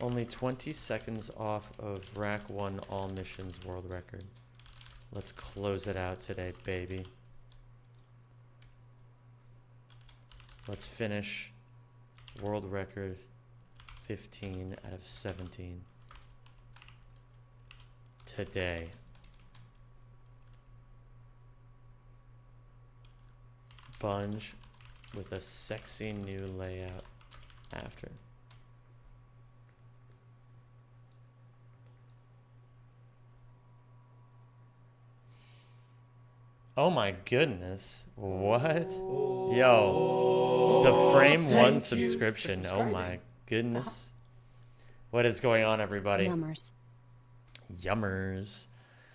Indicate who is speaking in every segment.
Speaker 1: Only 20 seconds off of Rack 1 all missions world record. Let's close it out today, baby. Let's finish world record 15 out of 17 today. Bunge with a sexy new layout after. Oh my goodness. What? Yo. The Frame 1 subscription. Oh my goodness. What is going on, everybody?
Speaker 2: Yummers.
Speaker 1: Yummers.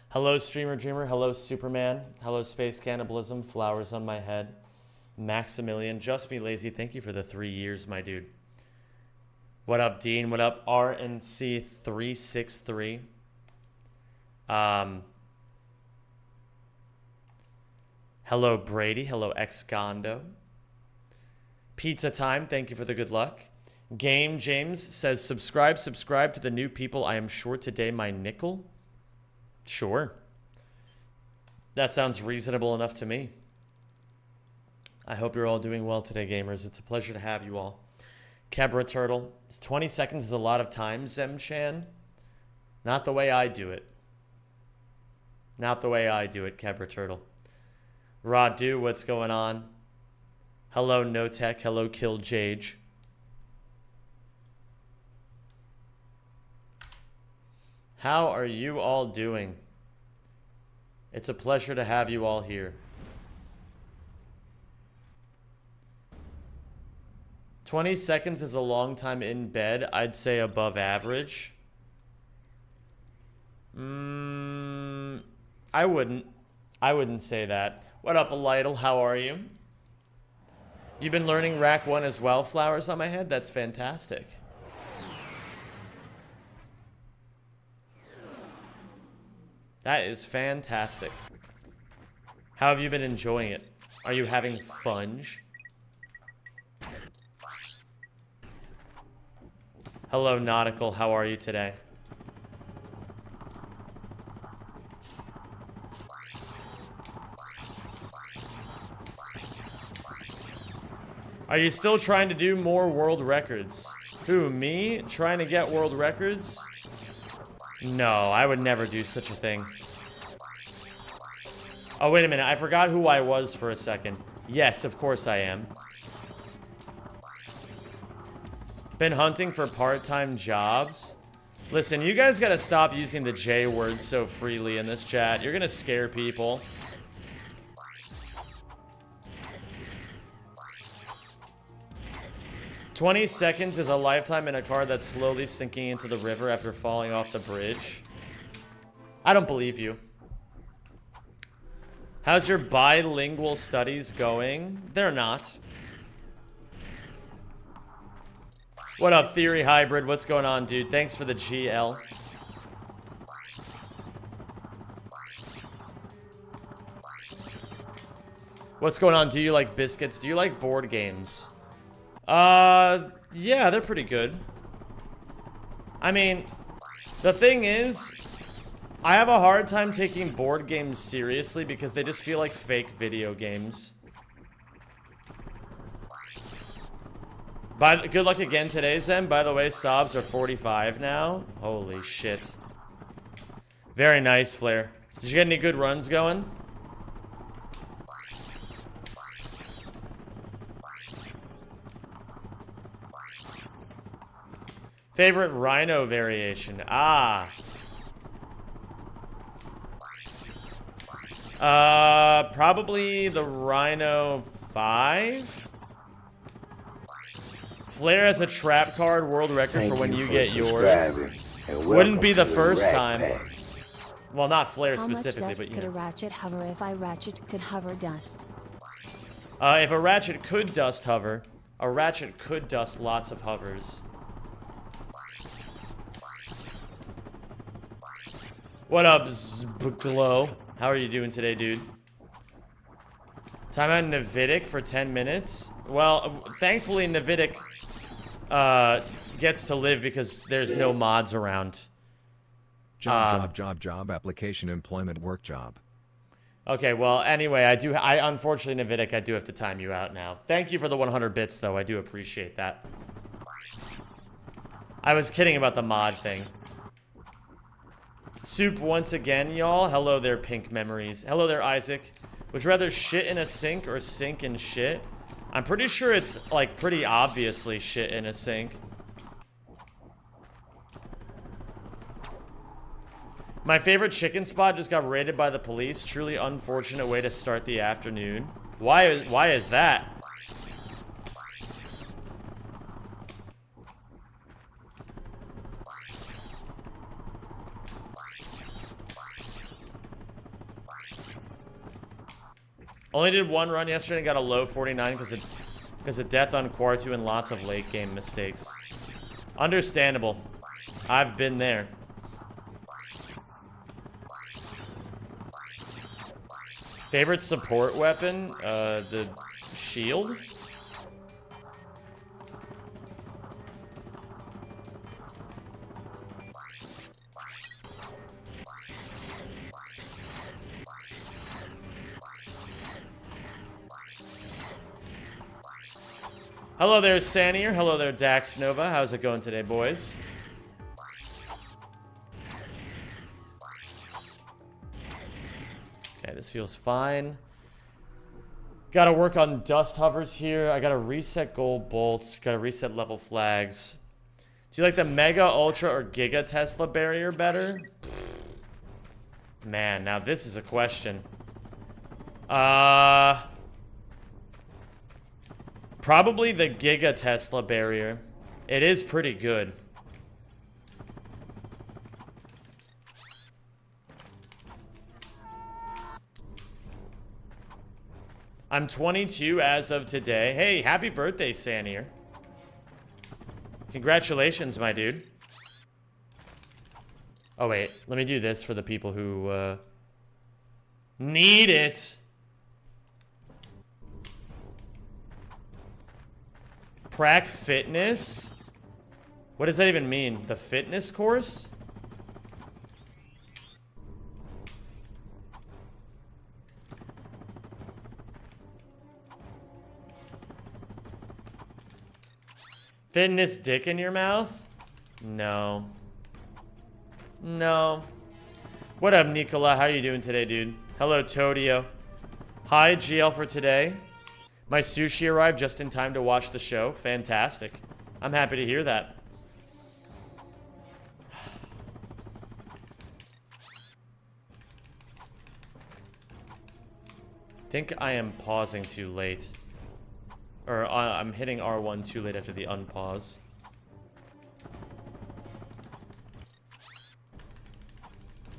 Speaker 1: Hello, Streamer Dreamer. Hello, Superman. Hello, Space Cannibalism. Flowers on my head. Maximilian. Just Be Lazy. Thank you for the 3 years, my dude. What up, Dean? What up, RNC363? Hello, Brady. Hello, Ex-Gondo. Pizza Time. Thank you for the good luck. Game James says, subscribe to the new people. I am short today, my nickel. Sure. That sounds reasonable enough to me. I hope you're all doing well today, gamers. It's a pleasure to have you all. Kebra Turtle. 20 seconds is a lot of time, Zemchan. Not the way I do it. Not the way I do it, Kebra Turtle. Radu, what's going on? Hello, No Tech. Hello, Kill Jage. How are you all doing? It's a pleasure to have you all here. 20 seconds is a long time in bed. I'd say above average. I wouldn't say that. What up, Lytle? How are you? You've been learning Rack 1 as well, Flowers on my head? That's fantastic. That is fantastic. How have you been enjoying it? Are you having fun? Hello, Nautical. How are you today? Are you still trying to do more world records? Who, me? Trying to get world records? No, I would never do such a thing. Oh, wait a minute. I forgot who I was for a second. Yes, of course I am. Been hunting for part-time jobs? Listen, you guys gotta stop using the J word so freely in this chat. You're gonna scare people. "20 seconds is a lifetime in a car that's slowly sinking into the river after falling off the bridge." I don't believe you. How's your bilingual studies going? They're not. What up, Theory Hybrid? What's going on, dude? Thanks for the GL. What's going on? Do you like biscuits? Do you like board games? Yeah, they're pretty good. I mean, the thing is, I have a hard time taking board games seriously because they just feel like fake video games. Good luck again today, Zen. By the way, sobs are 45 now. Holy shit. Very nice, Flair. Did you get any good runs going? Favorite Rhino variation? Ah. Probably the Rhino 5? Flair has a trap card world record for when you get yours. Wouldn't be the first time. Well, not Flair specifically, but you know.
Speaker 2: Could a ratchet hover if I ratchet could hover dust?
Speaker 1: If a ratchet could dust hover, a ratchet could dust lots of hovers. What up, Zbglow? How are you doing today, dude? Time out Navidic for 10 minutes. Well, thankfully Navidic gets to live because there's no mods around.
Speaker 3: Job, application, employment, work, job.
Speaker 1: Okay, well, anyway, I unfortunately, Navidic, I do have to time you out now. Thank you for the 100 bits, though. I do appreciate that. I was kidding about the mod thing. Soup once again, y'all. Hello there, Pink Memories. Hello there, Isaac. Would you rather shit in a sink or sink in shit? I'm pretty sure it's, like, pretty obviously shit in a sink. My favorite chicken spot just got raided by the police. Truly unfortunate way to start the afternoon. Why is that? Only did one run yesterday and got a low 49 because of death on Quartu and lots of late game mistakes. Understandable. I've been there. Favorite support weapon? The shield? Hello there, Sanier. Hello there, Dax Nova. How's it going today, boys? Okay, this feels fine. Gotta work on dust hovers here. I gotta reset gold bolts. Gotta reset level flags. Do you like the Mega, Ultra, or Giga Tesla barrier better? Man, now this is a question. Probably the Giga Tesla barrier. It is pretty good. I'm 22 as of today. Hey, happy birthday, Sanier. Congratulations, my dude. Oh, wait. Let me do this for the people who need it. Prac Fitness? What does that even mean? The fitness course? Fitness dick in your mouth? No. No. What up, Nicola? How you doing today, dude? Hello, Todio. Hi, GL for today. My sushi arrived just in time to watch the show. Fantastic. I'm happy to hear that. I think I am pausing too late. Or I'm hitting R1 too late after the unpause.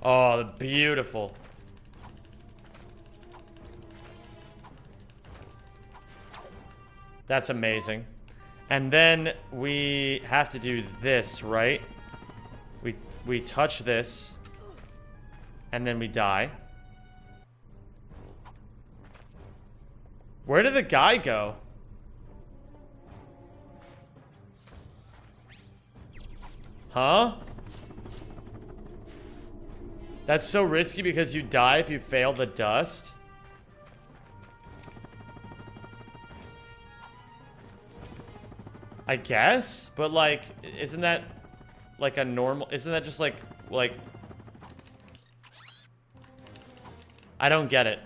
Speaker 1: Oh, beautiful. That's amazing. And then we have to do this, right? We touch this. And then we die. Where did the guy go? Huh? That's so risky because you die if you fail the dust. I guess, but like, isn't that like a normal, isn't that just like, I don't get it.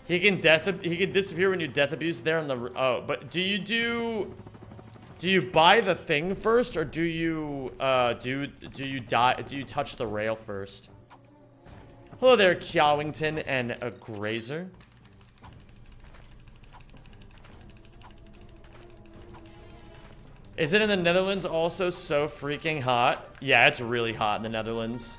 Speaker 1: He can disappear when you death abuse there on the, oh, but do you buy the thing first, or do you touch the rail first? Hello there, Kyawington and a Grazer. Is it in the Netherlands also so freaking hot? Yeah, it's really hot in the Netherlands.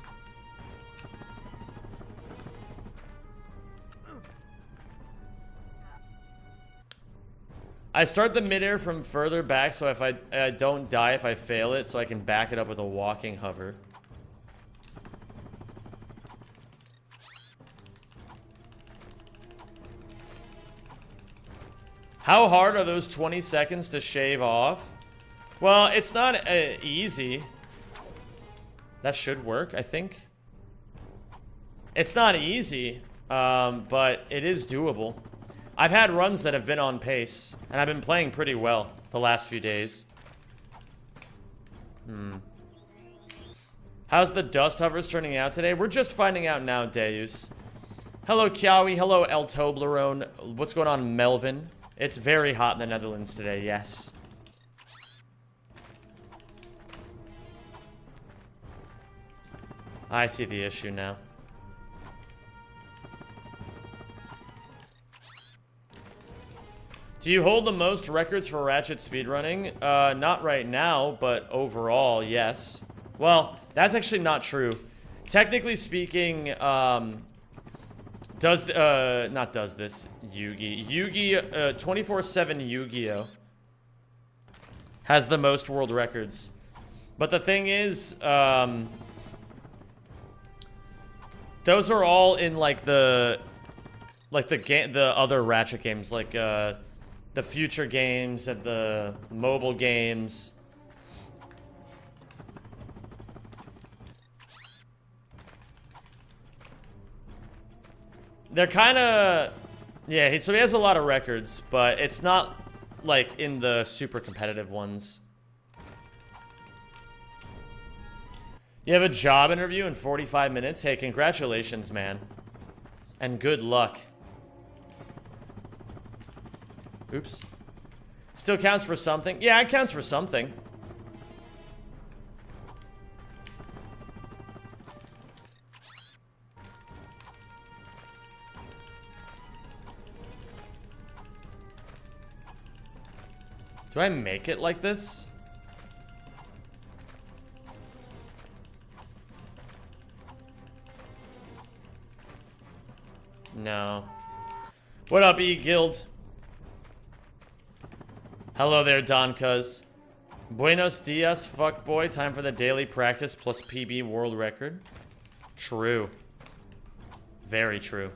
Speaker 1: I start the midair from further back, so if I don't die if I fail it, so I can back it up with a walking hover. How hard are those 20 seconds to shave off? Well, it's not easy. That should work, I think. It's not easy, but it is doable. I've had runs that have been on pace, and I've been playing pretty well the last few days. How's the dust hovers turning out today? We're just finding out now, Deus. Hello, Kiawi. Hello, El Toblerone. What's going on, Melvin? It's very hot in the Netherlands today, yes. I see the issue now. Do you hold the most records for Ratchet speedrunning? Not right now, but overall, yes. Well, that's actually not true. Technically speaking, Yugi, 24/7 Yu-Gi-Oh! Has the most world records. But the thing is, those are all in like the other Ratchet games, like the future games and the mobile games. They're kind of, yeah, so he has a lot of records, but it's not like in the super competitive ones. You have a job interview in 45 minutes? Hey, congratulations, man. And good luck. Oops. Still counts for something? Yeah, it counts for something. Do I make it like this? No. What up, E-Guild? Hello there, Don Cuz. Buenos dias, fuckboy. Time for the daily practice plus PB world record. True. Very true.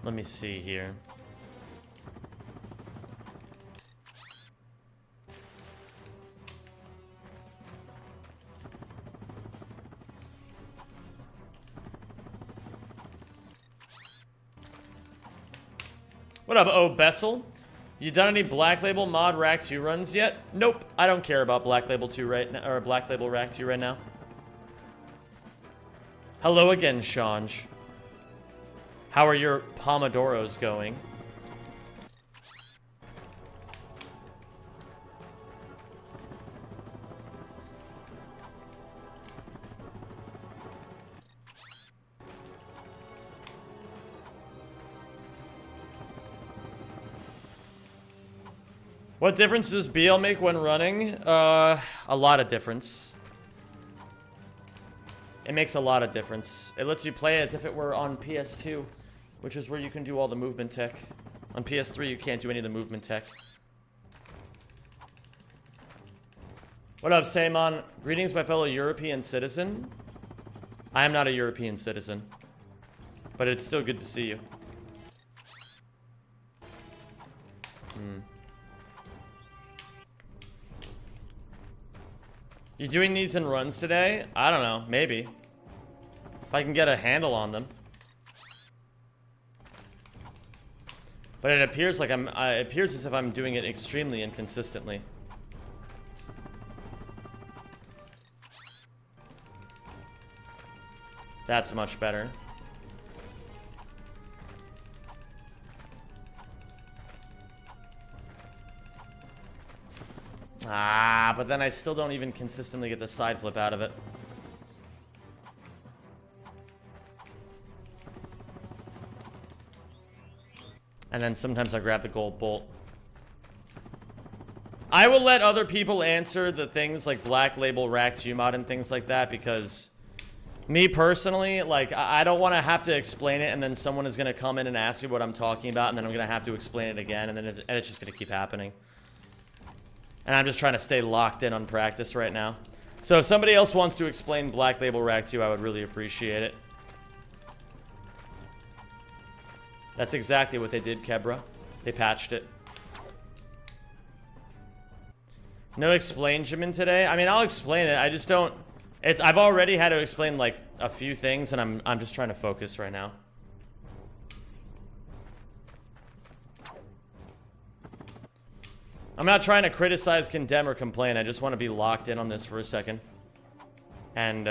Speaker 1: Let me see here. What up, O Bessel? You done any Black Label mod Rack 2 runs yet? Nope, I don't care about Black Label 2 right now, or Black Label Rack 2 right now. Hello again, Shanj. How are your Pomodoros going? What difference does BL make when running? A lot of difference. It makes a lot of difference. It lets you play as if it were on PS2, which is where you can do all the movement tech. On PS3, you can't do any of the movement tech. What up, Saymon? Greetings, my fellow European citizen. I am not a European citizen, but it's still good to see you. You doing these in runs today? I don't know, maybe. If I can get a handle on them. But it appears like it appears as if I'm doing it extremely inconsistently. That's much better. Ah, but then I still don't even consistently get the side flip out of it. And then sometimes I grab the gold bolt. I will let other people answer the things like Black Label Rack 2 mod and things like that because Me personally, like, I don't want to have to explain it, and then someone is going to come in and ask me what I'm talking about, and then I'm going to have to explain it again, and then it's just going to keep happening. And I'm just trying to stay locked in on practice right now. So if somebody else wants to explain Black Label Rack 2, I would really appreciate it. That's exactly what they did, Kebra. They patched it. No explain-jamin today? I mean, I'll explain it. I just don't... I've already had to explain, like, a few things, and I'm just trying to focus right now. I'm not trying to criticize, condemn, or complain. I just want to be locked in on this for a second. And,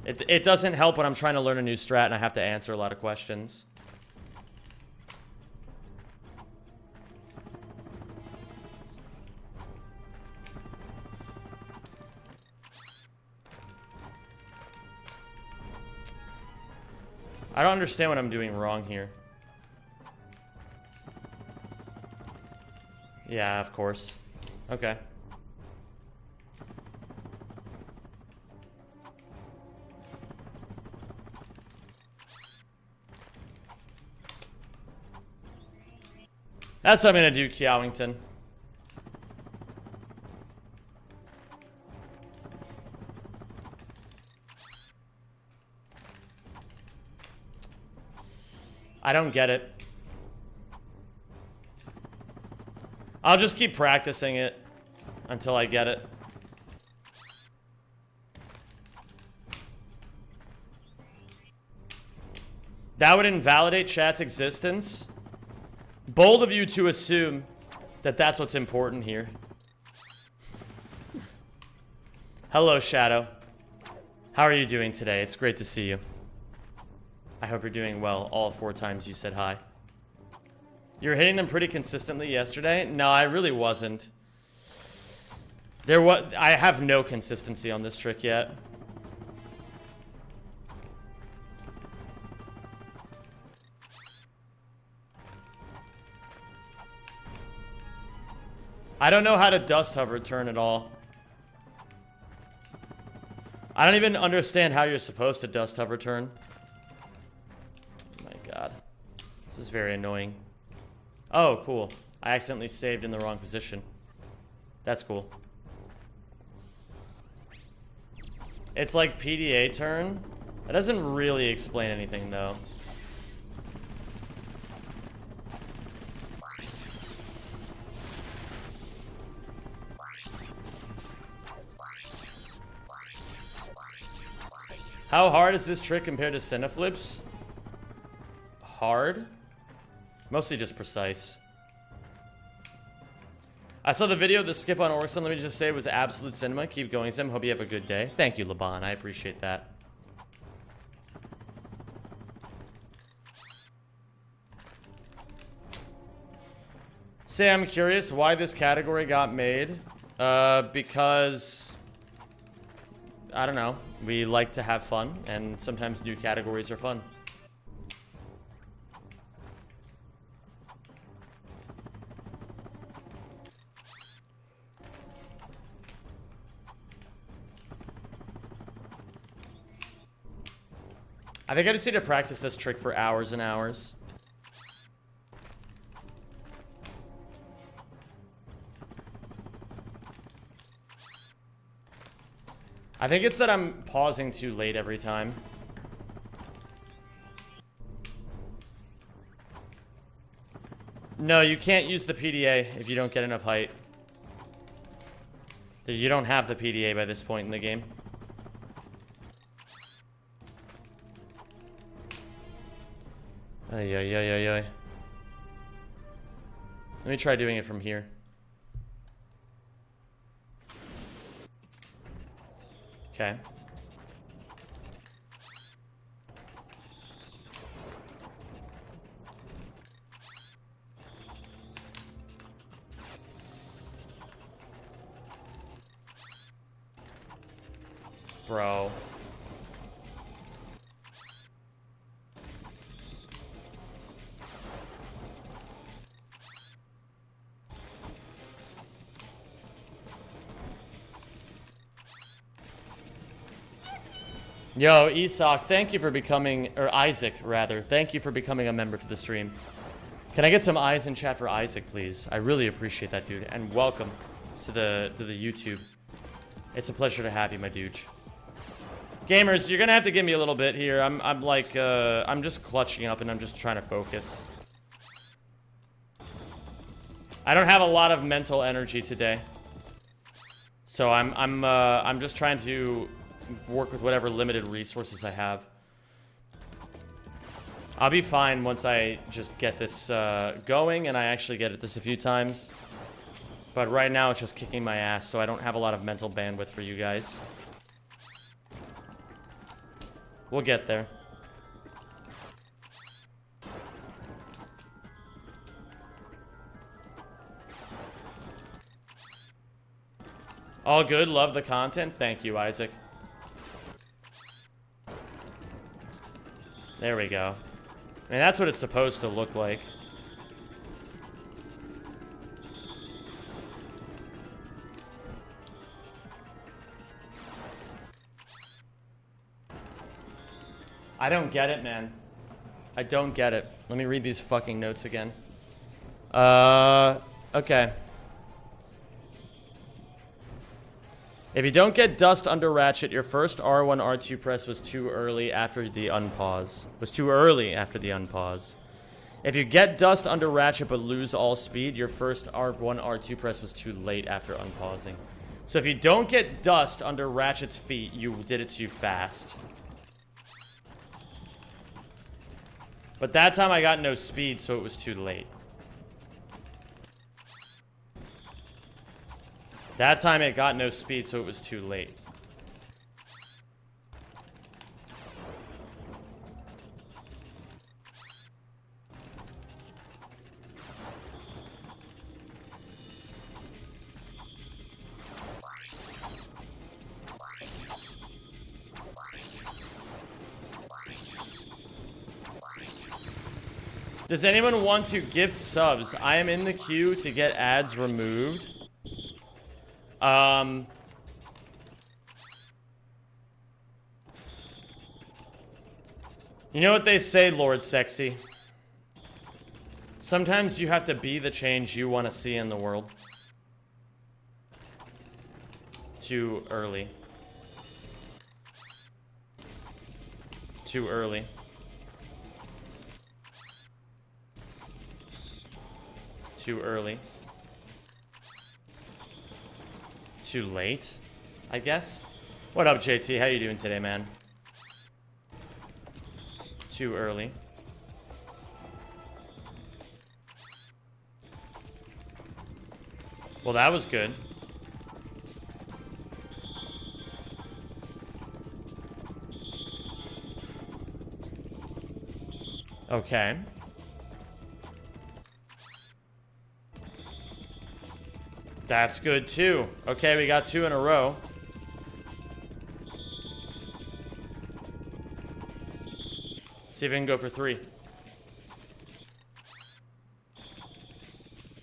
Speaker 1: it doesn't help when I'm trying to learn a new strat and I have to answer a lot of questions. I don't understand what I'm doing wrong here. Yeah, of course. Okay. That's what I'm gonna do, Kiawington. I don't get it. I'll just keep practicing it until I get it. That would invalidate chat's existence. Bold of you to assume that that's what's important here. Hello, Shadow. How are you doing today? It's great to see you. I hope you're doing well all 4 times you said hi. You were hitting them pretty consistently yesterday? No, I really wasn't. I have no consistency on this trick yet. I don't know how to dust hover turn at all. I don't even understand how you're supposed to dust hover turn. Oh my god. This is very annoying. Oh, cool. I accidentally saved in the wrong position. That's cool. It's like PDA turn. That doesn't really explain anything, though. How hard is this trick compared to Cineflips? Hard? Mostly just precise. I saw the video of the skip on Orson. Let me just say it was absolute cinema. Keep going, Sim. Hope you have a good day. Thank you, Laban. I appreciate that. Say, I'm curious why this category got made. Because... I don't know. We like to have fun, and sometimes new categories are fun. I think I just need to practice this trick for hours and hours. I think it's that I'm pausing too late every time. No, you can't use the PDA if you don't get enough height. You don't have the PDA by this point in the game. Ay, ay, ay, ay, ay. Let me try doing it from here. Okay. Bro. Yo, Isak, thank you for becoming, or Isaac, rather. Thank you for becoming a member to the stream. Can I get some eyes in chat for Isaac, please? I really appreciate that, dude. And welcome to the YouTube. It's a pleasure to have you, my dude. Gamers, you're gonna have to give me a little bit here. I'm like, I'm just clutching up and I'm just trying to focus. I don't have a lot of mental energy today. So I'm just trying to work with whatever limited resources I have. I'll be fine once I just get this going and I actually get at this a few times. But right now it's just kicking my ass, so I don't have a lot of mental bandwidth for you guys. We'll get there. All good, love the content. Thank you, Isaac. There we go. I mean, that's what it's supposed to look like. I don't get it, man. I don't get it. Let me read these fucking notes again. Okay. If you don't get dust under ratchet, your first R1, R2 press was too early after the unpause. Was too early after the unpause. If you get dust under ratchet but lose all speed, your first R1, R2 press was too late after unpausing. So if you don't get dust under ratchet's feet, you did it too fast. But that time I got no speed, so it was too late. That time it got no speed, so it was too late. Does anyone want to gift subs? I am in the queue to get ads removed. You know what they say, Lord Sexy? Sometimes you have to be the change you want to see in the world. Too early. Too early. Too early. Too late, I guess. What up, JT? How you doing today, man? Too early. Well, that was good. Okay. That's good too. Okay, we got 2 in a row. See if we can go for 3.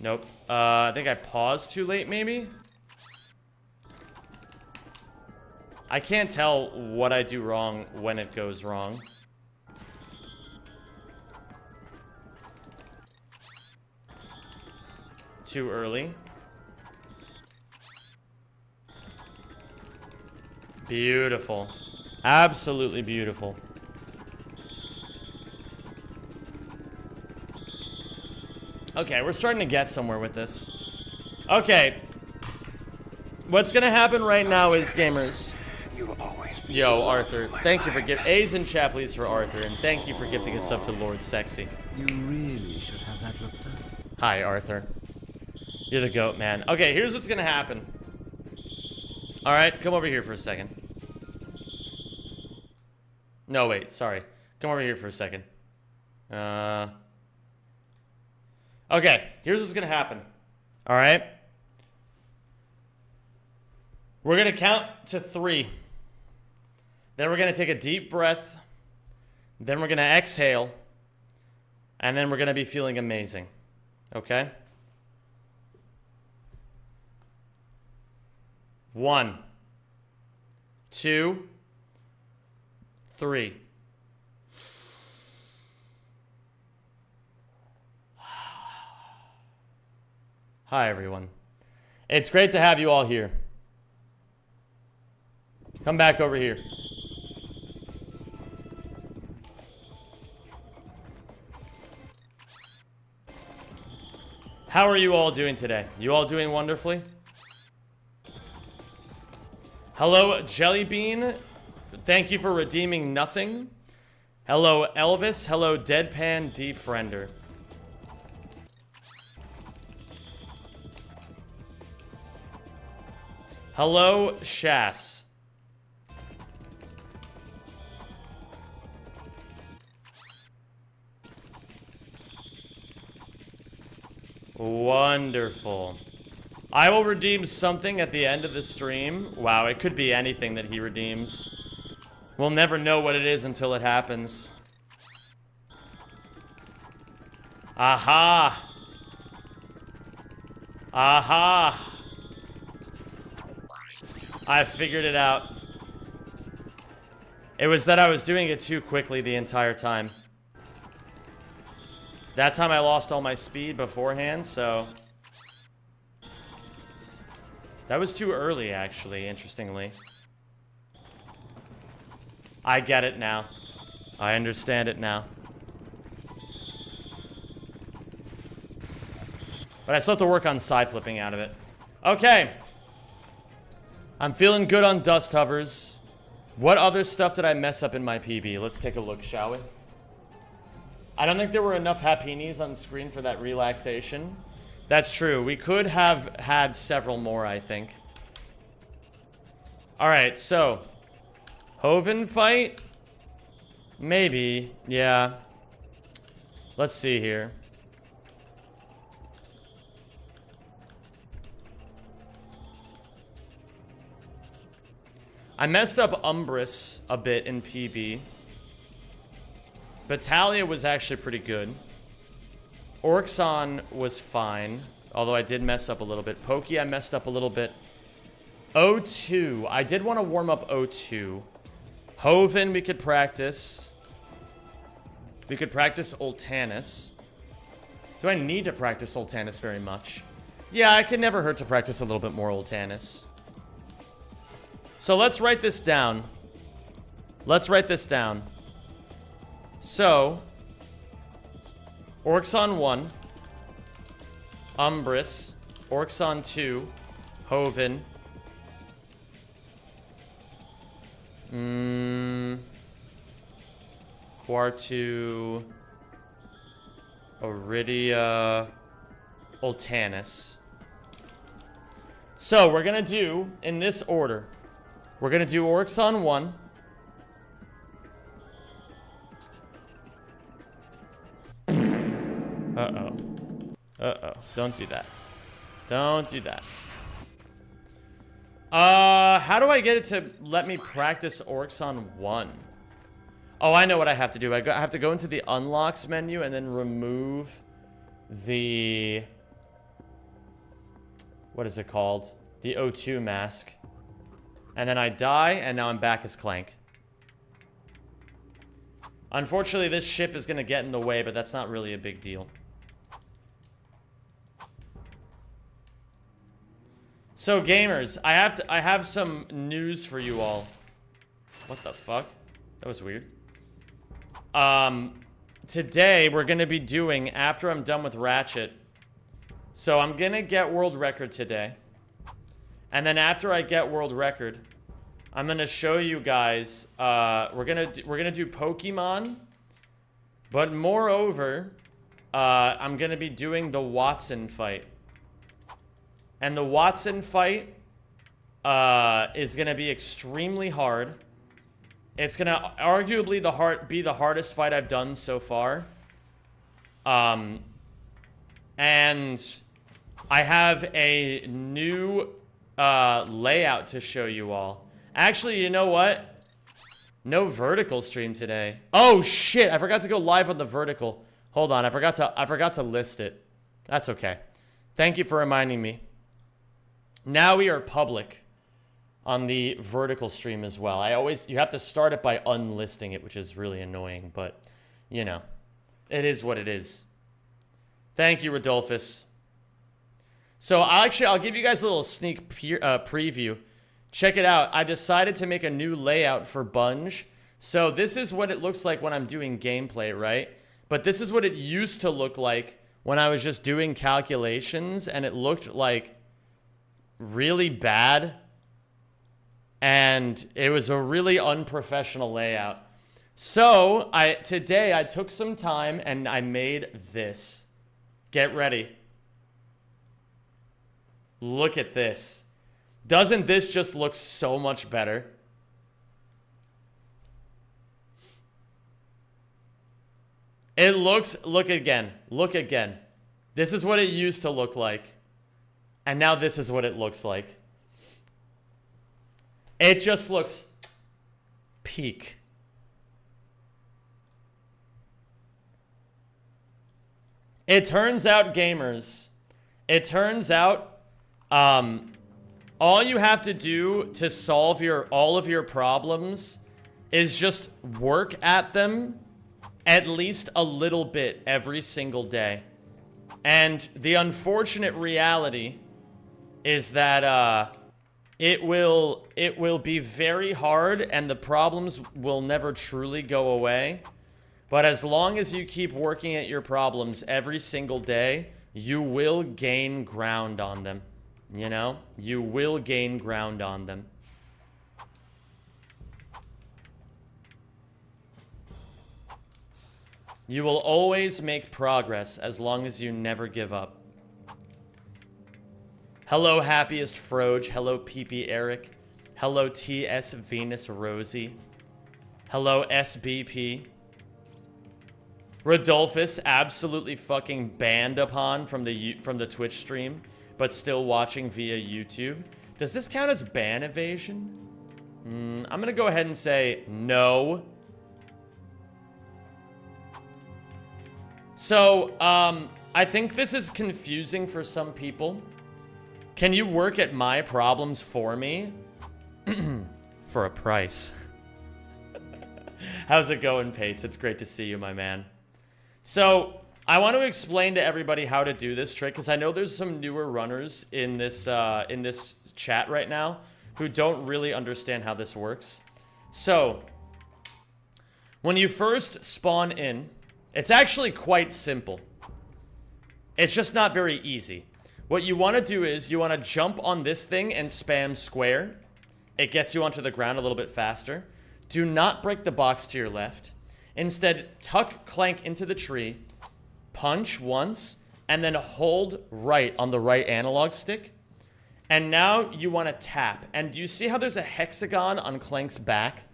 Speaker 1: Nope. I think I paused too late, maybe? I can't tell what I do wrong when it goes wrong. Too early. Beautiful. Absolutely beautiful. Okay, we're starting to get somewhere with this. Okay. What's gonna happen right now is, gamers. Yo, Arthur. Thank you for gifting A's in chat, please, for Arthur. And thank you for gifting a sub to Lord Sexy.
Speaker 4: You really should have that looked at.
Speaker 1: Hi, Arthur. You're the goat, man. Okay, here's what's gonna happen. Alright, come over here for a second. No, wait, sorry. Come over here for a second. Okay, here's what's gonna happen. Alright? We're gonna count to 3. Then we're gonna take a deep breath. Then we're gonna exhale. And then we're gonna be feeling amazing. Okay? 1, 2, 3. Hi, everyone. It's great to have you all here. Come back over here. How are you all doing today? You all doing wonderfully? Hello, Jellybean. Thank you for redeeming nothing. Hello, Elvis. Hello, Deadpan Defriender. Hello, Shas. Wonderful. I will redeem something at the end of the stream. Wow, it could be anything that he redeems. We'll never know what it is until it happens. Aha! Aha! I figured it out. It was that I was doing it too quickly the entire time. That time I lost all my speed beforehand, so... That was too early, actually, interestingly. I get it now. I understand it now. But I still have to work on side flipping out of it. Okay. I'm feeling good on dust hovers. What other stuff did I mess up in my PB? Let's take a look, shall we? I don't think there were enough Hapinis on screen for that relaxation. That's true. We could have had several more, I think. Alright, so. Hoven fight? Maybe. Yeah. Let's see here. I messed up Umbris a bit in PB. Battalia was actually pretty good. Orxon was fine, although I did mess up a little bit. Pokey, I messed up a little bit. O2, I did want to warm up O2. Hoven, we could practice. We could practice Ultanis. Do I need to practice Ultanis very much? Yeah, it could never hurt to practice a little bit more Ultanis. So let's write this down. Let's write this down. So, Orxon 1, Umbris, Orxon 2, Hoven, Quartu, Iridia, Ultanis. So, we're gonna do, in this order, we're gonna do Orxon 1, uh-oh. Uh-oh. Don't do that. Don't do that. How do I get it to let me practice Orxon 1? Oh, I know what I have to do. I have to go into the unlocks menu and then remove the... What is it called? The O2 mask. And then I die, and now I'm back as Clank. Unfortunately, this ship is going to get in the way, but that's not really a big deal. So, gamers, I have some news for you all. What the fuck? That was weird. Today, we're going to be doing, after I'm done with Ratchet, so I'm going to get world record today. And then after I get world record, I'm going to show you guys, we're going to do Pokemon, but moreover, I'm going to be doing the Watson fight. And the Watson fight is going to be extremely hard. It's going to arguably be the hardest fight I've done so far. And I have a new layout to show you all. Actually, you know what? No vertical stream today. Oh shit, I forgot to go live on the vertical. Hold on, I forgot to list it. That's okay. Thank you for reminding me. Now we are public. on the vertical stream as well. You have to start it by unlisting it, which is really annoying, but you know, it is what it is. Thank you, Rodolphus. So I'll give you guys a little sneak preview. Check it out. I decided to make a new layout for Bunge. So this is what it looks like when I'm doing gameplay, right? But this is what it used to look like when I was just doing calculations, and it looked like really bad. And it was a really unprofessional layout. So today I took some time and I made this. Get ready. Look at this. Doesn't this just look so much better? It looks, look again. This is what it used to look like. And now this is what it looks like. It just looks peak. It turns out, gamers, all you have to do to solve all of your problems is just work at them at least a little bit every single day. And the unfortunate reality is that it will be very hard and the problems will never truly go away. But as long as you keep working at your problems every single day, you will gain ground on them. You know? You will gain ground on them. You will always make progress as long as you never give up. Hello, Happiest Froge. Hello, PP Eric. Hello, TS Venus Rosie. Hello, SBP. Rodolphus, absolutely fucking banned upon from the Twitch stream, but still watching via YouTube. Does this count as ban evasion? I'm gonna go ahead and say no. So, I think this is confusing for some people. Can you work at my problems for me? For a price. How's it going, Pates? It's great to see you, my man. So, I want to explain to everybody how to do this trick, because I know there's some newer runners in this chat right now who don't really understand how this works. So, when you first spawn in, it's actually quite simple. It's just not very easy. What you want to do is you want to jump on this thing and spam square. It gets you onto the ground a little bit faster. Do not break the box to your left. Instead, tuck Clank into the tree, punch once, and then hold right on the right analog stick. And now you want to tap. And do you see how there's a hexagon on Clank's back?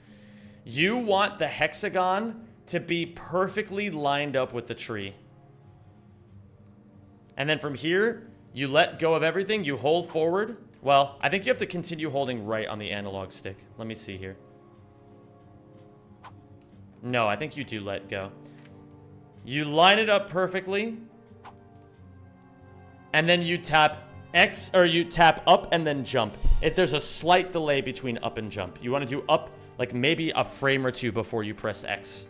Speaker 1: You want the hexagon to be perfectly lined up with the tree. And then from here, you let go of everything, you hold forward. Well, I think you have to continue holding right on the analog stick. Let me see here. No, I think you do let go. You line it up perfectly. And then you tap X, or you tap up and then jump. There's a slight delay between up and jump. You want to do up like maybe a frame or two before you press X.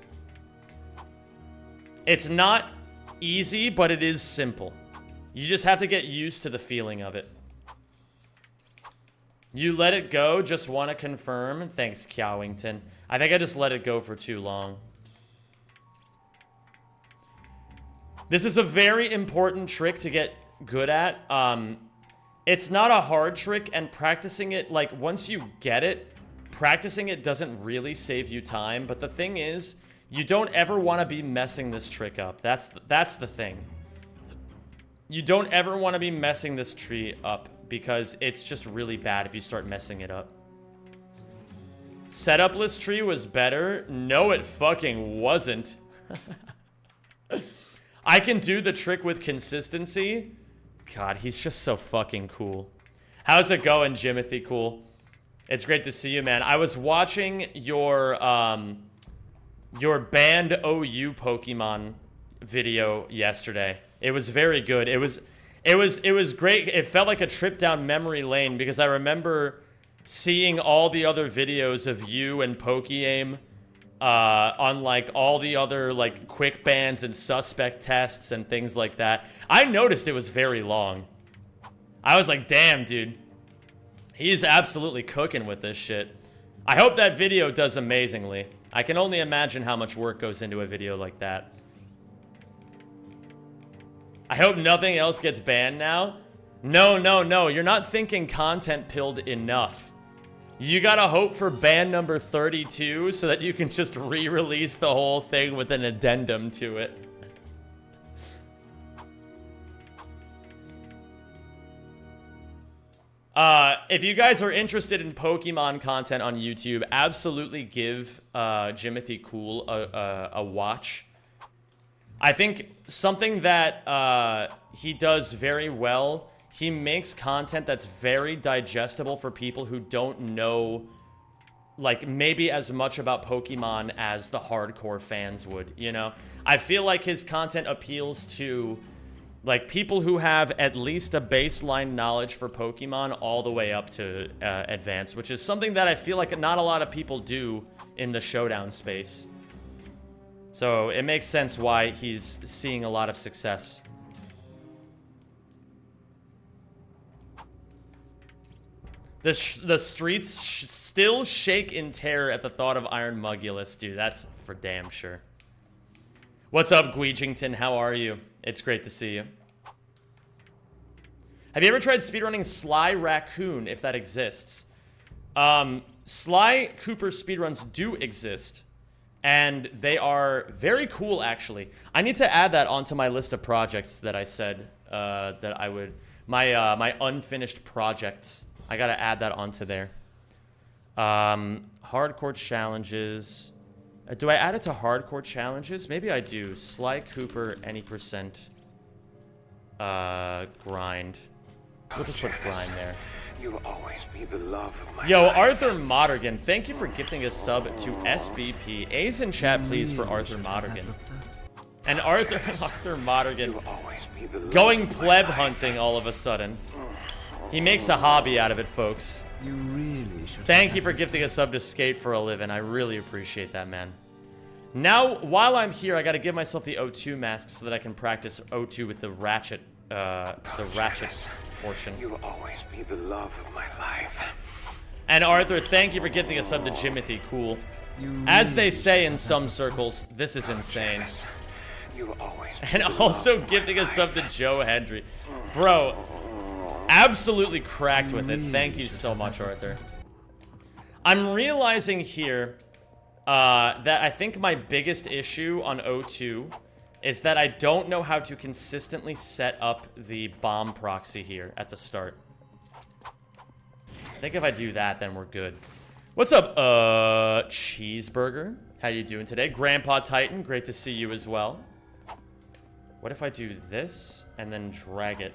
Speaker 1: It's not easy, but it is simple. You just have to get used to the feeling of it. You let it go, just want to confirm. Thanks, Kyawington. I think I just let it go for too long. This is a very important trick to get good at. It's not a hard trick, and practicing it, like, once you get it, practicing it doesn't really save you time. But the thing is, you don't ever want to be messing this trick up. That's the thing. You don't ever want to be messing this tree up, because it's just really bad if you start messing it up. Setupless tree was better? No, it fucking wasn't. I can do the trick with consistency. God, he's just so fucking cool. How's it going, Jimothy Cool? It's great to see you, man. I was watching your banned OU Pokemon video yesterday. It was very good. It was great. It felt like a trip down memory lane, because I remember seeing all the other videos of you and PokeAim on like all the other like quick bans and suspect tests and things like that, I noticed it was very long. I was like, damn, dude. He's absolutely cooking with this shit. I hope that video does amazingly. I can only imagine how much work goes into a video like that. I hope nothing else gets banned now. No, no, no. You're not thinking content pilled enough. You gotta hope for ban number 32 so that you can just re-release the whole thing with an addendum to it. If you guys are interested in Pokemon content on YouTube, absolutely give Jimothy Cool a watch. I think something that he does very well, he makes content that's very digestible for people who don't know, like, maybe as much about Pokemon as the hardcore fans would, you know? I feel like his content appeals to, like, people who have at least a baseline knowledge for Pokemon all the way up to advanced, which is something that I feel like not a lot of people do in the showdown space. So it makes sense why he's seeing a lot of success. The streets still shake in terror at the thought of Iron Mugulus, dude. That's for damn sure. What's up, Guijington? How are you? It's great to see you. Have you ever tried speedrunning Sly Raccoon, if that exists? Sly Cooper speedruns do exist, and they are very cool, actually. I need to add that onto my list of projects that I said that I would... My unfinished projects. I gotta add that onto there. Hardcore challenges... do I add it to hardcore challenges? Maybe I do. Sly Cooper, any percent. Grind. We'll just put grind there.
Speaker 5: You'll always be the love of my
Speaker 1: Yo,
Speaker 5: life.
Speaker 1: Arthur Modergan, thank you for gifting a sub to SBP. A's in chat, please, for Arthur Modergan. And Arthur Modergan
Speaker 5: You'll always be the love
Speaker 1: going
Speaker 5: of my
Speaker 1: pleb
Speaker 5: life.
Speaker 1: hunting all of a sudden. He makes a hobby out of it, folks.
Speaker 4: You really should.
Speaker 1: Thank you for gifting a sub to Skate for a living. I really appreciate that, man. Now, while I'm here, I gotta give myself the O2 mask so that I can practice O2 with the ratchet portion.
Speaker 5: You'll always be the love of my life.
Speaker 1: And Arthur, thank you for gifting a sub to Jimothy Cool. As they say in some circles, this is insane.
Speaker 5: You'll always be
Speaker 1: And
Speaker 5: the
Speaker 1: also
Speaker 5: love of
Speaker 1: gifting
Speaker 5: my
Speaker 1: a sub to
Speaker 5: life.
Speaker 1: Joe Hendry. Bro, absolutely cracked with it. Thank you so much, Arthur. I'm realizing here that I think my biggest issue on O2 is that I don't know how to consistently set up the bomb proxy here at the start. I think if I do that, then we're good. What's up, Cheeseburger? How you doing today? Grandpa Titan, great to see you as well. What if I do this and then drag it?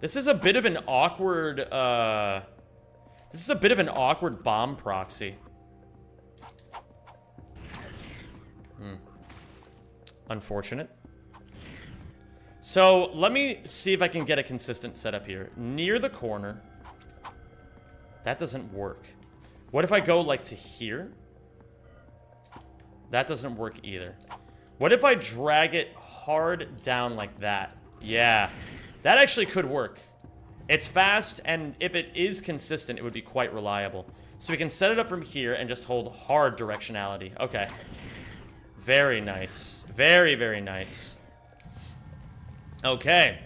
Speaker 1: This is a bit of an awkward, this is a bit of an awkward bomb proxy. Unfortunate. So, let me see if I can get a consistent setup here. Near the corner. That doesn't work. What if I go, like, to here? That doesn't work either. What if I drag it hard down like that? Yeah. That actually could work. It's fast, and if it is consistent, it would be quite reliable. So we can set it up from here and just hold hard directionality. Okay. Very nice. Very, very nice. Okay.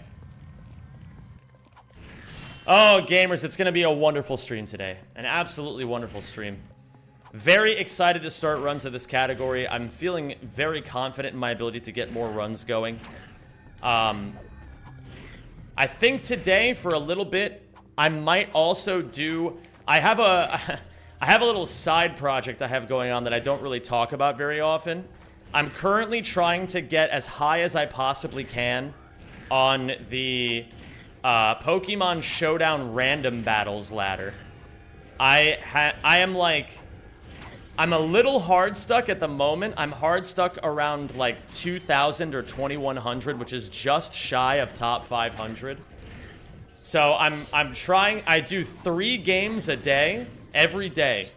Speaker 1: Oh, gamers, it's going to be a wonderful stream today. An absolutely wonderful stream. Very excited to start runs of this category. I'm feeling very confident in my ability to get more runs going. I think today, for a little bit, I might also do... I have a little side project I have going on that I don't really talk about very often. I'm currently trying to get as high as I possibly can on the Pokemon Showdown Random Battles ladder. I am like... I'm a little hard stuck at the moment. I'm hard stuck around like 2,000 or 2,100, which is just shy of top 500. So I'm trying. I do 3 games a day, every day.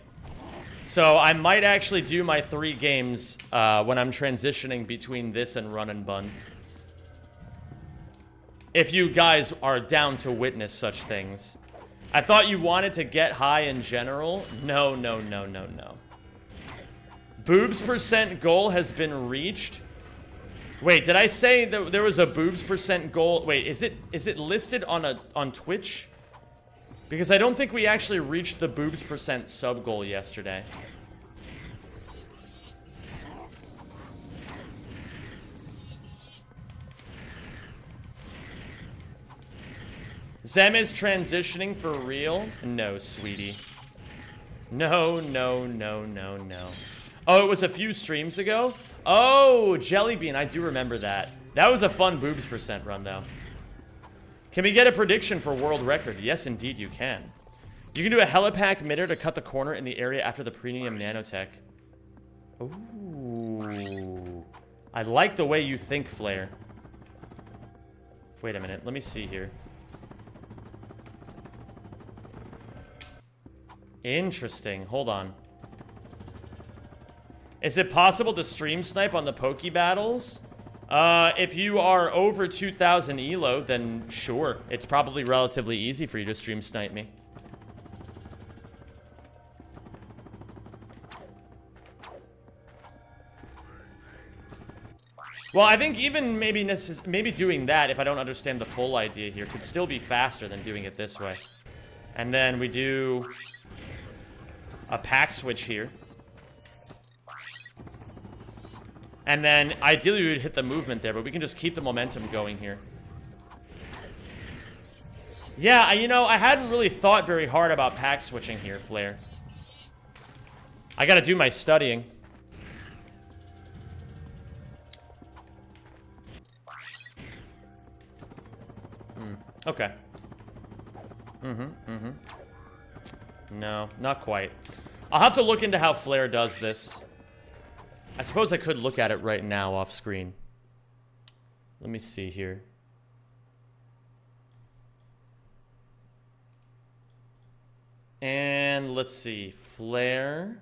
Speaker 1: So I might actually do my 3 games when I'm transitioning between this and Run and Bun. If you guys are down to witness such things. I thought you wanted to get high in general. No, no, no, no, no. Boobs % goal has been reached. Wait, did I say that there was a boobs % goal? Wait, is it listed on Twitch? Because I don't think we actually reached the boobs % sub goal yesterday. Zem is transitioning for real? No, sweetie. No, no, no, no, no. Oh, it was a few streams ago? Oh, Jellybean, I do remember that. That was a fun boobs % run, though. Can we get a prediction for world record? Yes, indeed, you can. You can do a helipack midair to cut the corner in the area after the premium nanotech. Ooh. I like the way you think, Flare. Wait a minute, let me see here. Interesting. Hold on. Is it possible to stream snipe on the Poke battles? If you are over 2,000 elo, then sure. It's probably relatively easy for you to stream snipe me. Well, I think even maybe doing that, if I don't understand the full idea here, could still be faster than doing it this way. And then we do a pack switch here. And then, ideally, we would hit the movement there, but we can just keep the momentum going here. Yeah, you know, I hadn't really thought very hard about pack switching here, Flare. I gotta do my studying. Okay. No, not quite. I'll have to look into how Flare does this. I suppose I could look at it right now off screen. Let me see here. And let's see. Flare.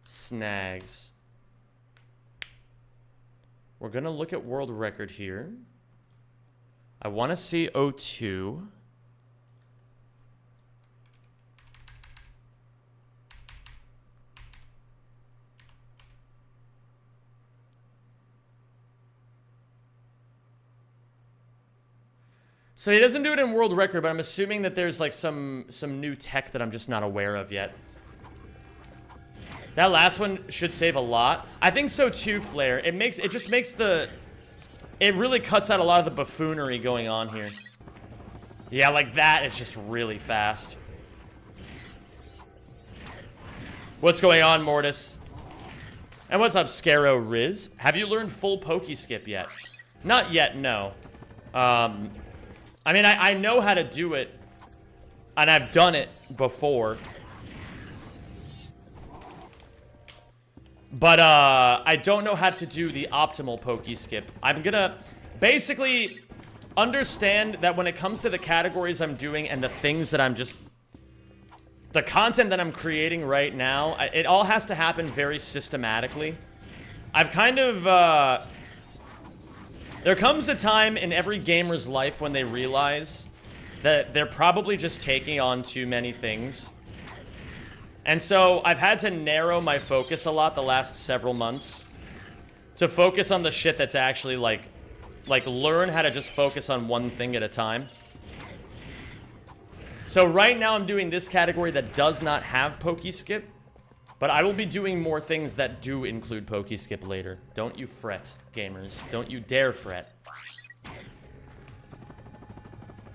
Speaker 1: Snags. We're gonna look at world record here. I want to see O2. So he doesn't do it in world record, but I'm assuming that there's like some new tech that I'm just not aware of yet. That last one should save a lot. I think so too, Flare. It really cuts out a lot of the buffoonery going on here. Yeah, like that is just really fast. What's going on, Mortis? And what's up, Scaro Riz? Have you learned full Pokeskip yet? Not yet, no. I mean, I know how to do it, and I've done it before. But, I don't know how to do the optimal Pokeskip. I'm gonna basically understand that when it comes to the categories I'm doing and the things that the content that I'm creating right now, it all has to happen very systematically. I've kind of, there comes a time in every gamer's life when they realize that they're probably just taking on too many things. And so I've had to narrow my focus a lot the last several months to focus on the shit that's actually like learn how to just focus on one thing at a time. So right now I'm doing this category that does not have Pokeskip, but I will be doing more things that do include Pokeskip later. Don't you fret, gamers. Don't you dare fret.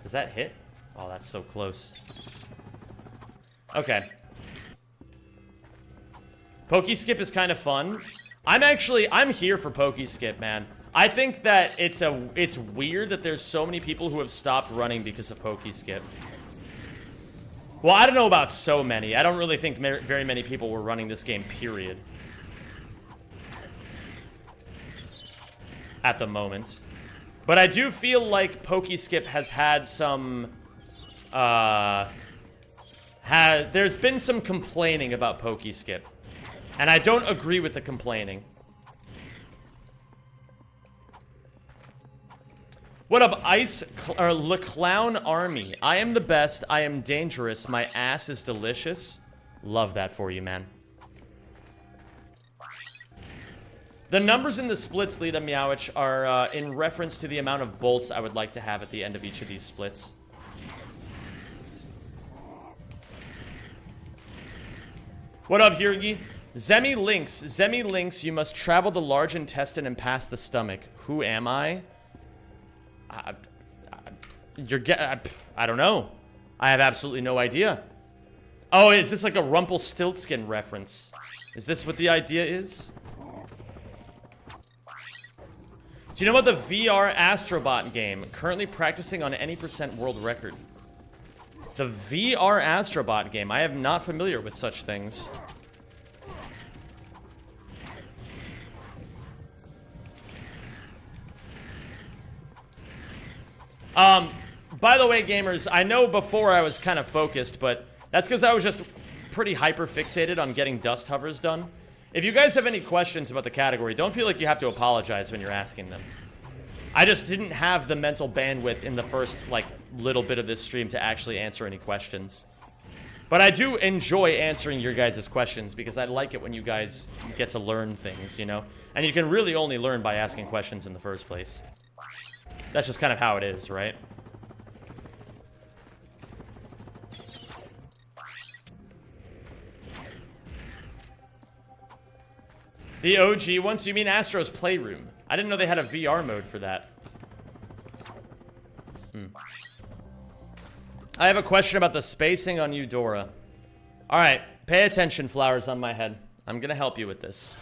Speaker 1: Does that hit? Oh, that's so close. Okay. Pokeskip is kind of fun. I'm here for Pokeskip, man. I think that it's weird that there's so many people who have stopped running because of Pokeskip. Well, I don't know about so many. I don't really think very many people were running this game, period. At the moment. But I do feel like Pokeskip has had some, there's been some complaining about Pokeskip. And I don't agree with the complaining. What up, Le Clown Army? I am the best. I am dangerous. My ass is delicious. Love that for you, man. The numbers in the splits, Lita Meowich, are in reference to the amount of bolts I would like to have at the end of each of these splits. What up, Hirgi? Zemi Links, you must travel the large intestine and pass the stomach. Who am I? I don't know. I have absolutely no idea. Oh, is this like a Rumpelstiltskin reference? Is this what the idea is? Do you know about the VR Astrobot game? Currently practicing on any % world record. The VR Astrobot game. I am not familiar with such things. By the way, gamers, I know before I was kind of focused, but that's because I was just pretty hyper-fixated on getting dust hovers done. If you guys have any questions about the category, don't feel like you have to apologize when you're asking them. I just didn't have the mental bandwidth in the first, like, little bit of this stream to actually answer any questions. But I do enjoy answering your guys' questions because I like it when you guys get to learn things, you know? And you can really only learn by asking questions in the first place. That's just kind of how it is, right? The OG ones? You mean Astro's Playroom? I didn't know they had a VR mode for that. I have a question about the spacing on Eudora. Alright, pay attention, flowers on my head. I'm gonna help you with this.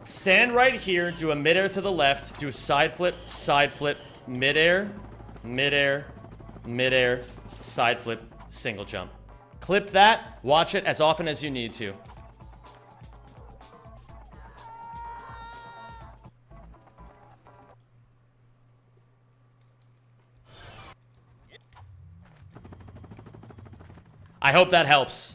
Speaker 1: Stand right here, do a midair to the left, do a side flip, midair, midair, midair, side flip, single jump. Clip that, watch it as often as you need to. I hope that helps.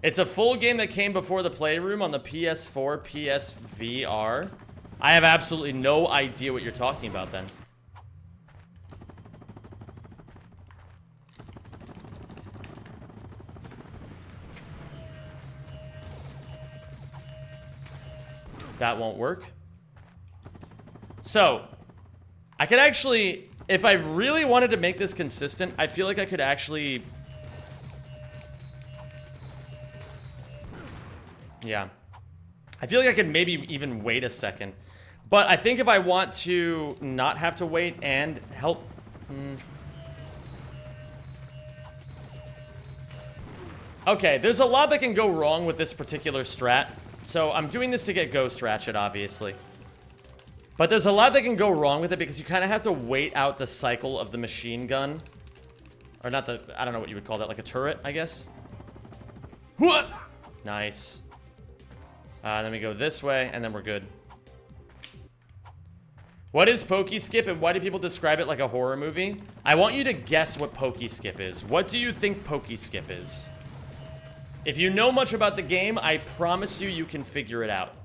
Speaker 1: It's a full game that came before the Playroom on the PS4, PSVR. I have absolutely no idea what you're talking about then. That won't work. So, I could actually, if I really wanted to make this consistent, I feel like I could actually... Yeah. I feel like I could maybe even wait a second. But I think if I want to not have to wait and help... Okay, there's a lot that can go wrong with this particular strat. So I'm doing this to get Ghost Ratchet, obviously. But there's a lot that can go wrong with it because you kind of have to wait out the cycle of the machine gun. Or not the... I don't know what you would call that. Like a turret, I guess? What? Nice. Then we go this way, and then we're good. What is Pokeskip, and why do people describe it like a horror movie? I want you to guess what Pokeskip is. What do you think Pokeskip is? If you know much about the game, I promise you, you can figure it out.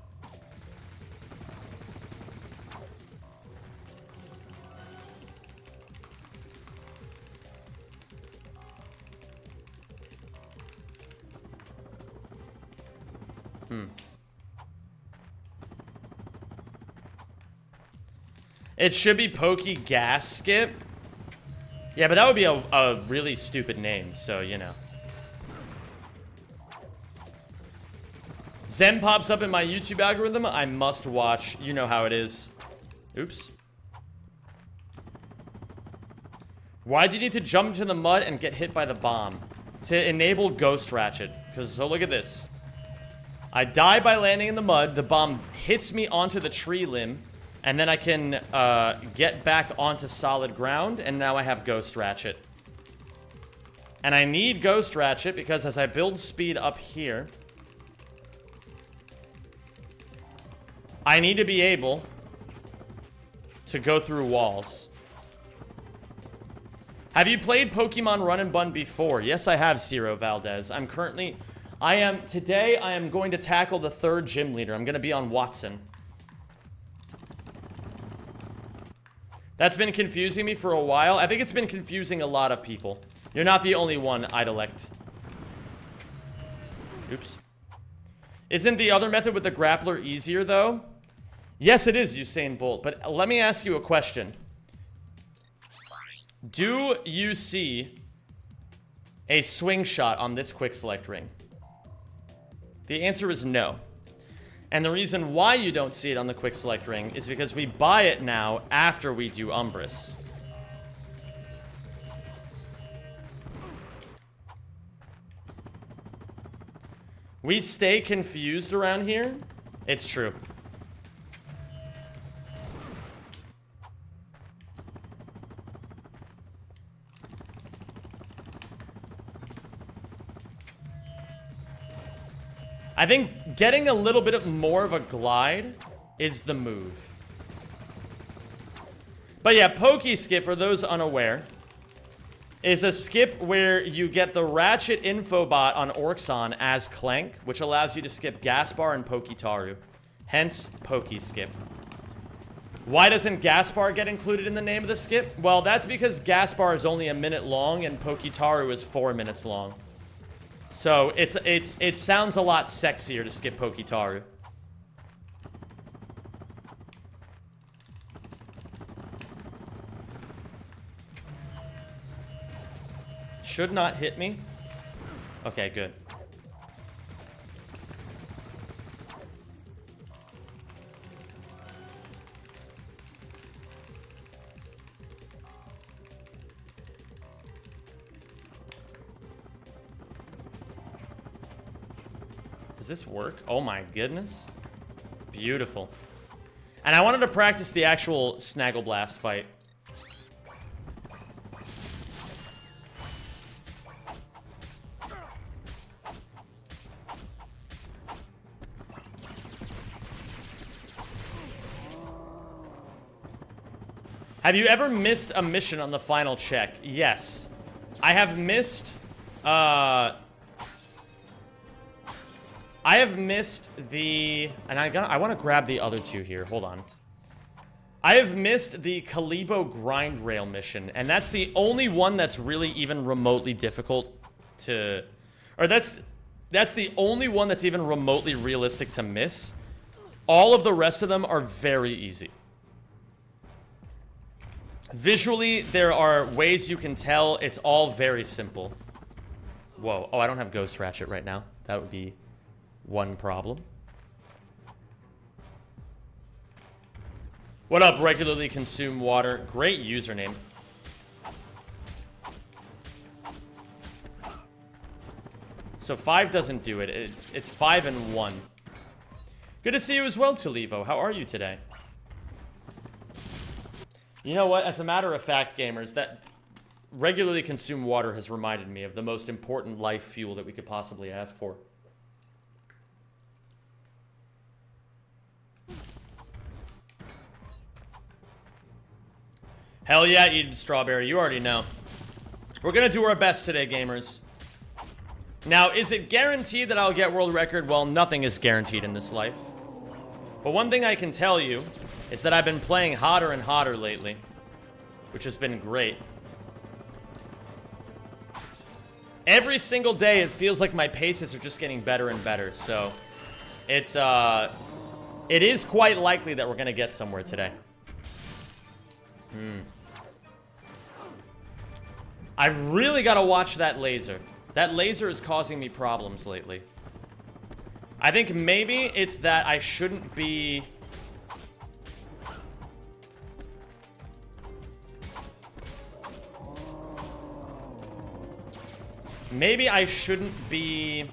Speaker 1: It should be Pokey Gas Skip. Yeah, but that would be a really stupid name, so, you know. Zen pops up in my YouTube algorithm. I must watch. You know how it is. Oops. Why do you need to jump into the mud and get hit by the bomb? To enable Ghost Ratchet. Because, so look at this. I die by landing in the mud. The bomb hits me onto the tree limb. And then I can get back onto solid ground. And now I have Ghost Ratchet. And I need Ghost Ratchet because as I build speed up here, I need to be able to go through walls. Have you played Pokemon Run and Bun before? Yes, I have, Ciro Valdez. Today I am going to tackle the 3rd gym leader. I'm going to be on Watson. That's been confusing me for a while. I think it's been confusing a lot of people. You're not the only one, Idolect. Oops. Isn't the other method with the grappler easier, though? Yes, it is, Usain Bolt. But let me ask you a question. Do you see a swing shot on this quick select ring? The answer is no. And the reason why you don't see it on the quick select ring is because we buy it now after we do Umbrus. We stay confused around here. It's true. I think getting a little bit more of a glide is the move. But yeah, Poke Skip, for those unaware, is a skip where you get the Ratchet Infobot on Orxon as Clank, which allows you to skip Gaspar and Poketaru. Hence, Poke Skip. Why doesn't Gaspar get included in the name of the skip? Well, that's because Gaspar is only a minute long and Poketaru is 4 minutes long. So it sounds a lot sexier to skip Poketaru. Should not hit me. Okay, good. Does this work? Oh my goodness. Beautiful. And I wanted to practice the actual Snaggle Blast fight. Have you ever missed a mission on the final check? Yes. I have missed, I have missed the, and I want to grab the other two here. Hold on. I have missed the Kalibo grind rail mission, and that's the only one that's really even remotely difficult to, or that's the only one that's even remotely realistic to miss. All of the rest of them are very easy. Visually, there are ways you can tell it's all very simple. Whoa. Oh, I don't have Ghost Ratchet right now. That would be one problem. What up, regularly consume water? Great username. So 5 doesn't do it. It's 5 and 1. Good to see you as well, Tulivo. How are you today? You know what? As a matter of fact, gamers, that regularly consume water has reminded me of the most important life fuel that we could possibly ask for. Hell yeah, Eden Strawberry. You already know. We're gonna do our best today, gamers. Now, is it guaranteed that I'll get world record? Well, nothing is guaranteed in this life. But one thing I can tell you is that I've been playing hotter and hotter lately, which has been great. Every single day, it feels like my paces are just getting better and better, so it is quite likely that we're gonna get somewhere today. I've really got to watch that laser. That laser is causing me problems lately. I think maybe it's that I shouldn't be... Maybe I shouldn't be...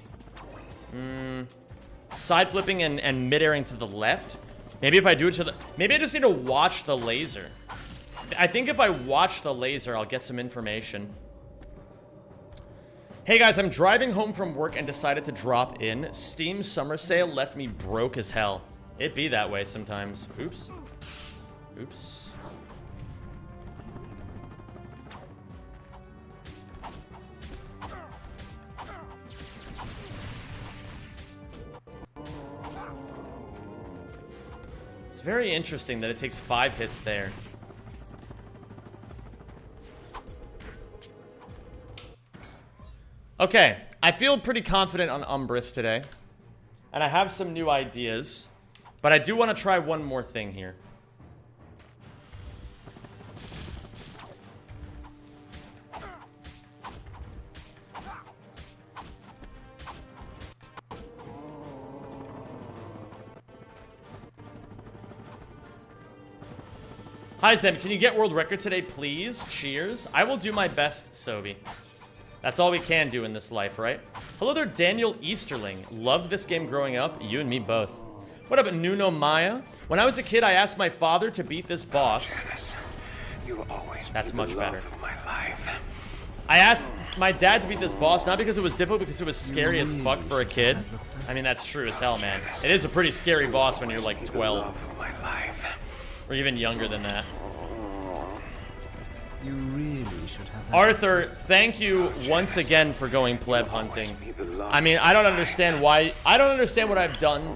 Speaker 1: side flipping and mid-airing to the left. Maybe if I do it to the... Maybe I just need to watch the laser. I think if I watch the laser, I'll get some information. Hey guys, I'm driving home from work and decided to drop in. Steam summer sale left me broke as hell. It be that way sometimes. Oops. Oops. It's very interesting that it takes 5 hits there. Okay, I feel pretty confident on Umbris today. And I have some new ideas. But I do want to try one more thing here. Hi, Zem. Can you get world record today, please? Cheers. I will do my best, Sobi. That's all we can do in this life, right? Hello there, Daniel Easterling. Loved this game growing up. You and me both. What up, Nuno Maya? When I was a kid, I asked my father to beat this boss.
Speaker 5: You will always
Speaker 1: That's
Speaker 5: be
Speaker 1: much
Speaker 5: the love
Speaker 1: better.
Speaker 5: of my life.
Speaker 1: I asked my dad to beat this boss, not because it was difficult, because it was scary as fuck for a kid. I mean, that's true as hell, man. It is a pretty scary boss when you're like 12.
Speaker 5: Love of my life.
Speaker 1: Or even younger than that.
Speaker 4: You really should have that.
Speaker 1: Arthur, thank you once again for going pleb hunting. I mean, I don't understand why. I don't understand what I've done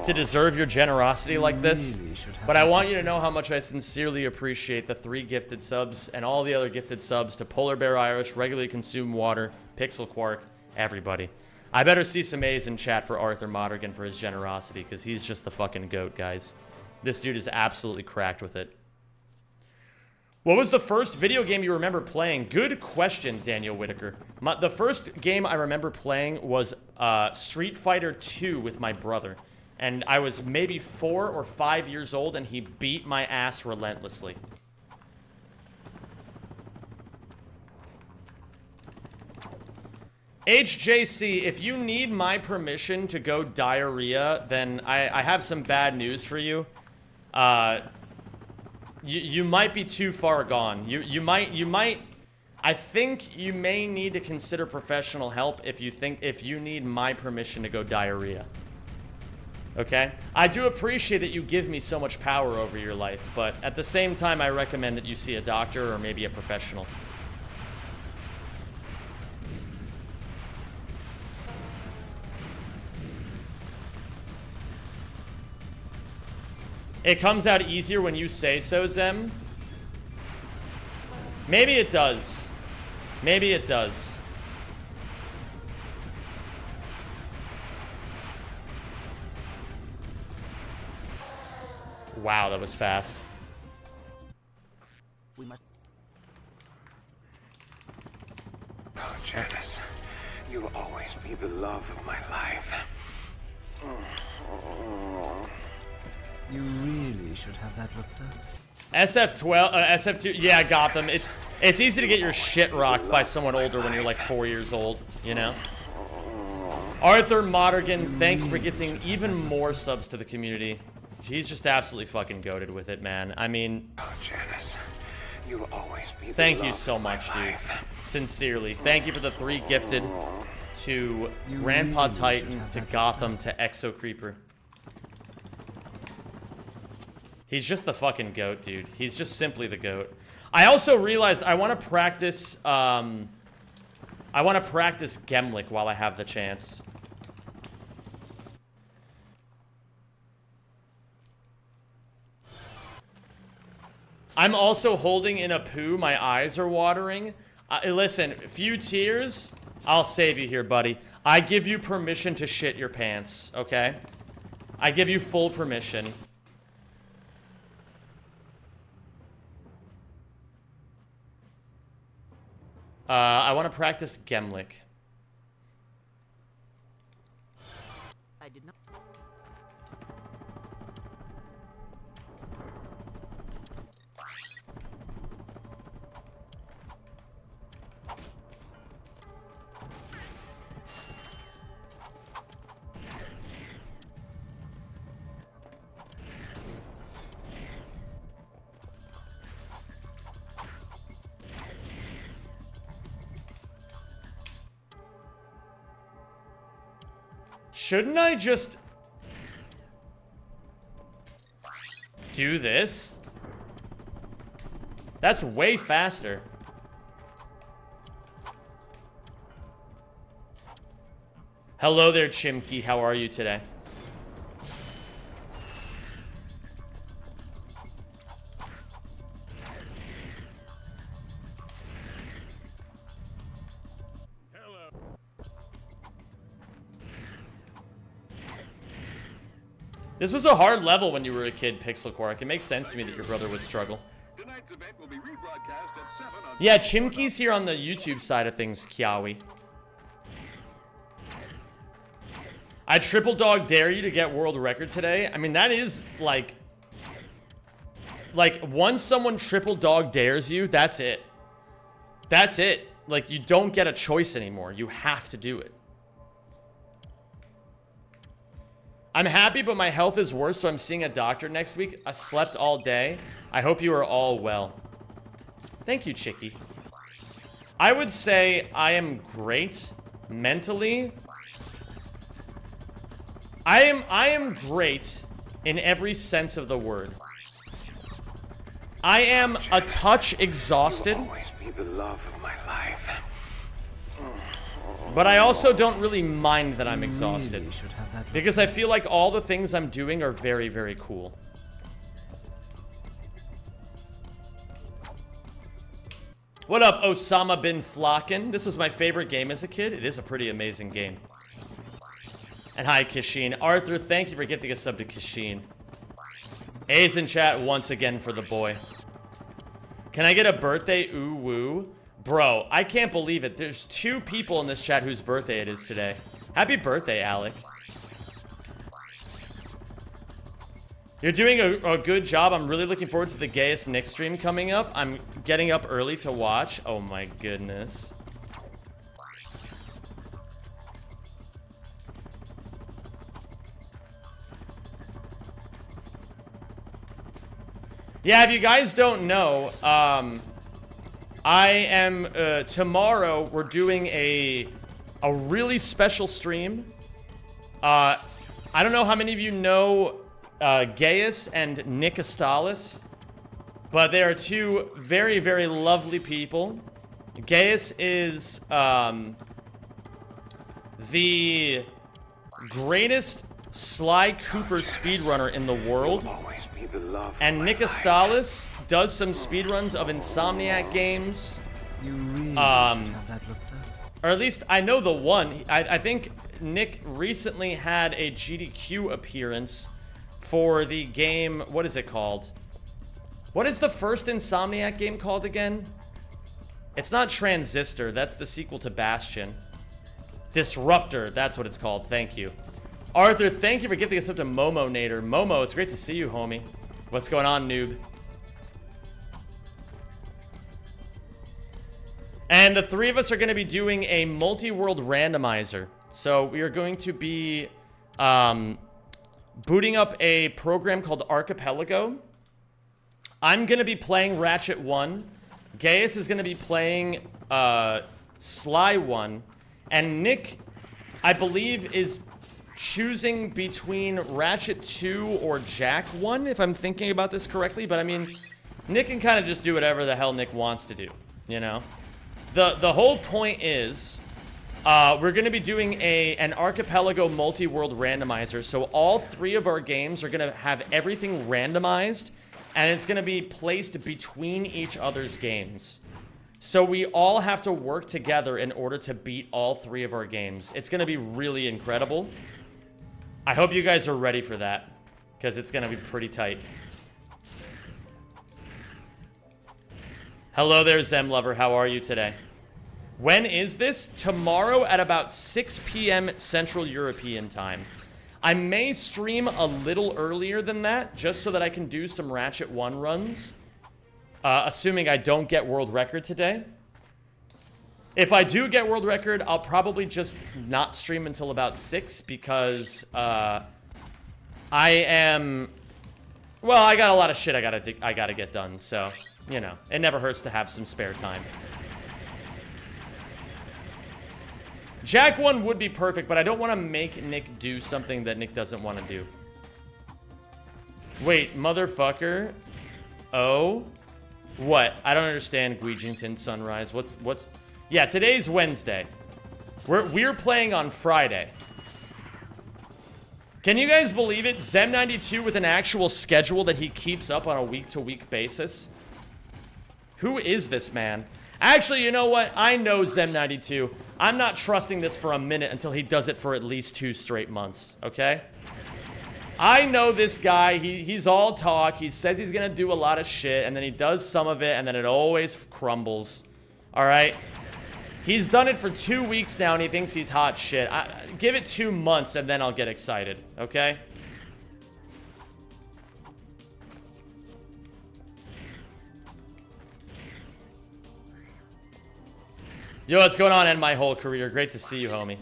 Speaker 1: to deserve your generosity like this. But I want you to know how much I sincerely appreciate the 3 gifted subs and all the other gifted subs to Polar Bear Irish, Regularly Consume Water, Pixel Quark, everybody. I better see some A's in chat for Arthur Modergan for his generosity, because he's just the fucking goat, guys. This dude is absolutely cracked with it. What was the first video game you remember playing? Good question, Daniel Whitaker. The first game I remember playing was Street Fighter 2 with my brother. And I was maybe 4 or 5 years old, and he beat my ass relentlessly. HJC, if you need my permission to go diarrhea, then I have some bad news for you. You might be too far gone. You might I think you may need to consider professional help if you need my permission to go diarrhea. Okay? I do appreciate that you give me so much power over your life, but at the same time I recommend that you see a doctor or maybe a professional. It comes out easier when you say so, Zem. Maybe it does. Maybe it does. Wow, that was fast.
Speaker 5: Oh, Janice, you will always be the love of my life.
Speaker 4: You really should have that looked at.
Speaker 1: SF12, SF2, yeah, Gotham. It's easy to get your shit rocked by someone older when you're like 4 years old, you know? Arthur Modergan, thank you for gifting even more subs to the community. He's just absolutely fucking goated with it, man. I mean,
Speaker 5: Oh, Janice, you will always be the
Speaker 1: thank you
Speaker 5: love
Speaker 1: so
Speaker 5: of my
Speaker 1: much, dude.
Speaker 5: life.
Speaker 1: Sincerely. Thank you for the 3 gifted to Grandpa
Speaker 4: really should
Speaker 1: Titan,
Speaker 4: have
Speaker 1: to
Speaker 4: that
Speaker 1: Gotham, to Exo Creeper. He's just the fucking goat, dude. He's just simply the goat. I also realized I want to practice, Gemlick while I have the chance. I'm also holding in a poo. My eyes are watering. Listen, a few tears, I'll save you here, buddy. I give you permission to shit your pants, okay? I give you full permission. I want to practice Gemlick.
Speaker 6: I did not.
Speaker 1: Shouldn't I just do this? That's way faster. Hello there, Chimkey. How are you today? This was a hard level when you were a kid, Pixel Quark. It makes sense to me that your brother would struggle.
Speaker 7: Tonight's event will be rebroadcast at 7 on
Speaker 1: Yeah, Chimkey's here on the YouTube side of things, Kiawi. I triple dog dare you to get world record today. I mean, that is like once someone triple dog dares you, that's it. That's it. Like, you don't get a choice anymore. You have to do it. I'm happy, but my health is worse, so I'm seeing a doctor next week. I slept all day. I hope you are all well. Thank you, Chicky. I would say I am great mentally. I am great in every sense of the word. I am a touch exhausted.
Speaker 5: You'll always be the love of my life.
Speaker 1: But I also don't really mind that I'm exhausted.
Speaker 4: Really should have that
Speaker 1: Because I feel like all the things I'm doing are very, very cool. What up, Osama bin Flocken? This was my favorite game as a kid. It is a pretty amazing game. And hi, Kishin. Arthur, thank you for gifting a sub to Kishin. A's in chat once again for the boy. Can I get a birthday ooh woo? Bro, I can't believe it. There's 2 people in this chat whose birthday it is today. Happy birthday, Alec. You're doing a good job. I'm really looking forward to the Gaius Nick stream coming up. I'm getting up early to watch. Oh my goodness. Yeah, if you guys don't know, I am, tomorrow, we're doing a really special stream. I don't know how many of you know, Gaius and Nick Astalis, but they are 2 very, very lovely people. Gaius is, the greatest Sly Cooper speedrunner in the world.
Speaker 5: You'll always be the love of
Speaker 1: And
Speaker 5: my
Speaker 1: Nick
Speaker 5: life.
Speaker 1: Astalis does some speedruns of Insomniac games.
Speaker 4: You really should have that looked at.
Speaker 1: Or at least I know the one. I think Nick recently had a GDQ appearance for the game. What is it called? What is the first Insomniac game called again? It's not Transistor. That's the sequel to Bastion. Disruptor. That's what it's called. Thank you. Arthur, thank you for gifting us up to Momo Nader. Momo, it's great to see you, homie. What's going on, noob? And the 3 of us are going to be doing a multi-world randomizer. So we are going to be booting up a program called Archipelago. I'm going to be playing Ratchet 1. Gaius is going to be playing Sly 1. And Nick, I believe, is choosing between Ratchet 2 or Jack 1, if I'm thinking about this correctly. But I mean, Nick can kind of just do whatever the hell Nick wants to do, you know? The whole point is, we're going to be doing an Archipelago multi-world randomizer. So all 3 of our games are going to have everything randomized, and it's going to be placed between each other's games. So we all have to work together in order to beat all 3 of our games. It's going to be really incredible. I hope you guys are ready for that, because it's going to be pretty tight. Hello there, Zem Lover. How are you today? When is this? Tomorrow at about 6 p.m. Central European time. I may stream a little earlier than that, just so that I can do some Ratchet 1 runs. Assuming I don't get world record today. If I do get world record, I'll probably just not stream until about 6 because I am... Well, I got a lot of shit I gotta get done, so, you know, it never hurts to have some spare time. Jack 1 would be perfect, but I don't want to make Nick do something that Nick doesn't want to do. Wait, motherfucker. Oh? What? I don't understand, Guijington Sunrise. What's... Yeah, today's Wednesday. We're playing on Friday. Can you guys believe it? Zem92 with an actual schedule that he keeps up on a week-to-week basis? Who is this man? Actually, you know what? I know Zem92. I'm not trusting this for a minute until he does it for at least 2 straight months, okay? I know this guy. He's all talk. He says he's gonna do a lot of shit, and then he does some of it, and then it always crumbles. All right? He's done it for 2 weeks now, and he thinks he's hot shit. Give it 2 months, and then I'll get excited, okay? Yo, what's going on in my whole career? Great to see you, homie.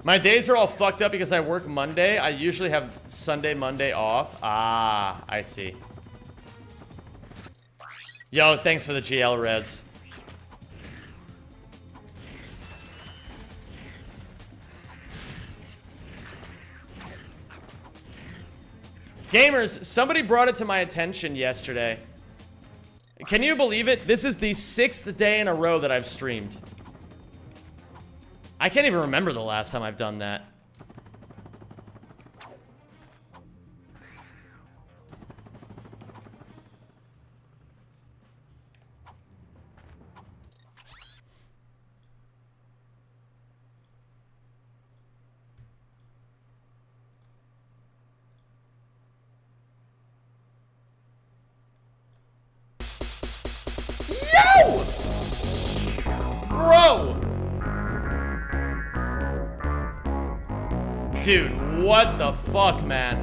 Speaker 1: My days are all fucked up because I work Monday. I usually have Sunday, Monday off. Ah, I see. Yo, thanks for the GL res. Gamers, somebody brought it to my attention yesterday. Can you believe it? This is the 6th day in a row that I've streamed. I can't even remember the last time I've done that. Yo! Bro! Dude, what the fuck, man?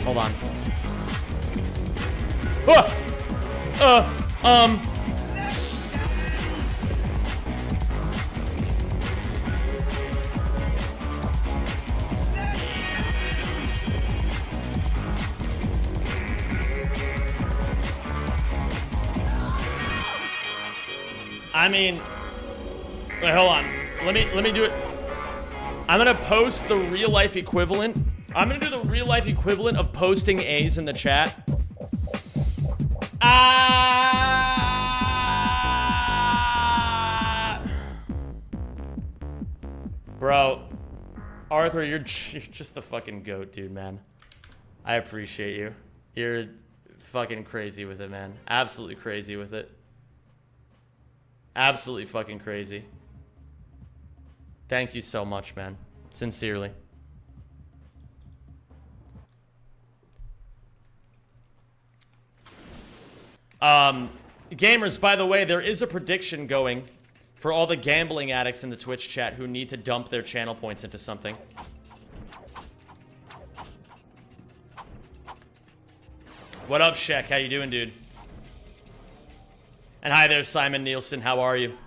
Speaker 1: Hold on. I mean, wait, hold on. Let me do it. I'm gonna post the real life equivalent. I'm gonna do the real life equivalent of posting A's in the chat. Bro, Arthur, you're just the fucking goat, dude, man. I appreciate you. You're fucking crazy with it, man. Absolutely crazy with it. Absolutely fucking crazy. Thank you so much, man. Sincerely. Gamers, by the way, there is a prediction going for all the gambling addicts in the Twitch chat who need to dump their channel points into something. What up, Shek? How you doing, dude? And hi there, Simon Nielsen. How are you?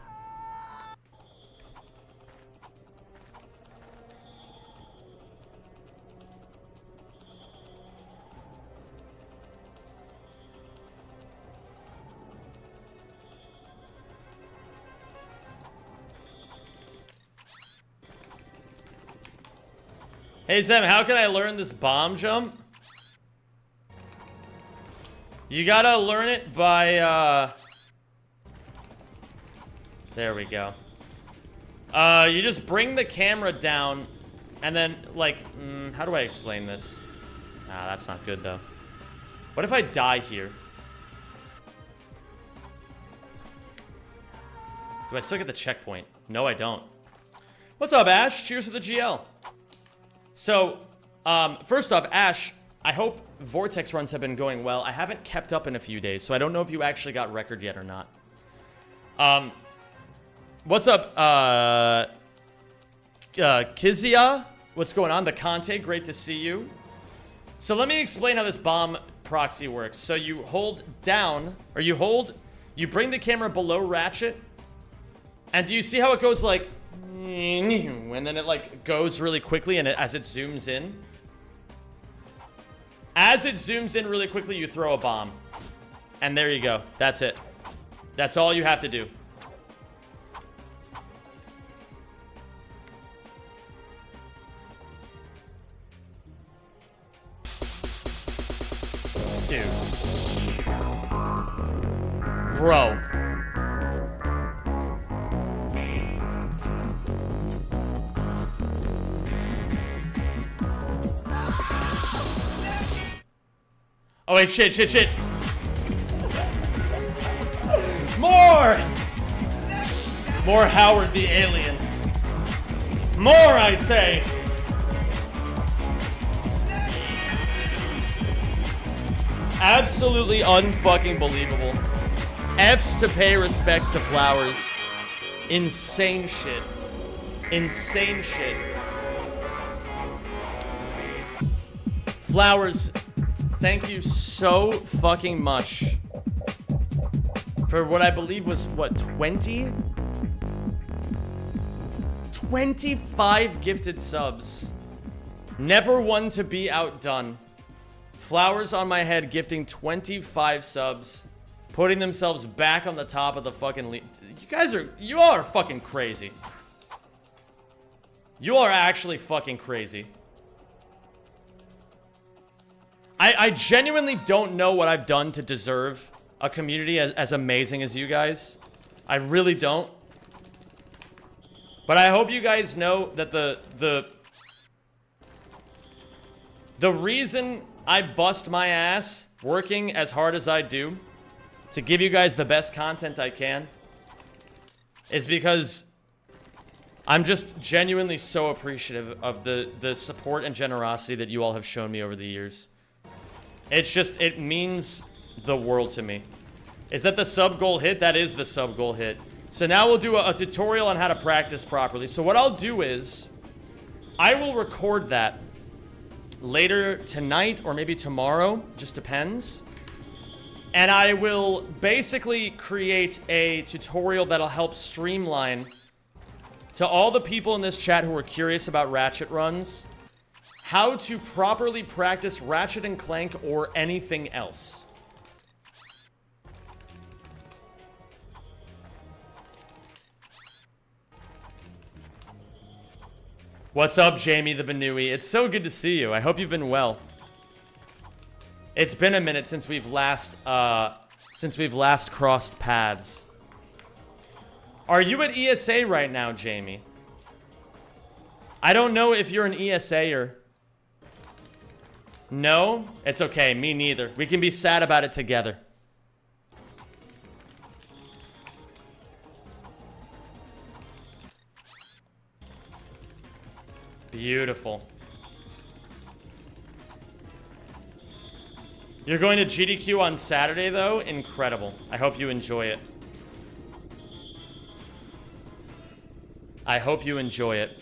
Speaker 1: Hey, Zem, how can I learn this bomb jump? You gotta learn it by, there we go. You just bring the camera down, and then, like, how do I explain this? Ah, that's not good, though. What if I die here? Do I still get the checkpoint? No, I don't. What's up, Ash? Cheers to the GL. So, first off, Ash, I hope Vortex runs have been going well. I haven't kept up in a few days, so I don't know if you actually got record yet or not. What's up, Kizia? What's going on? The Conte, great to see you. So let me explain how this bomb proxy works. So you hold down, or you hold You bring the camera below Ratchet, and do you see how it goes like, and then it like goes really quickly, and as it zooms in? As it zooms in really quickly, you throw a bomb. And there you go. That's it. That's all you have to do. Dude. Bro. Oh wait, shit. More! More Howard the Alien. More, I say! Absolutely unfucking believable. F's to pay respects to Flowers. Insane shit. Insane shit. Flowers, thank you so fucking much for what I believe was, what, 20? 25 gifted subs. Never one to be outdone. Flowers on my head gifting 25 subs. Putting themselves back on the top of the fucking league. You all are fucking crazy. You are actually fucking crazy. I genuinely don't know what I've done to deserve a community as amazing as you guys. I really don't. But I hope you guys know that the reason I bust my ass working as hard as I do to give you guys the best content I can is because I'm just genuinely so appreciative of the support and generosity that you all have shown me over the years. It's just, it means the world to me. Is that the sub goal hit? That is the sub goal hit. So now we'll do a tutorial on how to practice properly. So what I'll do is, I will record that later tonight or maybe tomorrow, just depends. And I will basically create a tutorial that'll help streamline to all the people in this chat who are curious about Ratchet runs, how to properly practice Ratchet and Clank or anything else. What's up, Jamie the Benui? It's so good to see you. I hope you've been well. It's been a minute since we've last crossed paths. Are you at ESA right now, Jamie? I don't know if you're an ESA-er. No? It's okay, me neither. We can be sad about it together. Beautiful. You're going to GDQ on Saturday, though? Incredible. I hope you enjoy it. I hope you enjoy it.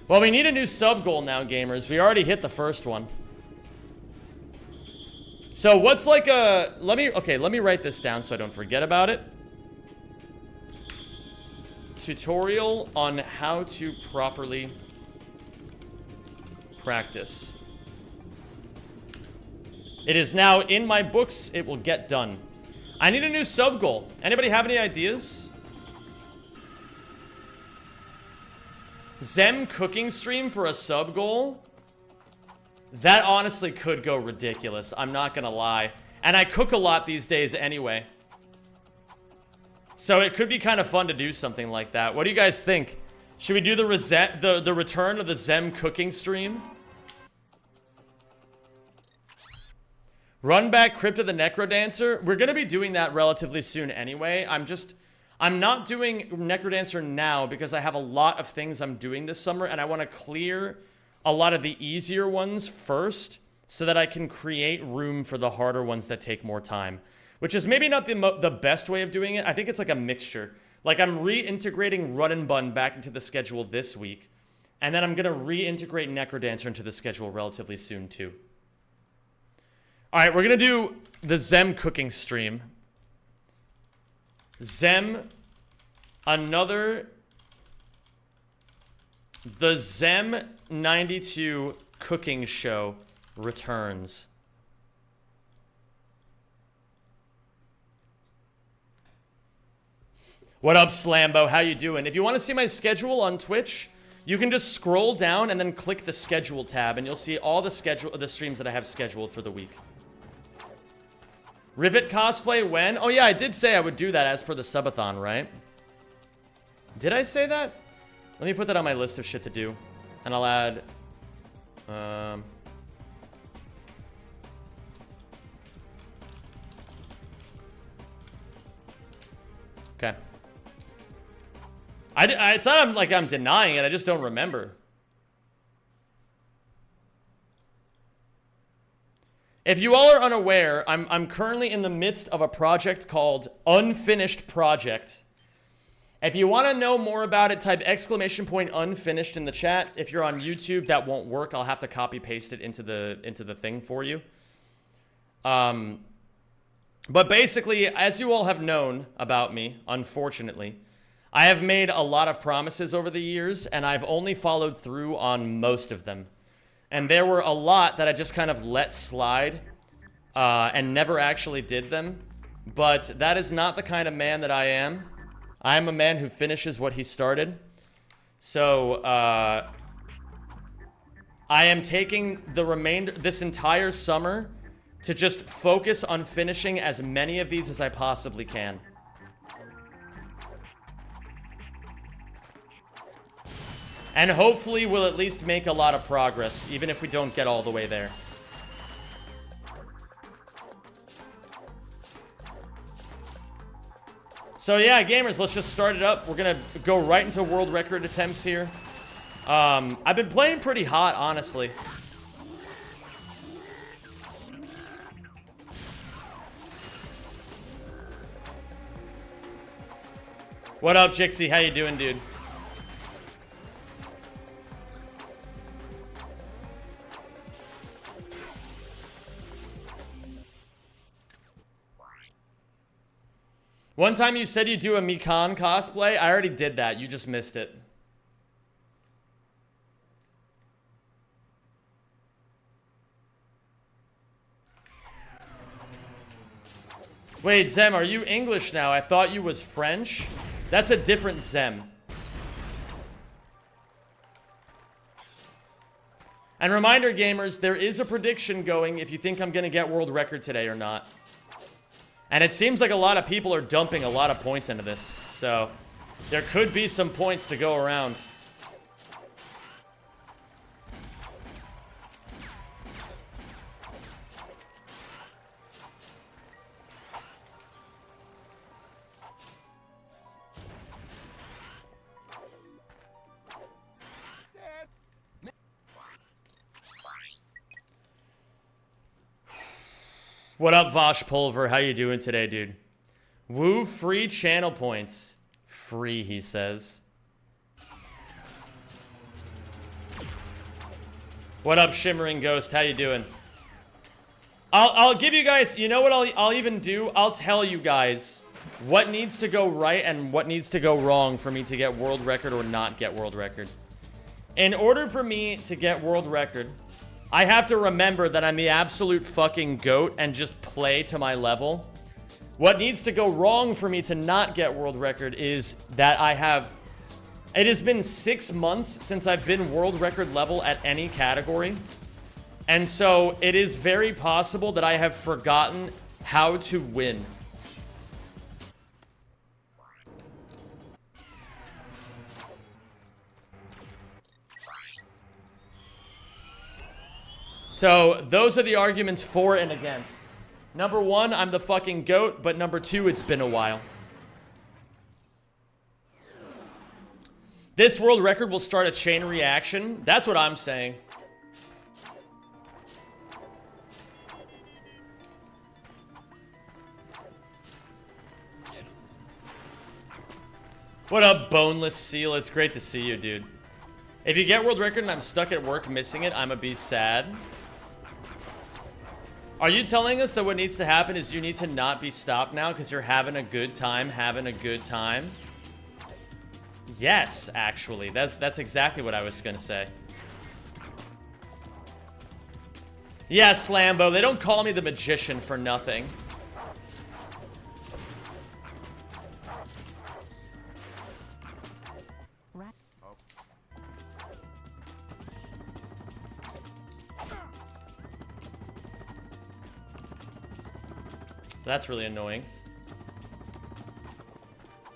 Speaker 1: Well, we need a new sub goal now, gamers. We already hit the first one. So what's like a... let me write this down so I don't forget about it. Tutorial on how to properly practice. It is now in my books. It will get done. I need a new sub goal. Anybody have any ideas? Zem cooking stream for a sub goal? That honestly could go ridiculous. I'm not gonna lie. And I cook a lot these days anyway. So it could be kind of fun to do something like that. What do you guys think? Should we do the return of the Zem cooking stream? Run back Crypt of the Necrodancer. We're gonna be doing that relatively soon anyway. I'm not doing Necrodancer now because I have a lot of things I'm doing this summer and I want to clear a lot of the easier ones first so that I can create room for the harder ones that take more time. Which is maybe not the best way of doing it. I think it's like a mixture. Like I'm reintegrating Run and Bun back into the schedule this week. And then I'm going to reintegrate Necrodancer into the schedule relatively soon too. Alright, we're going to do the Zem cooking stream. Zem, the Zem 92 cooking show returns. What up, Slambo? How you doing? If you want to see my schedule on Twitch, you can just scroll down and then click the schedule tab, and you'll see all the streams that I have scheduled for the week. Rivet cosplay when? Oh yeah, I did say I would do that as per the subathon, right? Did I say that? Let me put that on my list of shit to do. And I'll add... Okay. It's not like I'm denying it, I just don't remember. If you all are unaware, I'm currently in the midst of a project called Unfinished Project. If you want to know more about it, type !unfinished in the chat. If you're on YouTube, that won't work. I'll have to copy paste it into the thing for you. But basically, as you all have known about me, unfortunately, I have made a lot of promises over the years, and I've only followed through on most of them. And there were a lot that I just kind of let slide and never actually did them. But that is not the kind of man that I am. I am a man who finishes what he started. So I am taking the remainder, this entire summer, to just focus on finishing as many of these as I possibly can. And hopefully we'll at least make a lot of progress, even if we don't get all the way there. So yeah, gamers, let's just start it up. We're gonna go right into world record attempts here. I've been playing pretty hot, honestly. What up, Jixie? How you doing, dude? One time you said you'd do a Mikan cosplay. I already did that. You just missed it. Wait, Zem, are you English now? I thought you was French. That's a different Zem. And reminder, gamers, there is a prediction going if you think I'm going to get world record today or not. And it seems like a lot of people are dumping a lot of points into this. So, there could be some points to go around. What up, Vosh Pulver? How you doing today, dude? Woo, free channel points. Free, he says. What up, Shimmering Ghost? How you doing? I'll give you guys, you know what I'll even do? I'll tell you guys what needs to go right and what needs to go wrong for me to get world record or not get world record. In order for me to get world record, I have to remember that I'm the absolute fucking GOAT and just play to my level. What needs to go wrong for me to not get world record is that it has been 6 months since I've been world record level at any category. And so it is very possible that I have forgotten how to win. So, those are the arguments for and against. Number one, I'm the fucking GOAT, but number two, it's been a while. This world record will start a chain reaction. That's what I'm saying. What up, Boneless Seal? It's great to see you, dude. If you get world record and I'm stuck at work missing it, I'ma be sad. Are you telling us that what needs to happen is you need to not be stopped now because you're having a good time, Yes, actually. That's exactly what I was gonna say. Yeah, Slambo, they don't call me the magician for nothing. That's really annoying.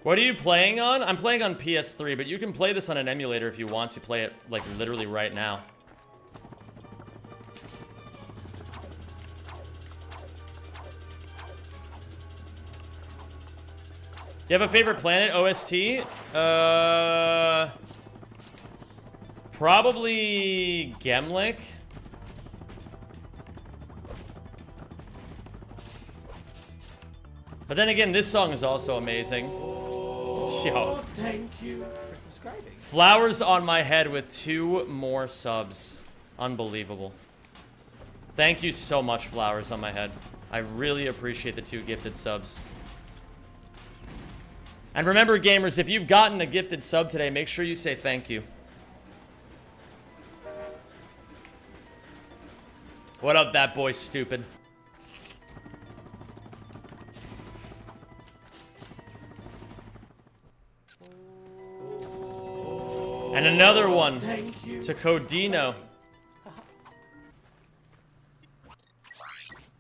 Speaker 1: What are you playing on? I'm playing on PS3, but you can play this on an emulator if you want to play it, like, literally right now. Do you have a favorite planet, OST? Probably Gemlik. But then again, this song is also amazing. Yo.
Speaker 8: Thank you for subscribing.
Speaker 1: Flowers on my head with 2 more subs. Unbelievable. Thank you so much, Flowers on my head. I really appreciate the 2 gifted subs. And remember, gamers, if you've gotten a gifted sub today, make sure you say thank you. What up, that boy stupid? And another one to Codino.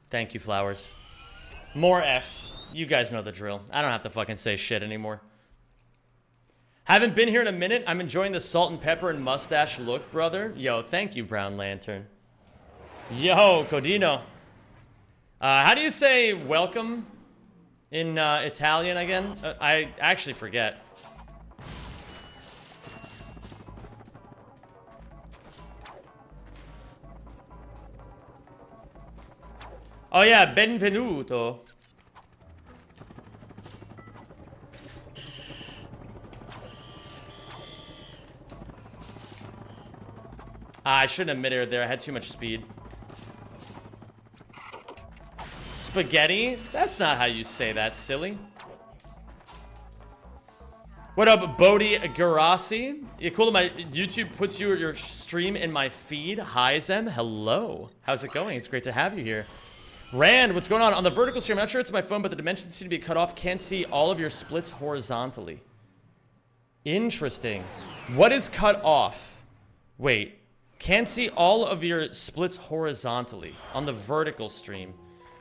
Speaker 1: Thank you, Flowers. More Fs. You guys know the drill. I don't have to fucking say shit anymore. Haven't been here in a minute. I'm enjoying the salt and pepper and mustache look, brother. Yo, thank you, Brown Lantern. Yo, Codino. How do you say welcome in Italian again? I actually forget. Oh yeah, benvenuto. I shouldn't have mid-aired there. I had too much speed. Spaghetti? That's not how you say that, silly. What up, Bodhi Garasi? You cool that my YouTube puts your stream in my feed? Hi, Zem. Hello. How's it going? It's great to have you here. Rand, what's going on? On the vertical stream, I'm not sure it's my phone, but the dimensions seem to be cut off. Can't see all of your splits horizontally. Interesting. What is cut off? Wait. Can't see all of your splits horizontally on the vertical stream.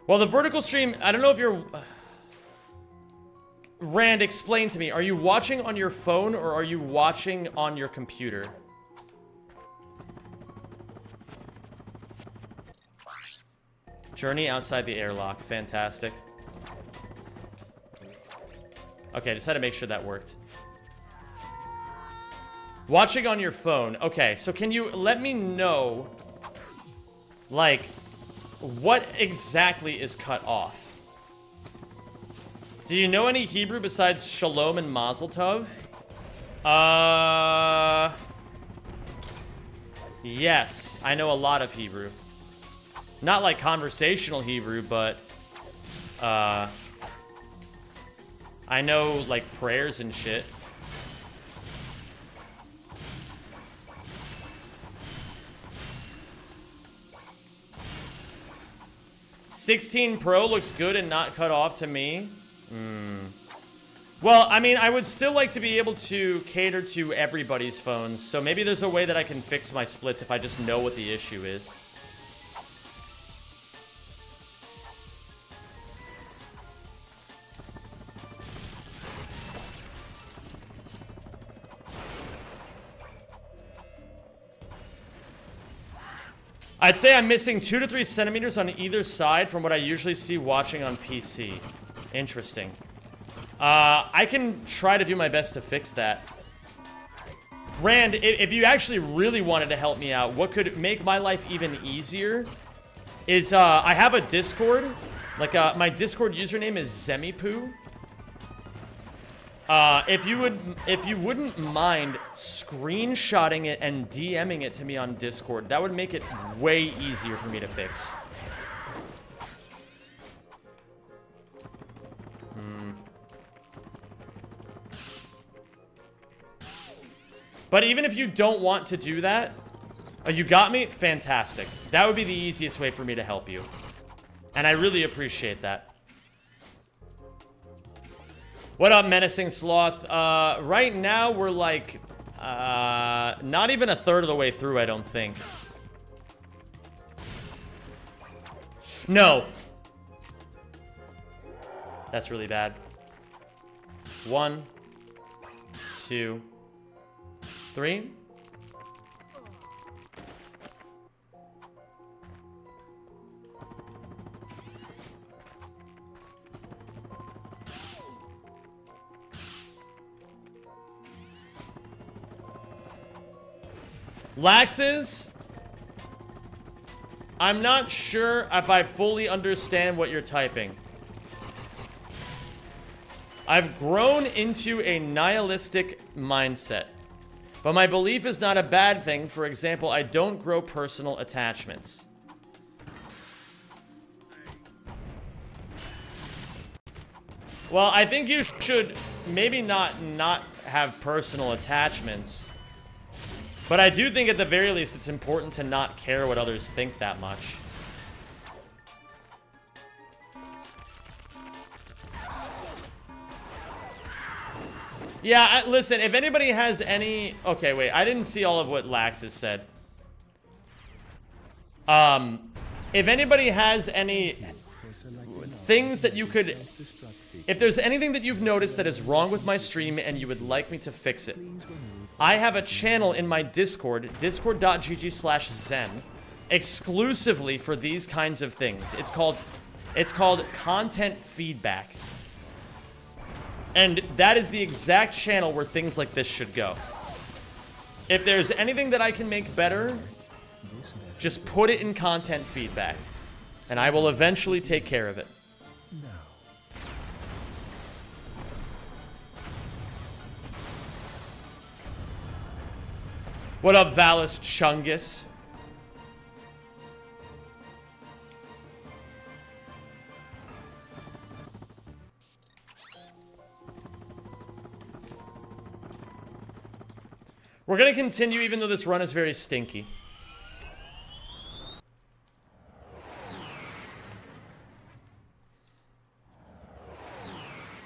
Speaker 1: Well, the vertical stream, I don't know if you're... Rand, explain to me. Are you watching on your phone or are you watching on your computer? Journey outside the airlock. Fantastic. Okay, just had to make sure that worked. Watching on your phone. Okay, so can you let me know, like, what exactly is cut off? Do you know any Hebrew besides Shalom and Mazel Tov? Yes, I know a lot of Hebrew. Not like conversational Hebrew, but I know like prayers and shit. $16 Pro looks good and not cut off to me. Well, I mean, I would still like to be able to cater to everybody's phones, so maybe there's a way that I can fix my splits if I just know what the issue is. I'd say I'm missing 2 to 3 centimeters on either side from what I usually see watching on PC. Interesting. I can try to do my best to fix that. Rand, if you actually really wanted to help me out, what could make my life even easier is I have a Discord. Like, my Discord username is Zemipoo. If you wouldn't mind screenshotting it and DMing it to me on Discord, that would make it way easier for me to fix. But even if you don't want to do that, you got me? Fantastic. That would be the easiest way for me to help you. And I really appreciate that. What up, Menacing Sloth? Right now, we're like, not even a third of the way through, I don't think. No. That's really bad. 1, 2, 3. Laxes, I'm not sure if I fully understand what you're typing. I've grown into a nihilistic mindset, but my belief is not a bad thing. For example, I don't grow personal attachments. Well, I think you should maybe not have personal attachments. But I do think at the very least it's important to not care what others think that much. Yeah, listen, if anybody has any... Okay, wait, I didn't see all of what Laxus said. If anybody has any things that you could... If there's anything that you've noticed that is wrong with my stream and you would like me to fix it, I have a channel in my Discord, discord.gg/zen, exclusively for these kinds of things. It's called content feedback. And that is the exact channel where things like this should go. If there's anything that I can make better, just put it in content feedback. And I will eventually take care of it. What up, Valis Chungus? We're gonna continue even though this run is very stinky.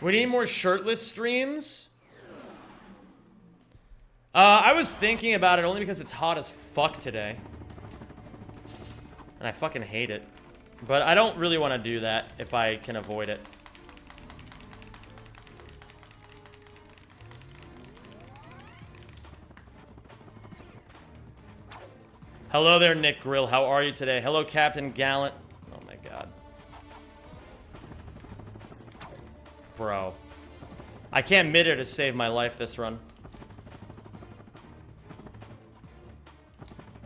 Speaker 1: We need more shirtless streams. I was thinking about it only because it's hot as fuck today. And I fucking hate it. But I don't really want to do that if I can avoid it. Hello there, Nick Grill. How are you today? Hello, Captain Gallant. Oh my god. Bro. I can't mid-air to save my life this run.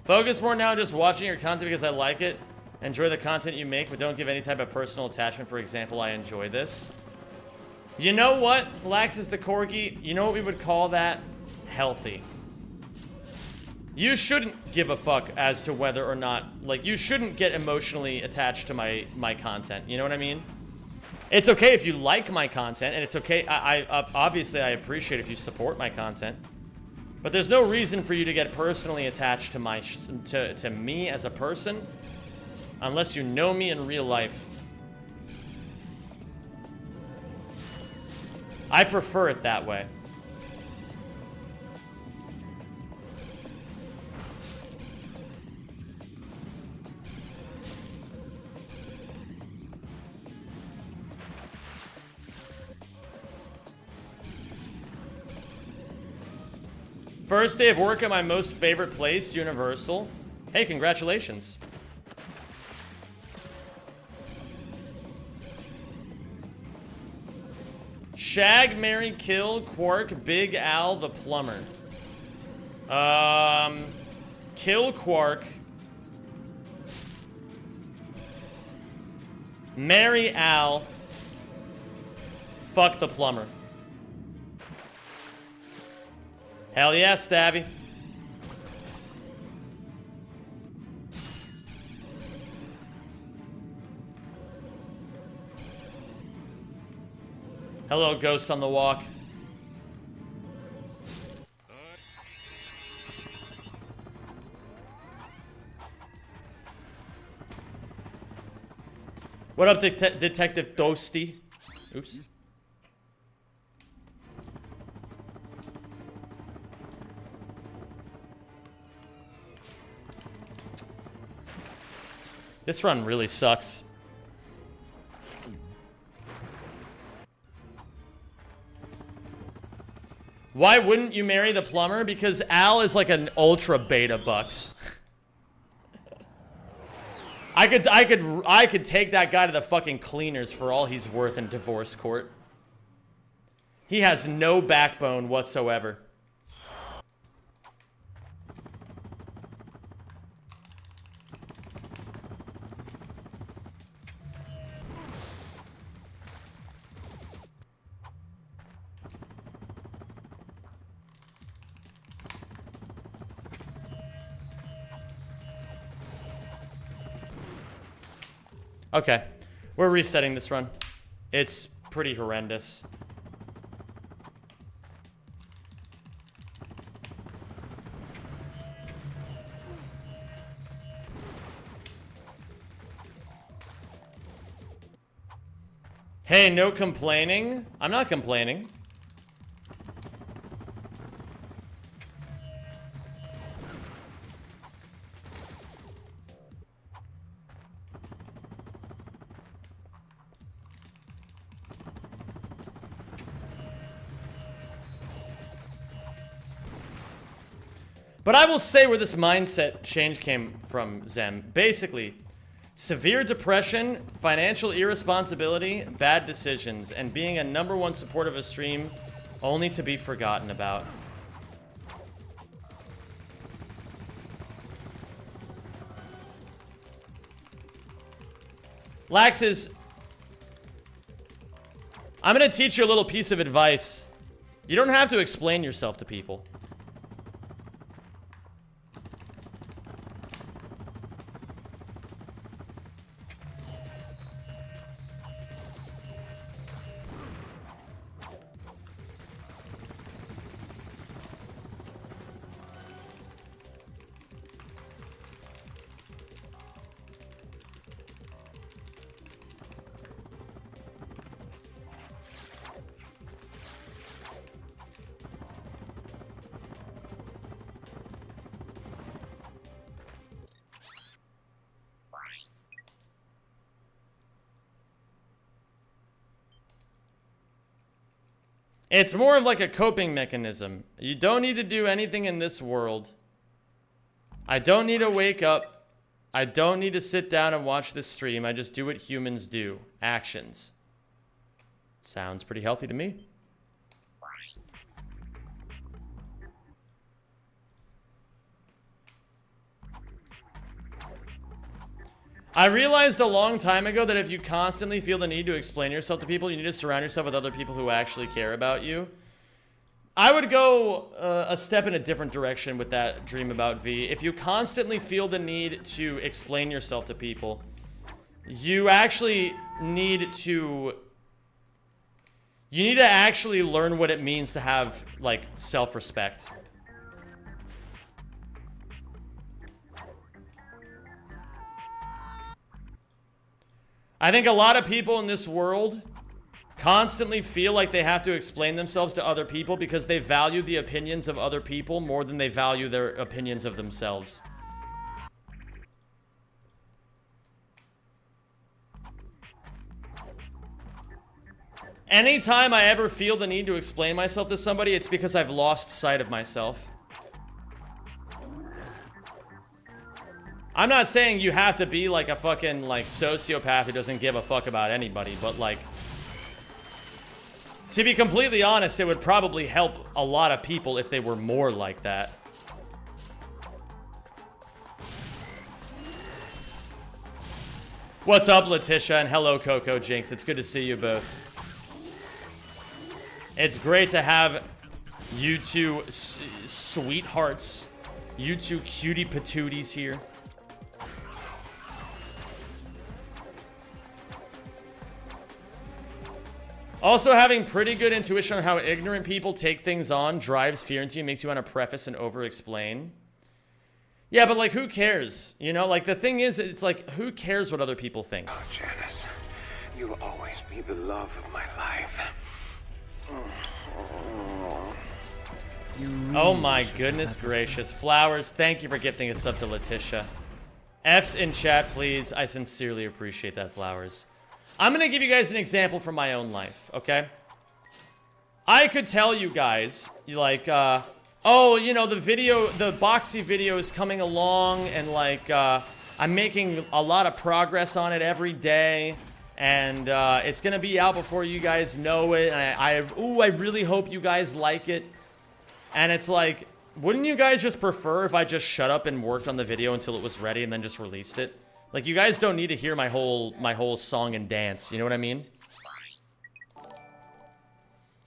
Speaker 1: Focus more now just watching your content because I like it. Enjoy the content you make, but don't give any type of personal attachment. For example, I enjoy this. You know what, Laxus the Corgi? You know what we would call that? Healthy. You shouldn't give a fuck as to whether or not, like, you shouldn't get emotionally attached to my content. You know what I mean? It's okay if you like my content, and it's okay. Obviously, I appreciate if you support my content. But there's no reason for you to get personally attached to to me as a person, unless you know me in real life. I prefer it that way. First day of work at my most favorite place, Universal. Hey, congratulations. Shag, marry, kill, Quark, Big Al, the plumber. Kill Quark. Marry Al. Fuck the plumber. Hell yeah, Stabby. Hello, Ghost on the Walk. What up, Detective Toasty? Oops. This run really sucks. Why wouldn't you marry the plumber? Because Al is like an ultra beta bucks. I could take that guy to the fucking cleaners for all he's worth in divorce court. He has no backbone whatsoever. Okay, we're resetting this run. It's pretty horrendous. Hey, no complaining. I'm not complaining. But I will say where this mindset change came from, Zem. Basically, severe depression, financial irresponsibility, bad decisions, and being a #1 support of a stream only to be forgotten about. Laxes, I'm gonna teach you a little piece of advice. You don't have to explain yourself to people. It's more of like a coping mechanism. You don't need to do anything in this world. I don't need to wake up. I don't need to sit down and watch this stream. I just do what humans do. Actions. Sounds pretty healthy to me. I realized a long time ago that if you constantly feel the need to explain yourself to people, you need to surround yourself with other people who actually care about you. I would go a step in a different direction with that dream about V. If you constantly feel the need to explain yourself to people, you actually need to... You need to actually learn what it means to have, like, self-respect. I think a lot of people in this world constantly feel like they have to explain themselves to other people because they value the opinions of other people more than they value their opinions of themselves. Anytime I ever feel the need to explain myself to somebody, it's because I've lost sight of myself. I'm not saying you have to be like a fucking like sociopath who doesn't give a fuck about anybody, but like, to be completely honest, it would probably help a lot of people if they were more like that. What's up, Letitia, and hello, Coco Jinx. It's good to see you both. It's great to have you two sweethearts, you two cutie patooties here. Also, having pretty good intuition on how ignorant people take things on drives fear into you, makes you want to preface and over-explain. Yeah, but like, who cares? You know, like, the thing is, it's like, who cares what other people think?
Speaker 5: Oh, Janice, You will always be the love of my life.
Speaker 4: You really
Speaker 1: Oh my
Speaker 4: should
Speaker 1: goodness
Speaker 4: have
Speaker 1: gracious. Flowers, thank you for gifting a sub to Letitia. F's in chat, please. I sincerely appreciate that, Flowers. I'm going to give you guys an example from my own life, okay? I could tell you guys, like, oh, you know, the Boxy video is coming along, and, like, I'm making a lot of progress on it every day, and it's going to be out before you guys know it, and I really hope you guys like it. And it's like, wouldn't you guys just prefer if I just shut up and worked on the video until it was ready and then just released it? Like, you guys don't need to hear my whole song and dance, you know what I mean?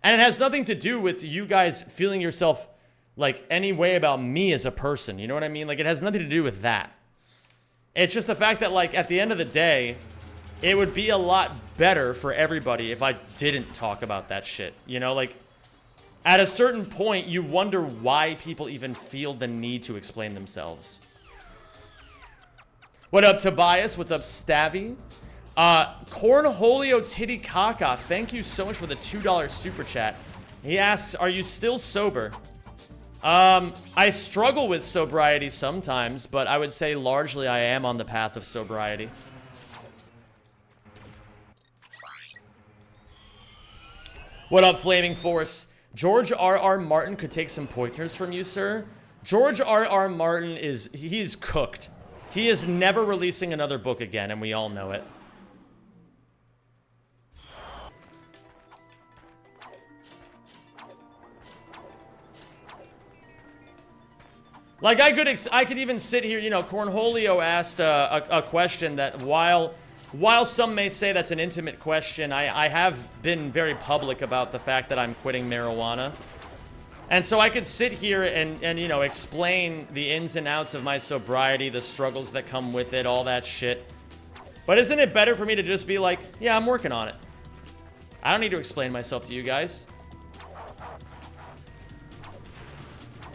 Speaker 1: And it has nothing to do with you guys feeling yourself, like, any way about me as a person, you know what I mean? Like, it has nothing to do with that. It's just the fact that, like, at the end of the day, it would be a lot better for everybody if I didn't talk about that shit, you know? Like, at a certain point, you wonder why people even feel the need to explain themselves. What up, Tobias? What's up, Stavy? Cornholio Titicaca, thank you so much for the $2 super chat. He asks, are you still sober? I struggle with sobriety sometimes, but I would say largely I am on the path of sobriety. What up, Flaming Force? George R.R. Martin could take some pointers from you, sir. George R.R. Martin he's cooked. He is never releasing another book again, and we all know it. Like, I could even sit here, you know, Cornholio asked a question that while some may say that's an intimate question, I have been very public about the fact that I'm quitting marijuana. And so I could sit here and you know, explain the ins and outs of my sobriety, the struggles that come with it, all that shit. But isn't it better for me to just be like, yeah, I'm working on it. I don't need to explain myself to you guys.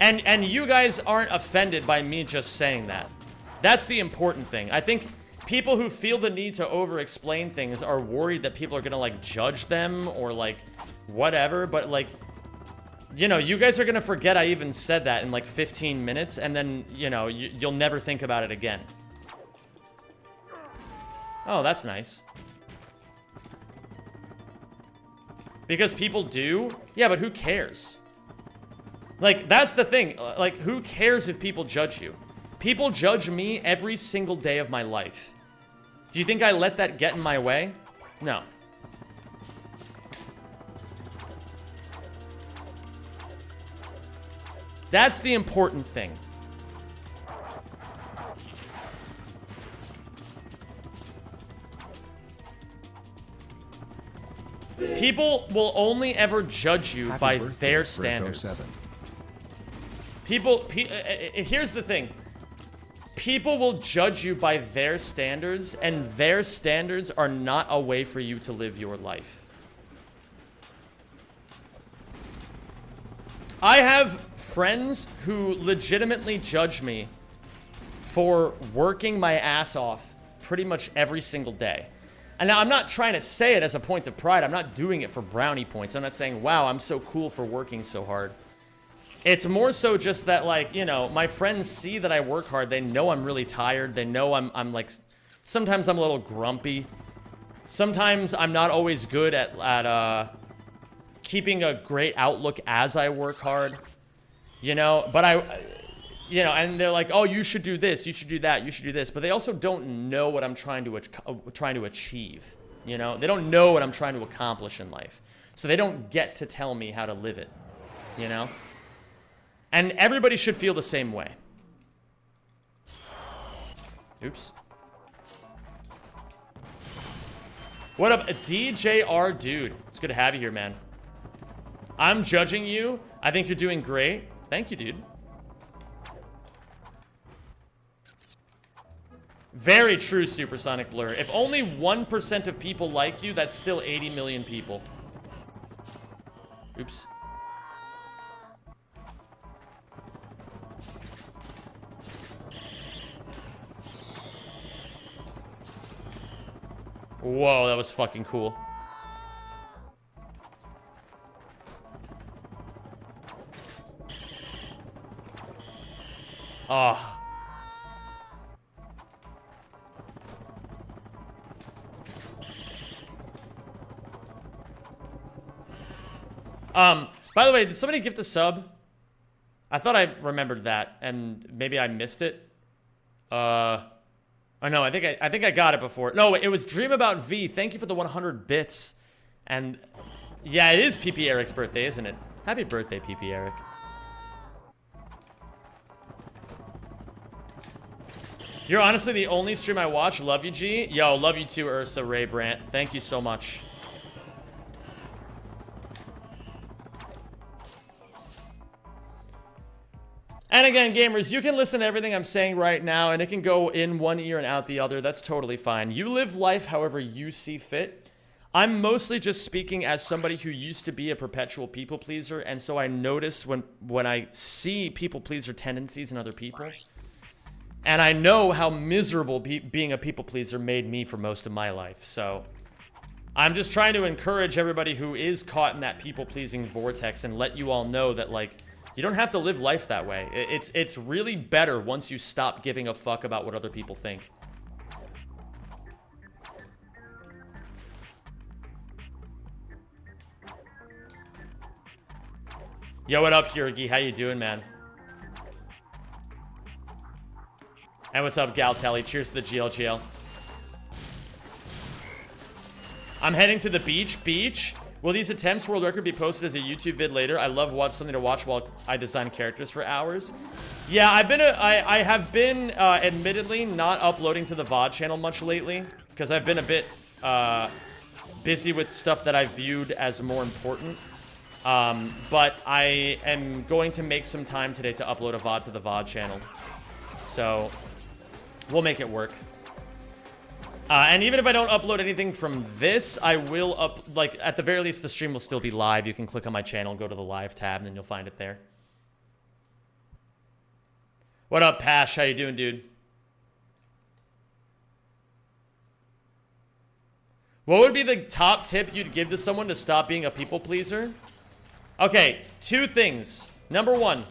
Speaker 1: And you guys aren't offended by me just saying that. That's the important thing. I think people who feel the need to over-explain things are worried that people are gonna, like, judge them or, like, whatever. But, like, you know, you guys are gonna forget I even said that in, like, 15 minutes. And then, you know, you'll never think about it again. Oh, that's nice. Because people do? Yeah, but who cares? Like, that's the thing. Like, who cares if people judge you? People judge me every single day of my life. Do you think I let that get in my way? No. That's the important thing. People will only ever judge you by their standards. Here's the thing. People will judge you by their standards, and their standards are not a way for you to live your life. I have friends who legitimately judge me for working my ass off pretty much every single day. And now, I'm not trying to say it as a point of pride. I'm not doing it for brownie points. I'm not saying, wow, I'm so cool for working so hard. It's more so just that, like, you know, my friends see that I work hard. They know I'm really tired. They know I'm like, sometimes I'm a little grumpy. Sometimes I'm not always good at keeping a great outlook as I work hard. You know, but you know, and they're like, oh, you should do this, you should do that, you should do this. But they also don't know what I'm trying to achieve. You know, they don't know what I'm trying to accomplish in life. So they don't get to tell me how to live it. You know? And everybody should feel the same way. Oops. What up, DJR dude? It's good to have you here, man. I'm judging you. I think you're doing great. Thank you, dude. Very true, Supersonic Blur. If only 1% of people like you, that's still 80 million people. Oops. Whoa, that was fucking cool. Oh. By the way, did somebody gift a sub? I thought I remembered that, and maybe I missed it. Oh no, I think I got it before. No, it was Dream About V. Thank you for the 100 bits. And yeah, it is PP Eric's birthday, isn't it? Happy birthday, PP Eric. You're honestly the only stream I watch. Love you, G. Yo, love you too, Ursa Ray Brandt. Thank you so much. And again, gamers, you can listen to everything I'm saying right now, and it can go in one ear and out the other. That's totally fine. You live life however you see fit. I'm mostly just speaking as somebody who used to be a perpetual people pleaser, and so I notice when I see people pleaser tendencies in other people, and I know how miserable being a people pleaser made me for most of my life. So I'm just trying to encourage everybody who is caught in that people pleasing vortex and let you all know that, like, you don't have to live life that way. It's really better once you stop giving a fuck about what other people think. Yo, what up, Yurgi? How you doing, man? And what's up, Galtelli? Cheers to the GLGL. I'm heading to the beach. Will these attempts world record be posted as a YouTube vid later? I love something to watch while I design characters for hours. Yeah, I have been admittedly not uploading to the VOD channel much lately because I've been a bit busy with stuff that I viewed as more important. But I am going to make some time today to upload a VOD to the VOD channel. So we'll make it work. And even if I don't upload anything from this, I will like, at the very least, the stream will still be live. You can click on my channel, go to the live tab, and then you'll find it there. What up, Pash? How you doing, dude? What would be the top tip you'd give to someone to stop being a people pleaser? Okay, 2 things. Number 1.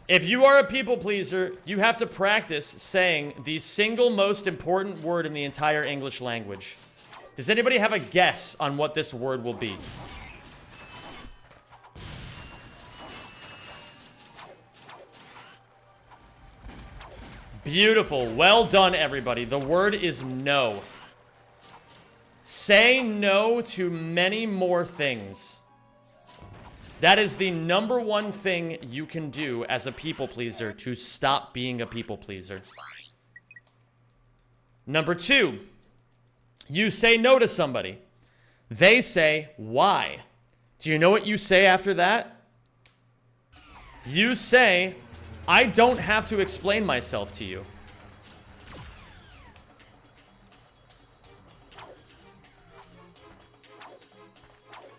Speaker 1: If you are a people pleaser, you have to practice saying the single most important word in the entire English language. Does anybody have a guess on what this word will be? Beautiful. Well done, everybody. The word is no. Say no to many more things. That is the number 1 thing you can do as a people pleaser to stop being a people pleaser. Number 2, you say no to somebody. They say, why? Do you know what you say after that? You say, I don't have to explain myself to you.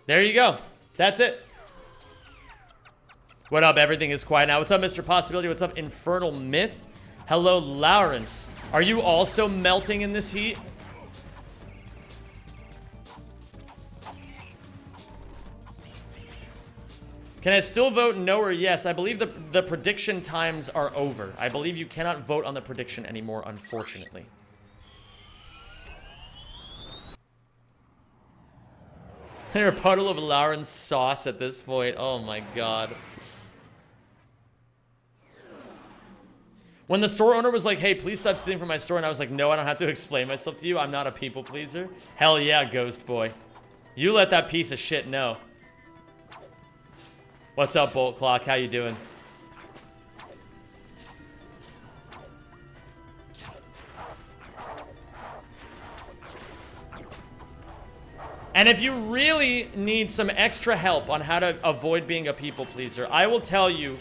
Speaker 1: There you go. That's it. What up? Everything is quiet now. What's up, Mr. Possibility? What's up, Infernal Myth? Hello, Lawrence. Are you also melting in this heat? Can I still vote no or yes? I believe the prediction times are over. I believe you cannot vote on the prediction anymore, unfortunately. They're a puddle of Lawrence sauce at this point. Oh my god. When the store owner was like, hey, please stop stealing from my store, and I was like, no, I don't have to explain myself to you. I'm not a people pleaser. Hell yeah, Ghost Boy. You let that piece of shit know. What's up, Bolt Clock? How you doing? And if you really need some extra help on how to avoid being a people pleaser, I will tell you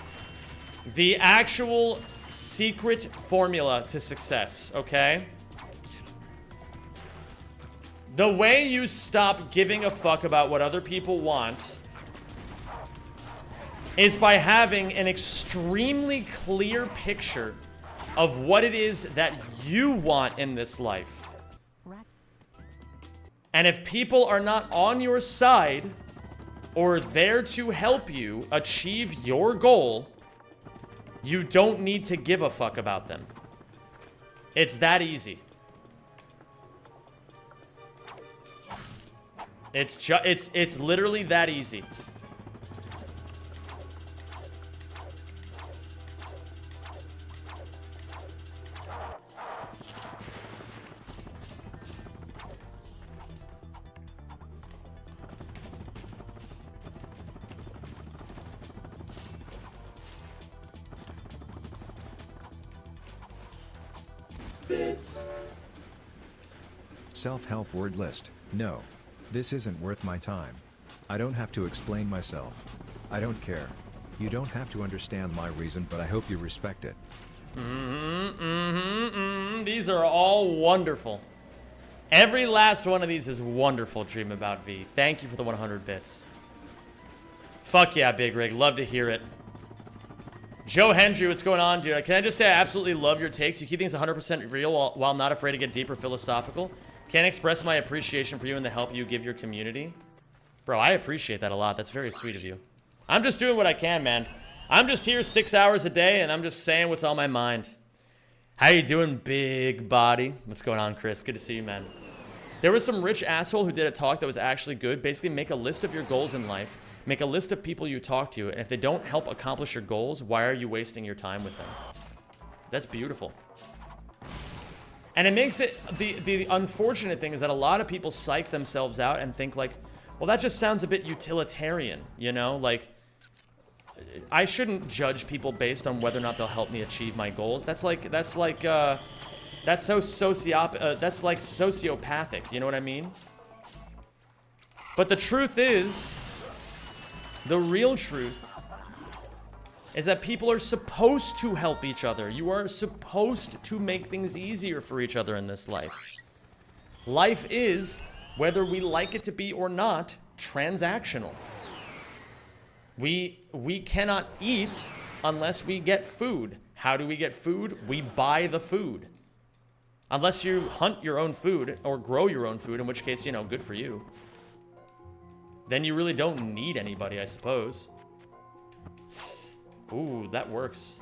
Speaker 1: the actual secret formula to success, okay? The way you stop giving a fuck about what other people want is by having an extremely clear picture of what it is that you want in this life. And if people are not on your side or there to help you achieve your goal, you don't need to give a fuck about them. It's that easy. It's literally that easy. Bits.
Speaker 3: Self-help word list. No. This isn't worth my time. I don't have to explain myself. I don't care. You don't have to understand my reason, but I hope you respect it.
Speaker 1: These are all wonderful. Every last one of these is wonderful, Dream About V. Thank you for the 100 bits. Fuck yeah, Big Rig. Love to hear it. Joe Hendry, what's going on, dude? Can I just say I absolutely love your takes. You keep things 100% real while not afraid to get deeper philosophical. Can't express my appreciation for you and the help you give your community. Bro, I appreciate that a lot. That's very sweet of you. I'm just doing what I can, man. I'm just here 6 hours a day, and I'm just saying what's on my mind. How you doing, big body? What's going on, Chris? Good to see you, man. There was some rich asshole who did a talk that was actually good. Basically, make a list of your goals in life. Make a list of people you talk to, and if they don't help accomplish your goals, why are you wasting your time with them? That's beautiful. And it makes it, the unfortunate thing is that a lot of people psych themselves out and think like, well, that just sounds a bit utilitarian, you know? Like, I shouldn't judge people based on whether or not they'll help me achieve my goals. That's like sociopathic, you know what I mean? But the truth is, the real truth is that people are supposed to help each other. You are supposed to make things easier for each other in this life. Life is, whether we like it to be or not, transactional. We cannot eat unless we get food. How do we get food? We buy the food. Unless you hunt your own food or grow your own food, in which case, you know, good for you. Then you really don't need anybody, I suppose. Ooh, that works.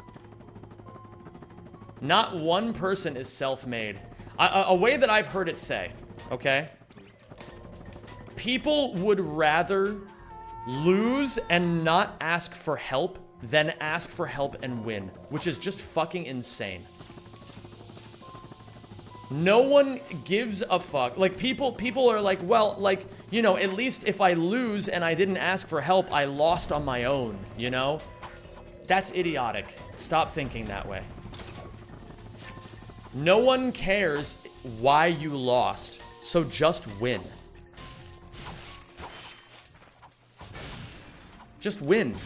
Speaker 1: Not one person is self-made. A way that I've heard it say, okay? People would rather lose and not ask for help than ask for help and win, which is just fucking insane. No one gives a fuck. Like, people are like, well, like, you know, at least if I lose and I didn't ask for help, I lost on my own, you know? That's idiotic. Stop thinking that way. No one cares why you lost, so just win. Just win.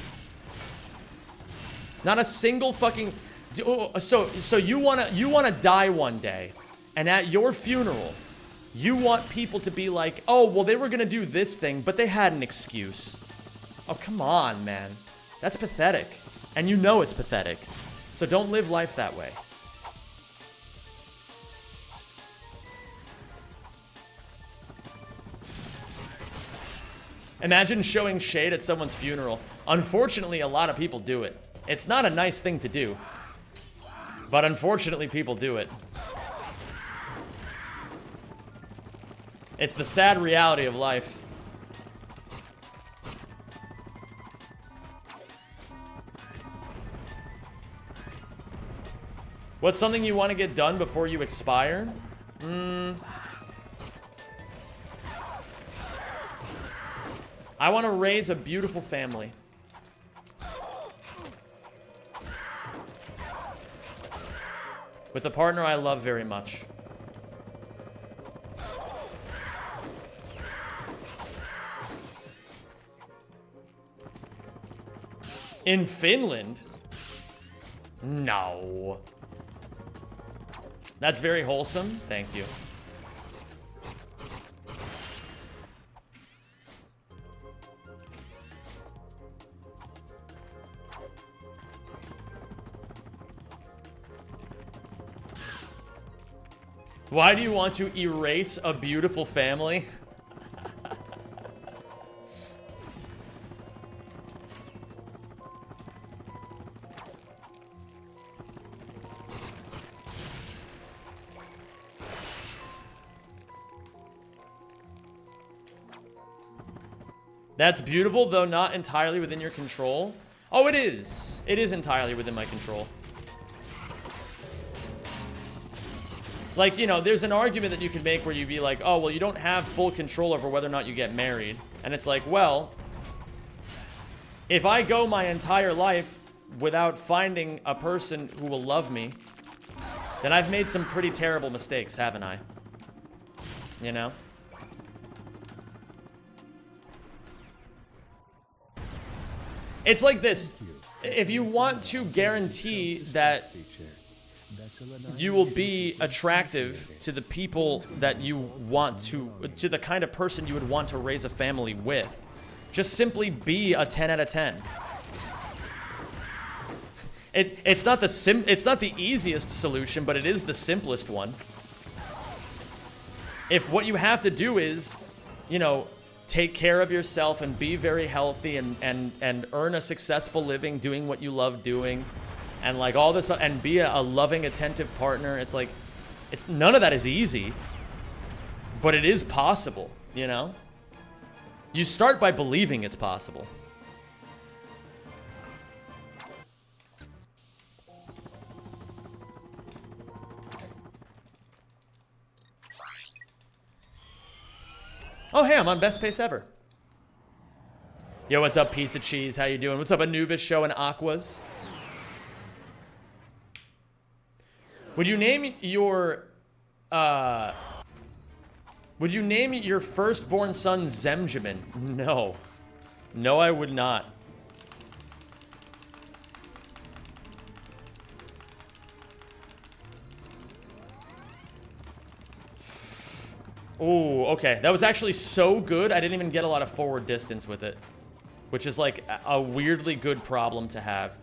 Speaker 1: Not a single fucking... So you wanna die one day, and at your funeral, you want people to be like, oh, well, they were gonna do this thing, but they had an excuse. Oh, come on, man. That's pathetic. And you know it's pathetic. So don't live life that way. Imagine showing shade at someone's funeral. Unfortunately, a lot of people do it. It's not a nice thing to do. But unfortunately, people do it. It's the sad reality of life. What's something you want to get done before you expire? I want to raise a beautiful family. With a partner I love very much. In Finland? No. That's very wholesome. Thank you. Why do you want to erase a beautiful family? That's beautiful, though not entirely within your control. Oh, it is. It is entirely within my control. Like, you know, there's an argument that you could make where you'd be like, oh, well, you don't have full control over whether or not you get married. And it's like, well, if I go my entire life without finding a person who will love me, then I've made some pretty terrible mistakes, haven't I? You know? It's like this. If you want to guarantee that you will be attractive to the people that you want to the kind of person you would want to raise a family with, just simply be a 10 out of 10. It's not the easiest solution, but it is the simplest one. If what you have to do is, you know, take care of yourself and be very healthy and earn a successful living doing what you love doing, and like all this, and be a loving, attentive partner, it's like, it's none of that is easy, but it is possible, you know? You start by believing it's possible. Oh, hey, I'm on best pace ever. Yo, what's up, piece of cheese? How you doing? What's up, Anubis showing Aquas? Would you name your firstborn son Zemjamin? No. No, I would not. Ooh, okay. That was actually so good, I didn't even get a lot of forward distance with it. Which is like a weirdly good problem to have.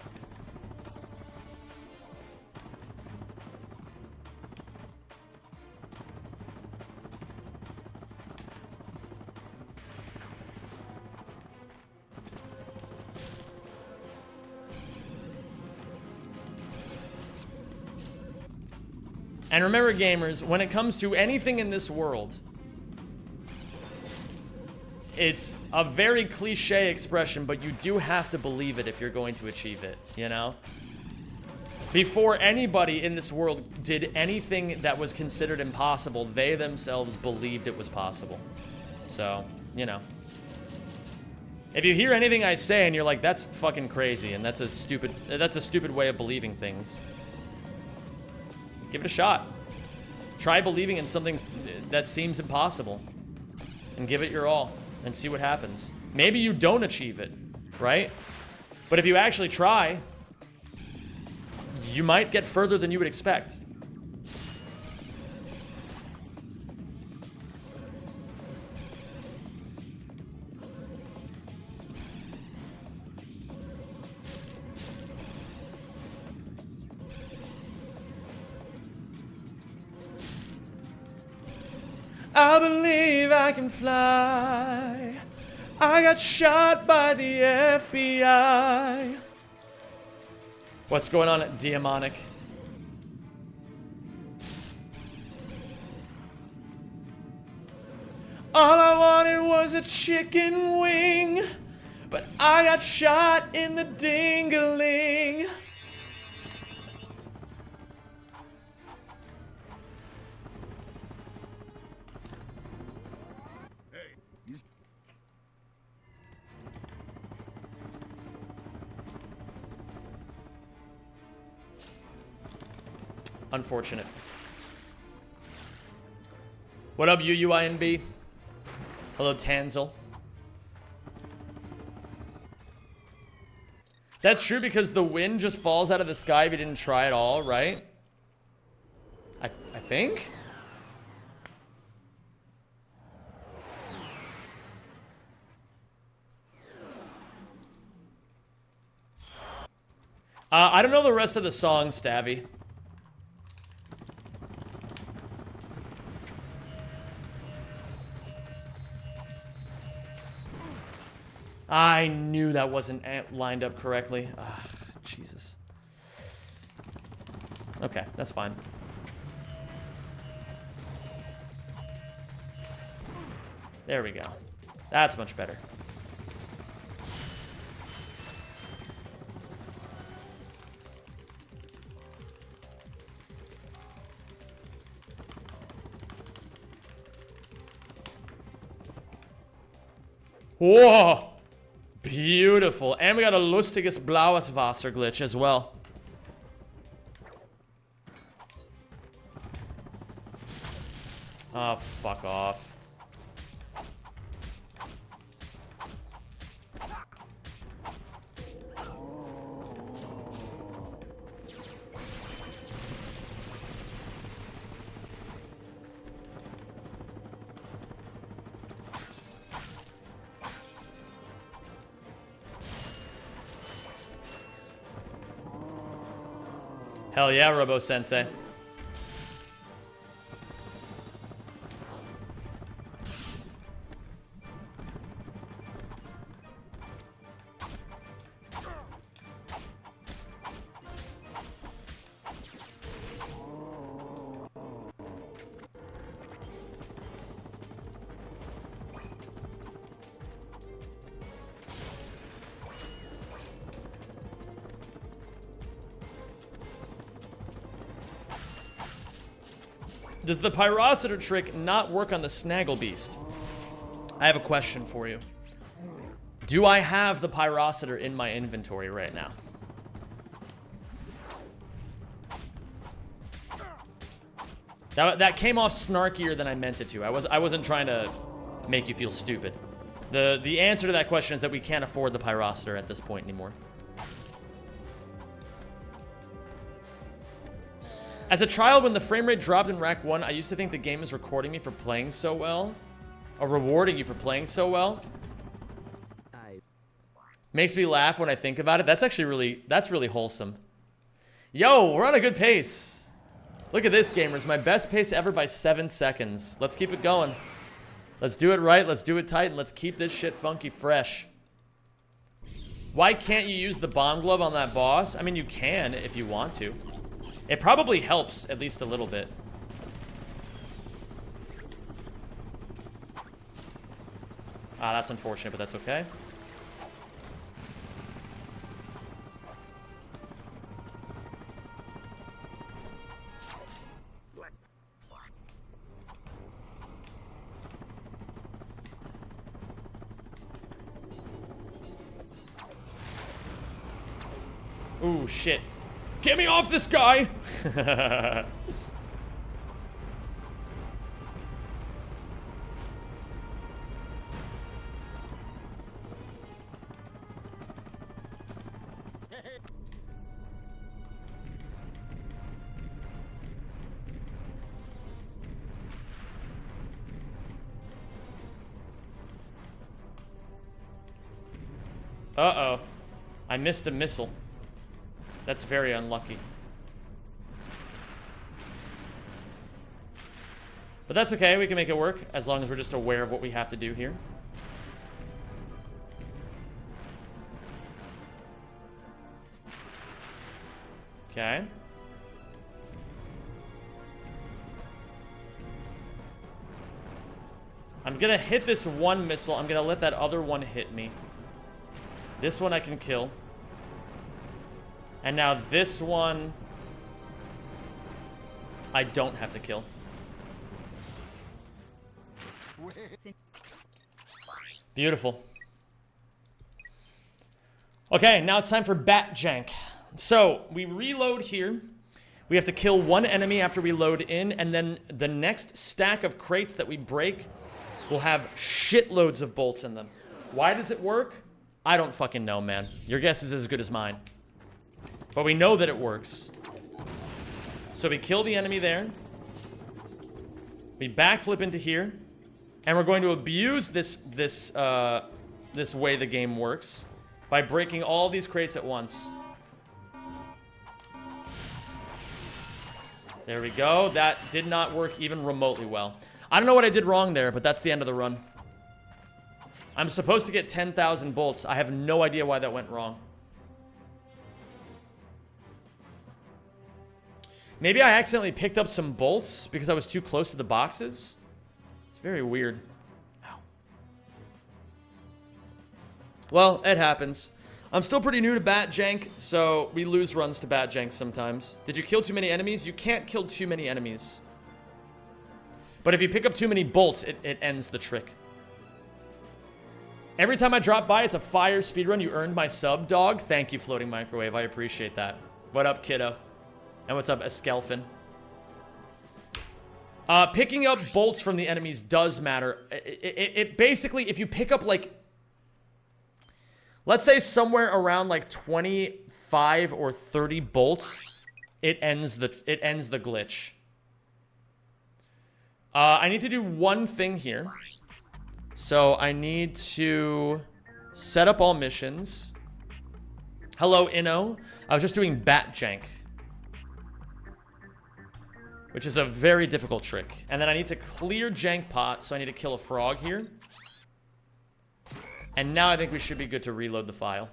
Speaker 1: And remember, gamers, when it comes to anything in this world, it's a very cliche expression, but you do have to believe it if you're going to achieve it, you know? Before anybody in this world did anything that was considered impossible, they themselves believed it was possible. So, you know. If you hear anything I say and you're like, that's fucking crazy, and that's a stupid way of believing things, give it a shot. Try believing in something that seems impossible. And give it your all. And see what happens. Maybe you don't achieve it, right? But if you actually try, you might get further than you would expect. I believe I can fly. I got shot by the FBI. What's going on at Diamonic? All I wanted was a chicken wing, but I got shot in the ding-a-ling. Unfortunate. What up, UUINB? Hello, Tanzel. That's true because the wind just falls out of the sky if you didn't try at all, right? I think? I don't know the rest of the song, Stavvy. I knew that wasn't lined up correctly. Ah, Jesus. Okay, that's fine. There we go. That's much better. Whoa! Beautiful. And we got a lustiges blaues Wasser glitch as well. Oh, fuck off. Hell yeah, Robo-sensei. Does the Pyrocitor trick not work on the Snaggle Beast? I have a question for you. Do I have the Pyrocitor in my inventory right now? That came off snarkier than I meant it to. I wasn't trying to make you feel stupid. The answer to that question is that we can't afford the Pyrocitor at this point anymore. As a child, when the frame rate dropped in Rack 1, I used to think the game was recording me for playing so well. Or rewarding you for playing so well. Makes me laugh when I think about it. That's actually really wholesome. Yo, we're on a good pace. Look at this, gamers. My best pace ever by 7 seconds. Let's keep it going. Let's do it right, let's do it tight, and let's keep this shit funky fresh. Why can't you use the bomb glove on that boss? I mean, you can if you want to. It probably helps, at least a little bit. Ah, that's unfortunate, but that's okay. Ooh, shit. Get me off this guy! Uh-oh. I missed a missile. That's very unlucky. But that's okay, we can make it work, as long as we're just aware of what we have to do here. Okay. I'm gonna hit this one missile, I'm gonna let that other one hit me. This one I can kill. And now this one, I don't have to kill. Beautiful. Okay, now it's time for Bat Jank. So, we reload here. We have to kill one enemy after we load in, and then the next stack of crates that we break will have shitloads of bolts in them. Why does it work? I don't fucking know, man. Your guess is as good as mine. But we know that it works. So we kill the enemy there. We backflip into here. And we're going to abuse this way the game works by breaking all these crates at once. There we go. That did not work even remotely well. I don't know what I did wrong there, but that's the end of the run. I'm supposed to get 10,000 bolts. I have no idea why that went wrong. Maybe I accidentally picked up some bolts because I was too close to the boxes. It's very weird. Ow. Well, it happens. I'm still pretty new to Bat Jank, so we lose runs to Bat Jank sometimes. Did you kill too many enemies? You can't kill too many enemies. But if you pick up too many bolts, it ends the trick. Every time I drop by, it's a fire speedrun. You earned my sub, dog. Thank you, Floating Microwave. I appreciate that. What up, kiddo? And what's up, Eskelfin? Picking up bolts from the enemies does matter. It basically, if you pick up, like, let's say somewhere around, like, 25 or 30 bolts, it ends the glitch. I need to do one thing here. So I need to set up all missions. Hello, Inno. I was just doing Bat Jank, which is a very difficult trick. And then I need to clear Jank Pot, so I need to kill a frog here. And now I think we should be good to reload the file.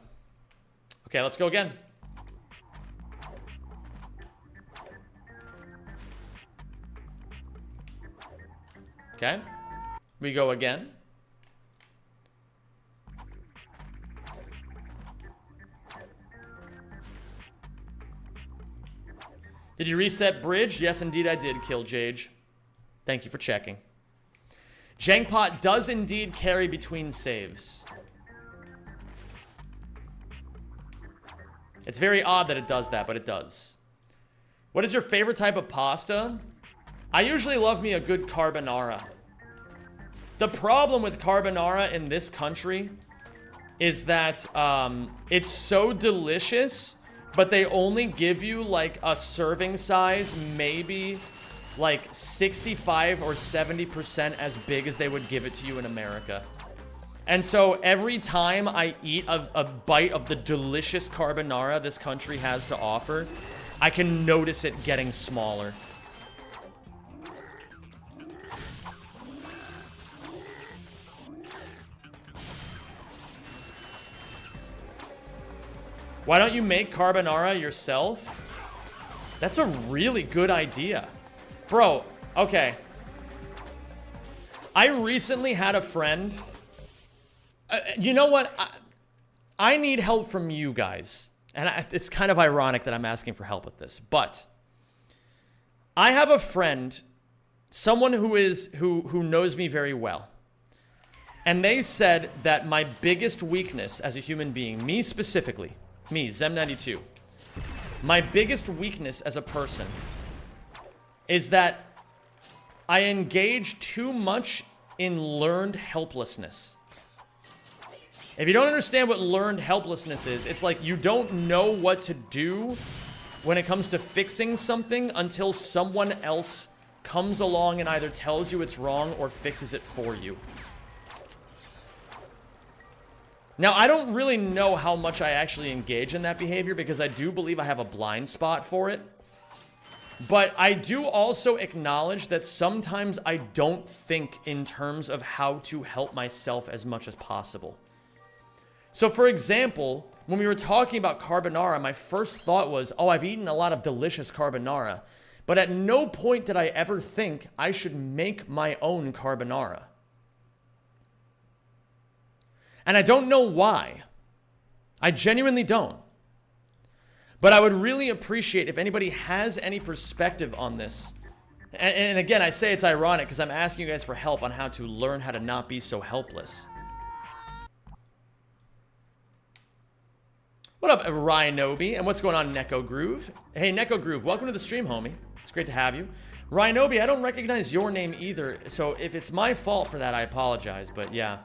Speaker 1: Okay, let's go again. Okay, we go again. Did you reset bridge? Yes, indeed I did, Kill Jage. Thank you for checking. Jankpot does indeed carry between saves. It's very odd that it does that, but it does. What is your favorite type of pasta? I usually love me a good carbonara. The problem with carbonara in this country is that it's so delicious, but they only give you like a serving size, maybe like 65 or 70% as big as they would give it to you in America. And so every time I eat a bite of the delicious carbonara this country has to offer, I can notice it getting smaller. Why don't you make carbonara yourself? That's a really good idea. Bro, okay. I recently had a friend. You know what? I need help from you guys. And it's kind of ironic that I'm asking for help with this. But I have a friend, someone who knows me very well. And they said that my biggest weakness as a human being, me specifically, me, Zem92, my biggest weakness as a person is that I engage too much in learned helplessness. If you don't understand what learned helplessness is, it's like you don't know what to do when it comes to fixing something until someone else comes along and either tells you it's wrong or fixes it for you. Now, I don't really know how much I actually engage in that behavior because I do believe I have a blind spot for it. But I do also acknowledge that sometimes I don't think in terms of how to help myself as much as possible. So, for example, when we were talking about carbonara, my first thought was, oh, I've eaten a lot of delicious carbonara. But at no point did I ever think I should make my own carbonara. And I don't know why. I genuinely don't. But I would really appreciate if anybody has any perspective on this. And again, I say it's ironic because I'm asking you guys for help on how to learn how to not be so helpless. What up, Rhinobi? And what's going on, Neko Groove? Hey, Neko Groove, welcome to the stream, homie. It's great to have you. Rhinobi, I don't recognize your name either, so if it's my fault for that, I apologize, but yeah.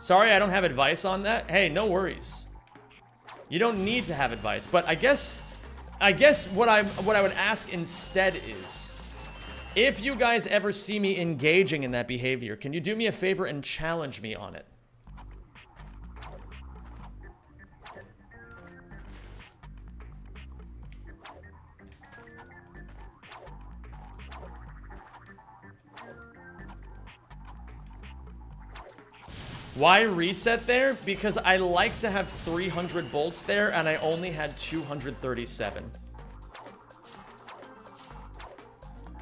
Speaker 1: Sorry, I don't have advice on that. Hey, no worries. You don't need to have advice, but I guess what I would ask instead is, if you guys ever see me engaging in that behavior, can you do me a favor and challenge me on it? Why reset there? Because I like to have 300 bolts there, and I only had 237.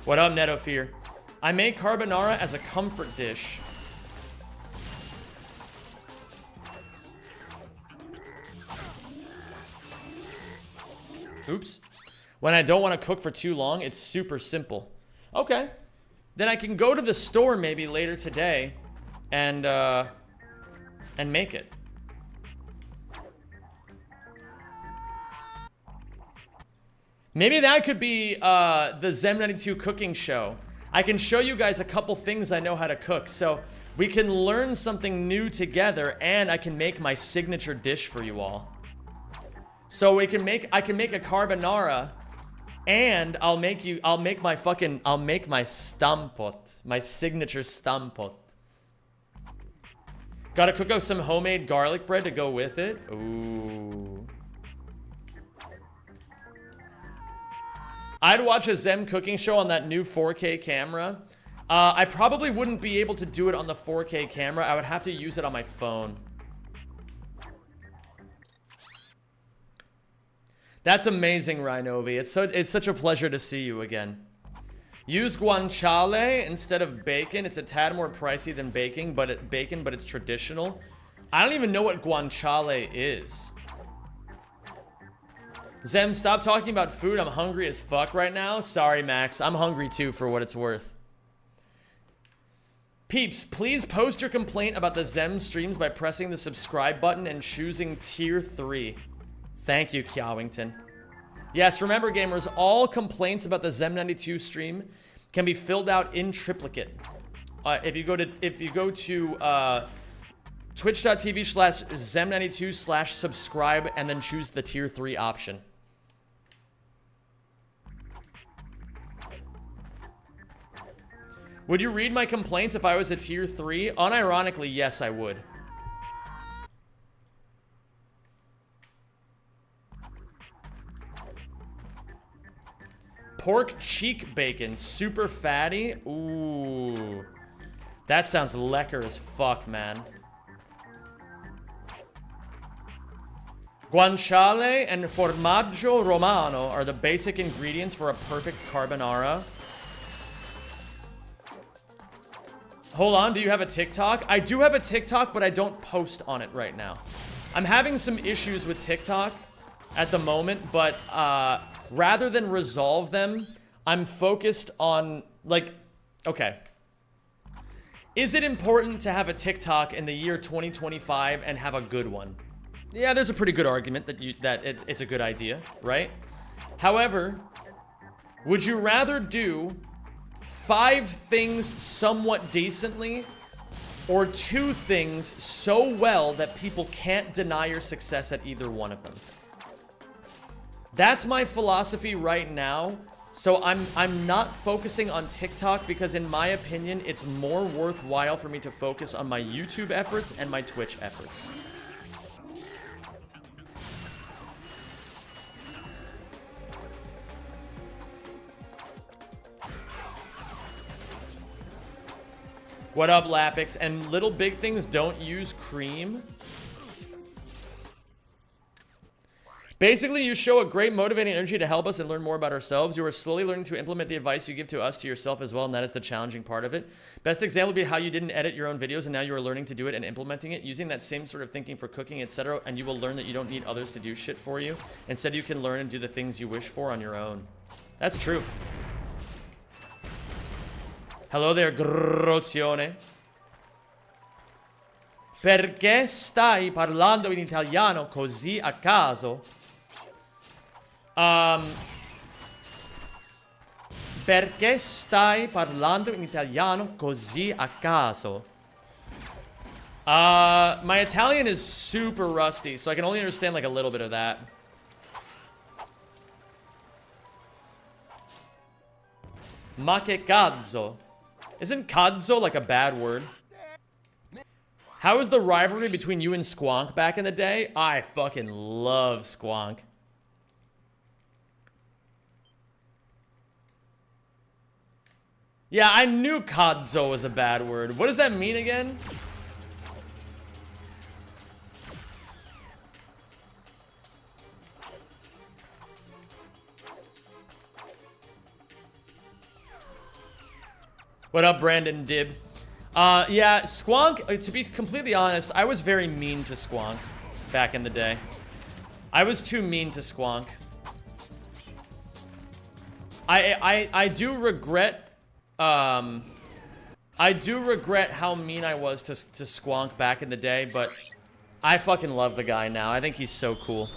Speaker 1: What up, Netofear? I make carbonara as a comfort dish. Oops. When I don't want to cook for too long, it's super simple. Okay. Then I can go to the store maybe later today and make it. Maybe that could be the Zem92 cooking show. I can show you guys a couple things I know how to cook. So we can learn something new together, and I can make my signature dish for you all. So I can make a carbonara, and I'll make my stampot, my signature stampot. Gotta cook up some homemade garlic bread to go with it. Ooh. I'd watch a Zem cooking show on that new 4K camera. I probably wouldn't be able to do it on the 4K camera. I would have to use it on my phone. That's amazing, Rhinovi. It's such a pleasure to see you again. Use guanciale instead of bacon. It's a tad more pricey than bacon, but it's traditional. I don't even know what guanciale is. Zem, stop talking about food. I'm hungry as fuck right now. Sorry, Max. I'm hungry too, for what it's worth. Peeps, please post your complaint about the Zem streams by pressing the subscribe button and choosing tier 3. Thank you, Kyawington. Yes, remember, gamers, all complaints about the Zem92 stream can be filled out in triplicate. If you go to twitch.tv/Zem92/subscribe and then choose the tier 3 option. Would you read my complaints if I was a tier 3? Unironically, yes, I would. Pork cheek bacon, super fatty. Ooh. That sounds lekker as fuck, man. Guanciale and formaggio romano are the basic ingredients for a perfect carbonara. Hold on, do you have a TikTok? I do have a TikTok, but I don't post on it right now. I'm having some issues with TikTok at the moment, but rather than resolve them, I'm focused on, like, okay. Is it important to have a TikTok in the year 2025 and have a good one? Yeah, there's a pretty good argument that it's a good idea, right? However, would you rather do 5 things somewhat decently, or 2 things so well that people can't deny your success at either one of them? That's my philosophy right now. So I'm not focusing on TikTok because, in my opinion, it's more worthwhile for me to focus on my YouTube efforts and my Twitch efforts. What up, Lapix? And Little Big Things don't use cream. Basically, you show a great motivating energy to help us and learn more about ourselves. You are slowly learning to implement the advice you give to us to yourself as well, and that is the challenging part of it. Best example would be how you didn't edit your own videos, and now you are learning to do it and implementing it, using that same sort of thinking for cooking, etc., and you will learn that you don't need others to do shit for you. Instead, you can learn and do the things you wish for on your own. That's true. Hello there, Grozione. Perché stai parlando in italiano così a caso? Perché stai parlando in italiano così a caso? My Italian is super rusty, so I can only understand like a little bit of that. Ma che cazzo? Isn't cazzo like a bad word? How was the rivalry between you and Squonk back in the day? I fucking love Squonk. Yeah, I knew cazzo was a bad word. What does that mean again? What up, Brandon Dib? Yeah, Squonk, to be completely honest, I was very mean to Squonk back in the day. I was too mean to Squonk. I do regret, I do regret how mean I was to Squonk back in the day, but I fucking love the guy now. I think he's so cool.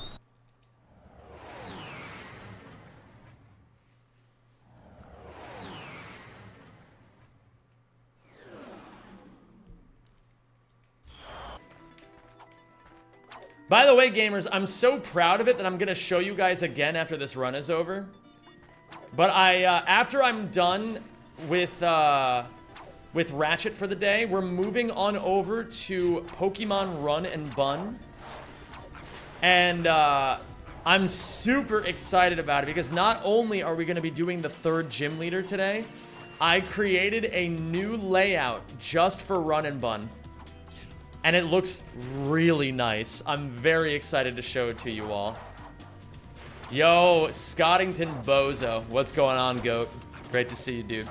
Speaker 1: By the way, gamers, I'm so proud of it that I'm gonna show you guys again after this run is over. But after I'm done with Ratchet for the day, we're moving on over to Pokemon Run and Bun. And I'm super excited about it because not only are we gonna be doing the 3rd gym leader today, I created a new layout just for Run and Bun. And it looks really nice. I'm very excited to show it to you all. Yo, Scottington Bozo. What's going on, GOAT? Great to see you, dude.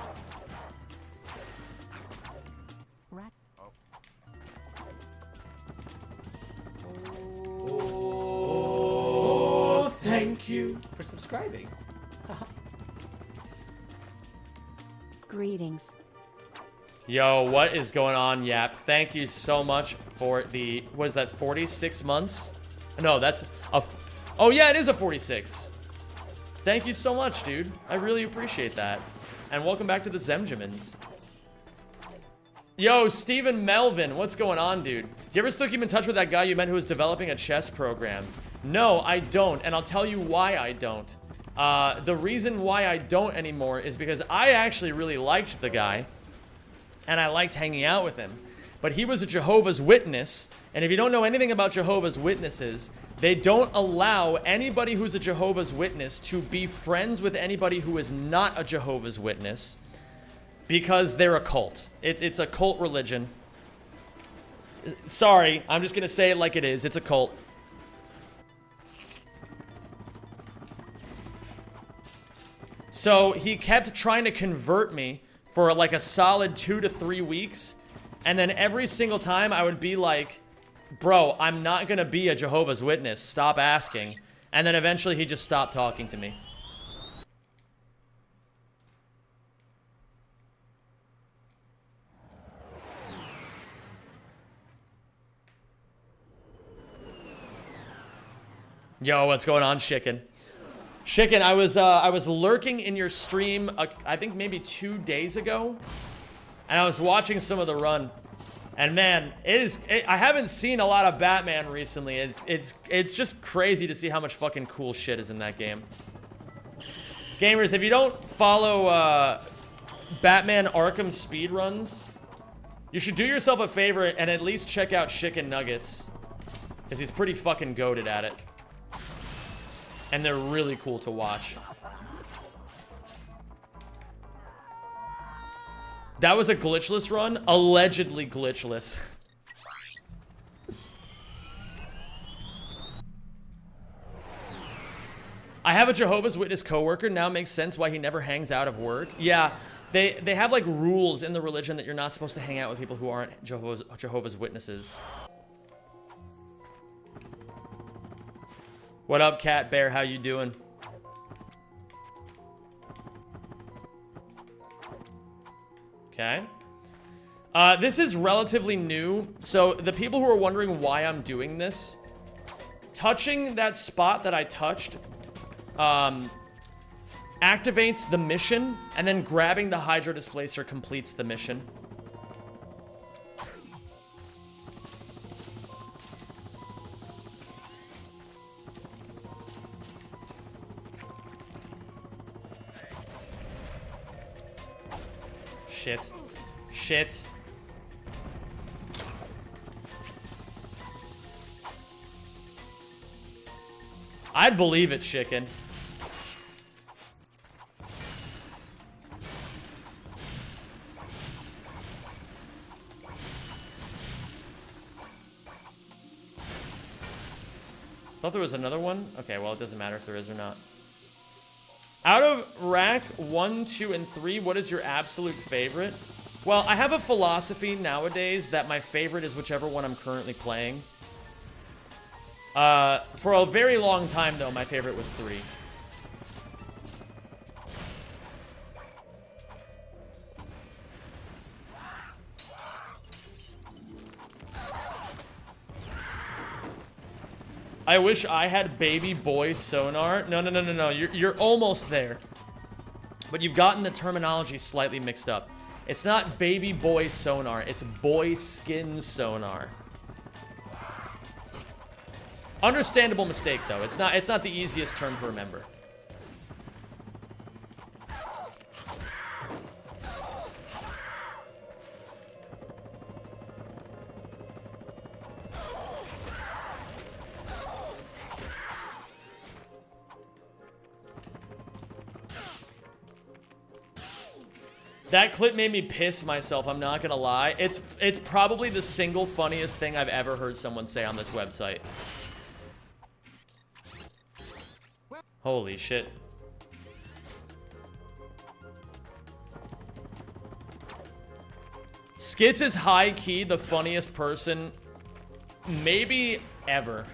Speaker 8: Oh, thank you for subscribing.
Speaker 2: Greetings.
Speaker 1: Yo, what is going on, Yap? Thank you so much for the, what is that, 46 months? No, that's a, oh yeah, it is a 46. Thank you so much, dude. I really appreciate that. And welcome back to the Zemjamins. Yo, Stephen Melvin, what's going on, dude? Do you ever still keep in touch with that guy you met who was developing a chess program? No, I don't, and I'll tell you why I don't. The reason why I don't anymore is because I actually really liked the guy. And I liked hanging out with him. But he was a Jehovah's Witness, and if you don't know anything about Jehovah's Witnesses, they don't allow anybody who's a Jehovah's Witness to be friends with anybody who is not a Jehovah's Witness because they're a cult. It's a cult religion. Sorry, I'm just gonna say it like it is. It's a cult. So he kept trying to convert me for like a solid 2 to 3 weeks. And then every single time I would be like, bro, I'm not gonna be a Jehovah's Witness. Stop asking. And then eventually he just stopped talking to me. Yo, what's going on, Chicken? Chicken, I was lurking in your stream, I think maybe 2 days ago, and I was watching some of the run, and man, I haven't seen a lot of Batman recently. It's just crazy to see how much fucking cool shit is in that game. Gamers, if you don't follow Batman Arkham speedruns, you should do yourself a favor and at least check out Chicken Nuggets, because he's pretty fucking goated at it. And they're really cool to watch. That was a glitchless run? Allegedly glitchless. I have a Jehovah's Witness coworker. Now makes sense why he never hangs out of work. Yeah, they have like rules in the religion that you're not supposed to hang out with people who aren't Jehovah's Witnesses. What up, Cat Bear? How you doing? Okay. This is relatively new. So the people who are wondering why I'm doing this, touching that spot that I touched activates the mission, and then grabbing the Hydro Displacer completes the mission. Shit. Shit. I'd believe it, Chicken. Thought there was another one? Okay, well, it doesn't matter if there is or not. Out of rack 1, 2, and 3, what is your absolute favorite? Well, I have a philosophy nowadays that my favorite is whichever one I'm currently playing. For a very long time, though, my favorite was 3. I wish I had baby boy sonar. No. You're almost there. But you've gotten the terminology slightly mixed up. It's not baby boy sonar. It's boy skin sonar. Understandable mistake, though. It's not the easiest term to remember. That clip made me piss myself, I'm not gonna lie. It's probably the single funniest thing I've ever heard someone say on this website. Holy shit. Skits is high-key the funniest person maybe ever.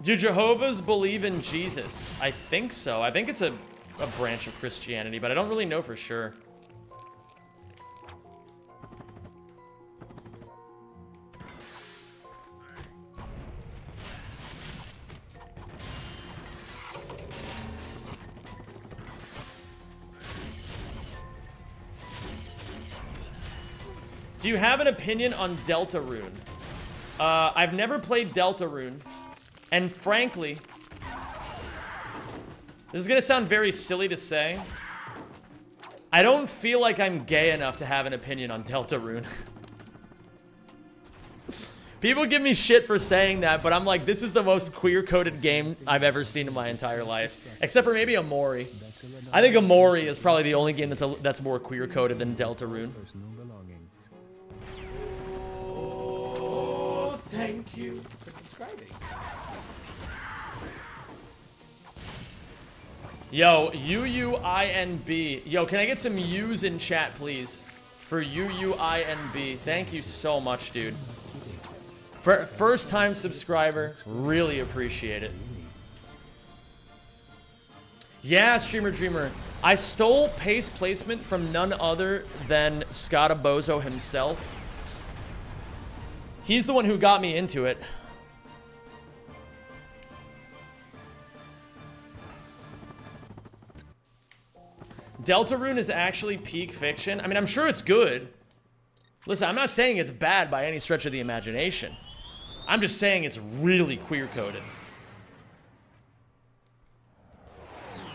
Speaker 1: Do Jehovah's believe in Jesus? I think so. I think it's a branch of Christianity, but I don't really know for sure. Do you have an opinion on Deltarune? I've never played Deltarune. And frankly, this is gonna sound very silly to say. I don't feel like I'm gay enough to have an opinion on Deltarune. People give me shit for saying that, but I'm like, this is the most queer-coded game I've ever seen in my entire life. Except for maybe Amori. I think Amori is probably the only game that's more queer-coded than Deltarune.
Speaker 8: Oh, thank you for subscribing.
Speaker 1: Yo, UUINB. Yo, can I get some U's in chat, please? For UUINB. Thank you so much, dude. For first-time subscriber, really appreciate it. Yeah, Streamer Dreamer. I stole pace placement from none other than Scottobozo himself. He's the one who got me into it. Deltarune is actually peak fiction. I mean, I'm sure it's good. Listen, I'm not saying it's bad by any stretch of the imagination. I'm just saying it's really queer-coded.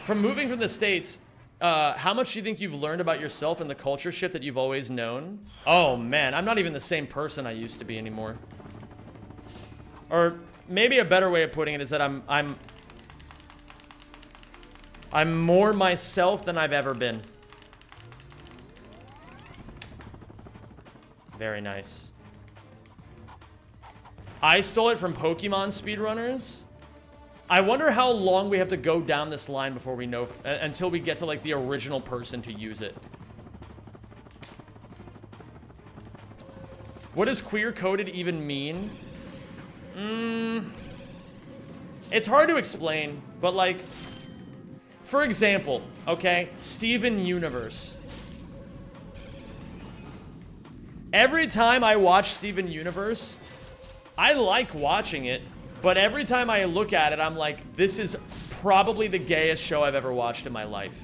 Speaker 1: From moving from the States, how much do you think you've learned about yourself and the culture shit that you've always known? Oh, man, I'm not even the same person I used to be anymore. Or maybe a better way of putting it is that I'm more myself than I've ever been. Very nice. I stole it from Pokemon speedrunners. I wonder how long we have to go down this line before we know, until we get to like the original person to use it. What does queer-coded even mean? It's hard to explain, but like, for example, okay, Steven Universe. Every time I watch Steven Universe, I like watching it, but every time I look at it, I'm like, this is probably the gayest show I've ever watched in my life.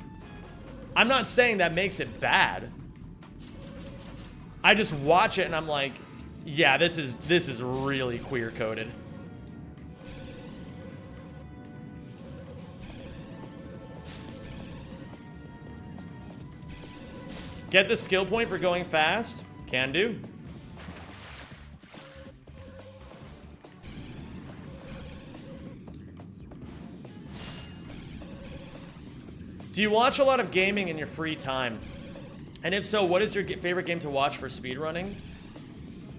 Speaker 1: I'm not saying that makes it bad. I just watch it and I'm like, yeah, this is really queer-coded. Get the skill point for going fast? Can do. Do you watch a lot of gaming in your free time? And if so, what is your favorite game to watch for speedrunning?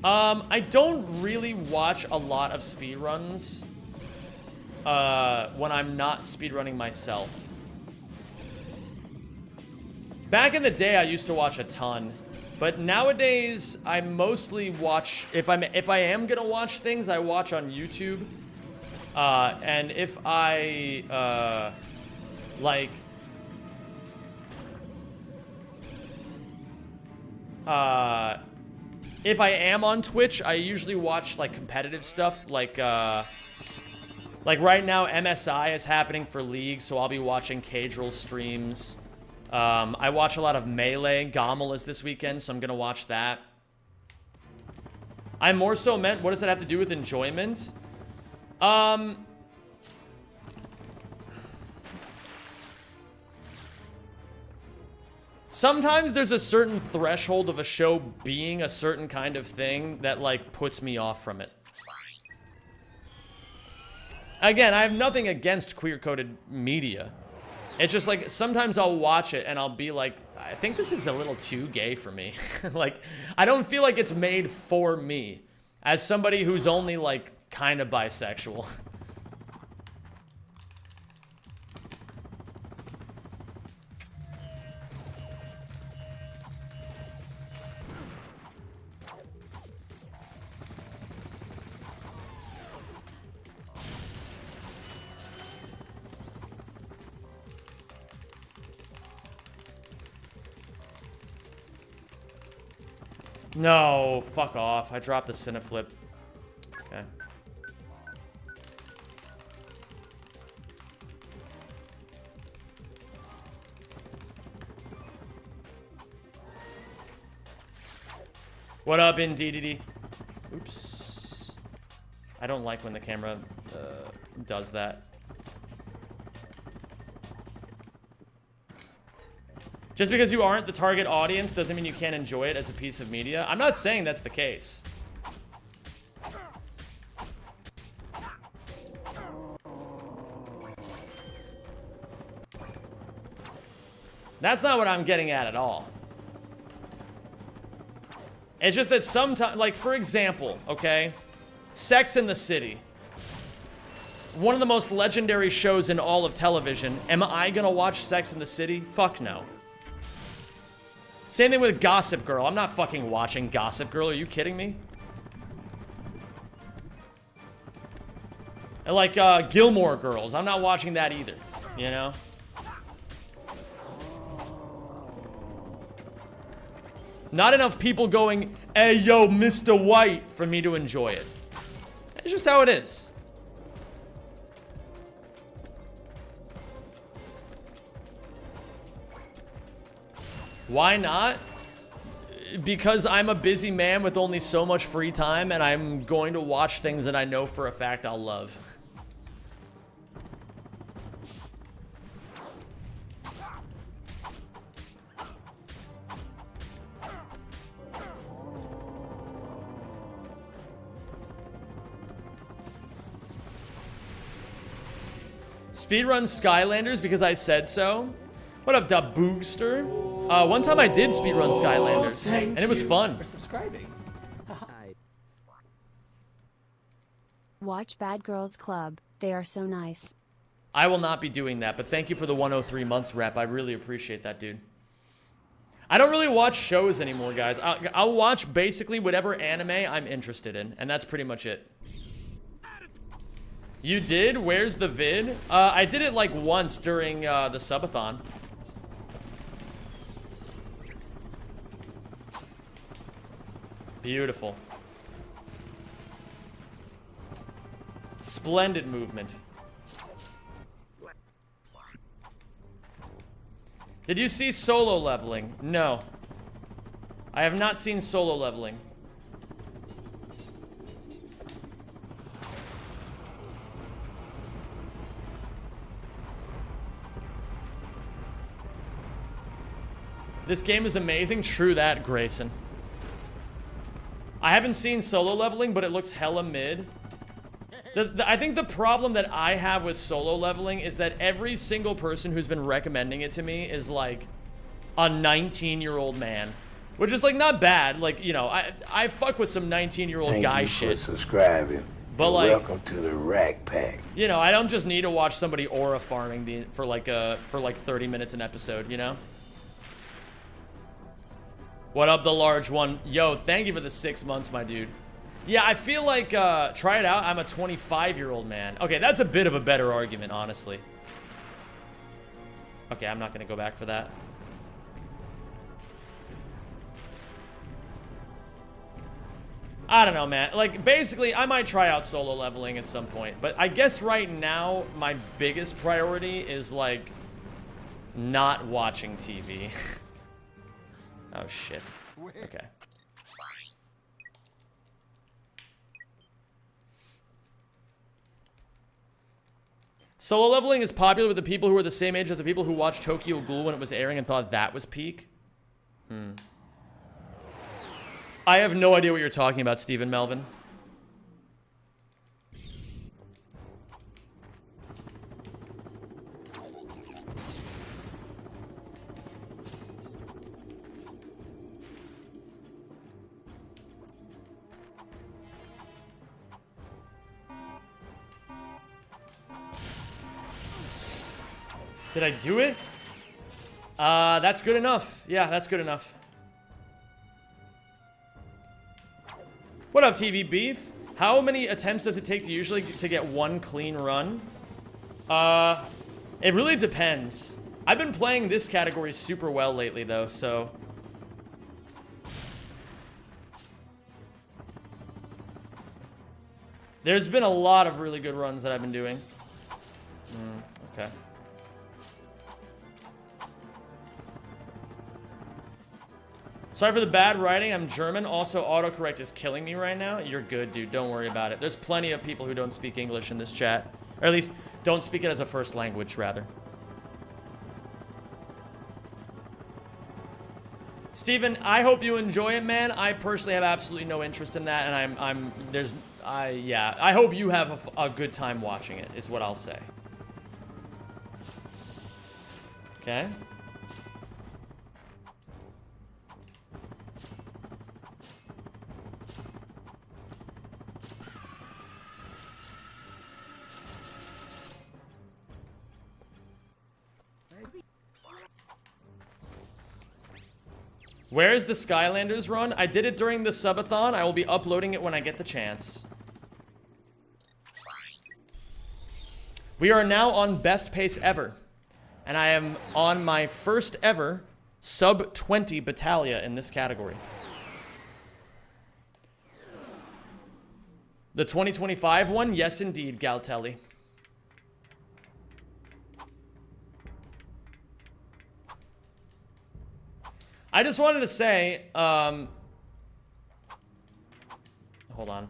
Speaker 1: I don't really watch a lot of speedruns when I'm not speedrunning myself. Back in the day, I used to watch a ton, but nowadays I mostly watch. If I am gonna watch things, I watch on YouTube. And if I like. If I am on Twitch, I usually watch like competitive stuff, like right now MSI is happening for League, so I'll be watching Cadril streams. I watch a lot of Melee. Gommel is this weekend, so I'm gonna watch that. I more so meant, what does that have to do with enjoyment? Sometimes there's a certain threshold of a show being a certain kind of thing that, like, puts me off from it. Again, I have nothing against queer-coded media. It's just, like, sometimes I'll watch it and I'll be like, I think this is a little too gay for me. Like, I don't feel like it's made for me. As somebody who's only, like, kind of bisexual. No, fuck off. I dropped the Cineflip. Okay. What up, InDDD? Oops. I don't like when the camera does that. Just because you aren't the target audience doesn't mean you can't enjoy it as a piece of media. I'm not saying that's the case. That's not what I'm getting at all. It's just that sometimes, like, for example, okay? Sex and the City. One of the most legendary shows in all of television. Am I gonna watch Sex and the City? Fuck no. Same thing with Gossip Girl. I'm not fucking watching Gossip Girl. Are you kidding me? And like Gilmore Girls. I'm not watching that either. You know? Not enough people going, hey, yo, Mr. White, for me to enjoy it. It's just how it is. Why not? Because I'm a busy man with only so much free time, and I'm going to watch things that I know for a fact I'll love. Speedrun Skylanders because I said so. What up, Da Boogster? One time I did speedrun Skylanders, and it was fun.
Speaker 8: For subscribing.
Speaker 2: Watch Bad Girls Club. They are so nice.
Speaker 1: I will not be doing that, but thank you for the 103 months rep. I really appreciate that, dude. I don't really watch shows anymore, guys. I'll watch basically whatever anime I'm interested in, and that's pretty much it. You did? Where's the vid? I did it like once during the subathon. Beautiful. Splendid movement. Did you see Solo Leveling? No. I have not seen Solo Leveling. This game is amazing. True that, Grayson. I haven't seen Solo Leveling, but it looks hella mid. I think the problem that I have with Solo Leveling is that every single person who's been recommending it to me is like a 19-year-old man. Which is like not bad. Like, you know, I fuck with some 19-year-old guy
Speaker 9: Thank you
Speaker 1: shit.
Speaker 9: for subscribing.
Speaker 1: But
Speaker 9: And
Speaker 1: like,
Speaker 9: welcome to the Rack Pack.
Speaker 1: you know, I don't just need to watch somebody aura farming for like 30 minutes an episode, you know? What up, the large one? Yo, thank you for the 6 months, my dude. Yeah, I feel like, try it out. I'm a 25-year-old man. Okay, that's a bit of a better argument, honestly. Okay, I'm not gonna go back for that. I don't know, man. Like, basically, I might try out solo leveling at some point. But I guess right now, my biggest priority is, like, not watching TV. Oh, shit. Okay. Solo leveling is popular with the people who are the same age as the people who watched Tokyo Ghoul when it was airing and thought that was peak. I have no idea what you're talking about, Stephen Melvin. Did I do it? That's good enough. Yeah, that's good enough. What up, TV Beef? How many attempts does it take to usually to get one clean run? It really depends. I've been playing this category super well lately, though, so... There's been a lot of really good runs that I've been doing. Okay. Sorry for the bad writing. I'm German. Also, autocorrect is killing me right now. You're good, dude. Don't worry about it. There's plenty of people who don't speak English in this chat. Or at least, don't speak it as a first language, rather. Steven, I hope you enjoy it, man. I personally have absolutely no interest in that, and I hope you have a good time watching it, is what I'll say. Okay. Where is the Skylanders run? I did it during the subathon. I will be uploading it when I get the chance. We are now on best pace ever. And I am on my first ever sub 20 battalion in this category. The 2025 one? Yes, indeed, Galtelli. I just wanted to say, hold on.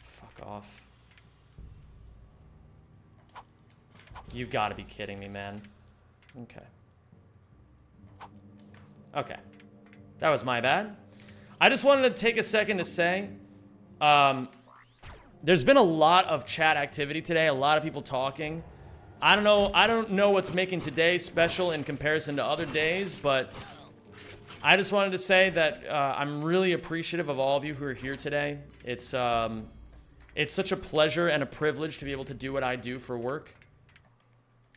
Speaker 1: Fuck off. You've got to be kidding me, man. Okay. Okay. That was my bad. I just wanted to take a second to say, there's been a lot of chat activity today, a lot of people talking. I don't know what's making today special in comparison to other days, but I just wanted to say that I'm really appreciative of all of you who are here today. It's such a pleasure and a privilege to be able to do what I do for work.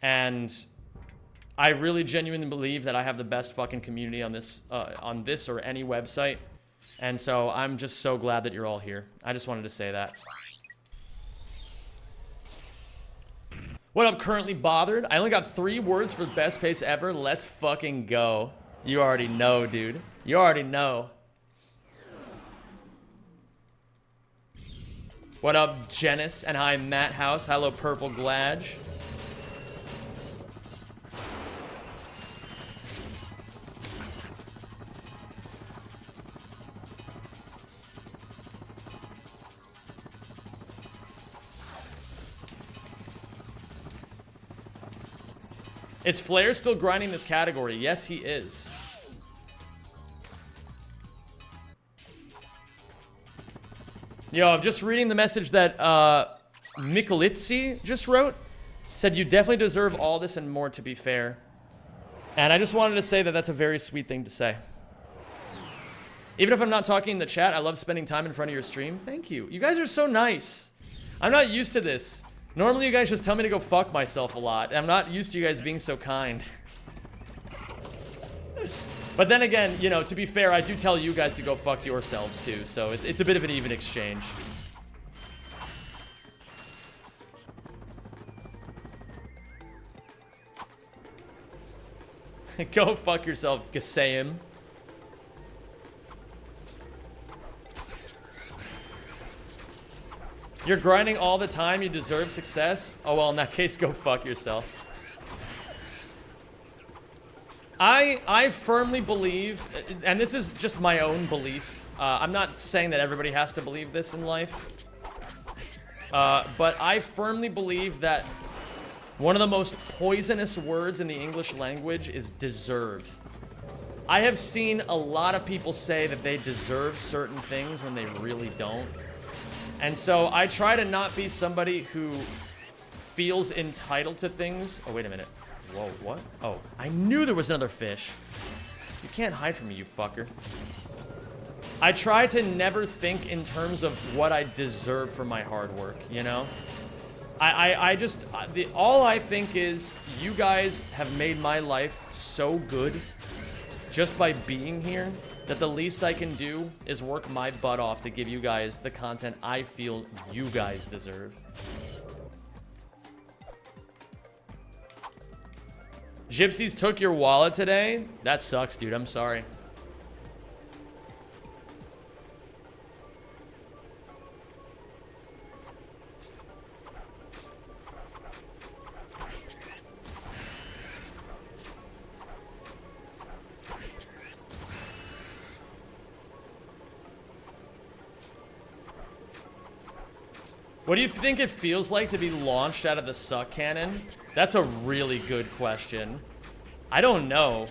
Speaker 1: And I really genuinely believe that I have the best fucking community on this or any website. And so I'm just so glad that you're all here. I just wanted to say that. What up, Currently Bothered? I only got 3 words for best pace ever. Let's fucking go. You already know, dude. You already know. What up, Janice? And hi, Matt House. Hello, Purple Gladge. Is Flair still grinding this category? Yes, he is. Yo, I'm just reading the message that Mikolitsi just wrote. Said you definitely deserve all this and more, to be fair. And I just wanted to say that that's a very sweet thing to say. Even if I'm not talking in the chat, I love spending time in front of your stream. Thank you. You guys are so nice. I'm not used to this. Normally you guys just tell me to go fuck myself a lot. I'm not used to you guys being so kind. But then again, you know, to be fair, I do tell you guys to go fuck yourselves too. So it's a bit of an even exchange. Go fuck yourself, Gasayim. You're grinding all the time, you deserve success? Oh well, in that case, go fuck yourself. I firmly believe, and this is just my own belief, I'm not saying that everybody has to believe this in life, but I firmly believe that one of the most poisonous words in the English language is deserve. I have seen a lot of people say that they deserve certain things when they really don't. And so I try to not be somebody who feels entitled to things. Oh, wait a minute. Whoa, what? Oh, I knew there was another fish. You can't hide from me, you fucker. I try to never think in terms of what I deserve for my hard work, you know? All I think is you guys have made my life so good just by being here that the least I can do is work my butt off to give you guys the content I feel you guys deserve. Gypsies took your wallet today? That sucks, dude. I'm sorry. What do you think it feels like to be launched out of the suck cannon? That's a really good question. I don't know.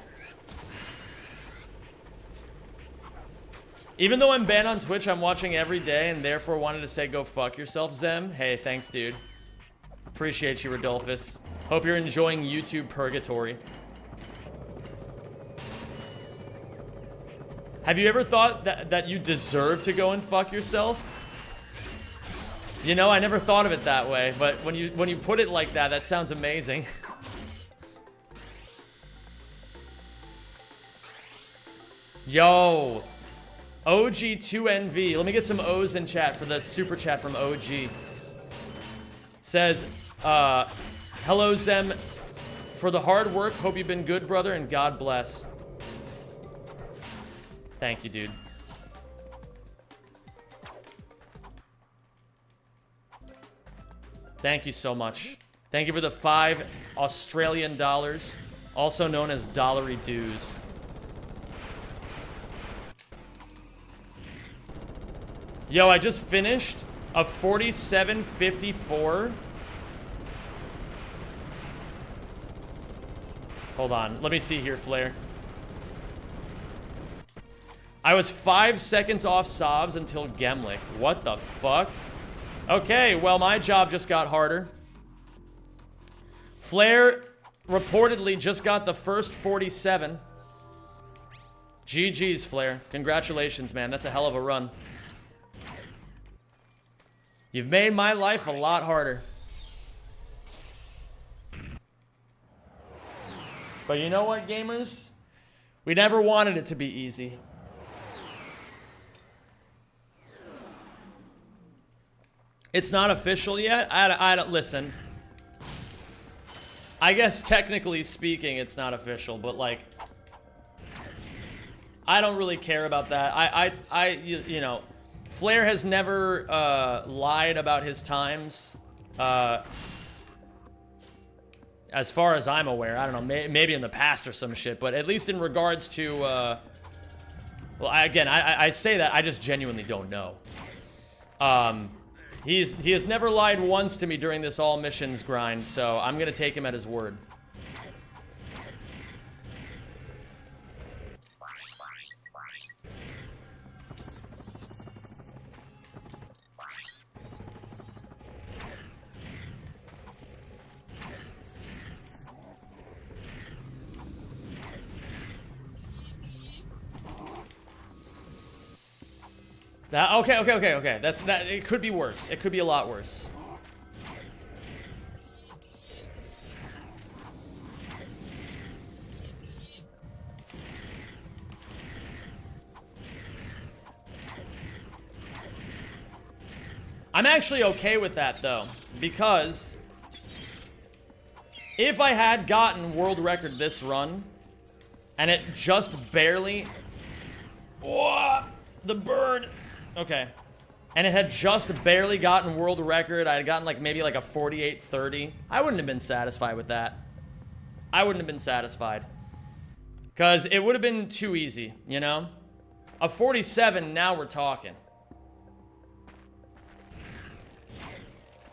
Speaker 1: Even though I'm banned on Twitch, I'm watching every day and therefore wanted to say go fuck yourself, Zem. Hey, thanks, dude. Appreciate you, Rodolphus. Hope you're enjoying YouTube purgatory. Have you ever thought that you deserve to go and fuck yourself? You know, I never thought of it that way, but when you put it like that, that sounds amazing. Yo, OG2NV. Let me get some O's in chat for the super chat from OG. Says, hello, Zem. For the hard work, hope you've been good, brother, and God bless. Thank you, dude. Thank you so much. Thank you for the 5 Australian dollars, also known as dollary dues. Yo, I just finished a 47.54. Hold on, let me see here, Flair. I was 5 seconds off Sobs until Gemlick. What the fuck? Okay, well, my job just got harder. Flair reportedly just got the first 47. GG's, Flair. Congratulations, man. That's a hell of a run. You've made my life a lot harder. But you know what, gamers? We never wanted it to be easy. It's not official yet. I don't listen. I guess technically speaking, it's not official, but like, I don't really care about that. You know, Flair has never lied about his times. As far as I'm aware, I don't know, maybe in the past or some shit, but at least in regards to, well, I say that, I just genuinely don't know. He has never lied once to me during this all missions grind, so I'm gonna take him at his word. Okay. That. It could be worse. It could be a lot worse. I'm actually okay with that, though, because if I had gotten world record this run, and it just barely... Whoa, the bird! Okay. And it had just barely gotten world record, I had gotten like maybe like a 48-30, I wouldn't have been satisfied with that. I wouldn't have been satisfied. Because it would have been too easy, you know? A 47, now we're talking.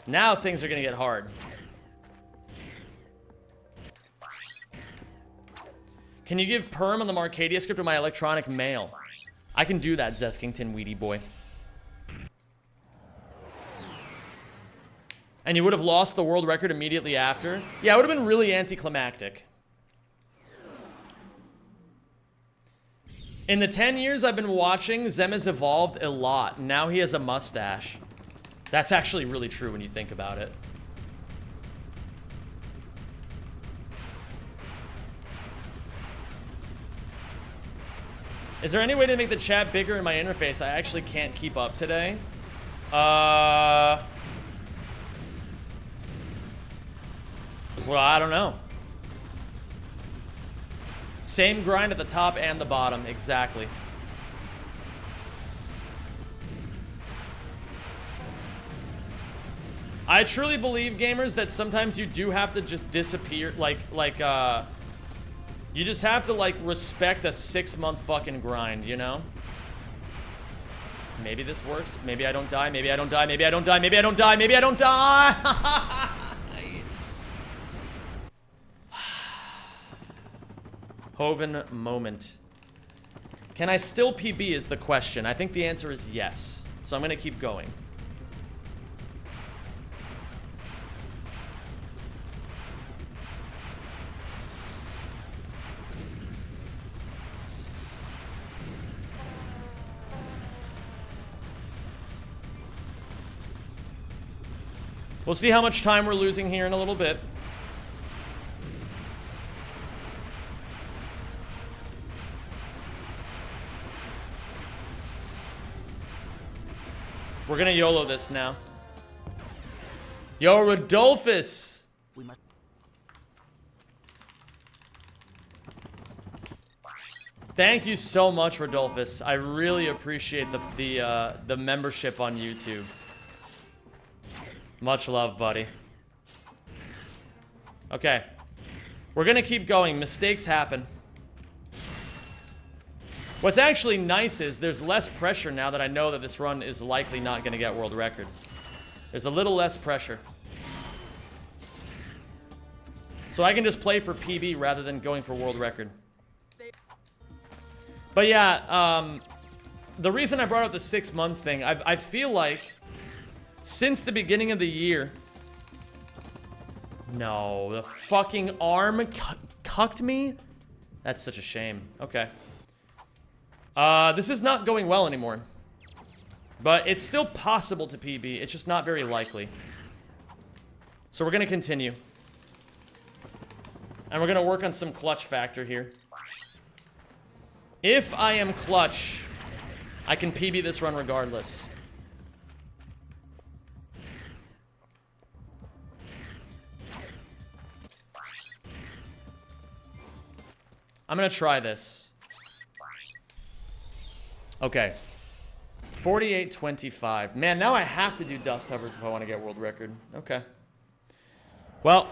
Speaker 1: Now things are gonna get hard. Can you give perm on the Marcadia script of my electronic mail? I can do that, Zeskington Weedy boy. And you would have lost the world record immediately after? Yeah, it would have been really anticlimactic. In the 10 years I've been watching, Zem has evolved a lot. Now he has a mustache. That's actually really true when you think about it. Is there any way to make the chat bigger in my interface? I actually can't keep up today. Well, I don't know. Same grind at the top and the bottom, exactly. I truly believe, gamers, that sometimes you do have to just disappear, you just have to, like, respect a 6-month fucking grind, you know? Maybe this works. Maybe I don't die. Maybe I don't die. Maybe I don't die. Maybe I don't die. Maybe I don't die. Hoven moment. Can I still PB is the question. I think the answer is yes. So I'm going to keep going. We'll see how much time we're losing here in a little bit. We're gonna YOLO this now. Yo, Rodolphus! Thank you so much, Rodolphus. I really appreciate the membership on YouTube. Much love, buddy. Okay. We're gonna keep going. Mistakes happen. What's actually nice is there's less pressure now that I know that this run is likely not gonna get world record. There's a little less pressure. So I can just play for PB rather than going for world record. But yeah, the reason I brought up the 6-month thing, I feel like since the beginning of the year... No, the fucking arm cucked me? That's such a shame. Okay. This is not going well anymore. But it's still possible to PB. It's just not very likely. So we're going to continue. And we're going to work on some clutch factor here. If I am clutch, I can PB this run regardless. I'm gonna try this. Okay. 48-25. Man, now I have to do dust hovers if I want to get world record. Okay. Well,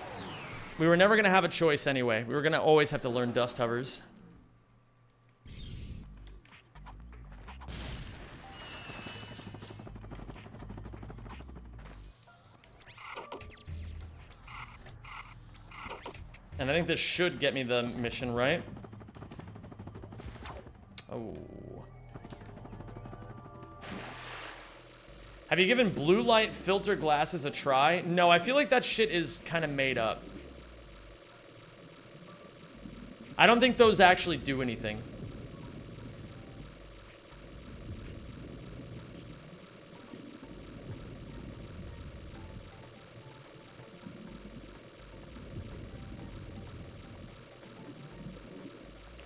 Speaker 1: we were never gonna have a choice anyway. We were gonna always have to learn dust hovers. And I think this should get me the mission, right? Oh. Have you given blue light filter glasses a try? No, I feel like that shit is kind of made up. I don't think those actually do anything.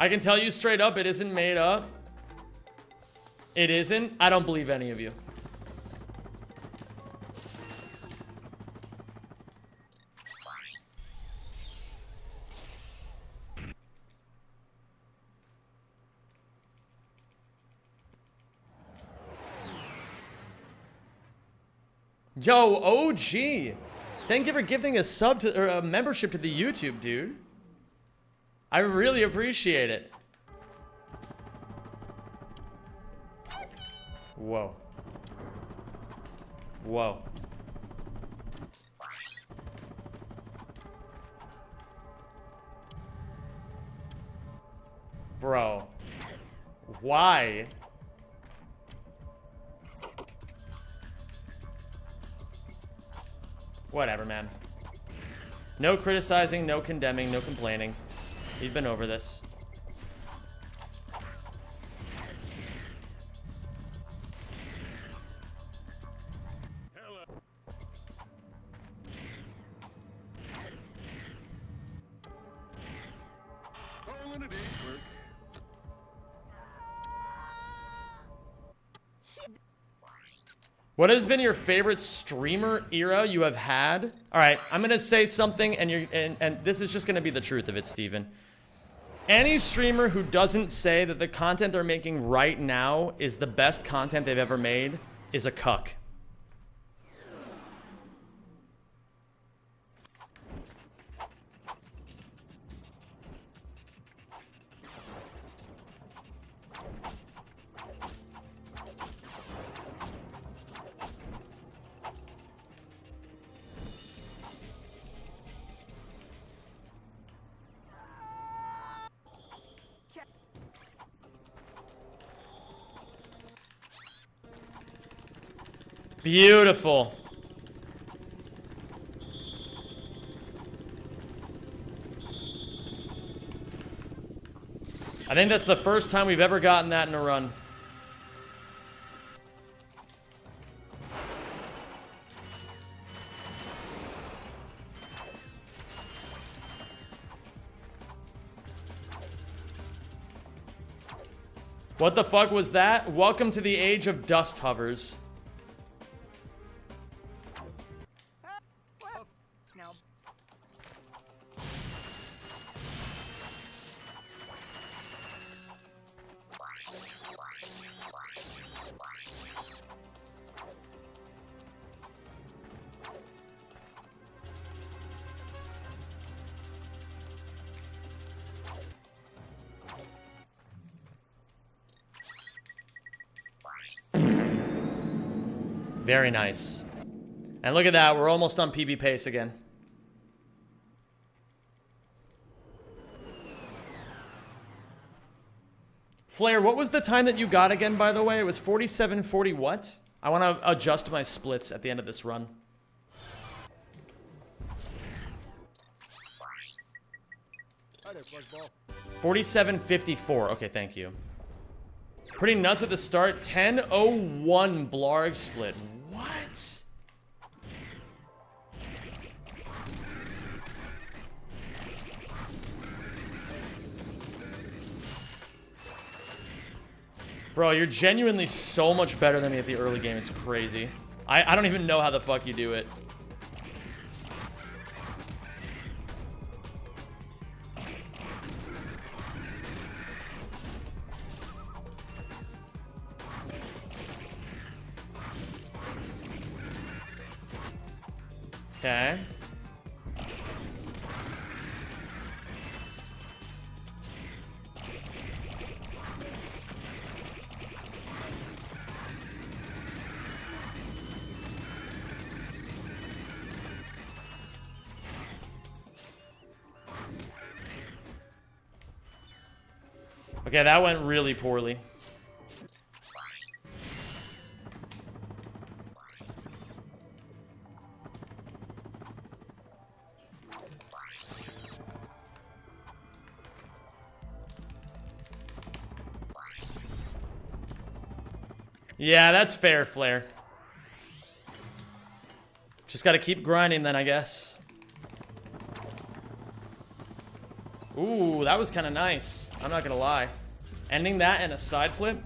Speaker 1: I can tell you straight up, it isn't made up. It isn't. I don't believe any of you. Yo, OG. Thank you for giving a sub to, or a membership to the YouTube, dude. I really appreciate it. Whoa. Whoa. Bro. Why? Whatever, man. No criticizing, no condemning, no complaining. We've been over this. What has been your favorite streamer era you have had? All right, I'm gonna say something, and this is just gonna be the truth of it, Steven. Any streamer who doesn't say that the content they're making right now is the best content they've ever made is a cuck. Beautiful. I think that's the first time we've ever gotten that in a run. What the fuck was that? Welcome to the age of dust hovers. Very nice. And look at that, we're almost on PB pace again. Flair, what was the time that you got again, by the way? It was 47:40 what? I want to adjust my splits at the end of this run.
Speaker 10: Hi there, Fuzzball.
Speaker 1: 47:54. Okay, thank you. Pretty nuts at the start. 10:01 Blarg split. What? Bro, you're genuinely so much better than me at the early game. It's crazy. I don't even know how the fuck you do it. Okay. Okay, that went really poorly. Yeah, that's fair, Flair. Just gotta keep grinding then, I guess. Ooh, that was kind of nice. I'm not gonna lie. Ending that and a side flip.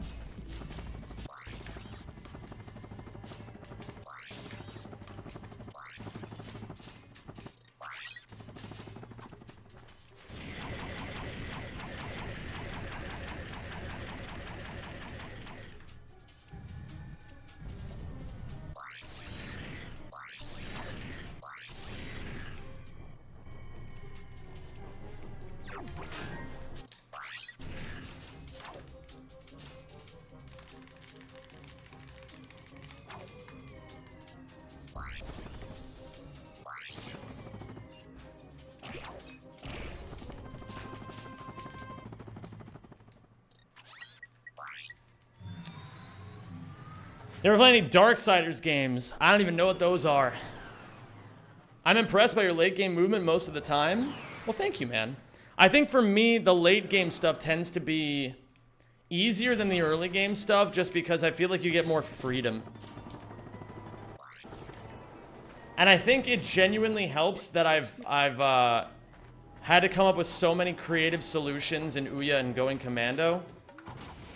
Speaker 1: Never played any Darksiders games. I don't even know what those are. I'm impressed by your late game movement most of the time. Well, thank you, man. I think for me, the late game stuff tends to be easier than the early game stuff just because I feel like you get more freedom. And I think it genuinely helps that I've had to come up with so many creative solutions in Ouya and Going Commando.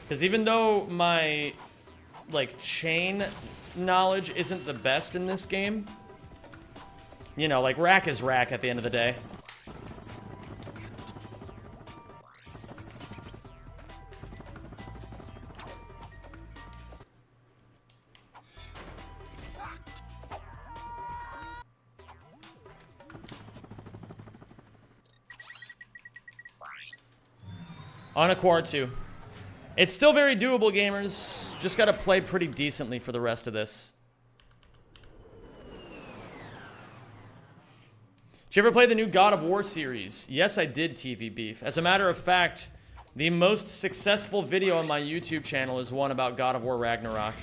Speaker 1: Because even though my like chain knowledge isn't the best in this game, you know, like rack is rack at the end of the day. On a Quartzu. It's still very doable, gamers. Just gotta play pretty decently for the rest of this. Did you ever play the new God of War series? Yes, I did, TV Beef. As a matter of fact, the most successful video on my YouTube channel is one about God of War Ragnarok.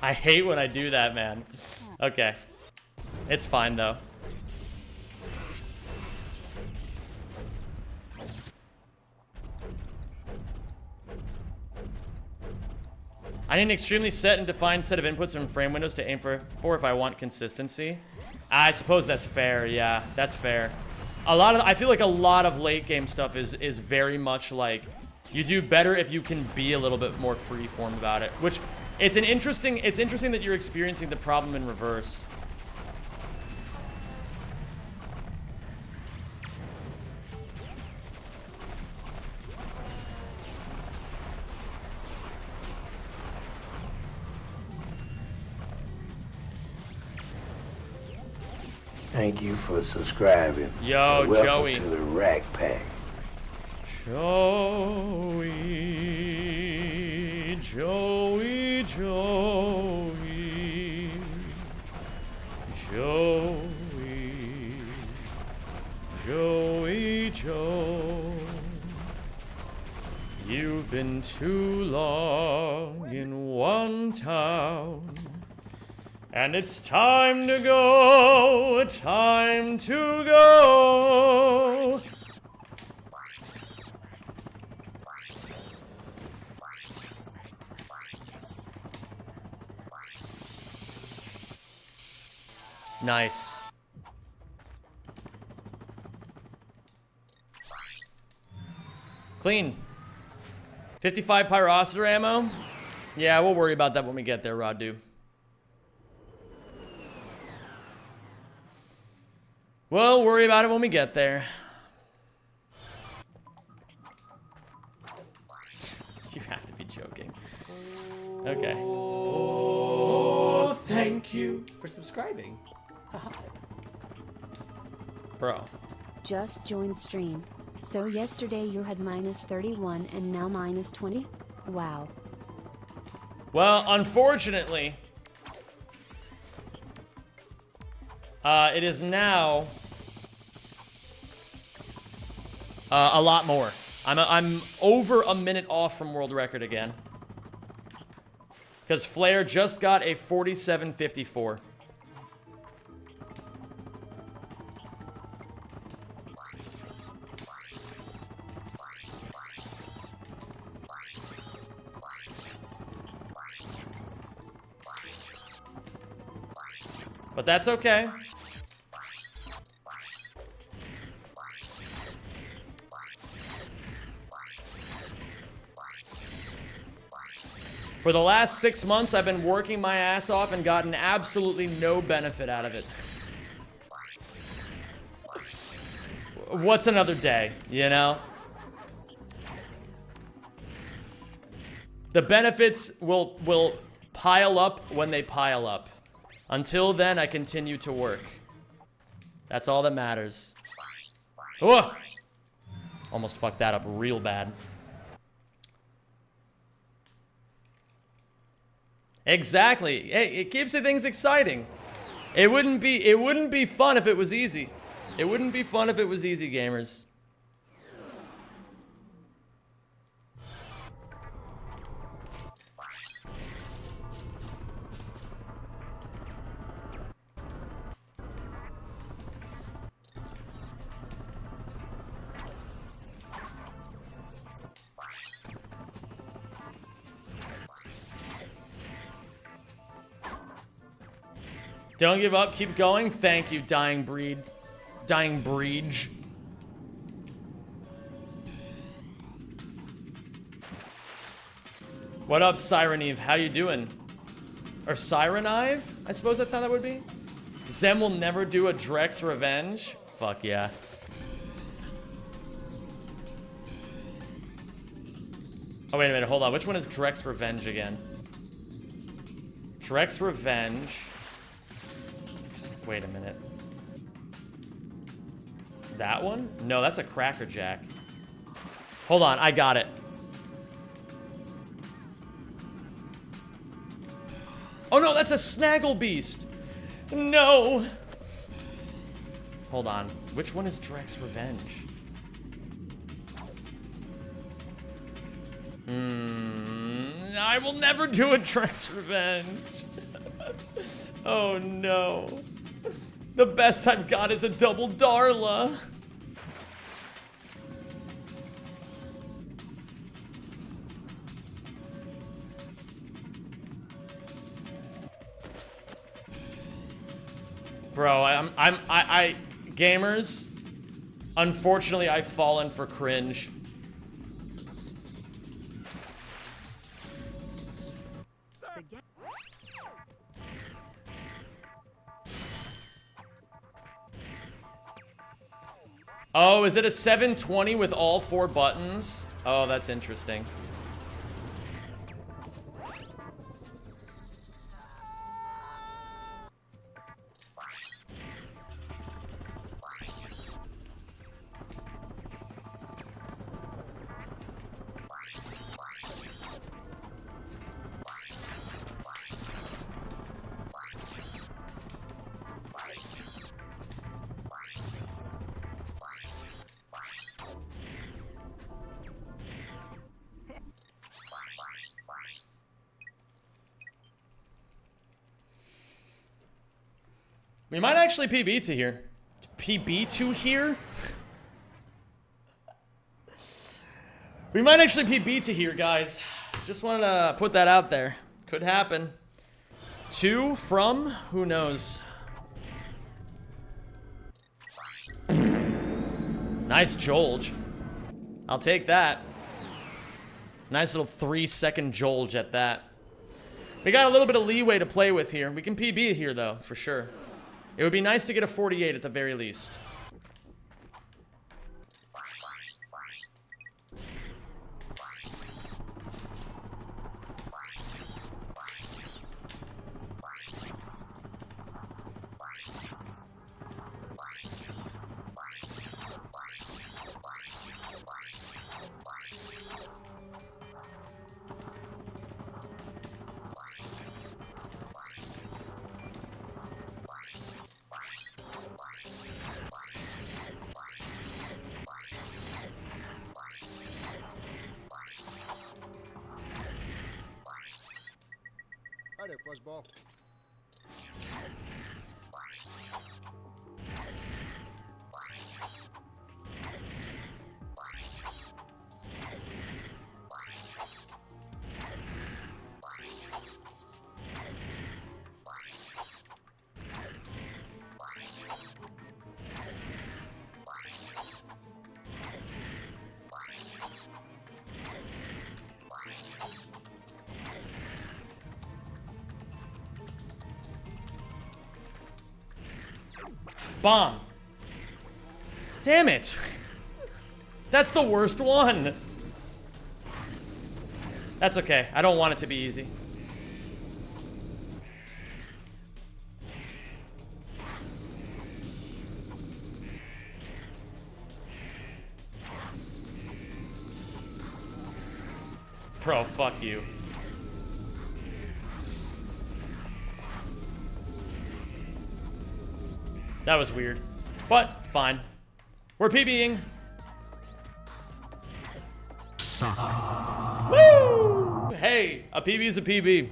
Speaker 1: I hate when I do that, man. Okay. It's fine, though. I need an extremely set and defined set of inputs and frame windows to aim for if I want consistency. I suppose that's fair, yeah. That's fair. I feel like a lot of late game stuff is very much like, you do better if you can be a little bit more freeform about it, which... It's interesting that you're experiencing the problem in reverse.
Speaker 9: Thank you for subscribing.
Speaker 1: Yo,
Speaker 9: Welcome
Speaker 1: Joey.
Speaker 9: to the Rack Pack.
Speaker 1: Joey. You've been too long in one town, and it's time to go, time to go. Nice. Clean. 55 Pyrociter ammo? Yeah, we'll worry about that when we get there, Radu. We'll worry about it when we get there. You have to be joking. Okay.
Speaker 8: Oh, thank you for subscribing.
Speaker 1: Bro.
Speaker 2: Just joined stream. So yesterday you had -31 and now -20? Wow.
Speaker 1: Well, unfortunately, it is now a lot more. I'm over a minute off from world record again. Because Flair just got a 47.54. But that's okay. For the last 6 months, I've been working my ass off and gotten absolutely no benefit out of it. What's another day, you know? The benefits will pile up when they pile up. Until then, I continue to work. That's all that matters. Oh! Almost fucked that up real bad. Exactly. Hey, it keeps things exciting. It wouldn't be fun if it was easy. It wouldn't be fun if it was easy, gamers. Don't give up, keep going. Thank you, Dying Breed. Dying Breege. What up, Siren Eve? How you doing? Or Siren Eve? I suppose that's how that would be? Zem will never do a Drex Revenge? Fuck yeah. Oh, wait a minute, hold on. Which one is Drex Revenge again? Drex Revenge. Wait a minute. That one? No, that's a Cracker Jack. Hold on, I got it. Oh no, that's a Snaggle Beast. No. Hold on. Which one is Drex Revenge? I will never do a Drex Revenge. Oh no. The best I've got is a double Darla. Bro, I gamers, unfortunately I've fallen for cringe. Oh, is it a 720 with all 4 buttons? Oh, that's interesting. We might actually PB to here. PB to here? We might actually PB to here, guys. Just wanted to put that out there. Could happen. 2 from? Who knows? Nice Jolge. I'll take that. Nice little 3-second Jolge at that. We got a little bit of leeway to play with here. We can PB here, though, for sure. It would be nice to get a 48 at the very least.
Speaker 10: Hi there, Fuzzball.
Speaker 1: Bomb. Damn it. That's the worst one. That's okay. I don't want it to be easy. Bro, fuck you. That was weird. But, fine. We're PBing. Suck. Woo! Hey, a PB is a PB.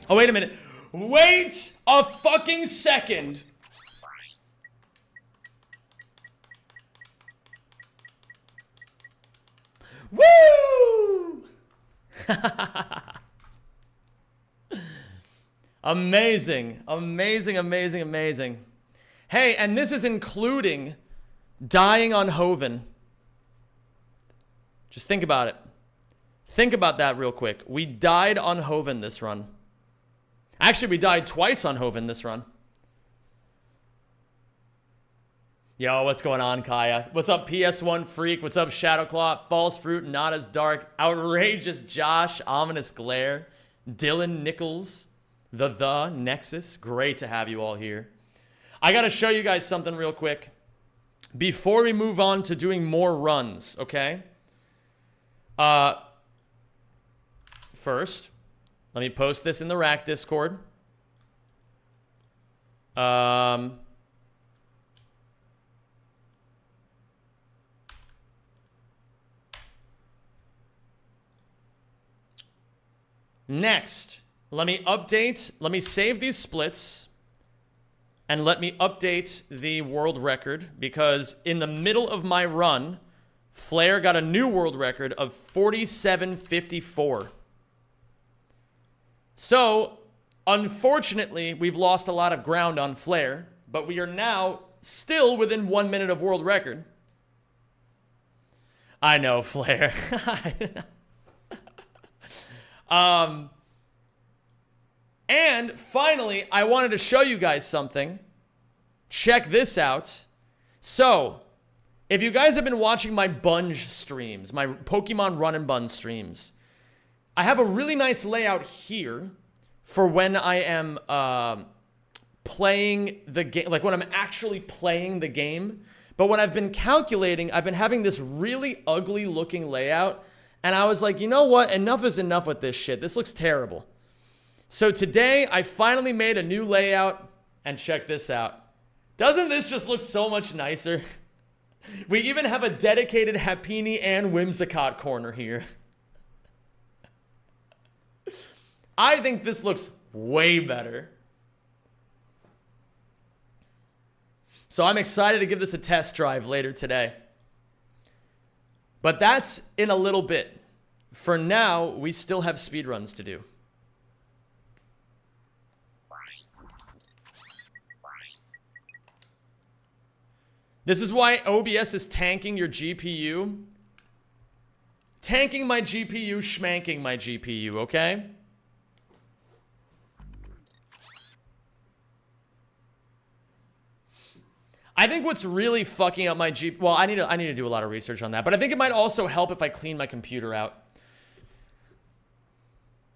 Speaker 1: Oh, wait a minute. Wait a fucking second. Woo! Amazing. Amazing, amazing, amazing. Hey, and this is including dying on Hoven. Just think about it. Think about that real quick. We died on Hoven this run. Actually, we died twice on Hoven this run. Yo, what's going on, Kaya? What's up, PS1 Freak? What's up, Shadowclaw? False Fruit, Not As Dark, Outrageous Josh, Ominous Glare, Dylan Nichols, The Nexus. Great to have you all here. I gotta show you guys something real quick before we move on to doing more runs, okay? First, let me post this in the Rack Discord. Next, let me save these splits. And let me update the world record, because in the middle of my run, Flair got a new world record of 47:54. So, unfortunately, we've lost a lot of ground on Flair, but we are now still within 1 minute of world record. I know, Flair. And finally, I wanted to show you guys something. Check this out. So, if you guys have been watching my Bunge streams, my Pokemon Run and Bun streams, I have a really nice layout here for when I am playing the game, like when I'm actually playing the game. But when I've been calculating, I've been having this really ugly looking layout. And I was like, you know what? Enough is enough with this shit. This looks terrible. So today, I finally made a new layout, and check this out. Doesn't this just look so much nicer? We even have a dedicated Happiny and Whimsicott corner here. I think this looks way better. So I'm excited to give this a test drive later today. But that's in a little bit. For now, we still have speedruns to do. This is why OBS is tanking your GPU. Tanking my GPU, schmanking my GPU, okay? I think what's really fucking up my GPU... Well, I need to do a lot of research on that. But I think it might also help if I clean my computer out.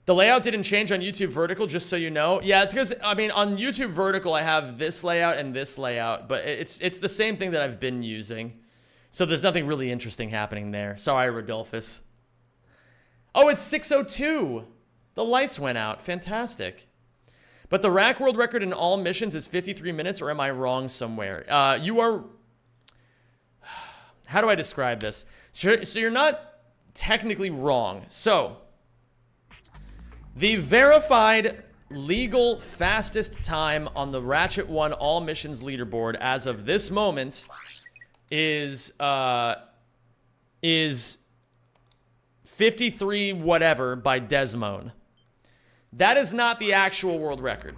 Speaker 1: The layout didn't change on YouTube Vertical, just so you know. Yeah, it's because, I mean, on YouTube Vertical, I have this layout and this layout, but it's the same thing that I've been using. So there's nothing really interesting happening there. Sorry, Rodolphus. Oh, it's 6:02. The lights went out. Fantastic. But the rack world record in all missions is 53 minutes, or am I wrong somewhere? You are... How do I describe this? So you're not technically wrong. So... The verified legal fastest time on the Ratchet 1 all missions leaderboard as of this moment is 53 whatever by Desmone. That is not the actual world record.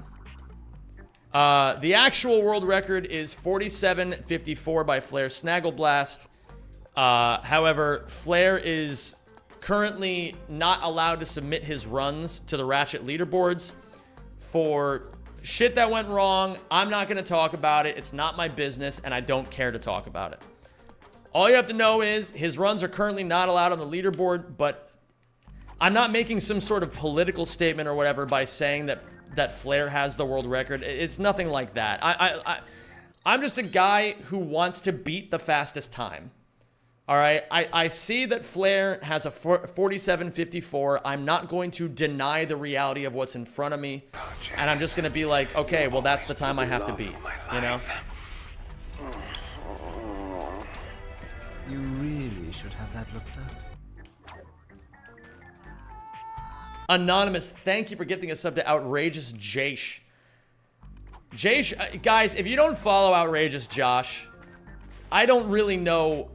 Speaker 1: The actual world record is 47:54 by Flare Snaggleblast. However, Flare is currently not allowed to submit his runs to the Ratchet leaderboards for shit that went wrong. I'm not going to talk about it. It's not my business, and I don't care to talk about it. All you have to know is his runs are currently not allowed on the leaderboard, but I'm not making some sort of political statement or whatever by saying that Flare has the world record. It's nothing like that. I'm just a guy who wants to beat the fastest time. All right, I see that Flare has a 47:54. I'm not going to deny the reality of what's in front of me. And I'm just going to be like, okay, well, that's the time I have to beat, you know?
Speaker 4: You really should have that looked at.
Speaker 1: Anonymous, thank you for gifting a sub to Outrageous Jash. Jash, guys, if you don't follow Outrageous Josh, I don't really know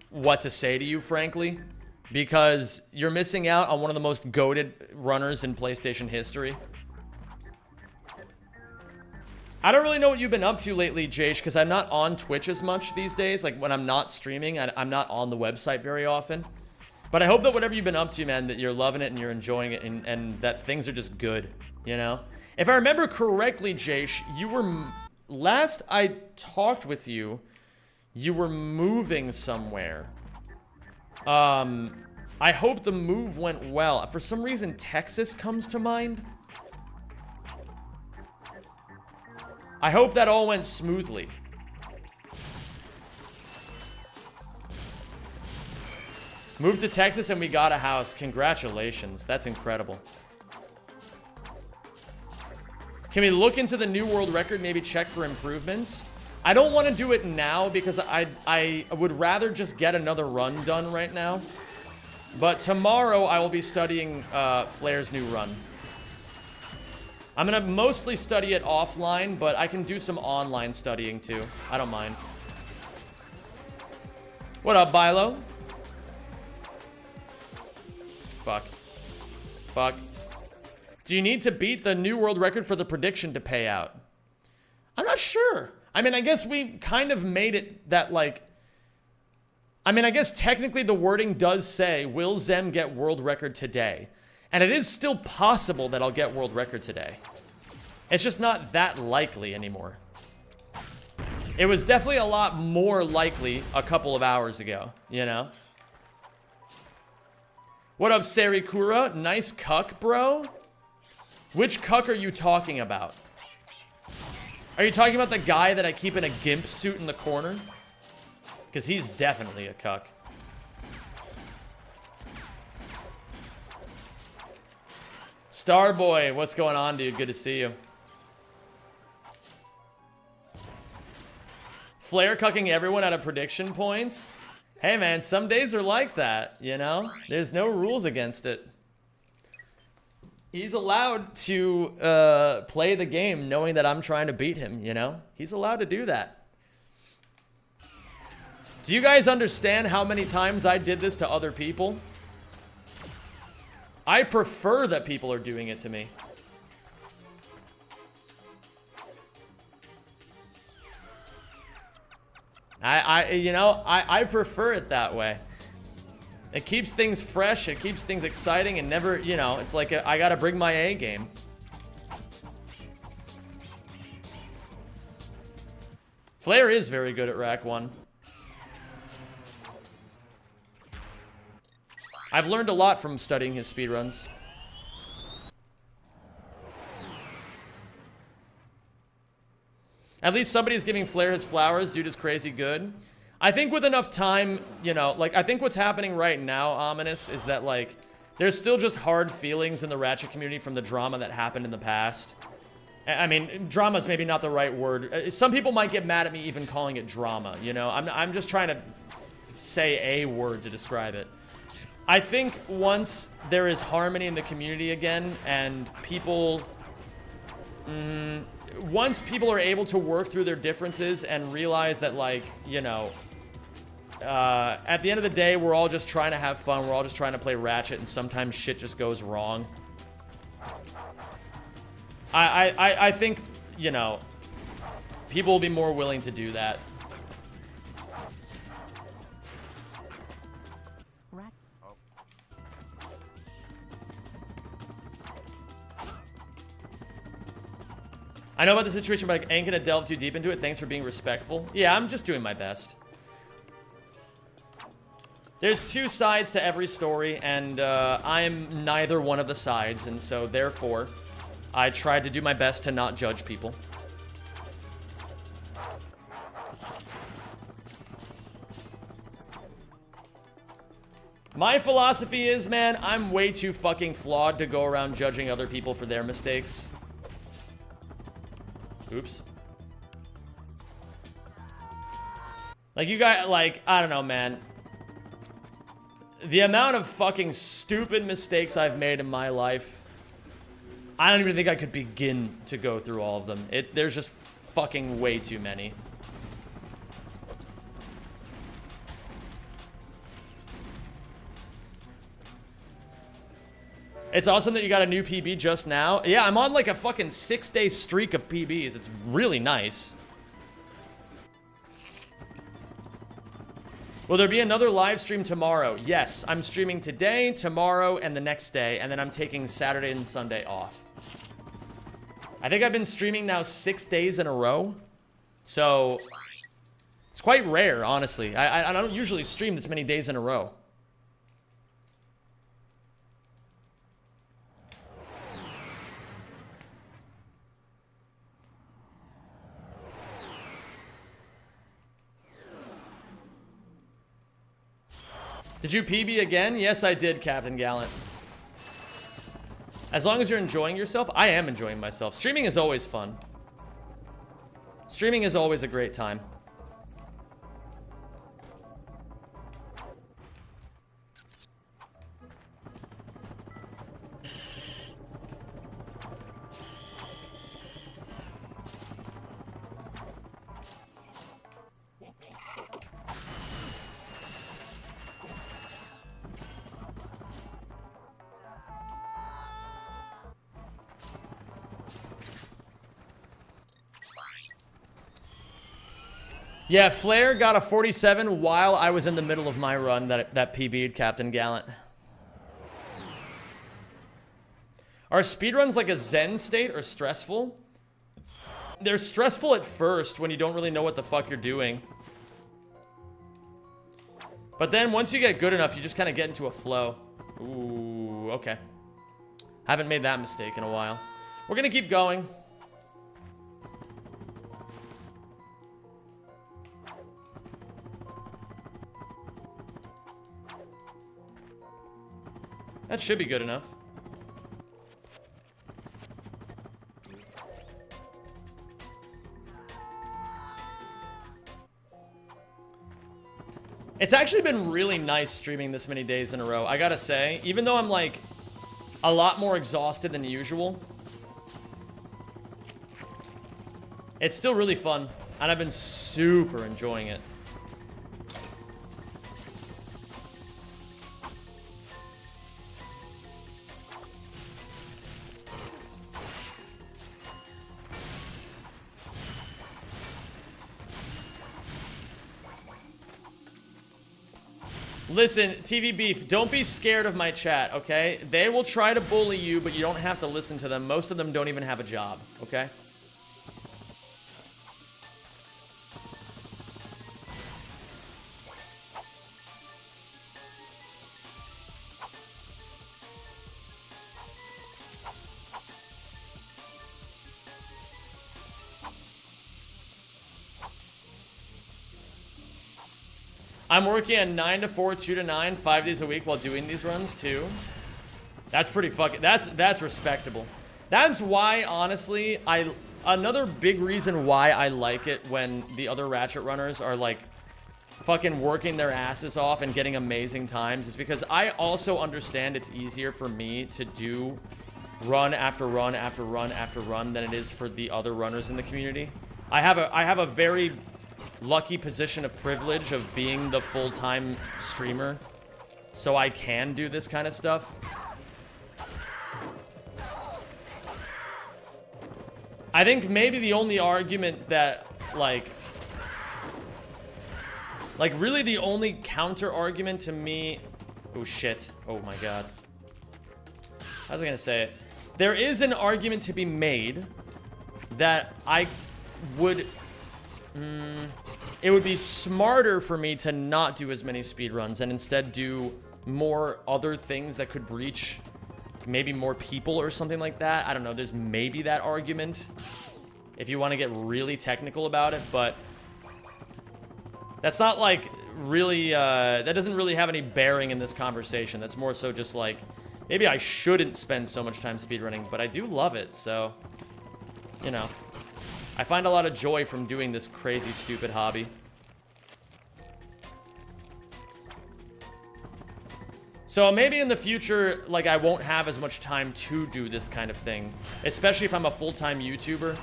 Speaker 1: what to say to you, frankly, because you're missing out on one of the most goated runners in PlayStation history. I don't really know what you've been up to lately, Jash, because I'm not on Twitch as much these days. Like, when I'm not streaming, I'm not on the website very often. But I hope that whatever you've been up to, man, that you're loving it and you're enjoying it, and that things are just good, you know? If I remember correctly, Jash, you were... Last I talked with you, you were moving somewhere. I hope the move went well. For some reason, Texas comes to mind. I hope that all went smoothly. Moved to Texas and we got a house. Congratulations. That's incredible. Can we look into the new world record, maybe check for improvements? I don't want to do it now because I would rather just get another run done right now. But tomorrow I will be studying Flare's new run. I'm going to mostly study it offline, but I can do some online studying too. I don't mind. What up, Bilo? Fuck. Fuck. Do you need to beat the new world record for the prediction to pay out? I'm not sure. I mean, I guess we kind of made it that, like... I mean, I guess technically the wording does say, will Zem get world record today? And it is still possible that I'll get world record today. It's just not that likely anymore. It was definitely a lot more likely a couple of hours ago, you know? What up, Sarikura? Nice cuck, bro? Which cuck are you talking about? Are you talking about the guy that I keep in a gimp suit in the corner? Because he's definitely a cuck. Starboy, what's going on, dude? Good to see you. Flare cucking everyone out of prediction points? Hey, man, some days are like that, you know? There's no rules against it. He's allowed to play the game knowing that I'm trying to beat him, you know? He's allowed to do that. Do you guys understand how many times I did this to other people? I prefer that people are doing it to me. I prefer it that way. It keeps things fresh, it keeps things exciting, and never, you know, it's like I gotta bring my A game. Flare is very good at Rack 1. I've learned a lot from studying his speedruns. At least somebody's giving Flare his flowers. Dude is crazy good. I think with enough time, you know, like, I think what's happening right now, Ominous, is that, like, there's still just hard feelings in the Ratchet community from the drama that happened in the past. I mean, drama's maybe not the right word. Some people might get mad at me even calling it drama, you know? I'm just trying to say a word to describe it. I think once there is harmony in the community again, and people... once people are able to work through their differences and realize that, like, you know... at the end of the day, we're all just trying to have fun. We're all just trying to play Ratchet, and sometimes shit just goes wrong. I think, you know, people will be more willing to do that. I know about the situation, but I ain't gonna delve too deep into it. Thanks for being respectful. Yeah, I'm just doing my best. There's two sides to every story, and I'm neither one of the sides, and so therefore, I tried to do my best to not judge people. My philosophy is, man, I'm way too fucking flawed to go around judging other people for their mistakes. Oops. Like, you got, like, I don't know, man. The amount of fucking stupid mistakes I've made in my life, I don't even think I could begin to go through all of them. There's just fucking way too many. It's awesome that you got a new PB just now. Yeah, I'm on like a fucking 6-day streak of PBs. It's really nice. Will there be another live stream tomorrow? Yes, I'm streaming today, tomorrow, and the next day, and then I'm taking Saturday and Sunday off. I think I've been streaming now 6 days in a row, so it's quite rare, honestly. I don't usually stream this many days in a row. Did you PB again? Yes, I did, Captain Gallant. As long as you're enjoying yourself, I am enjoying myself. Streaming is always fun. Streaming is always a great time. Yeah, Flair got a 47 while I was in the middle of my run that PB'd Captain Gallant. Are speedruns like a zen state or stressful? They're stressful at first when you don't really know what the fuck you're doing. But then once you get good enough, you just kind of get into a flow. Ooh, okay. Haven't made that mistake in a while. We're gonna keep going. That should be good enough. It's actually been really nice streaming this many days in a row. I gotta say, even though I'm like a lot more exhausted than usual, it's still really fun, and I've been super enjoying it. Listen, TV Beef, don't be scared of my chat, okay? They will try to bully you, but you don't have to listen to them. Most of them don't even have a job, okay? I'm working at 9 to 4, 2 to 9, 5 days a week while doing these runs too. That's pretty fucking, that's respectable. That's why, honestly, another big reason why I like it when the other Ratchet runners are like fucking working their asses off and getting amazing times is because I also understand it's easier for me to do run after run after run after run than it is for the other runners in the community. I have a very lucky position of privilege of being the full-time streamer, so I can do this kind of stuff. I think maybe the only argument that, like really the only counter argument to me... Oh, shit. Oh, my God. How was I gonna say it? There is an argument to be made that I would... it would be smarter for me to not do as many speedruns and instead do more other things that could reach maybe more people or something like that. I don't know. There's maybe that argument if you want to get really technical about it, but that's not like really, that doesn't really have any bearing in this conversation. That's more so just like, maybe I shouldn't spend so much time speedrunning, but I do love it, so, you know. I find a lot of joy from doing this crazy, stupid hobby. So maybe in the future, like, I won't have as much time to do this kind of thing, especially if I'm a full-time YouTuber,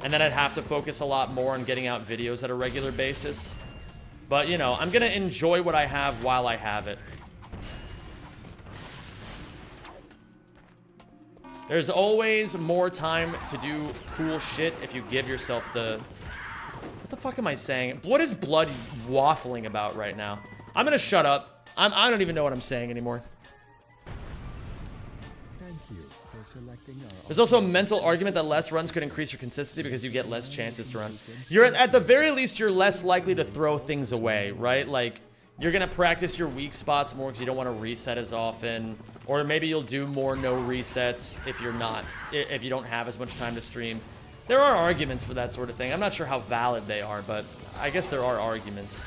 Speaker 1: and then I'd have to focus a lot more on getting out videos at a regular basis. But, you know, I'm gonna enjoy what I have while I have it. There's always more time to do cool shit if you give yourself the... What the fuck am I saying? What is Blood waffling about right now? I'm gonna shut up. I don't even know what I'm saying anymore.
Speaker 4: Thank you for selecting our...
Speaker 1: There's also a mental argument that less runs could increase your consistency because you get less chances to run. You're at the very least, you're less likely to throw things away, right? Like, you're gonna practice your weak spots more because you don't want to reset as often. Or maybe you'll do more no resets if if you don't have as much time to stream. There are arguments for that sort of thing. I'm not sure how valid they are, but I guess there are arguments.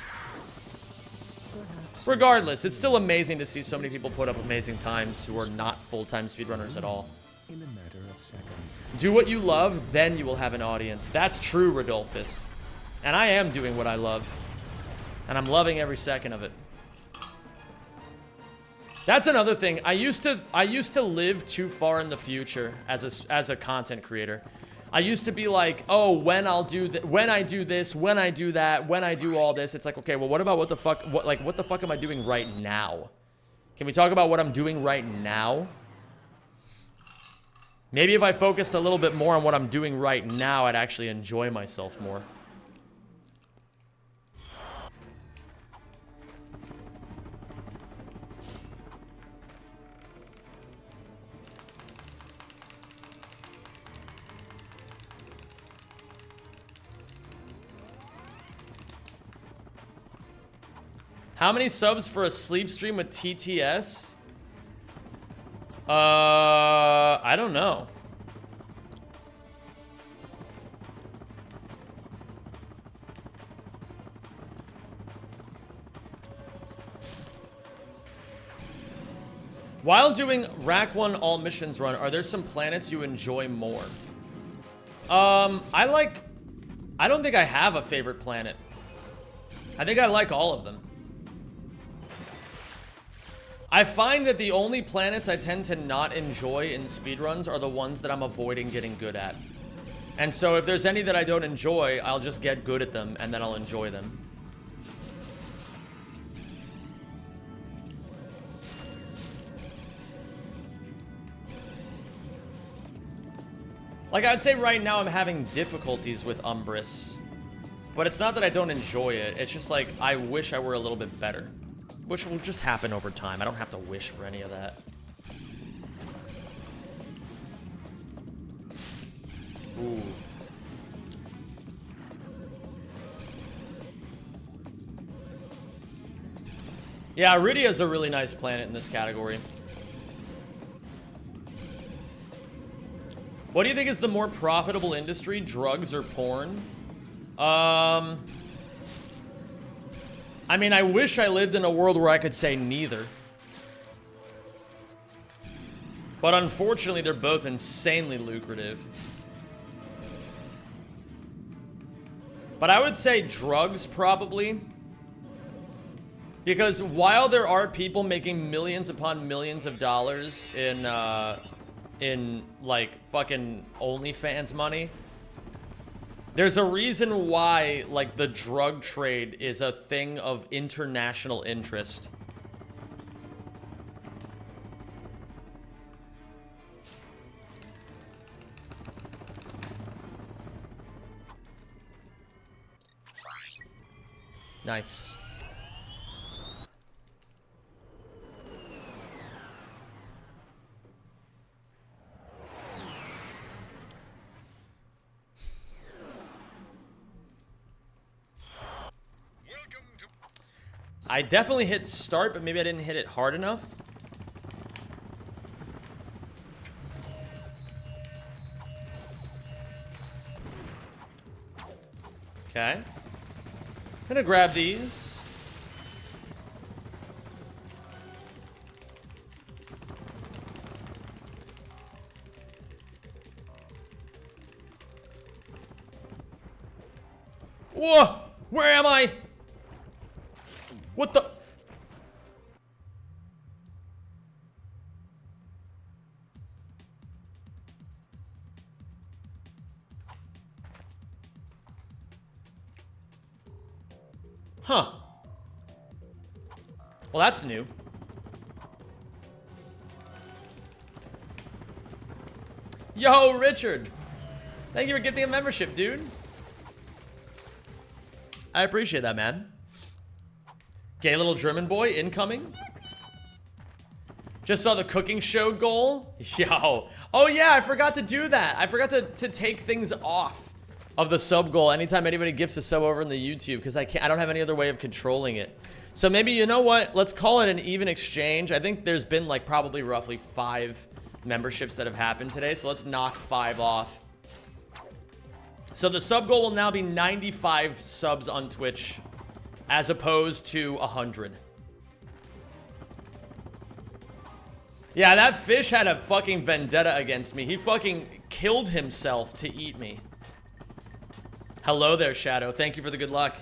Speaker 1: Regardless, it's still amazing to see so many people put up amazing times who are not full-time speedrunners at all.
Speaker 4: In a matter of seconds.
Speaker 1: Do what you love, then you will have an audience. That's true, Rodolphus. And I am doing what I love. And I'm loving every second of it. That's another thing. I used to live too far in the future as a content creator. I used to be like, oh, when I do this, when I do that, when I do all this, it's like, okay, well, what about what the fuck am I doing right now? Can we talk about what I'm doing right now? Maybe if I focused a little bit more on what I'm doing right now, I'd actually enjoy myself more. How many subs for a sleep stream with TTS? I don't know. While doing Rack 1 all missions run, are there some planets you enjoy more? I don't think I have a favorite planet. I think I like all of them. I find that the only planets I tend to not enjoy in speedruns are the ones that I'm avoiding getting good at. And so if there's any that I don't enjoy, I'll just get good at them and then I'll enjoy them. Like, I'd say right now I'm having difficulties with Umbrus. But it's not that I don't enjoy it. It's just like, I wish I were a little bit better. Which will just happen over time. I don't have to wish for any of that. Ooh. Yeah, Iridia is a really nice planet in this category. What do you think is the more profitable industry, drugs or porn? I mean, I wish I lived in a world where I could say neither. But unfortunately, they're both insanely lucrative. But I would say drugs, probably. Because while there are people making millions upon millions of dollars in like fucking OnlyFans money, there's a reason why like the drug trade is a thing of international interest. Nice. I definitely hit start, but maybe I didn't hit it hard enough. Okay. Gonna grab these. Whoa! Where am I? What the? Huh. Well, that's new. Yo, Richard. Thank you for gifting a membership, dude. I appreciate that, man. Gay little German boy incoming. Just saw the cooking show goal. Yo. Oh, yeah, I forgot to do that. I forgot to take things off of the sub goal anytime anybody gifts a sub over in the YouTube, because I don't have any other way of controlling it. So maybe, you know what? Let's call it an even exchange. I think there's been like probably roughly 5 memberships that have happened today. So let's knock 5 off. So the sub goal will now be 95 subs on Twitch as opposed to 100. Yeah, that fish had a fucking vendetta against me. He fucking killed himself to eat me. Hello there, Shadow. Thank you for the good luck.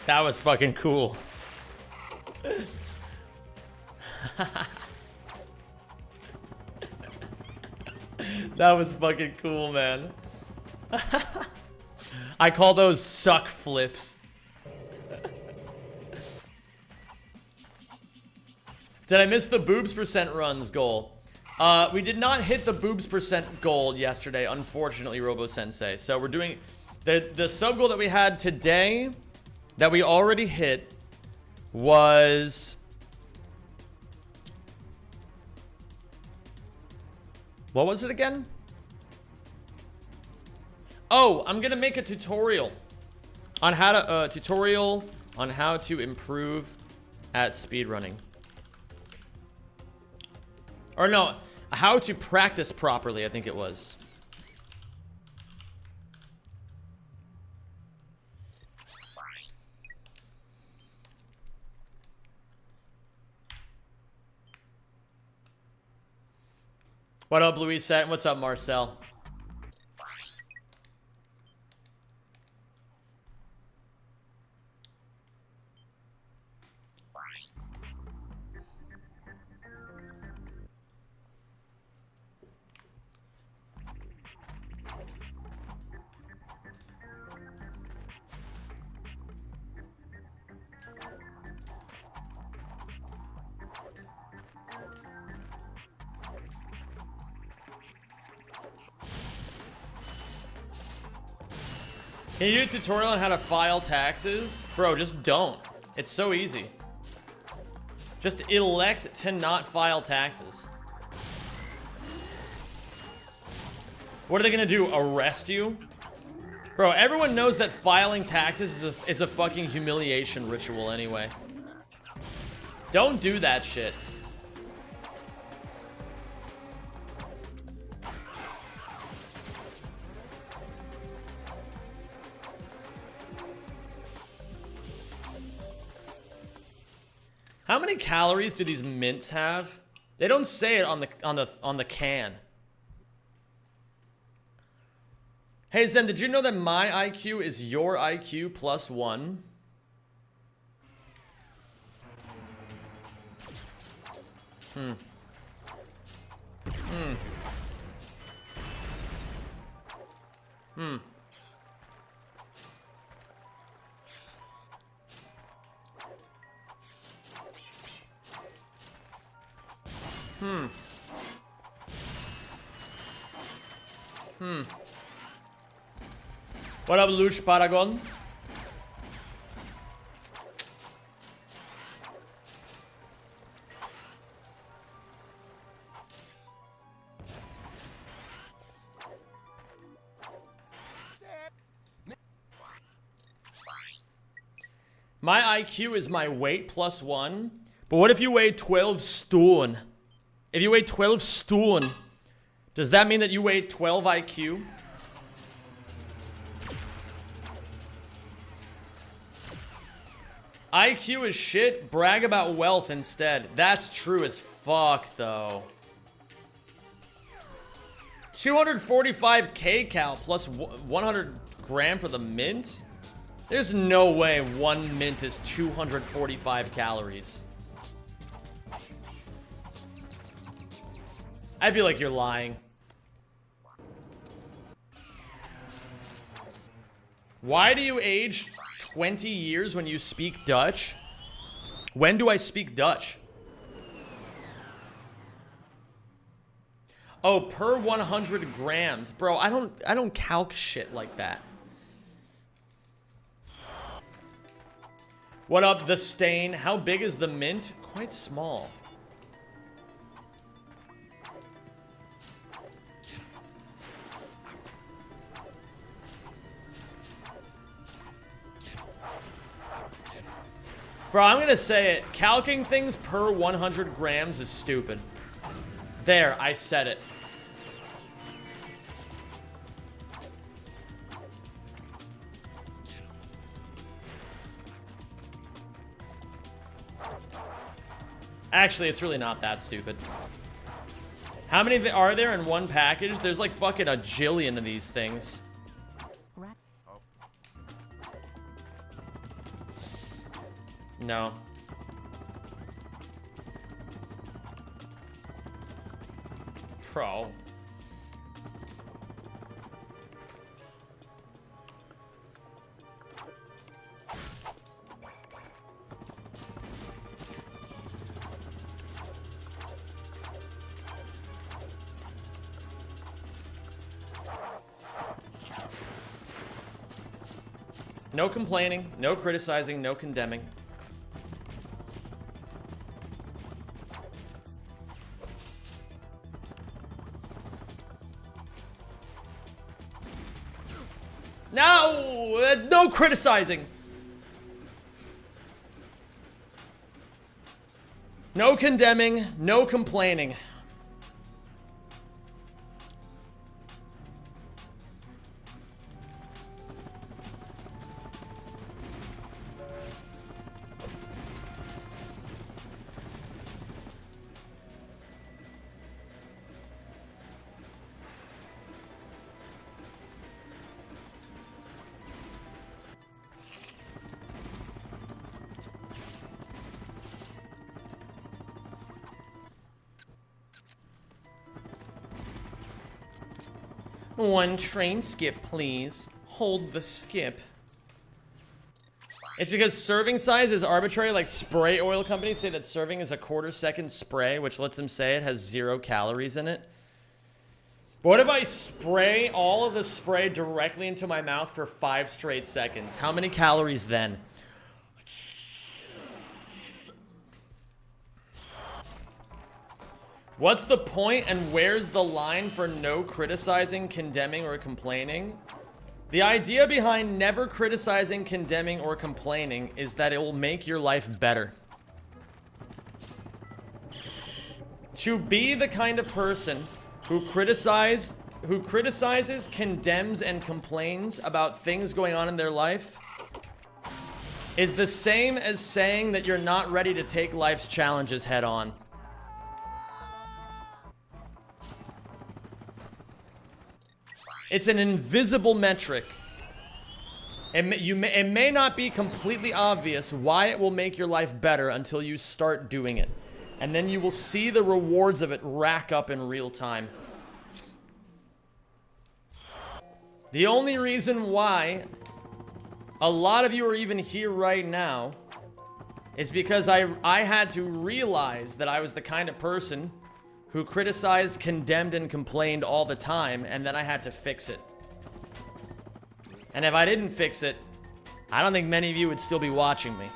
Speaker 1: That was fucking cool. That was fucking cool, man. I call those suck flips. Did I miss the boobs % runs goal? We did not hit the boobs % goal yesterday, unfortunately, Robo Sensei. So we're doing the sub goal that we had today that we already hit was, what was it again? Oh, I'm gonna make a tutorial on how to improve at speedrunning. Or no, how to practice properly, I think it was. What up, Louisette? And what's up, Marcel? Can you do a tutorial on how to file taxes? Bro, just don't. It's so easy. Just elect to not file taxes. What are they gonna do? Arrest you? Bro, everyone knows that filing taxes is a fucking humiliation ritual anyway. Don't do that shit. How many calories do these mints have? They don't say it on the can. Hey Zen, did you know that my IQ is your IQ plus 1? Hmm. Hmm. Hmm. Hmm. Hmm. What up, Lush Paragon? My IQ is my weight plus 1. But what if you weigh 12 stone? If you weigh 12 stone, does that mean that you weigh 12 IQ? IQ is shit, brag about wealth instead. That's true as fuck, though. 245k cal plus 100 gram for the mint? There's no way one mint is 245 calories. I feel like you're lying. Why do you age 20 years when you speak Dutch? When do I speak Dutch? Oh, per 100 grams. Bro, I don't calc shit like that. What up, the stain? How big is the mint? Quite small. Bro, I'm gonna say it. Calcing things per 100 grams is stupid. There, I said it. Actually, it's really not that stupid. How many are there in one package? There's like fucking a jillion of these things. No. Pro. No complaining, no criticizing, no condemning. No! No criticizing! No condemning, no complaining. One train skip, please. Hold the skip. It's because serving size is arbitrary. Like spray oil companies say that serving is a quarter-second spray, which lets them say it has 0 calories in it. But what if I spray all of the spray directly into my mouth for 5 straight seconds? How many calories then? What's the point and where's the line for no criticizing, condemning, or complaining? The idea behind never criticizing, condemning, or complaining is that it will make your life better. To be the kind of person who criticizes, condemns, and complains about things going on in their life is the same as saying that you're not ready to take life's challenges head on. It's an invisible metric. It may not be completely obvious why it will make your life better until you start doing it. And then you will see the rewards of it rack up in real time. The only reason why a lot of you are even here right now is because I had to realize that I was the kind of person who criticized, condemned, and complained all the time, and then I had to fix it. And if I didn't fix it, I don't think many of you would still be watching me.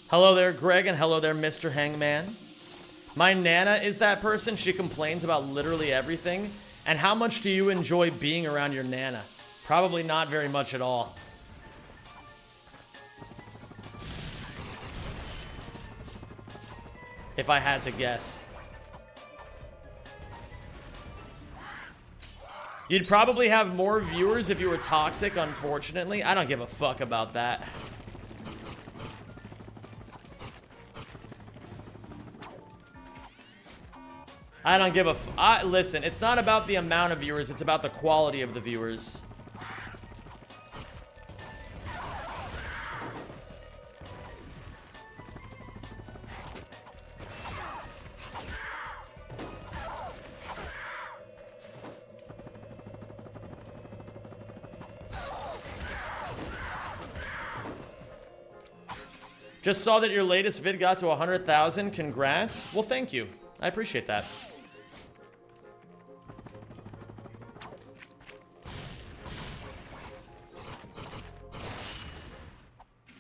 Speaker 1: Hello there, Greg, and hello there, Mr. Hangman. My Nana is that person. She complains about literally everything. And how much do you enjoy being around your Nana? Probably not very much at all. If I had to guess. You'd probably have more viewers if you were toxic, unfortunately. I don't give a fuck about that. I don't give a listen, it's not about the amount of viewers, it's about the quality of the viewers. Just saw that your latest vid got to 100,000. Congrats. Well, thank you. I appreciate that.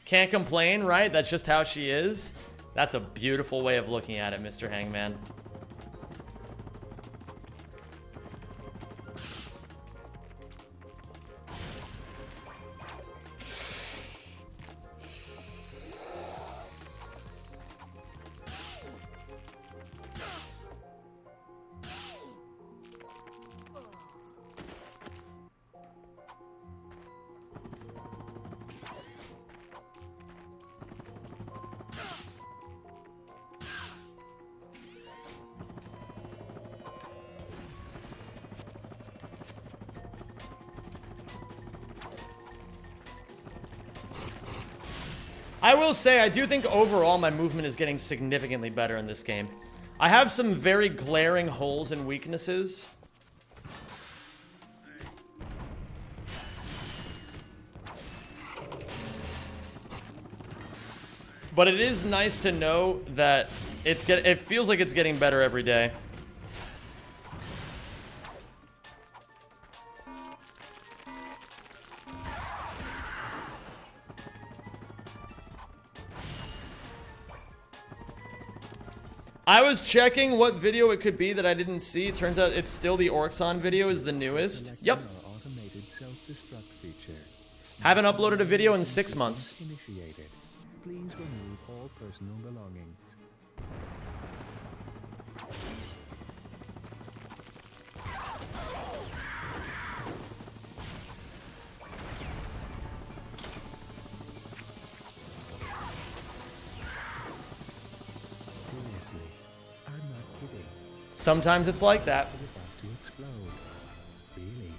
Speaker 1: Can't complain, right? That's just how she is. That's a beautiful way of looking at it, Mr. Hangman. I will say, I do think overall my movement is getting significantly better in this game. I have some very glaring holes and weaknesses. But it is nice to know that it feels like it's getting better every day. I was checking what video it could be that I didn't see. It turns out it's still the Orxon video is the newest. Yep. Haven't uploaded a video in 6 months.
Speaker 4: Please remove all personal belongings. Seriously, I'm not kidding.
Speaker 1: Sometimes it's like that.
Speaker 4: It's about to explode. Really?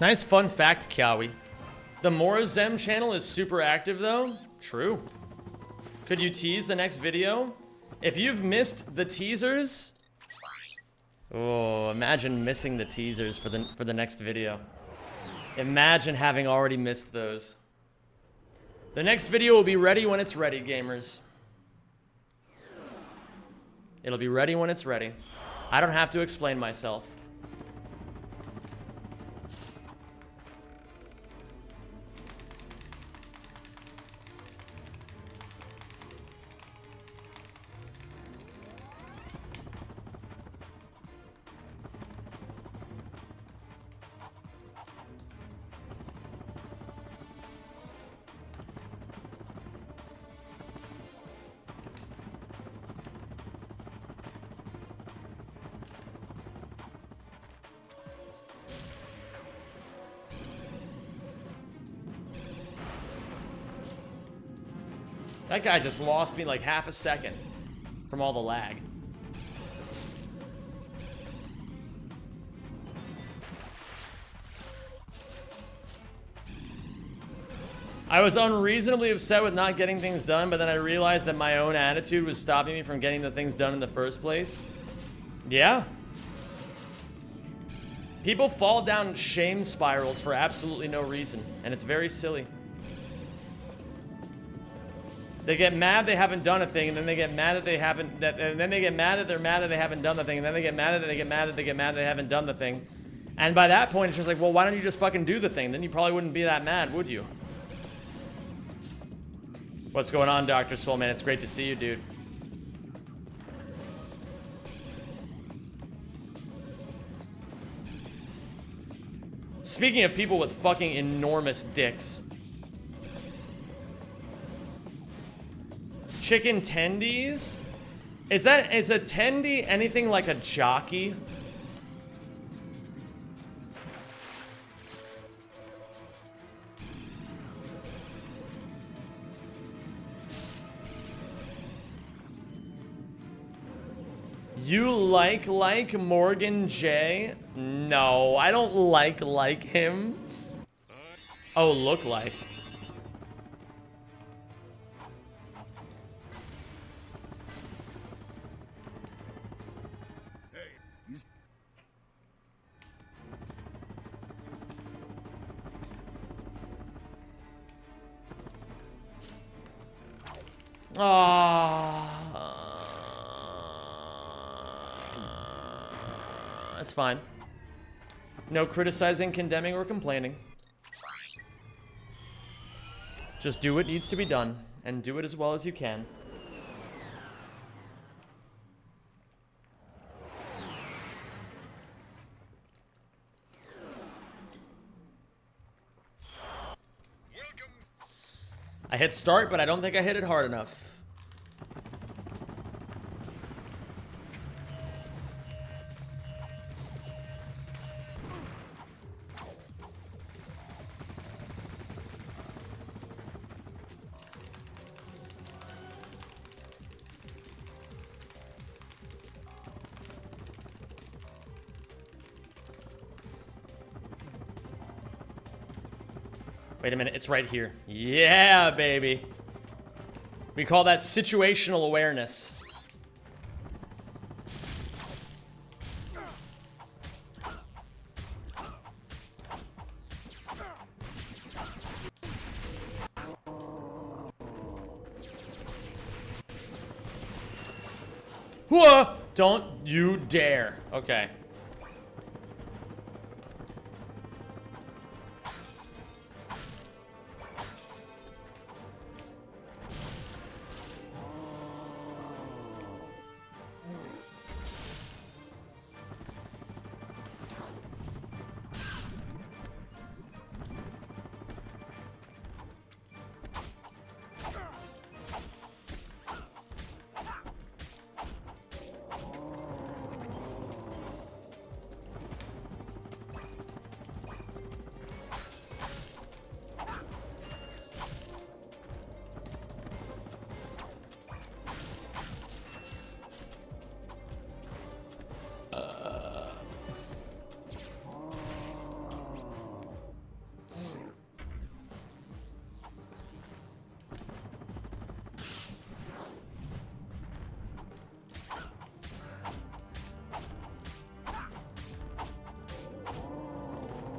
Speaker 1: Nice fun fact, Kiawi. The Morazem channel is super active, though. True. Could you tease the next video? If you've missed the teasers... Oh, imagine missing the teasers for the next video. Imagine having already missed those. The next video will be ready when it's ready, gamers. It'll be ready when it's ready. I don't have to explain myself. That guy just lost me like half a second from all the lag. I was unreasonably upset with not getting things done, but then I realized that my own attitude was stopping me from getting the things done in the first place. Yeah. People fall down shame spirals for absolutely no reason, and it's very silly. They get mad they haven't done a thing, and then they get mad that they haven't, and then they get mad that they're mad that they haven't done the thing, and then they get mad that they get mad that they get mad that they haven't done the thing. And by that point, it's just like, well, why don't you just fucking do the thing? Then you probably wouldn't be that mad, would you? What's going on, Dr. Soulman? It's great to see you, dude. Speaking of people with fucking enormous dicks. Chicken tendies? Is a tendy anything like a jockey? You like Morgan J? No, I don't like him. Oh, look like. That's fine. No criticizing, condemning, or complaining. Just do what needs to be done, and do it as well as you can. I hit start, but I don't think I hit it hard enough. Wait a minute, it's right here. Yeah, baby. We call that situational awareness. Whoa! Don't you dare. Okay.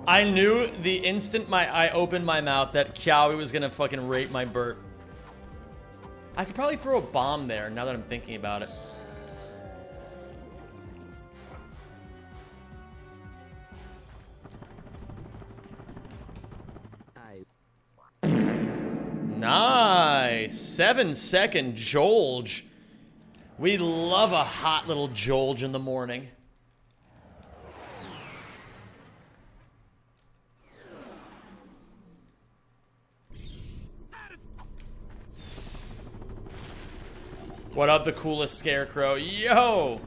Speaker 1: I knew the instant I opened my mouth that Kiawi was gonna fucking rape my burp. I could probably throw a bomb there now that I'm thinking about it. Nice. 7-second Jolge. We love a hot little Jolge in the morning. What up, the coolest scarecrow? Yo!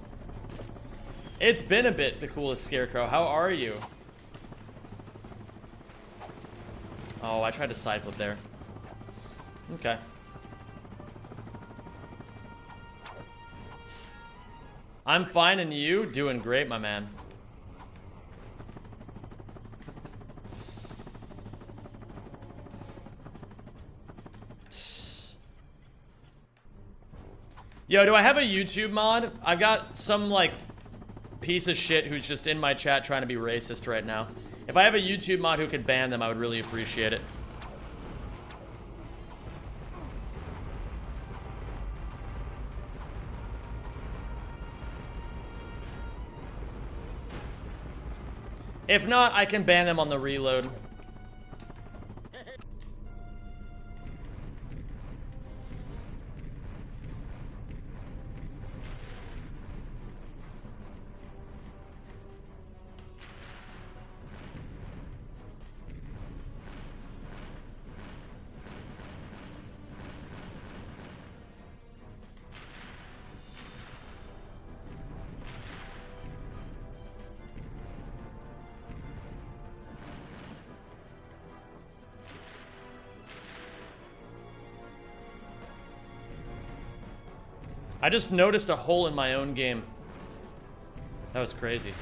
Speaker 1: It's been a bit, the coolest scarecrow. How are you? Oh, I tried to side flip there. Okay. I'm fine, and you? Doing great, my man. Yo, do I have a YouTube mod? I've got some, like, piece of shit who's just in my chat trying to be racist right now. If I have a YouTube mod who could ban them, I would really appreciate it. If not, I can ban them on the reload. I just noticed a hole in my own game. That was crazy.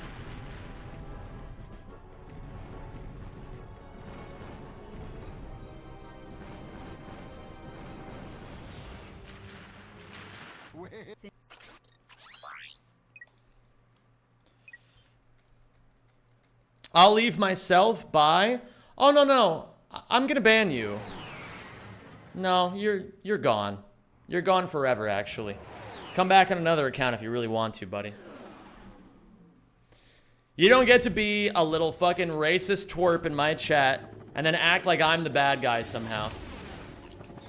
Speaker 1: I'll leave myself by. Oh no, I'm gonna ban you. No, you're gone. You're gone forever, actually. Come back on another account if you really want to, buddy. You don't get to be a little fucking racist twerp in my chat and then act like I'm the bad guy somehow.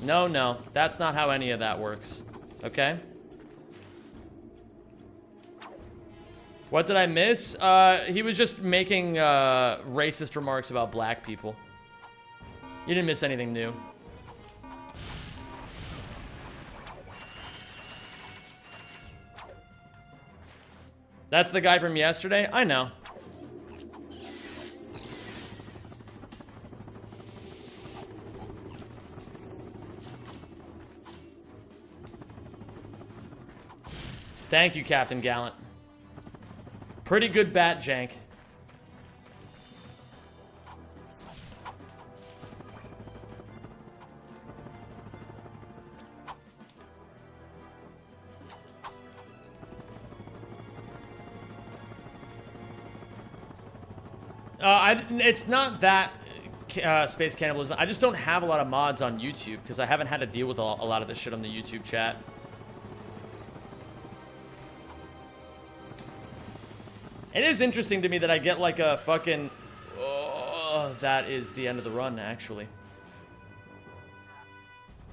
Speaker 1: No, that's not how any of that works. Okay? What did I miss? He was just making racist remarks about black people. You didn't miss anything new. That's the guy from yesterday? I know. Thank you, Captain Gallant. Pretty good bat jank. It's not that space cannibalism. I just don't have a lot of mods on YouTube because I haven't had to deal with a lot of this shit on the YouTube chat. It is interesting to me that I get like a fucking... Oh, that is the end of the run, actually.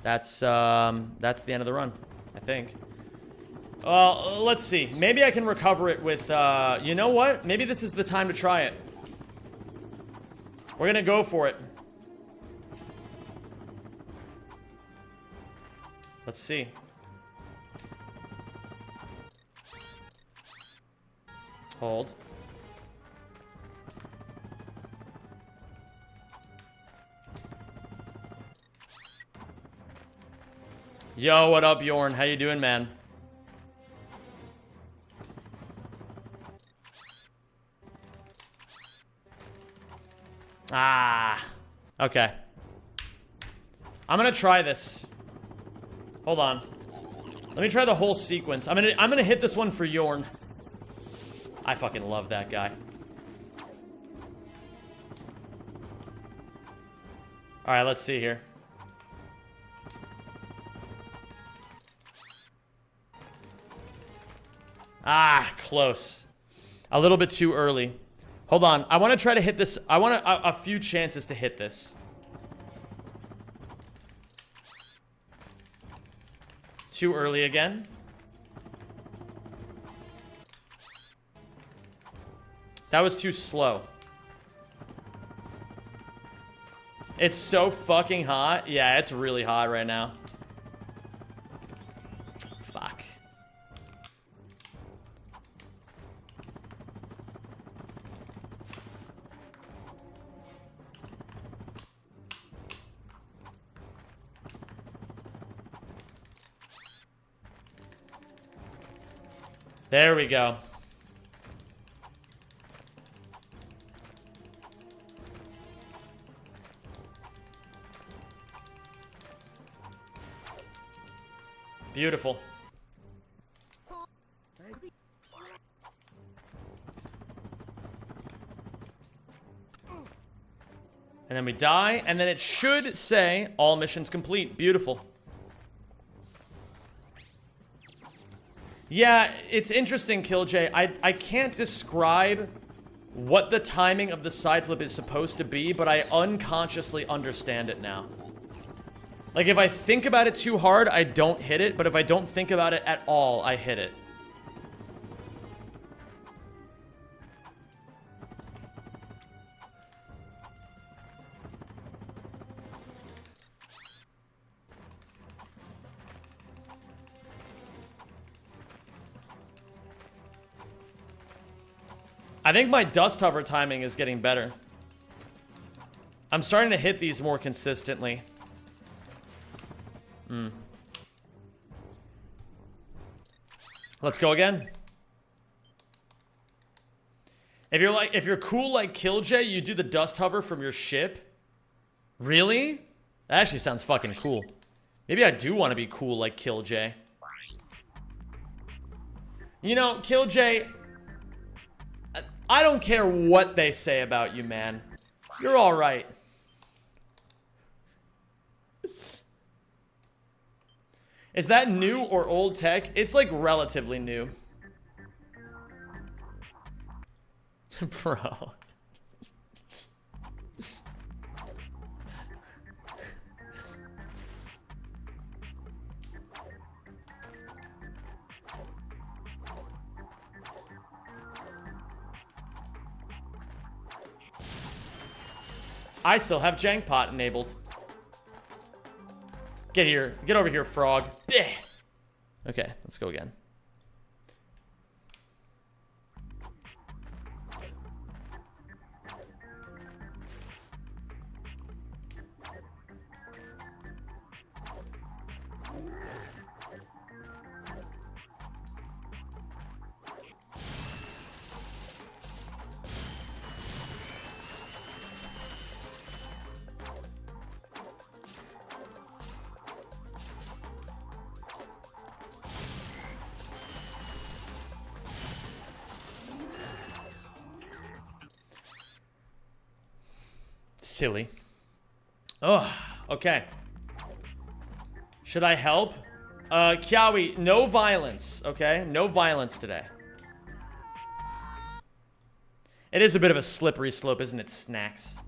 Speaker 1: That's the end of the run, I think. Well, let's see. Maybe I can recover it with, you know what? Maybe this is the time to try it. We're gonna go for it. Let's see. Hold. Yo, what up, Bjorn? How you doing, man? Ah. Okay. I'm gonna try this. Hold on. Let me try the whole sequence. I'm gonna hit this one for Yorn. I fucking love that guy. All right, let's see here. Ah, close. A little bit too early. Hold on. I want to try to hit this. I want a few chances to hit this. Too early again. That was too slow. It's so fucking hot. Yeah, it's really hot right now. Fuck. There we go. Beautiful. And then we die, and then it should say all missions complete. Beautiful. Yeah, it's interesting, Killj. I can't describe what the timing of the side flip is supposed to be, but I unconsciously understand it now. Like, if I think about it too hard, I don't hit it, but if I don't think about it at all, I hit it. I think my dust hover timing is getting better. I'm starting to hit these more consistently. Let's go again. If you're cool like Killj, you do the dust hover from your ship. Really? That actually sounds fucking cool. Maybe I do want to be cool like Killj. You know, Killj, I don't care what they say about you, man. You're all right. Is that new or old tech? It's like relatively new. Bro. I still have Jankpot enabled. Get here. Get over here, frog. Blech. Okay, let's go again. Silly. Oh, okay. Should I help? Kiawi, no violence, okay? No violence today. It is a bit of a slippery slope, isn't it, Snacks?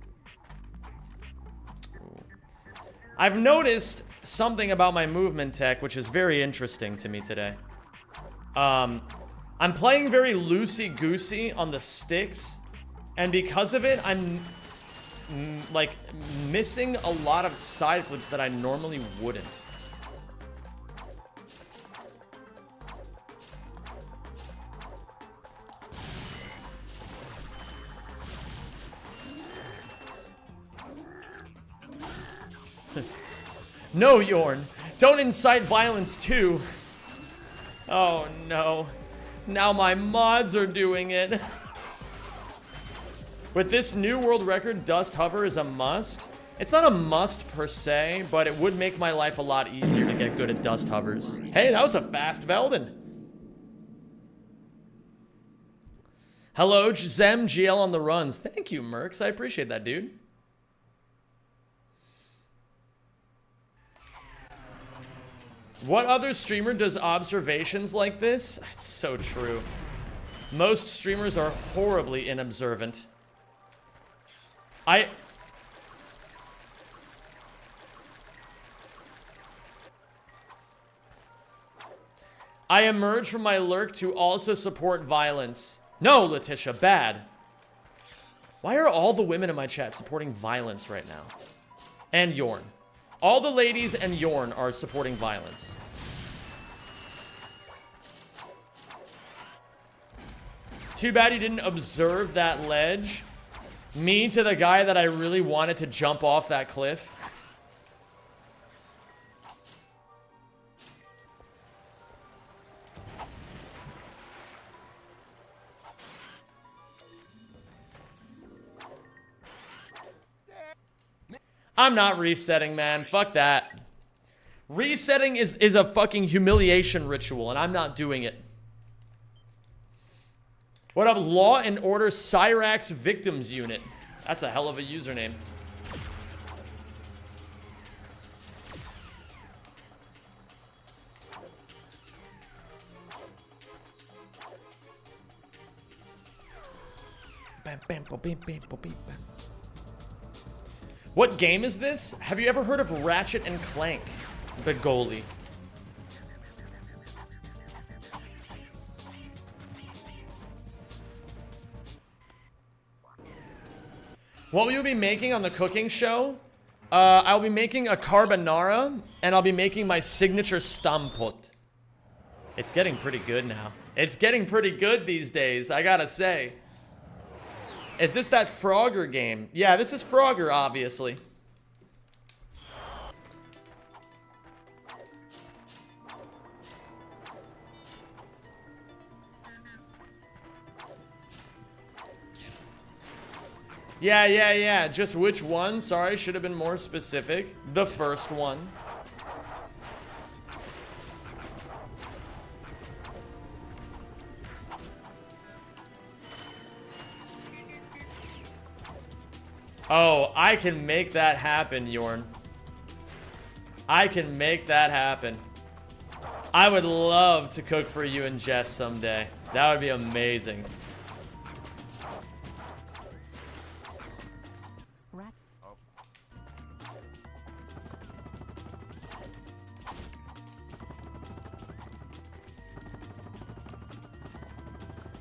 Speaker 1: I've noticed something about my movement tech, which is very interesting to me today. I'm playing very loosey-goosey on the sticks, and because of it, I'm like missing a lot of side flips that I normally wouldn't. No, Yorn, don't incite violence too. Oh no, now my mods are doing it. With this new world record, dust hover is a must. It's not a must per se, but it would make my life a lot easier to get good at dust hovers. Hey, that was a fast Velden. Hello, Zem GL on the runs. Thank you, Mercs. I appreciate that, dude. What other streamer does observations like this? It's so true. Most streamers are horribly inobservant. I emerge from my lurk to also support violence. No, Letitia, bad. Why are all the women in my chat supporting violence right now? And Yorn. All the ladies and Yorn are supporting violence. Too bad you didn't observe that ledge. Me to the guy that I really wanted to jump off that cliff. I'm not resetting, man. Fuck that. Resetting is a fucking humiliation ritual, and I'm not doing it. What up, Law and Order Cyrax Victims Unit? That's a hell of a username. Bam, bam, bam, bam, bam, bam, bam. What game is this? Have you ever heard of Ratchet and Clank? The goalie. What will you be making on the cooking show? I'll be making a carbonara, and I'll be making my signature stampot. It's getting pretty good now. It's getting pretty good these days, I gotta say. Is this that Frogger game? Yeah, this is Frogger, obviously. Yeah. Just which one? Sorry, should have been more specific. The first one. Oh, I can make that happen, Yorn. I can make that happen. I would love to cook for you and Jess someday. That would be amazing.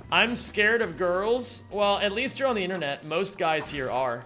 Speaker 1: I'm scared of girls. Well, at least you're on the internet. Most guys here are.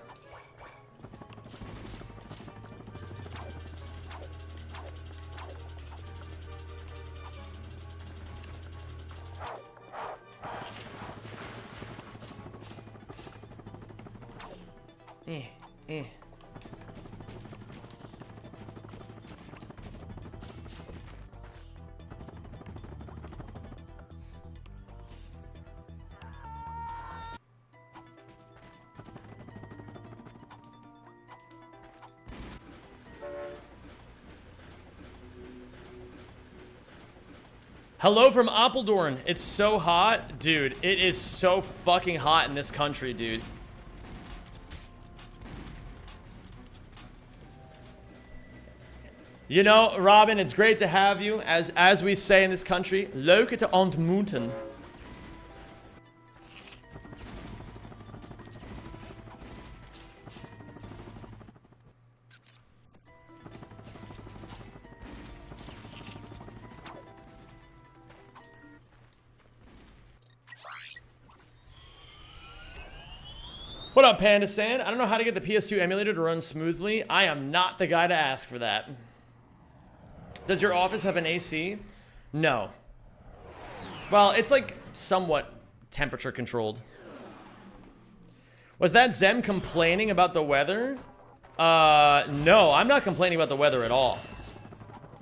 Speaker 1: Hello from Apeldoorn. It's so hot. Dude, it is so fucking hot in this country, dude. You know, Robin, it's great to have you. As we say in this country, leuk te ontmoeten. What up, Panda Sand? I don't know how to get the PS2 emulator to run smoothly. I am not the guy to ask for that. Does your office have an AC? No. Well, it's like somewhat temperature controlled. Was that Zem complaining about the weather? No, I'm not complaining about the weather at all.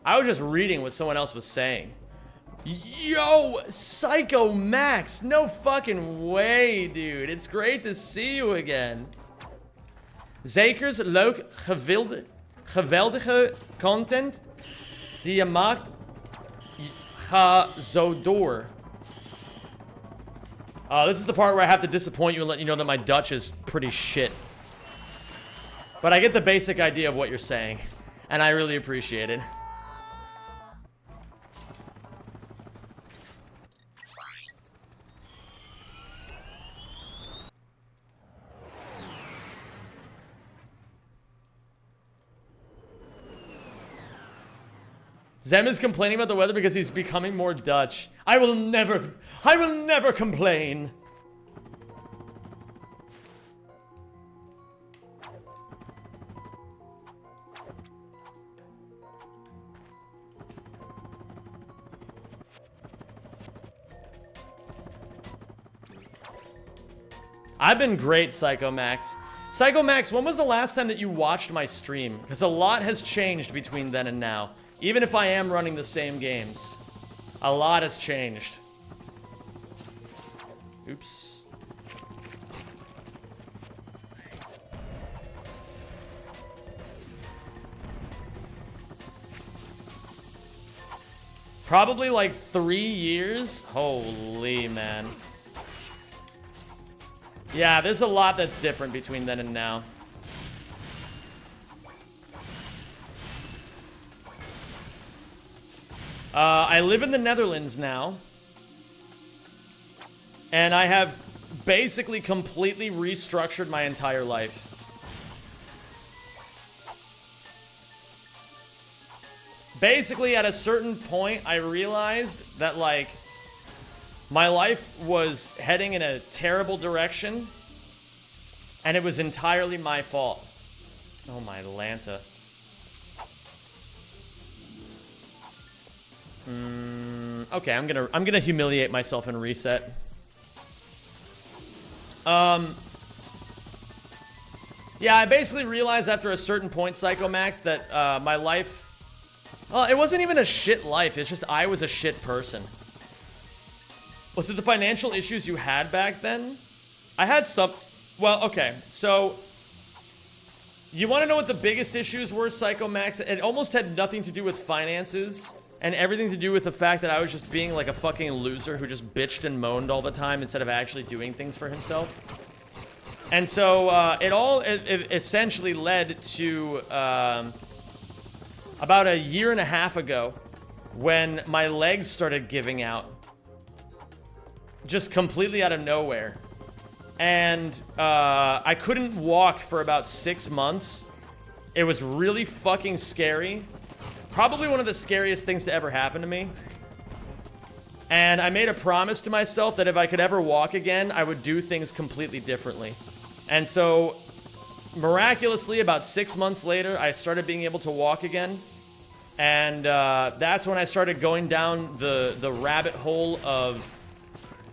Speaker 1: I was just reading what someone else was saying. Yo, Psycho Max, no fucking way, dude. It's great to see you again. Zekers leuk geweldige content die je maakt. Ga zo door. This is the part where I have to disappoint you and let you know that my Dutch is pretty shit. But I get the basic idea of what you're saying, and I really appreciate it. Zem is complaining about the weather because he's becoming more Dutch. I will never complain. I've been great, Psycho Max. Psycho Max, when was the last time that you watched my stream? Because a lot has changed between then and now. Even if I am running the same games. A lot has changed. Oops. Probably like 3 years? Holy man. Yeah, there's a lot that's different between then and now. I live in the Netherlands now. And I have basically completely restructured my entire life. Basically, at a certain point, I realized that, like, my life was heading in a terrible direction, and it was entirely my fault. Oh my Lanta. Okay, I'm gonna humiliate myself and reset. Yeah, I basically realized after a certain point, Psycho Max, that my life, well, it wasn't even a shit life. It's just I was a shit person. Was it the financial issues you had back then? I had some... Well, okay. So, you want to know what the biggest issues were, Psycho Max? It almost had nothing to do with finances and everything to do with the fact that I was just being like a fucking loser who just bitched and moaned all the time instead of actually doing things for himself. And so, it essentially led to about a year and a half ago when my legs started giving out. Just completely out of nowhere. And I couldn't walk for about 6 months. It was really fucking scary. Probably one of the scariest things to ever happen to me. And I made a promise to myself that if I could ever walk again, I would do things completely differently. And so, miraculously, about 6 months later, I started being able to walk again. And that's when I started going down the rabbit hole of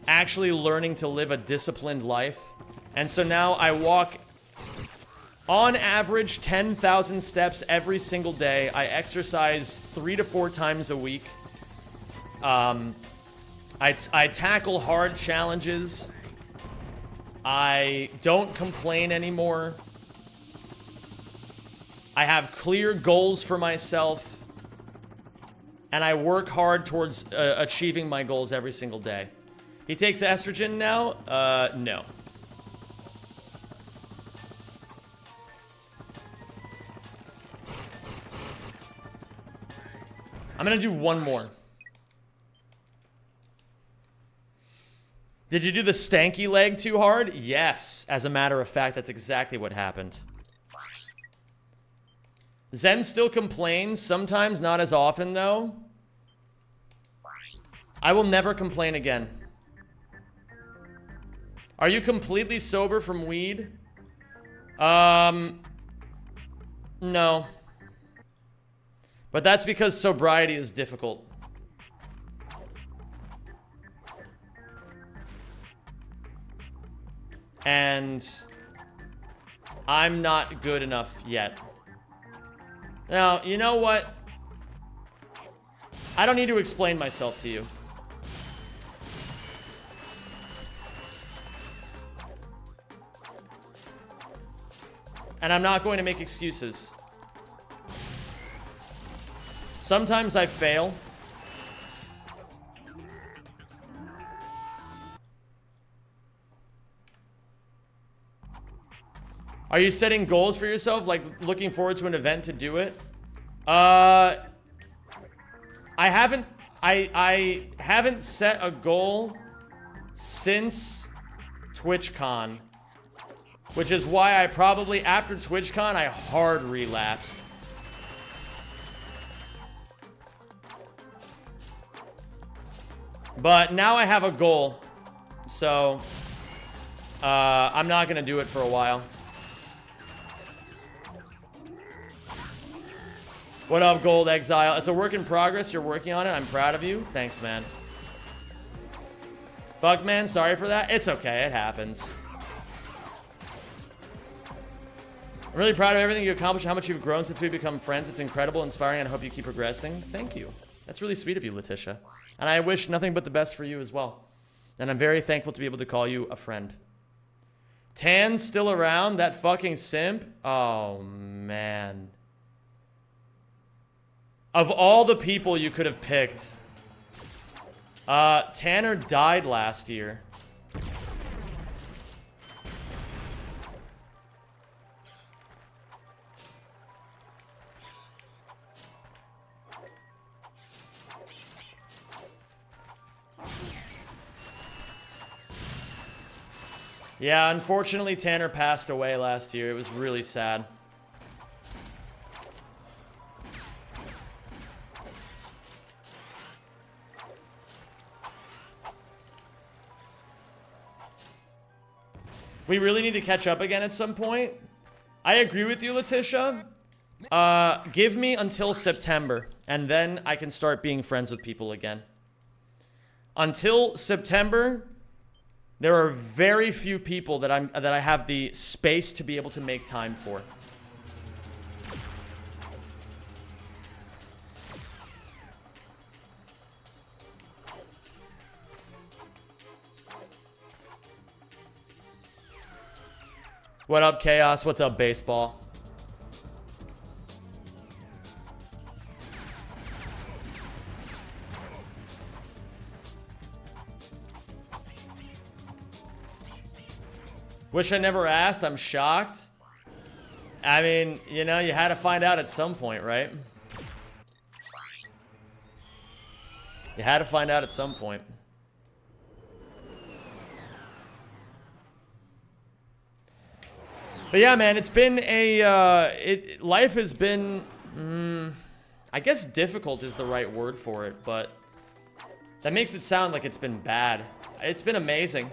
Speaker 1: actually learning to live a disciplined life. And so now I walk on average 10,000 steps every single day. I exercise 3 to 4 times a week. I tackle hard challenges. I don't complain anymore. I have clear goals for myself. And I work hard towards achieving my goals every single day. He takes estrogen now? No. I'm gonna do one more. Did you do the stanky leg too hard? Yes. As a matter of fact, that's exactly what happened. Zem still complains, sometimes, not as often, though. I will never complain again. Are you completely sober from weed? No. But that's because sobriety is difficult. And I'm not good enough yet. Now, you know what? I don't need to explain myself to you. And I'm not going to make excuses. Sometimes I fail. Are you setting goals for yourself? Like looking forward to an event to do it? I haven't set a goal since TwitchCon. Which is why I probably, after TwitchCon, I hard relapsed. But now I have a goal. So, I'm not going to do it for a while. What up, Gold Exile? It's a work in progress. You're working on it. I'm proud of you. Thanks, man. Fuck, man. Sorry for that. It's okay. It happens. I'm really proud of everything you accomplished, how much you've grown since we've become friends. It's incredible, inspiring, and I hope you keep progressing. Thank you. That's really sweet of you, Letitia. And I wish nothing but the best for you as well. And I'm very thankful to be able to call you a friend. Tan's still around? That fucking simp? Oh, man. Of all the people you could have picked, Tanner died last year. Yeah, unfortunately, Tanner passed away last year. It was really sad. We really need to catch up again at some point. I agree with you, Letitia. Give me until September, and then I can start being friends with people again. Until September, there are very few people that I have the space to be able to make time for. What up, Chaos? What's up, Baseball? Wish I never asked. I'm shocked. I mean, you know, you had to find out at some point, right? You had to find out at some point. But yeah, man, it's been a, life has been, I guess difficult is the right word for it, but that makes it sound like it's been bad. It's been amazing.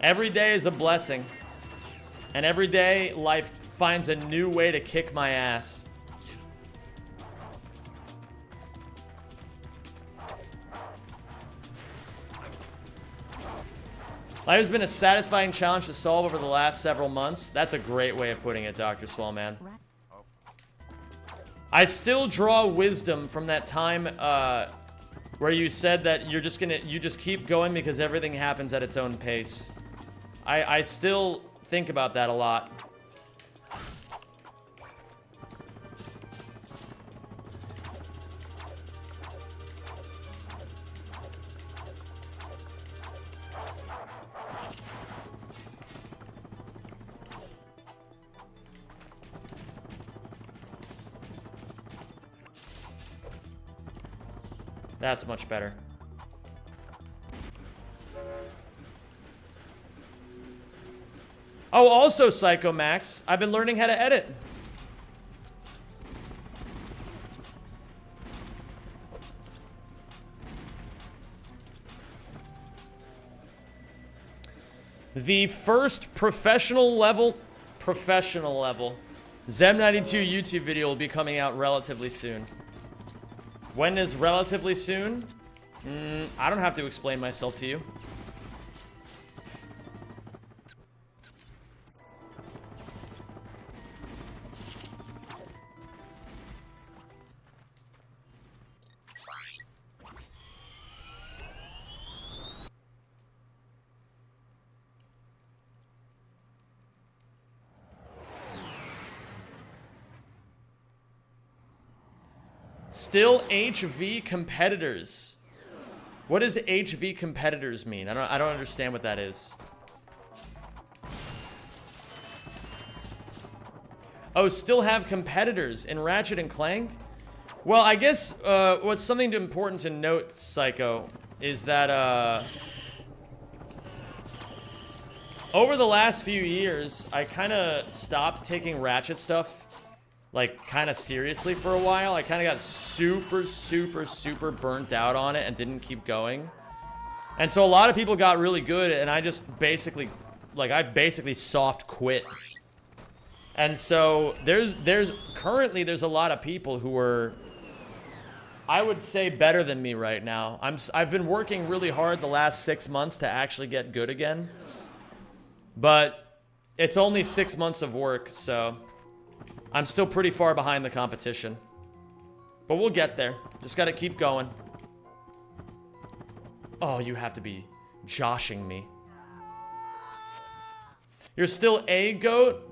Speaker 1: Every day is a blessing. And every day, life finds a new way to kick my ass. Life has been a satisfying challenge to solve over the last several months. That's a great way of putting it, Dr. Swellman. I still draw wisdom from that time where you said that you just keep going because everything happens at its own pace. I still think about that a lot. That's much better. Oh, also, Psycho Max, I've been learning how to edit. The first professional level Zem92 YouTube video will be coming out relatively soon. When is relatively soon? I don't have to explain myself to you. Still HV competitors. What does HV competitors mean? I don't understand what that is. Oh, still have competitors in Ratchet and Clank? Well, I guess what's something important to note, Psycho, is that over the last few years, I kind of stopped taking Ratchet stuff, like, kind of seriously for a while. I kind of got super burnt out on it and didn't keep going. And so a lot of people got really good, and I just basically, like, I basically soft quit. And so currently there's a lot of people who are, I would say, better than me right now. I've been working really hard the last 6 months to actually get good again. But it's only 6 months of work, so I'm still pretty far behind the competition. But we'll get there. Just gotta keep going. Oh, you have to be joshing me. You're still a goat?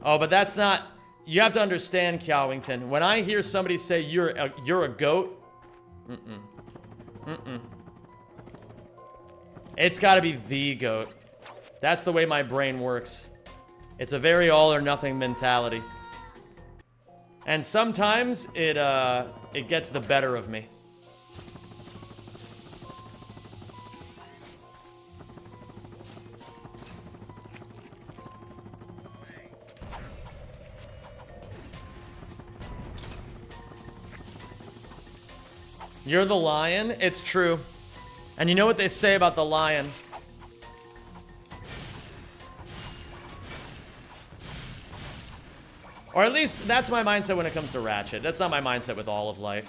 Speaker 1: Oh, but that's not... You have to understand, Kyawington. When I hear somebody say you're a goat... It's gotta be the goat. That's the way my brain works. It's a very all or nothing mentality. And sometimes it gets the better of me. You're the lion? It's true. And you know what they say about the lion? Or at least, that's my mindset when it comes to Ratchet. That's not my mindset with all of life.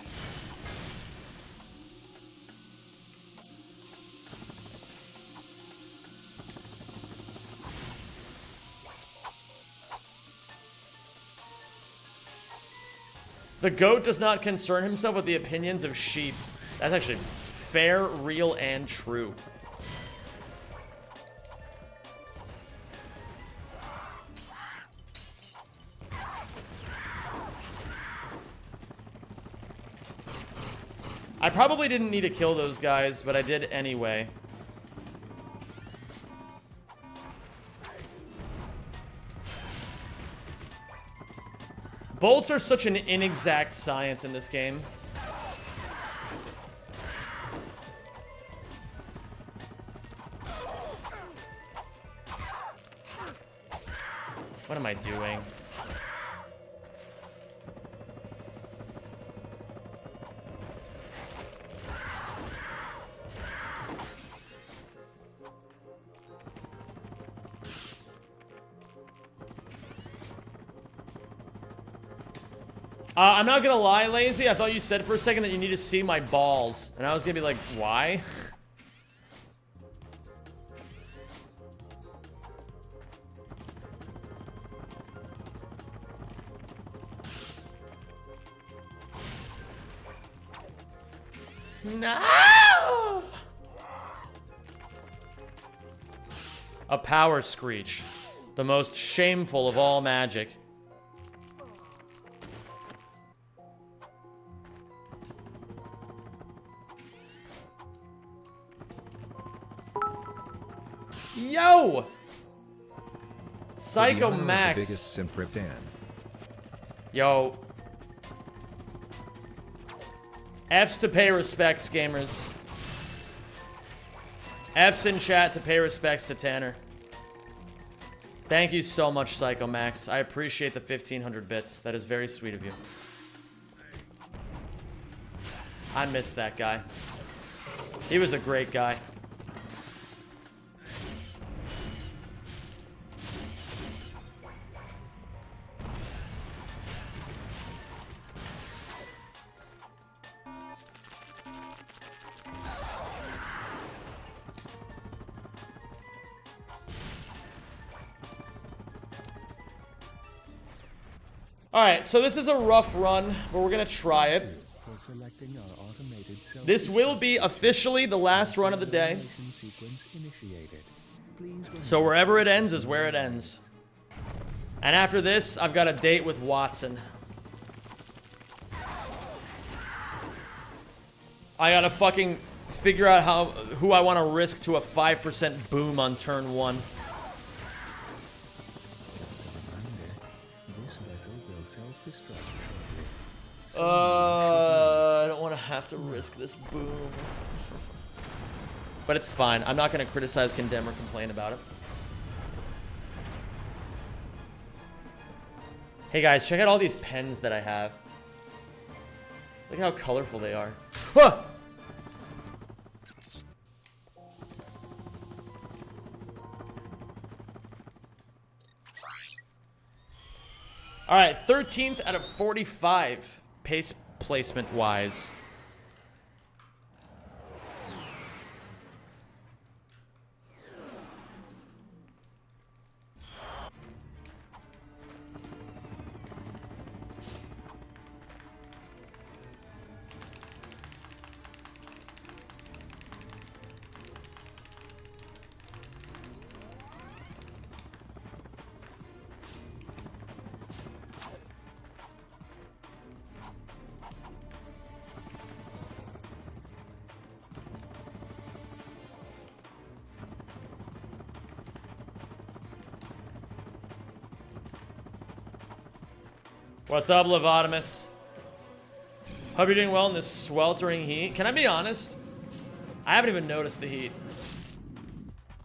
Speaker 1: The goat does not concern himself with the opinions of sheep. That's actually fair, real, and true. I probably didn't need to kill those guys, but I did anyway. Bolts are such an inexact science in this game. What am I doing? I'm not gonna lie, Lazy. I thought you said for a second that you need to see my balls. And I was gonna be like, why? No! A power screech. The most shameful of all magic. Yo! Psycho Max.
Speaker 3: The biggest simp ripped Dan.
Speaker 1: Yo. F's to pay respects, gamers. F's in chat to pay respects to Tanner. Thank you so much, Psycho Max. I appreciate the 1,500 bits. That is very sweet of you. I missed that guy. He was a great guy. Alright, so this is a rough run, but we're gonna try it. This will be officially the last run of the day. So wherever it ends is where it ends. And after this, I've got a date with Watson. I gotta fucking figure out who I want to risk to a 5% boom on turn 1. I don't want to have to risk this boom. But it's fine. I'm not going to criticize, condemn, or complain about it. Hey guys, check out all these pens that I have. Look how colorful they are. Huh! All right, 13th out of 45 pace placement wise. What's up, Levotimus? Hope you're doing well in this sweltering heat. Can I be honest? I haven't even noticed the heat.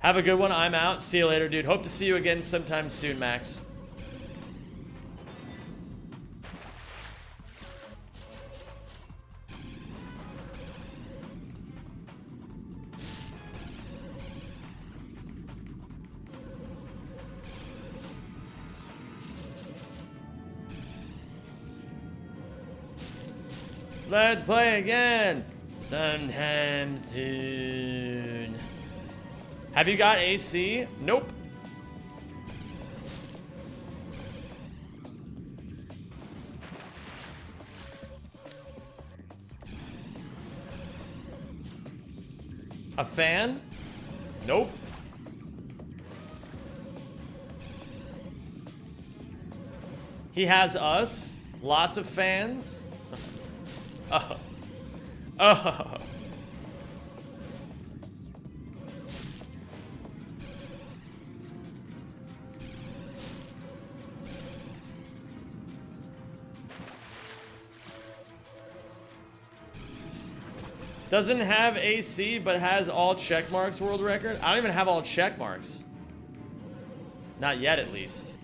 Speaker 1: Have a good one. I'm out. See you later, dude. Hope to see you again sometime soon, Max. Let's play again sometime soon. Have you got AC? Nope. A fan? Nope. He has us. Lots of fans. Oh. Oh. Doesn't have AC, but has all check marks world record. I don't even have all check marks. Not yet, at least.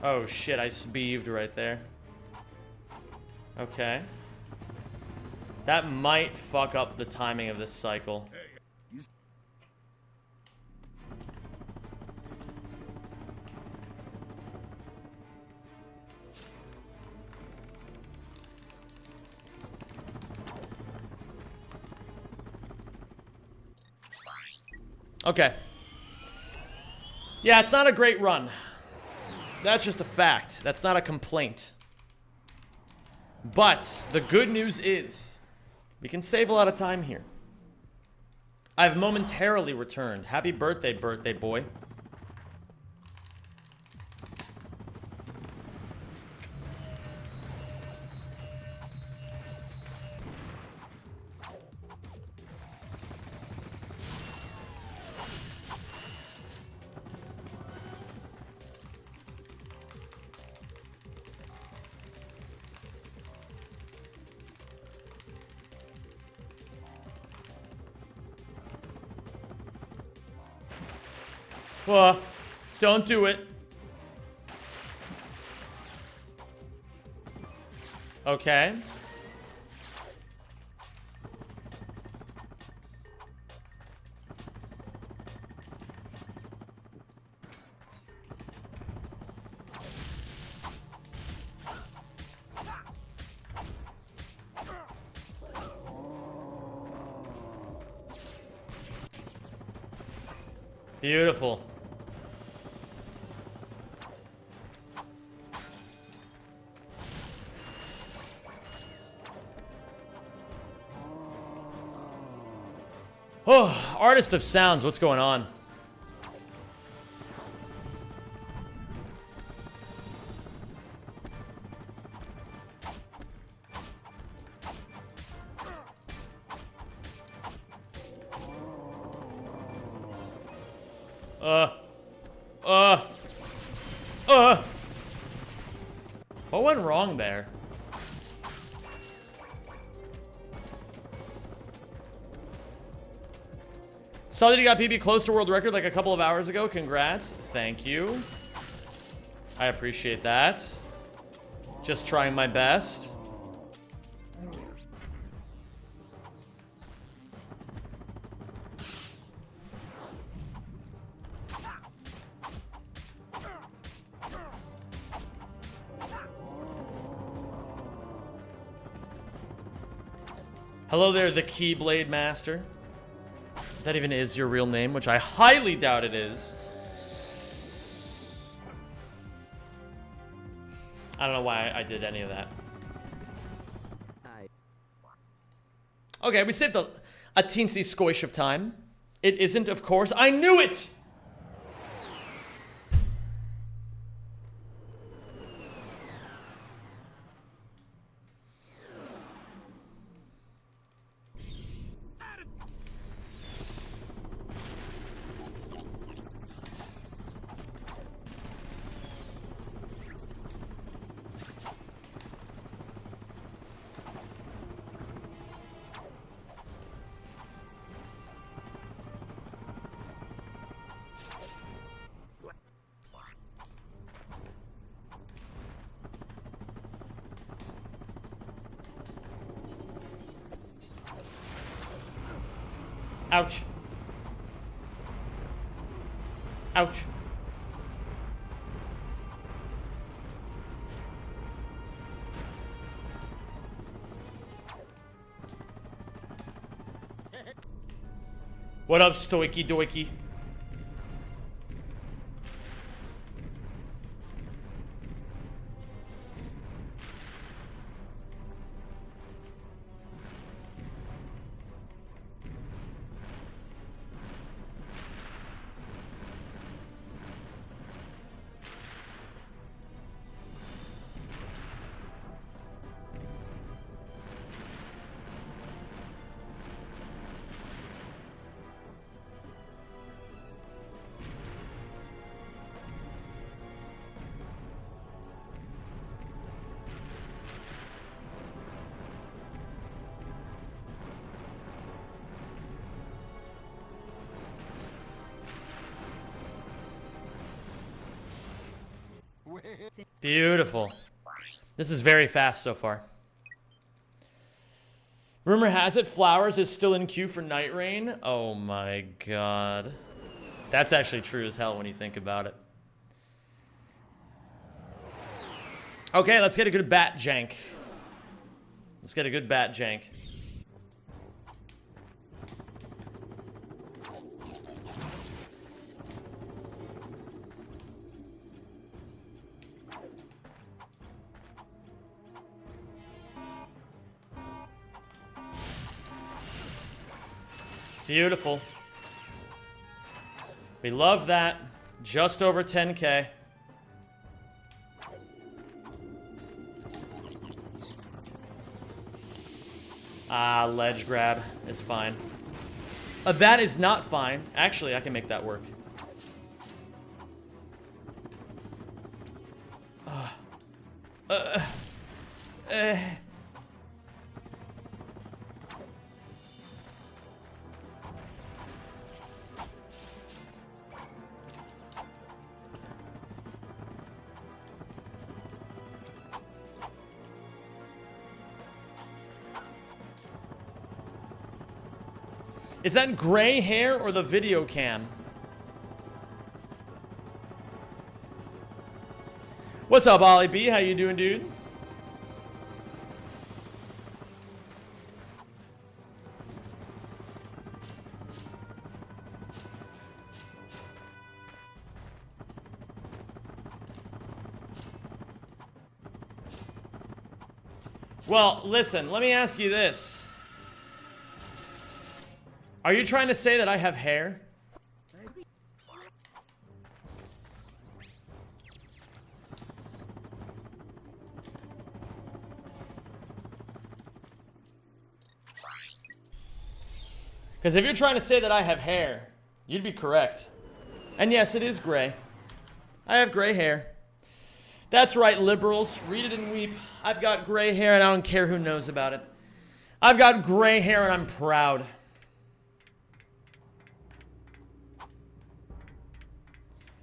Speaker 1: Oh shit, I sbeeved right there. Okay. That might fuck up the timing of this cycle. Okay. Yeah, it's not a great run. That's just a fact. That's not a complaint. But the good news is we can save a lot of time here. I've momentarily returned. Happy birthday, birthday boy. Don't do it. Okay. Beautiful. Oh, Artist of Sounds, what's going on? What went wrong there? Saw that you got PB close to world record like a couple of hours ago. Congrats. Thank you. I appreciate that. Just trying my best. Hello there, the Keyblade Master. If that even is your real name, which I highly doubt it is. I don't know why I did any of that. Okay, we saved a teensy squish of time. It isn't, of course. I knew it! Ouch. Ouch. What up, Stoiky Doiky? Beautiful. This is very fast so far. Rumor has it Flowers is still in queue for Night Rain. Oh my god. That's actually true as hell when you think about it. Okay, let's get a good bat jank. Let's get a good bat jank. Beautiful. We love that. Just over 10K. Ah, ledge grab is fine. That is not fine. Actually, I can make that work. Is that gray hair or the video cam? What's up, Ollie B? How you doing, dude? Well, listen, let me ask you this. Are you trying to say that I have hair? Because if you're trying to say that I have hair, you'd be correct. And yes, it is gray. I have gray hair. That's right, liberals. Read it and weep. I've got gray hair and I don't care who knows about it. I've got gray hair and I'm proud.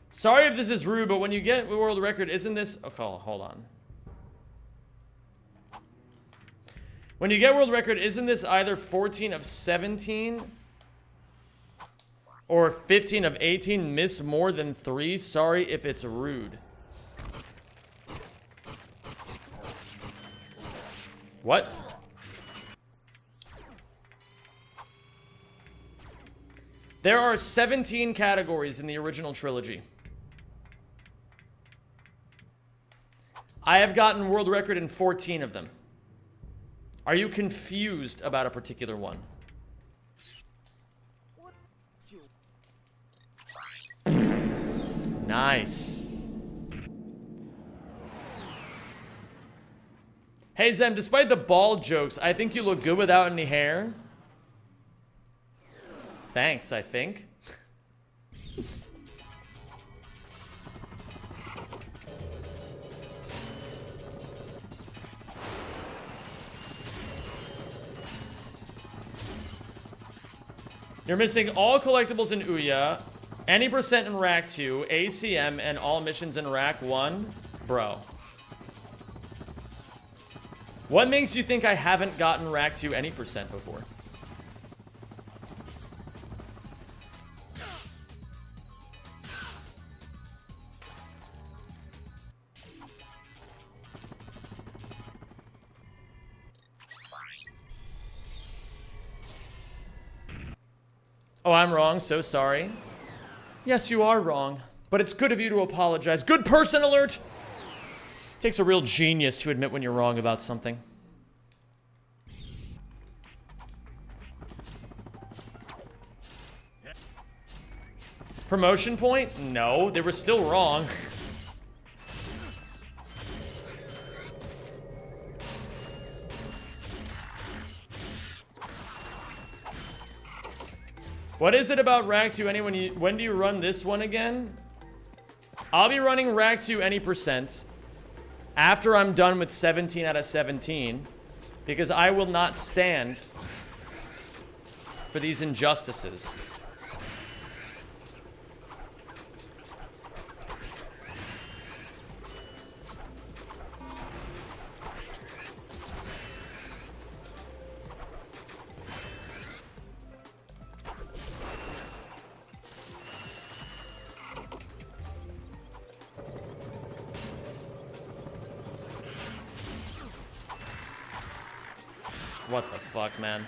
Speaker 1: Sorry if this is rude, but when you get a world record, isn't this... Okay, hold on. When you get world record, isn't this either 14 of 17 or 15 of 18? Miss more than 3? Sorry if it's rude. What? There are 17 categories in the original trilogy. I have gotten world record in 14 of them. Are you confused about a particular one? Nice. Hey Zem, despite the bald jokes, I think you look good without any hair. Thanks, I think. You're missing all collectibles in Ouya, any percent in Rack 2, ACM, and all missions in Rack 1. Bro. What makes you think I haven't gotten Rack 2 any percent before? Oh, I'm wrong. So sorry. Yes, you are wrong. But it's good of you to apologize. Good person alert! Takes a real genius to admit when you're wrong about something. Promotion point? No, they were still wrong. What is it about Rack 2 when do you run this one again? I'll be running Rack 2 any percent after I'm done with 17 out of 17 because I will not stand for these injustices. What the fuck, man?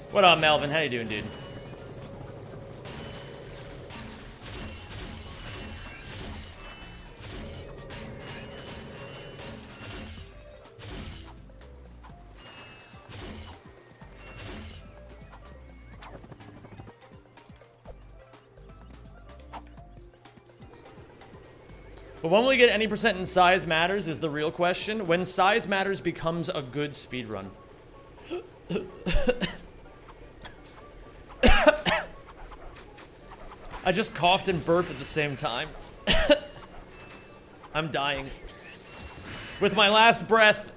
Speaker 1: What up, Melvin? How you doing, dude? But when will we get any percent in size matters is the real question. When size matters becomes a good speedrun. I just coughed and burped at the same time. I'm dying. With my last breath,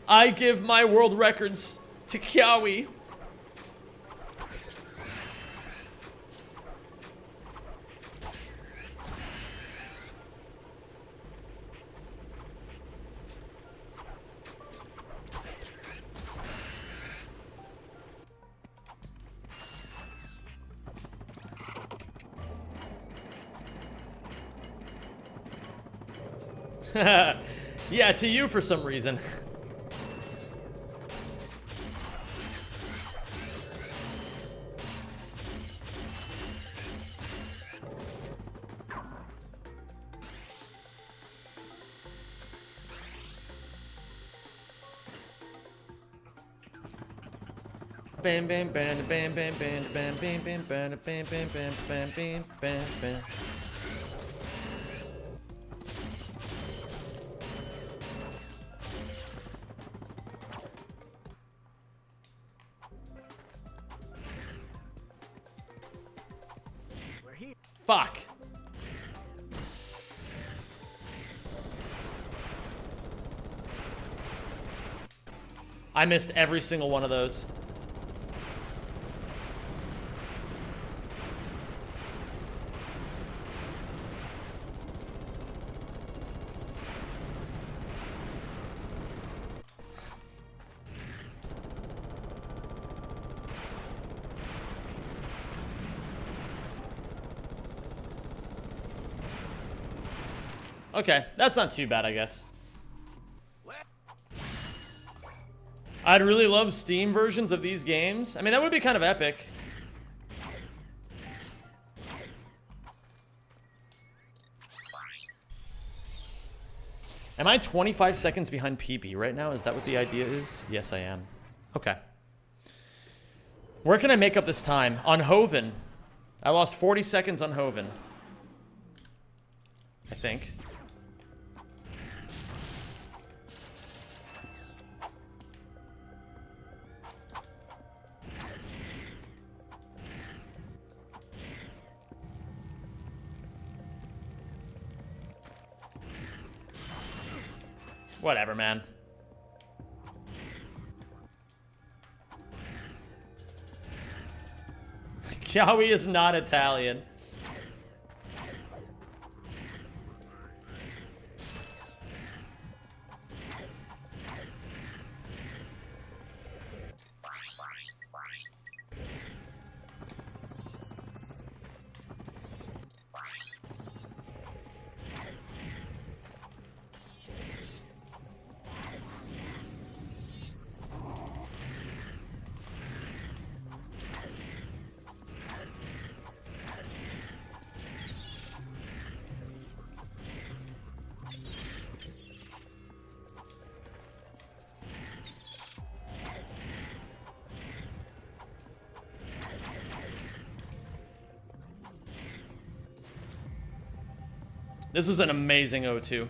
Speaker 1: I give my world records to Kiawi. Yeah, to you for some reason. Bam bam bam bam bam bam bam bam bam bam bam bam bam bam bam bam bam. Fuck. I missed every single one of those. Okay, that's not too bad, I guess. I'd really love Steam versions of these games. I mean, that would be kind of epic. Am I 25 seconds behind PP right now? Is that what the idea is? Yes, I am. Okay. Where can I make up this time? On Hoven. I lost 40 seconds on Hoven. I think. Whatever, man. Yowie is not Italian. This was an amazing O2.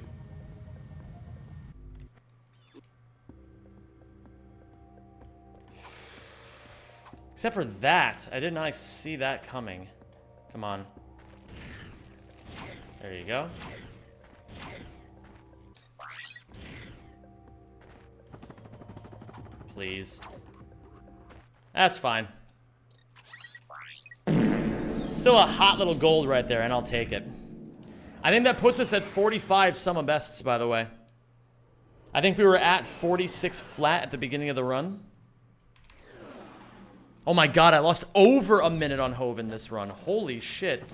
Speaker 1: Except for that. I did not see that coming. Come on. There you go. Please. That's fine. Still a hot little gold right there, and I'll take it. I think that puts us at 45 sum of bests, by the way. I think we were at 46 flat at the beginning of the run. Oh my god, I lost over a minute on Hoven this run. Holy shit.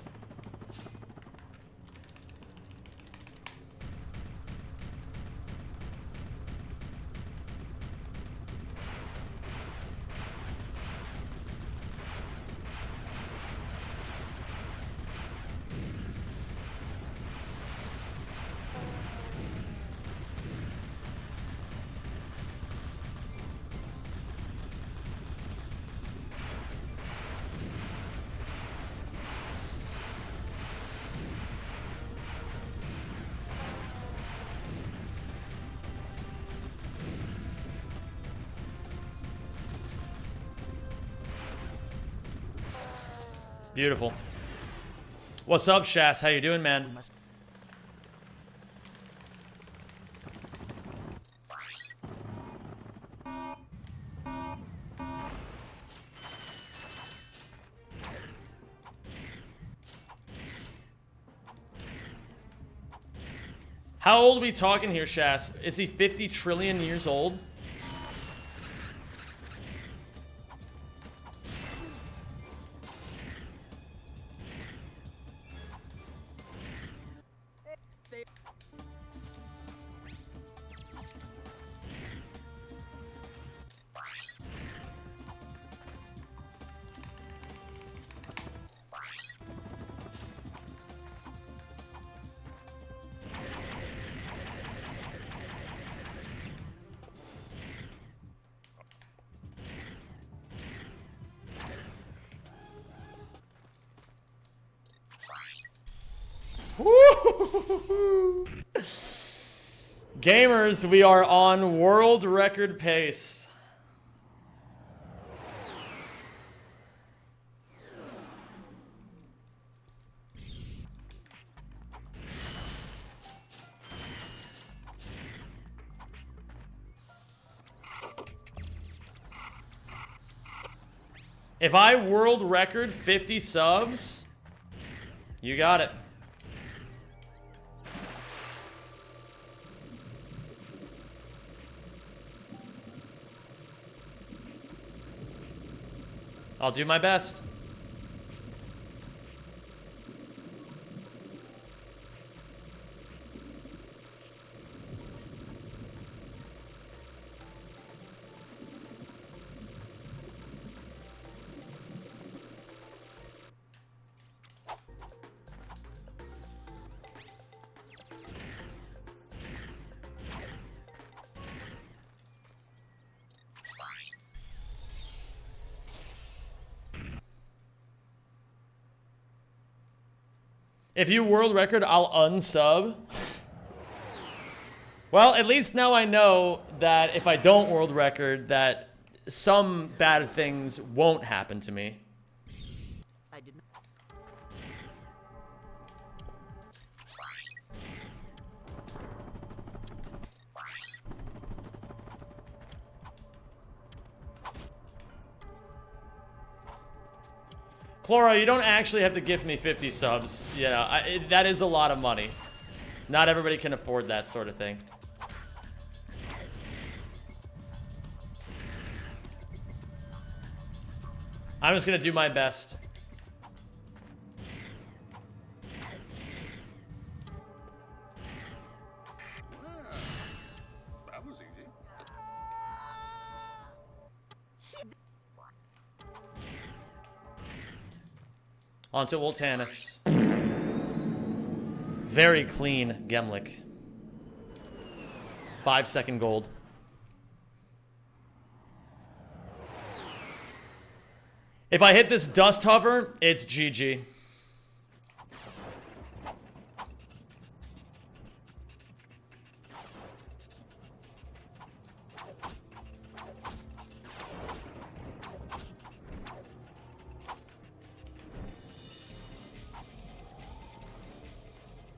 Speaker 1: Beautiful. What's up, Shas? How you doing, man? How old are we talking here, Shas? Is he 50 trillion years old? Gamers, we are on world record pace. If I world record 50 subs, you got it. I'll do my best. If you world record, I'll unsub. Well, at least now I know that if I don't world record, that some bad things won't happen to me.
Speaker 6: I did not.
Speaker 1: Chloro, you don't actually have to gift me 50 subs. Yeah, that is a lot of money. Not everybody can afford that sort of thing. I'm just gonna do my best.
Speaker 7: That was easy.
Speaker 1: Onto Ultanis. Very clean Gemlik. 5-second gold. If I hit this dust hover, it's GG.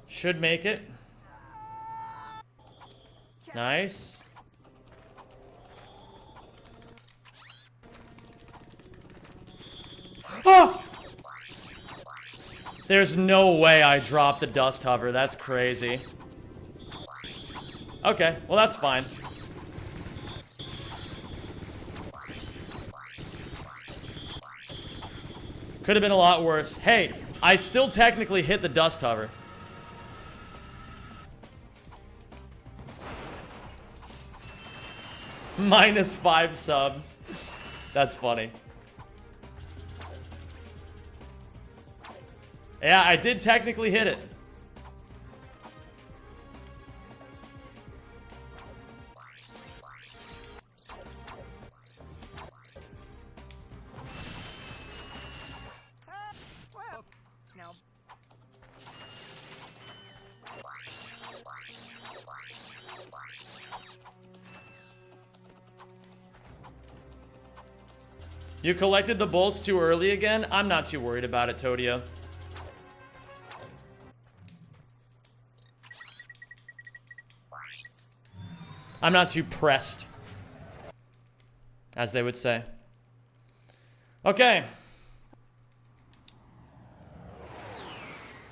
Speaker 1: Should make it. Nice. Oh! There's no way I dropped the dust hover. That's crazy. Okay, well that's fine. Could have been a lot worse. Hey, I still technically hit the dust hover. -5 subs. That's funny. Yeah, I did technically hit it.
Speaker 6: Now.
Speaker 1: You collected the bolts too early again? I'm not too worried about it, Todia. I'm not too pressed, as they would say. Okay.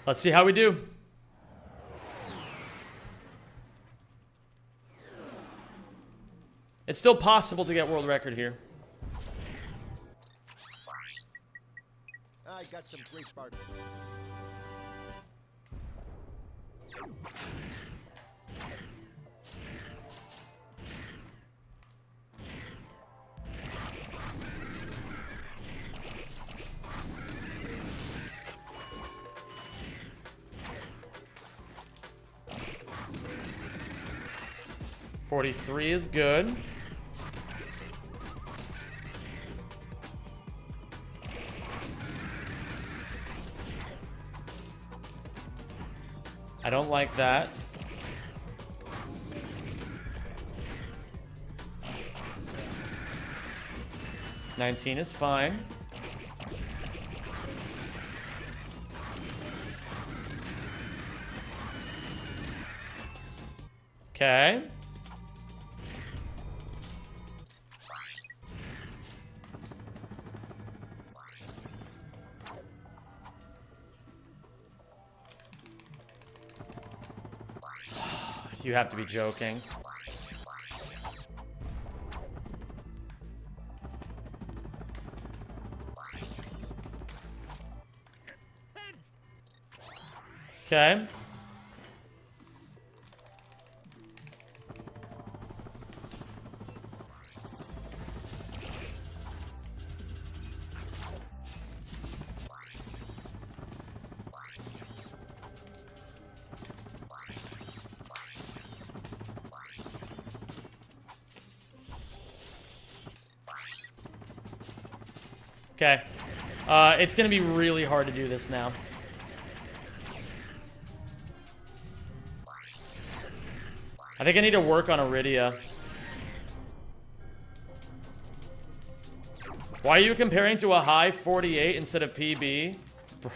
Speaker 1: Let's see how we do. It's still possible to get world record here.
Speaker 10: I got some great partners.
Speaker 1: $43 is good. I don't like that. $19 is fine. Okay. You have to be joking. Okay. Okay. It's gonna be really hard to do this now. I think I need to work on Iridia. Why are you comparing to a high 48 instead of PB? Bro.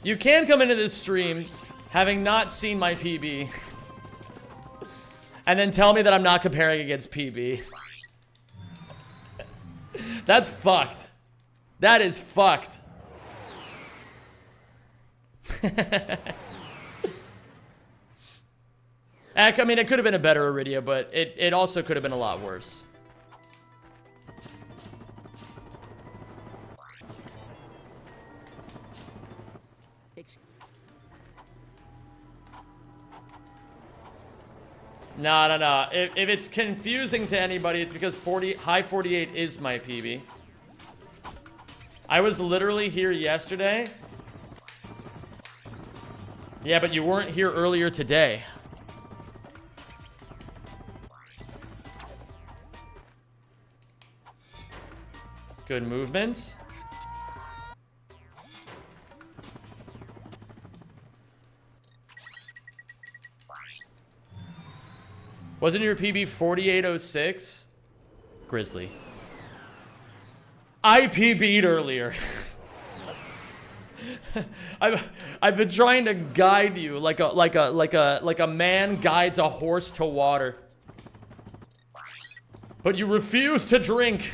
Speaker 1: You can come into this stream having not seen my PB. And then tell me that I'm not comparing against PB. That's fucked. That is fucked. I mean, it could have been a better Iridia, but it also could have been a lot worse. No. If it's confusing to anybody, it's because high 48 is my PB. I was literally here yesterday. Yeah, but you weren't here earlier today. Good movements. Wasn't your PB 4806? Grizzly. I PB'd earlier. I've been trying to guide you like a man guides a horse to water. But you refuse to drink.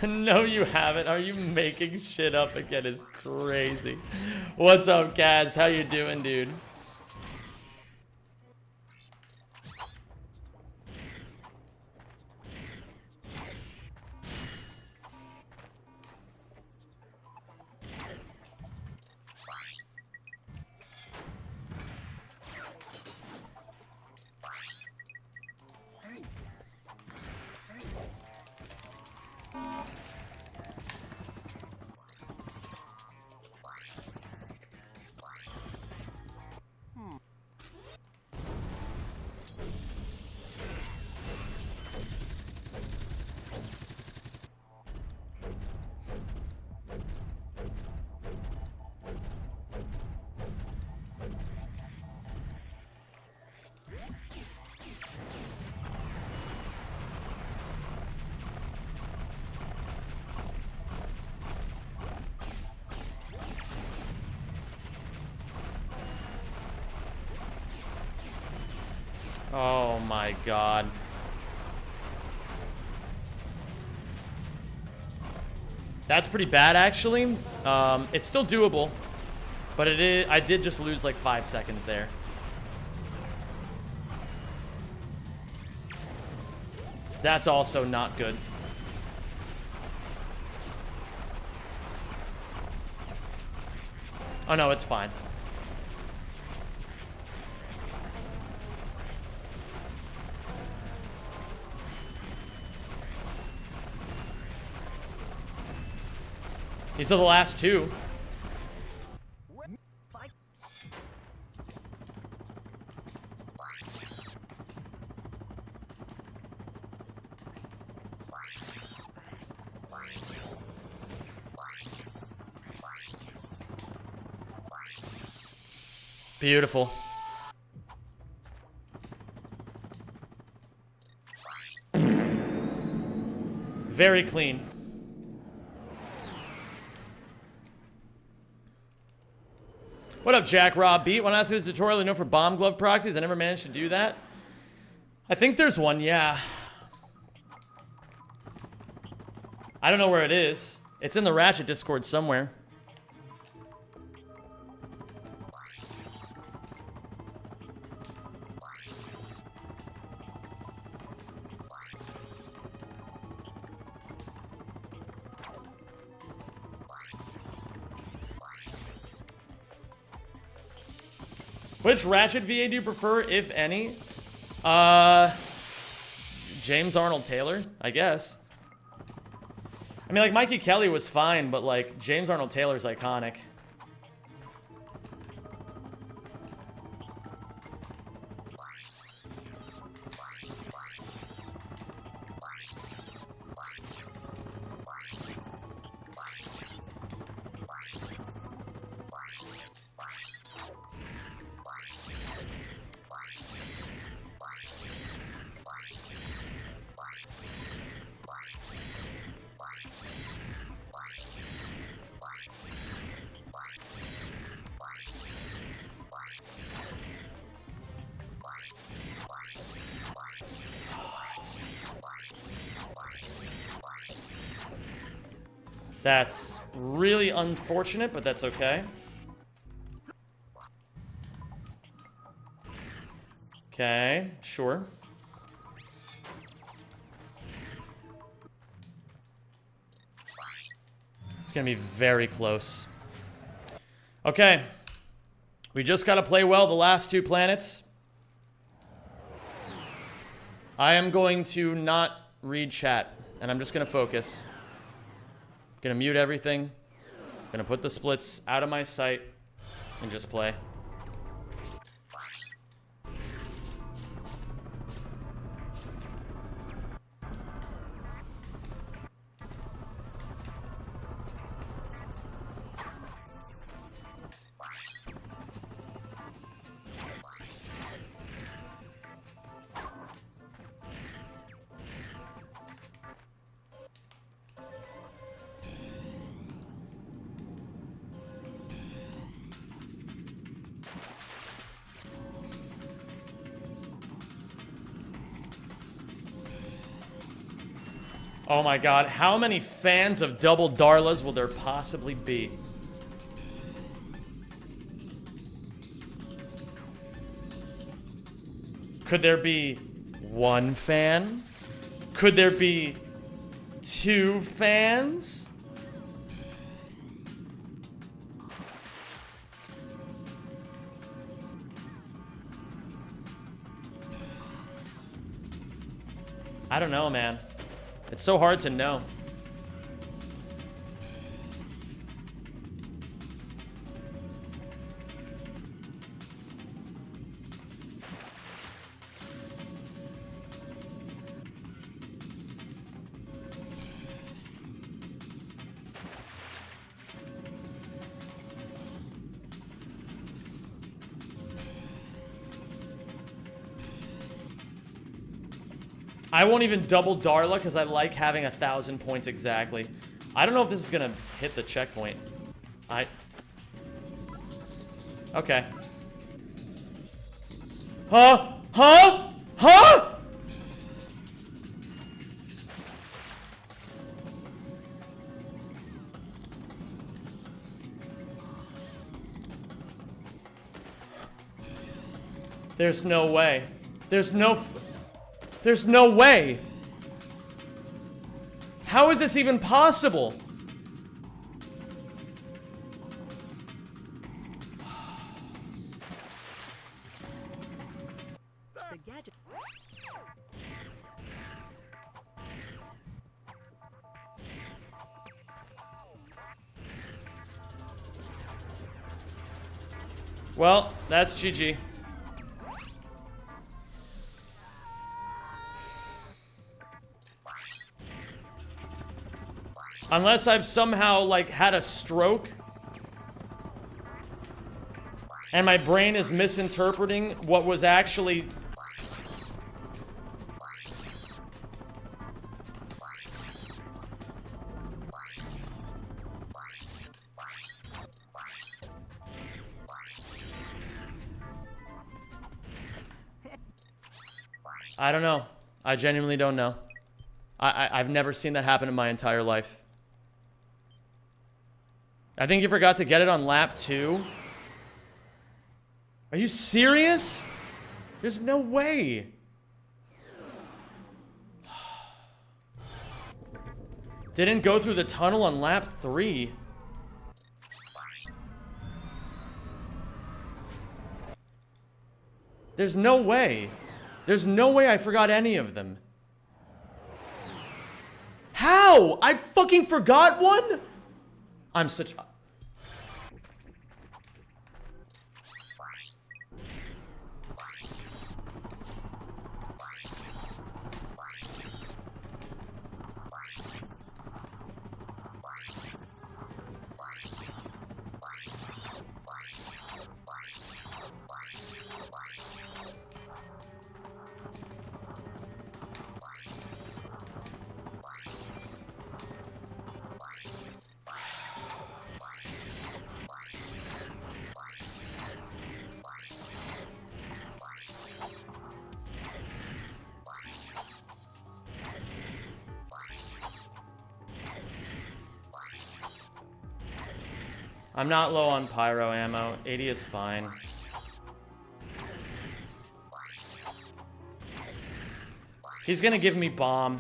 Speaker 1: No, you haven't. Are you making shit up again? It's crazy. What's up, Kaz? How you doing, dude? Oh my god. That's pretty bad, actually. It's still doable, but I did just lose like 5 seconds there. That's also not good. Oh no, it's fine. These are the last two. Beautiful. Very clean. What up, Jack Rob Beat? Want to ask you this tutorial you know for bomb glove proxies? I never managed to do that. I think there's one, yeah. I don't know where it is. It's in the Ratchet Discord somewhere. Which Ratchet VA do you prefer, if any? James Arnold Taylor, I guess. I mean, like, Mikey Kelly was fine, but, like, James Arnold Taylor's iconic. That's really unfortunate, but that's okay. Okay, sure. It's gonna be very close. Okay. We just gotta play well the last two planets. I am going to not read chat, and I'm just gonna focus. Gonna mute everything. Gonna put the splits out of my sight and just play. Oh my god, how many fans of Double Darlas will there possibly be? Could there be one fan? Could there be two fans? I don't know, man. It's so hard to know. I won't even double Darla because I like having 1,000 points exactly. I don't know if this is gonna hit the checkpoint. Okay. Huh? Huh? Huh? There's no way. There's no way. How is this even possible?
Speaker 6: The gadget.
Speaker 1: Well, that's GG. Unless I've somehow, like, had a stroke and my brain is misinterpreting what was actually... I don't know. I genuinely don't know. I've never seen that happen in my entire life. I think you forgot to get it on lap 2. Are you serious? There's no way. Didn't go through the tunnel on lap 3. There's no way. There's no way I forgot any of them. How? I fucking forgot one? I'm such... I'm not low on pyro ammo. 80 is fine. He's gonna give me bomb.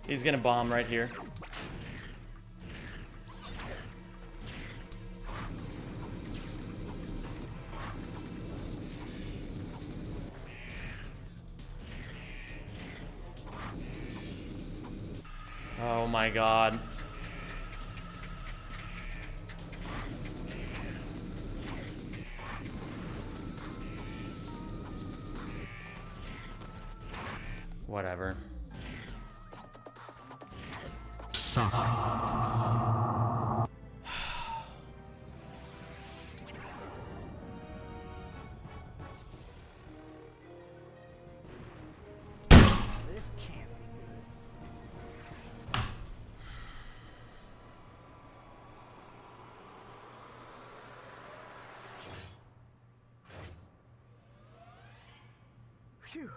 Speaker 1: He's gonna bomb right here. Oh my god. Whatever.
Speaker 4: Suck.
Speaker 6: This can't be good. Phew,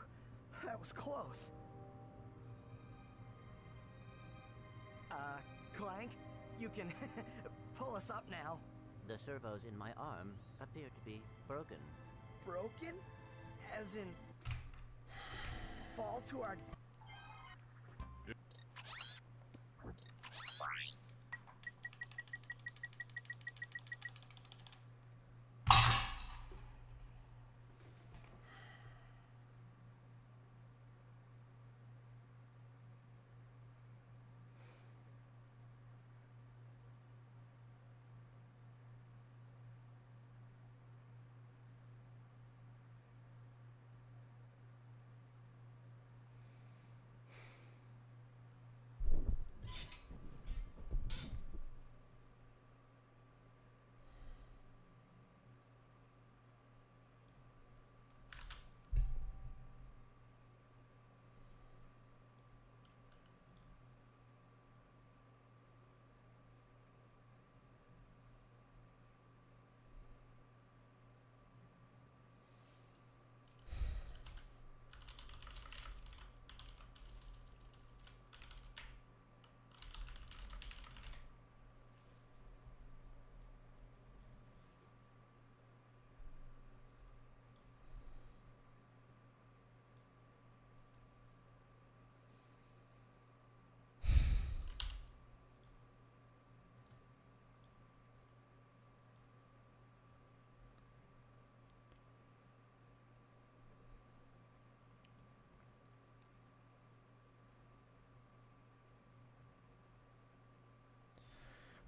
Speaker 6: that was close. Clank, you can pull us up now.
Speaker 11: The servos in my arm appear to be broken.
Speaker 6: Broken? As in... fall to our...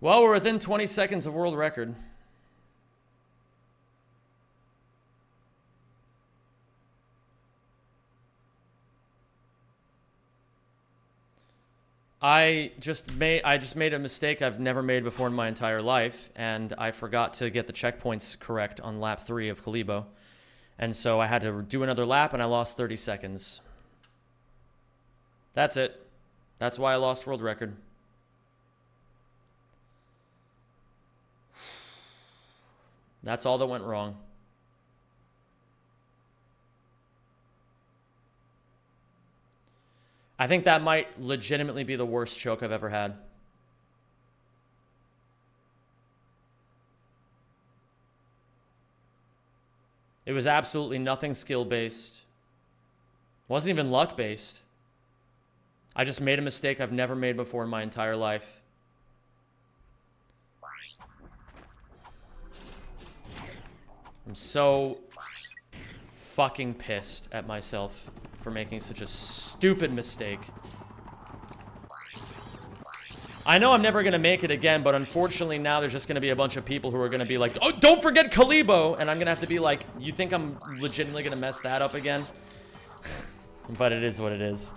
Speaker 1: Well, we're within 20 seconds of world record. I just made a mistake I've never made before in my entire life, and I forgot to get the checkpoints correct on lap 3 of Kalibo. And so I had to do another lap, and I lost 30 seconds. That's it. That's why I lost world record. That's all that went wrong. I think that might legitimately be the worst choke I've ever had. It was absolutely nothing skill-based. Wasn't even luck-based. I just made a mistake I've never made before in my entire life. I'm so fucking pissed at myself for making such a stupid mistake. I know I'm never going to make it again, but unfortunately now there's just going to be a bunch of people who are going to be like, oh, don't forget Kalibo! And I'm going to have to be like, you think I'm legitimately going to mess that up again? But it is what it is.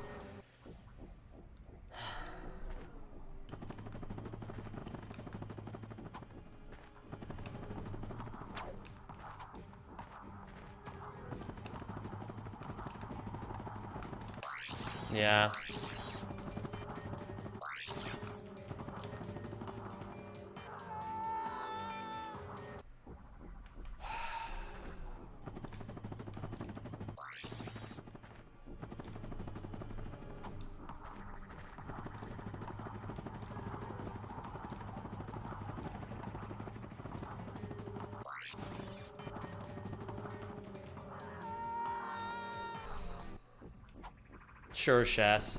Speaker 1: Yeah. Sure, Shas.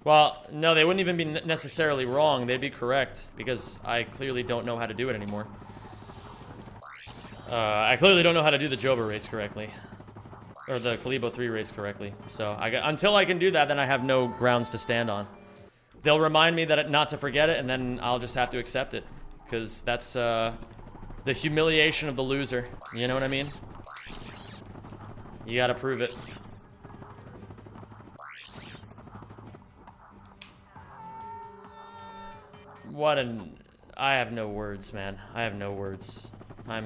Speaker 1: Well, no, they wouldn't even be necessarily wrong. They'd be correct, because I clearly don't know how to do it anymore. I clearly don't know how to do the Joba race correctly. Or the Kalibo 3 race correctly. So, until I can do that, then I have no grounds to stand on. They'll remind me that not to forget it, and then I'll just have to accept it. Because that's, the humiliation of the loser. You know what I mean? You gotta prove it. What an... I have no words, man. I have no words. I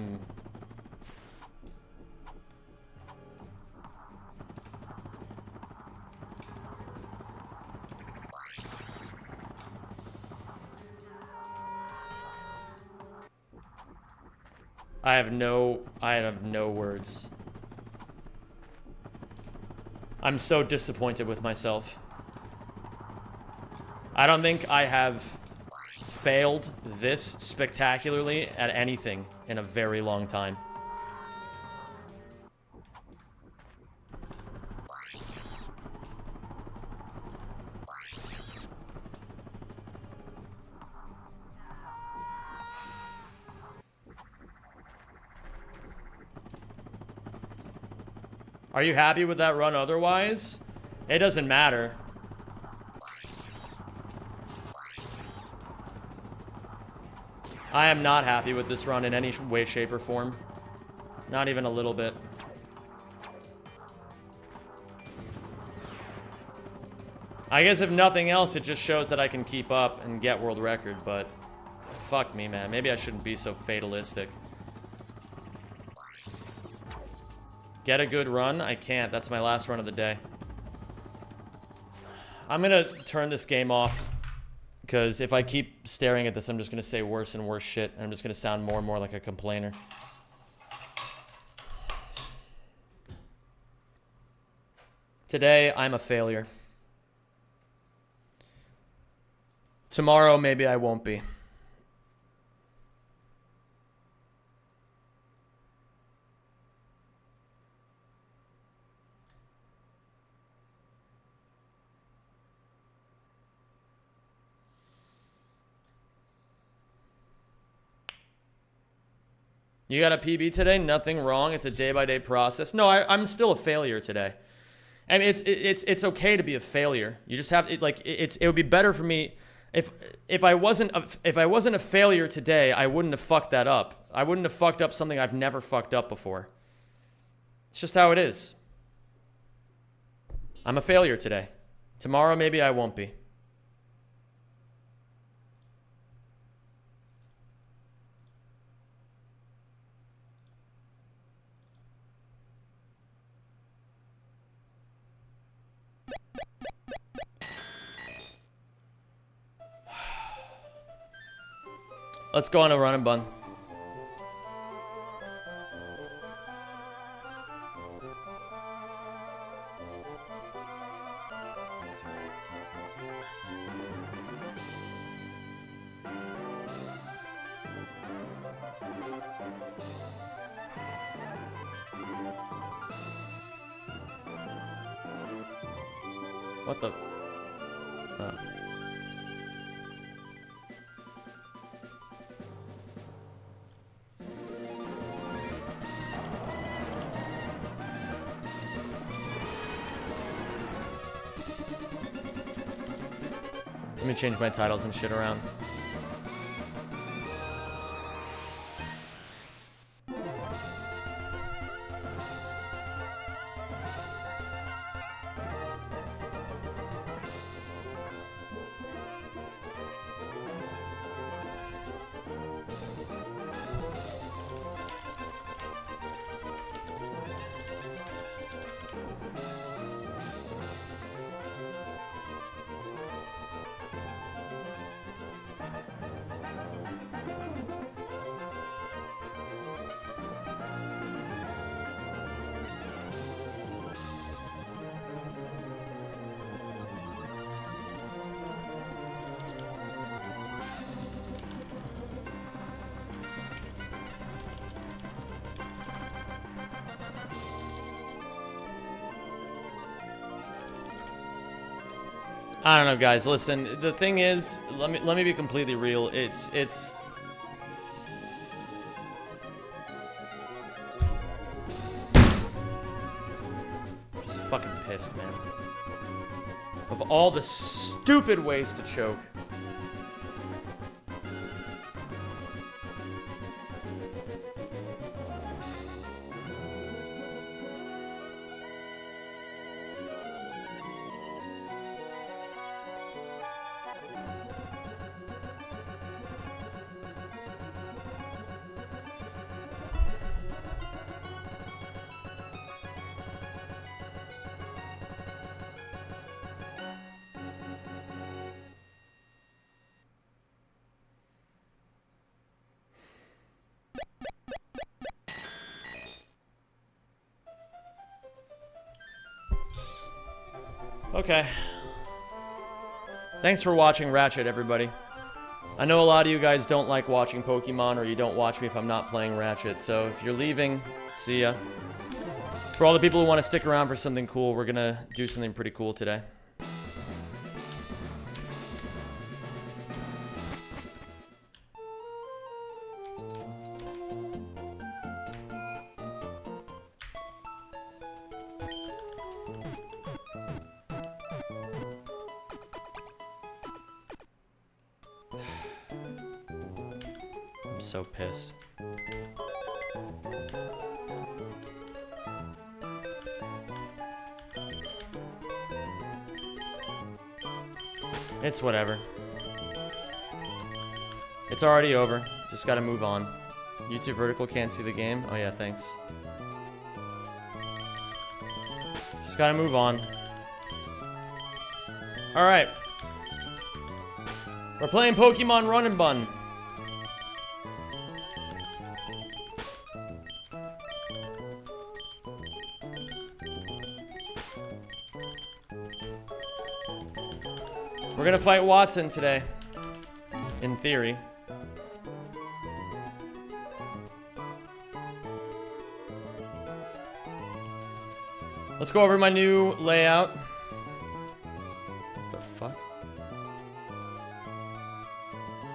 Speaker 1: have no words. I'm so disappointed with myself. I don't think I have failed this spectacularly at anything in a very long time. Are you happy with that run otherwise? It doesn't matter. I am not happy with this run in any way, shape, or form. Not even a little bit. I guess if nothing else, it just shows that I can keep up and get world record, but fuck me, man. Maybe I shouldn't be so fatalistic. Get a good run? I can't. That's my last run of the day. I'm gonna turn this game off. Because if I keep staring at this, I'm just going to say worse and worse shit. And I'm just going to sound more and more like a complainer. Today, I'm a failure. Tomorrow, maybe I won't be. You got a PB today? Nothing wrong. It's a day-by-day process. No, I'm still a failure today. I mean, it's okay to be a failure. You just have it would be better for me if I wasn't a failure today. I wouldn't have fucked that up. I wouldn't have fucked up something I've never fucked up before. It's just how it is. I'm a failure today. Tomorrow, maybe I won't be. Let's go on a run and bun. What the? Oh. Let me change my titles and shit around. I don't know, guys. Listen, the thing is, let me be completely real. It's just fucking pissed, man. Of all the stupid ways to choke. Okay. Thanks for watching Ratchet, everybody. I know a lot of you guys don't like watching Pokemon, or you don't watch me if I'm not playing Ratchet, so if you're leaving, see ya. For all the people who want to stick around for something cool, we're gonna do something pretty cool today. I'm so pissed. It's whatever. It's already over. Just gotta move on. YouTube vertical can't see the game. Oh yeah, thanks. Just gotta move on. Alright. We're playing Pokemon Run and Bun. We're gonna fight Watson today. In theory. Let's go over my new layout. What the fuck?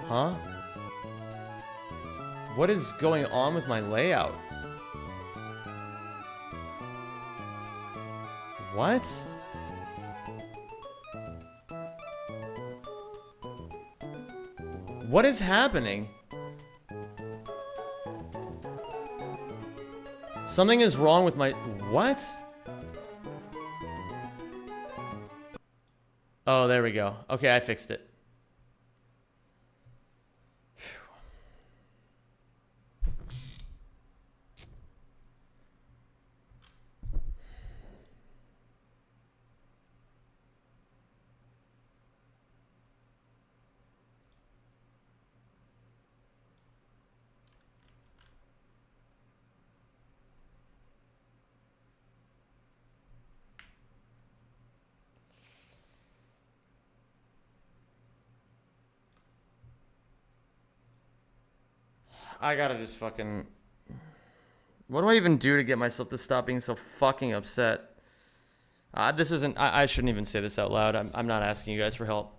Speaker 1: Huh? What is going on with my layout? What? What is happening? Something is wrong with my... What? Oh, there we go. Okay, I fixed it. I gotta just fucking... What do I even do to get myself to stop being so fucking upset? This isn't... I shouldn't even say this out loud. I'm not asking you guys for help.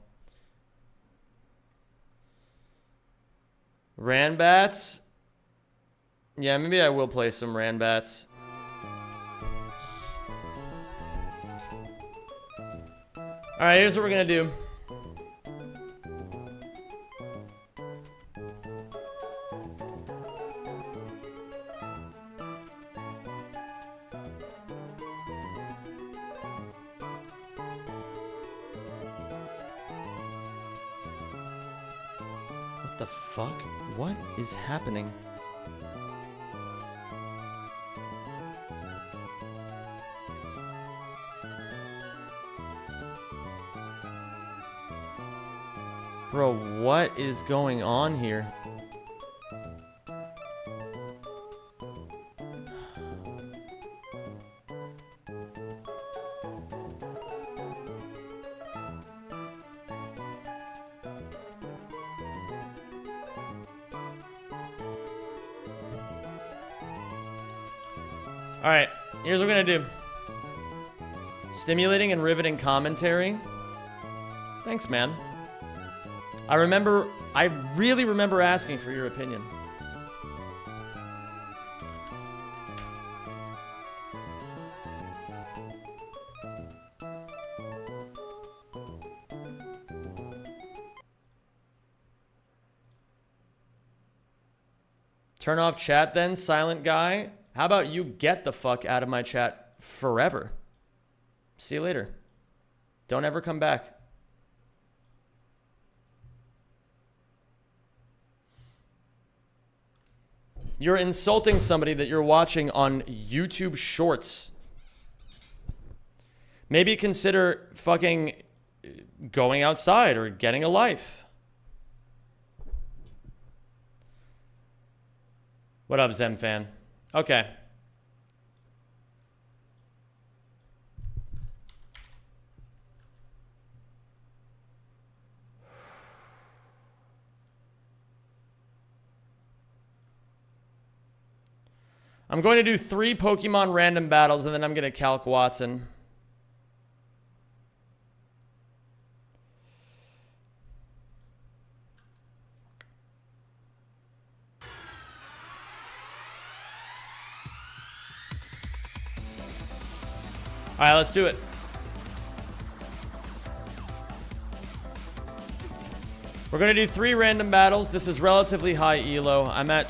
Speaker 1: Ranbats? Yeah, maybe I will play some Ranbats. Alright, here's what we're gonna do. What the fuck? What is happening? Bro, what is going on here? Alright, here's what we're gonna do. Stimulating and riveting commentary. Thanks, man. I really remember asking for your opinion. Turn off chat then, silent guy. How about you get the fuck out of my chat forever? See you later. Don't ever come back. You're insulting somebody that you're watching on YouTube Shorts. Maybe consider fucking going outside or getting a life. What up, Zem fan? Okay. I'm going to do 3 Pokemon random battles, and then I'm going to calc Watson. All right, let's do it. We're going to do 3 random battles. This is relatively high elo. I'm at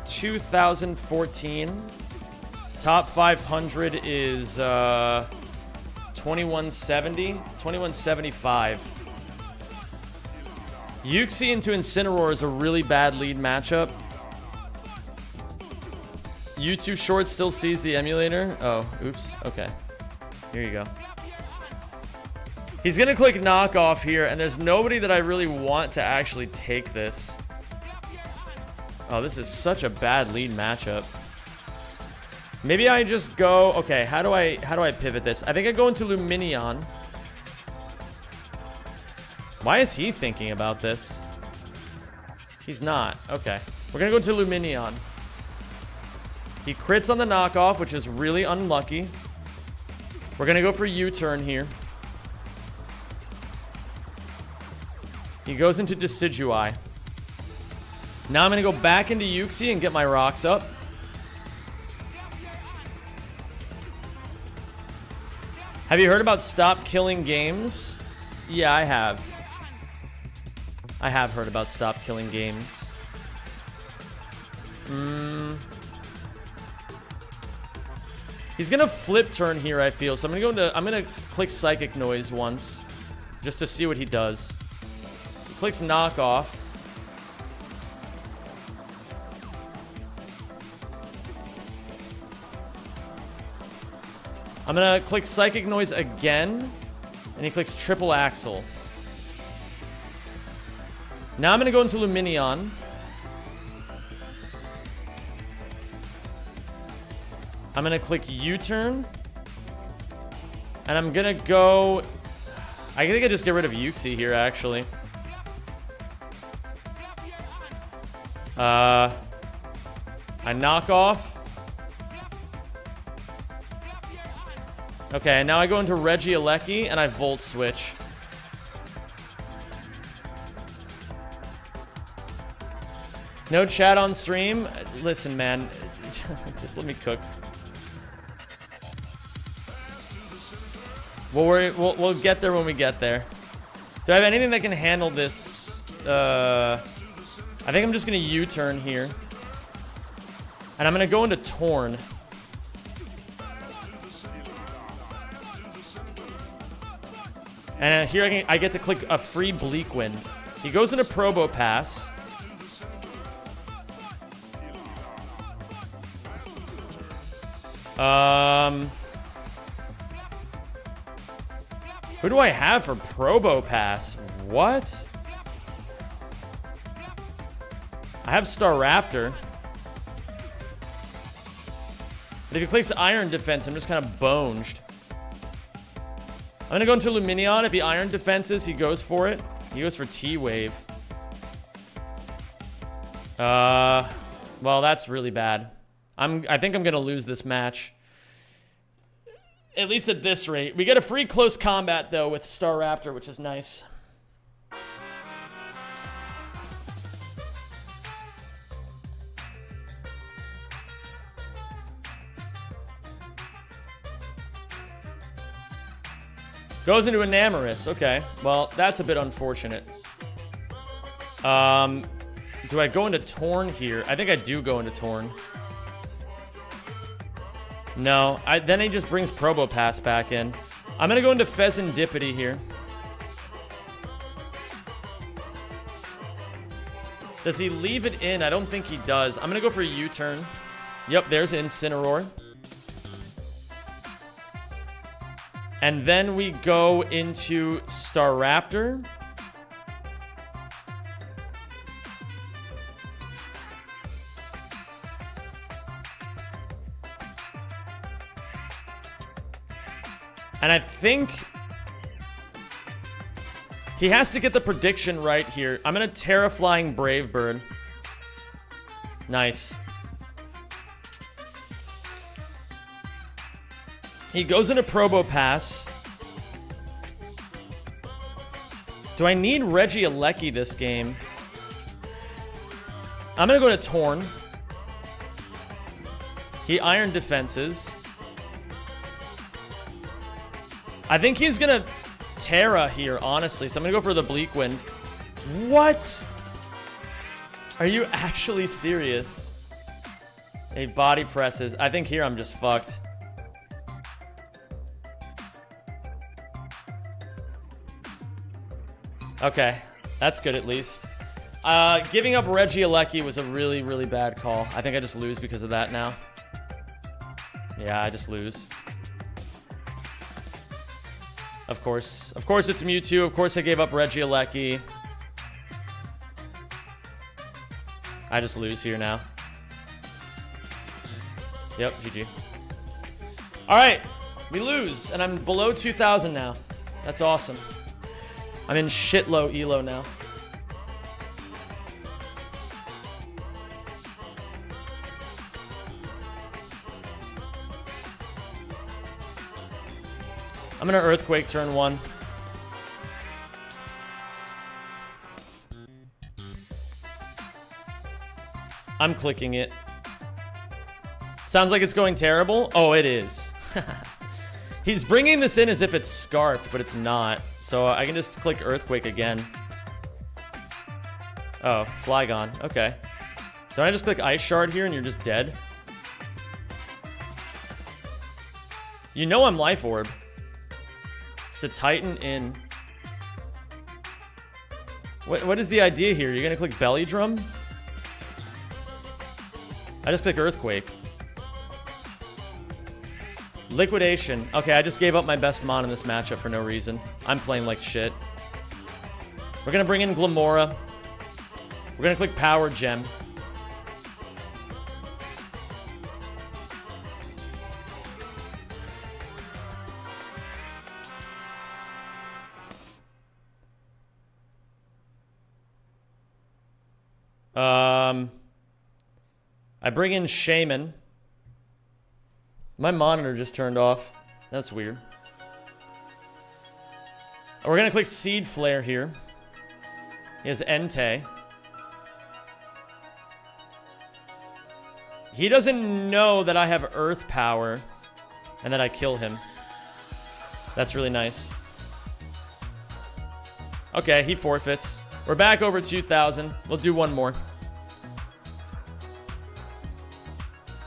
Speaker 1: 2014. Top 500 is 2170, 2175. Yuxi into Incineroar is a really bad lead matchup. YouTube Short still sees the emulator. Oh, oops. Okay. Here you go. He's going to click knockoff here, and there's nobody that I really want to actually take this. Oh, this is such a bad lead matchup. Maybe I just go... Okay, how do I pivot this? I think I go into Lumineon. Why is he thinking about this? He's not. Okay. We're going to go into Lumineon. He crits on the knockoff, which is really unlucky. We're going to go for U-turn here. He goes into Decidueye. Now I'm going to go back into Yuxi and get my rocks up. Have you heard about Stop Killing Games? Yeah, I have. I have heard about Stop Killing Games. He's gonna flip turn here, I feel. So I'm gonna click Psychic Noise once, just to see what he does. He clicks knockoff. I'm gonna click Psychic Noise again, and he clicks Triple Axle. Now I'm gonna go into Lumineon. I'm gonna click U-turn, and I'm gonna go... I think I just get rid of Yuxi here, actually. I knock off. Okay, now I go into Regieleki and I Volt Switch. No chat on stream? Listen, man. Just let me cook. We'll get there when we get there. Do I have anything that can handle this? I think I'm just going to U-turn here. And I'm going to go into Torn. And here I get to click a free Bleak Wind. He goes into Probo Pass. Who do I have for Probo Pass? What? I have Staraptor. But if he clicks Iron Defense, I'm just kind of bonged. I'm gonna go into Luminion. If he Iron Defenses, he goes for it. He goes for T-Wave. Well, that's really bad. I think I'm gonna lose this match. At least at this rate. We get a free close combat, though, with Staraptor, which is nice. Goes into Enamorous. Okay. Well, that's a bit unfortunate. Do I go into Torn here? I think I do go into Torn. No. Then he just brings Probo Pass back in. I'm going to go into Pheasantipity here. Does he leave it in? I don't think he does. I'm going to go for a U-turn. Yep, there's Incineroar. And then we go into Staraptor. And I think he has to get the prediction right here. I'm going to Terraflying Brave Bird. Nice. He goes into Probo Pass. Do I need Regieleki this game? I'm going to go to Torn. He Iron Defenses. I think he's going to Terra here, honestly. So I'm going to go for the Bleak Wind. What? Are you actually serious? He body presses. I think here I'm just fucked. Okay, that's good at least. Giving up Regieleki was a really, really bad call. I think I just lose because of that now. Yeah, I just lose. Of course it's Mewtwo. Of course I gave up Regieleki. I just lose here now. Yep, GG. Alright, we lose, and I'm below 2,000 now. That's awesome. I'm in shit low elo now. I'm gonna Earthquake turn 1. I'm clicking it. Sounds like it's going terrible. Oh, it is. He's bringing this in as if it's Scarfed, but it's not. So I can just click Earthquake again. Oh, Flygon. Okay. Don't I just click Ice Shard here and you're just dead? You know I'm Life Orb. Titan in. What is the idea here? You're gonna click Belly Drum? I just click Earthquake. Liquidation. Okay, I just gave up my best mon in this matchup for no reason. I'm playing like shit. We're gonna bring in Glamora. We're gonna click Power Gem. I bring in Shaman. My monitor just turned off. That's weird. We're gonna click Seed Flare here. He has Entei. He doesn't know that I have Earth Power and that I kill him. That's really nice. Okay, he forfeits. We're back over 2,000. We'll do one more.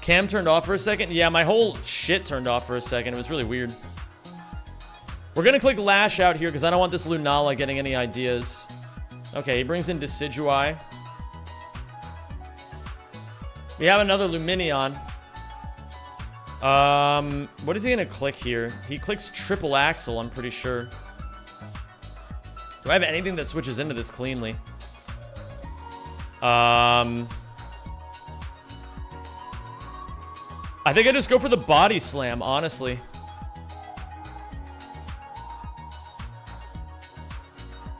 Speaker 1: Cam turned off for a second. Yeah, my whole shit turned off for a second. It was really weird. We're going to click Lash out here because I don't want this Lunala getting any ideas. Okay, he brings in Decidueye. We have another Luminion. What is he going to click here? He clicks Triple Axle, I'm pretty sure. Do I have anything that switches into this cleanly? I think I just go for the Body Slam, honestly.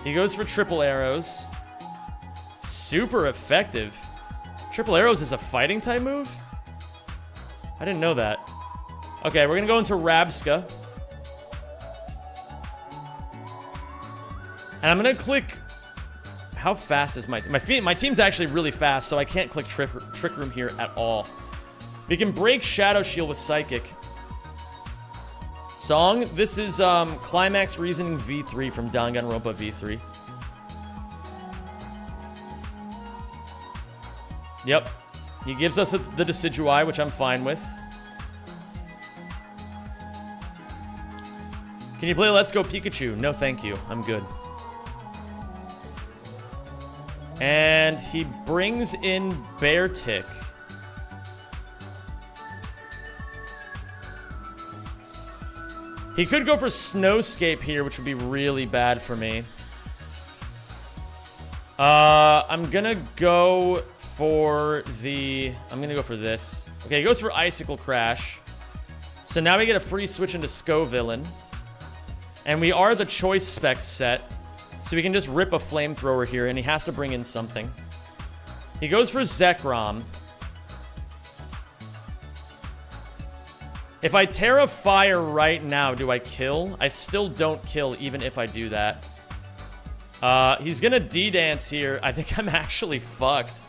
Speaker 1: He goes for Triple Arrows. Super effective. Triple Arrows is a fighting type move? I didn't know that. Okay, we're gonna go into Rabska. And I'm gonna click... How fast is my team's actually really fast, so I can't click Trick Room here at all. We can break Shadow Shield with Psychic. Song, this is Climax Reasoning V3 from Danganronpa V3. Yep. He gives us the Decidueye, which I'm fine with. Can you play Let's Go Pikachu? No, thank you. I'm good. And he brings in Beartick. He could go for Snowscape here, which would be really bad for me. I'm gonna go for the... I'm gonna go for this. Okay, he goes for Icicle Crash. So now we get a free switch into Scovillain. And we are the Choice Specs set. So we can just rip a Flamethrower here, and he has to bring in something. He goes for Zekrom. If I Terra Fire right now, do I kill? I still don't kill, even if I do that. He's gonna D-Dance here. I think I'm actually fucked.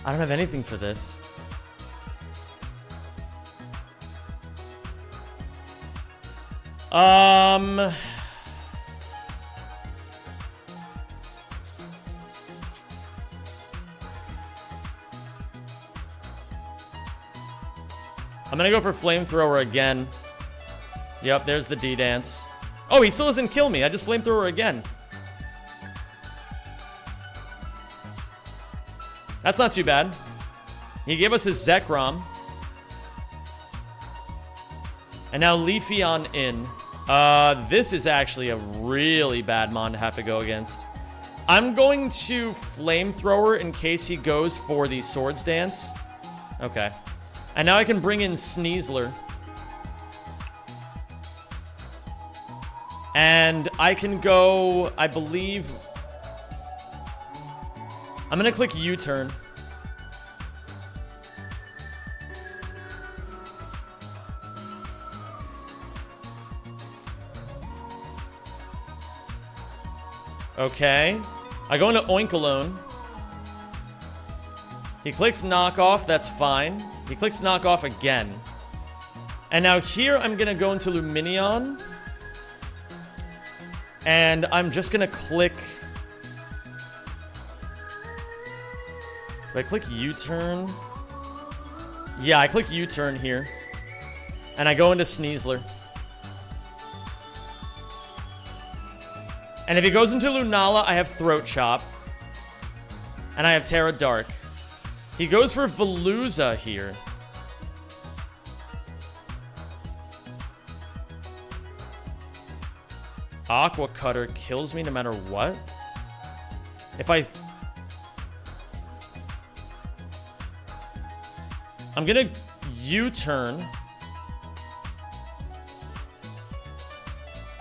Speaker 1: I don't have anything for this. I'm gonna go for Flamethrower again. Yep, there's the D-Dance. Oh, he still doesn't kill me. I just Flamethrower again. That's not too bad. He gave us his Zekrom. And now Leafeon in. This is actually a really bad mon to have to go against. I'm going to Flamethrower in case he goes for the Swords Dance. Okay. And now I can bring in Sneasler. And I can go, I believe... I'm gonna click U-turn. Okay. I go into Oinkologne. He clicks Knockoff, that's fine. He clicks Knockoff again. And now here I'm gonna go into Luminion. And I'm just gonna click... Do I click U-turn? Yeah, I click U-turn here. And I go into Sneasler. And if he goes into Lunala, I have Throat Chop. And I have Terra Dark. He goes for Veluza here. Aqua Cutter kills me no matter what. If I'm gonna U-turn.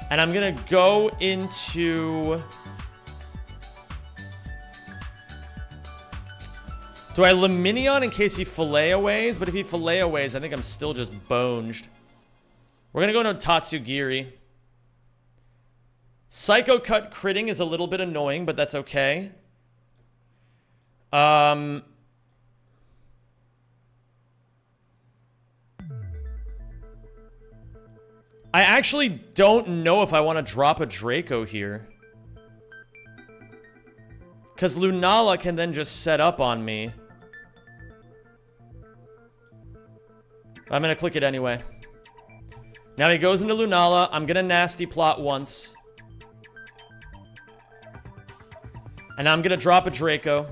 Speaker 1: And I'm gonna go into... Do I Luminion in case he Fillet-Aways? But if he Fillet-Aways, I think I'm still just bonged. We're gonna go into Tatsugiri. Psycho Cut critting is a little bit annoying, but that's okay. I actually don't know if I want to drop a Draco here. Because Lunala can then just set up on me. I'm going to click it anyway. Now he goes into Lunala. I'm going to nasty plot once. And I'm going to drop a Draco.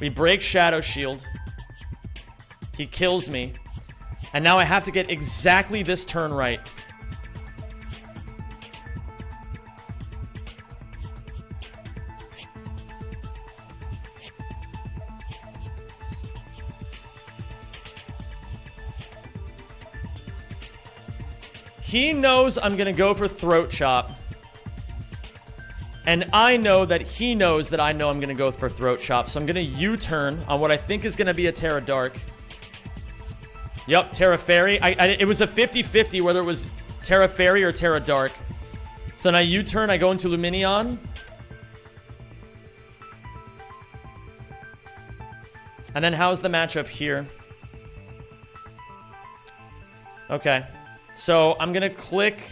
Speaker 1: We break Shadow Shield. He kills me. And now I have to get exactly this turn right. He knows I'm gonna go for Throat Chop. And I know that he knows that I know I'm gonna go for Throat Chop. So I'm gonna U-turn on what I think is gonna be a Terra Dark. Yep, Terra Fairy. It was a 50-50 whether it was Terra Fairy or Terra Dark. So then I U-turn, I go into Luminion. And then how's the matchup here? Okay. So I'm gonna click.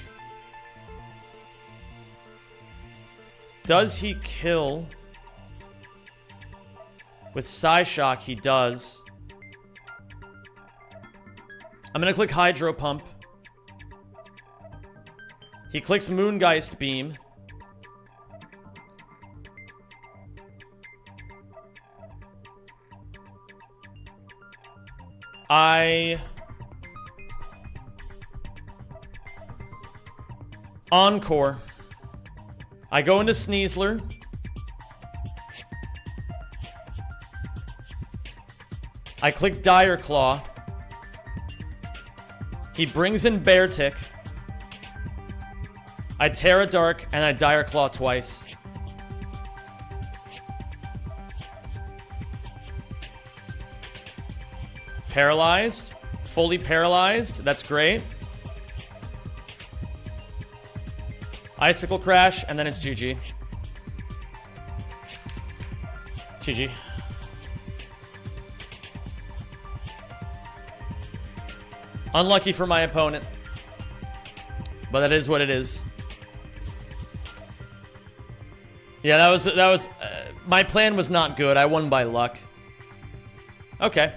Speaker 1: Does he kill? With Psyshock, he does. I'm gonna click Hydro Pump. He clicks Moongeist Beam. Encore. I go into Sneasler. I click Dire Claw. He brings in Bear Tick. I Terra Dark and I Dire Claw twice. Paralyzed. Fully paralyzed. That's great. Icicle Crash, and then it's GG. GG. Unlucky for my opponent. But that is what it is. Yeah, that was my plan was not good. I won by luck. Okay.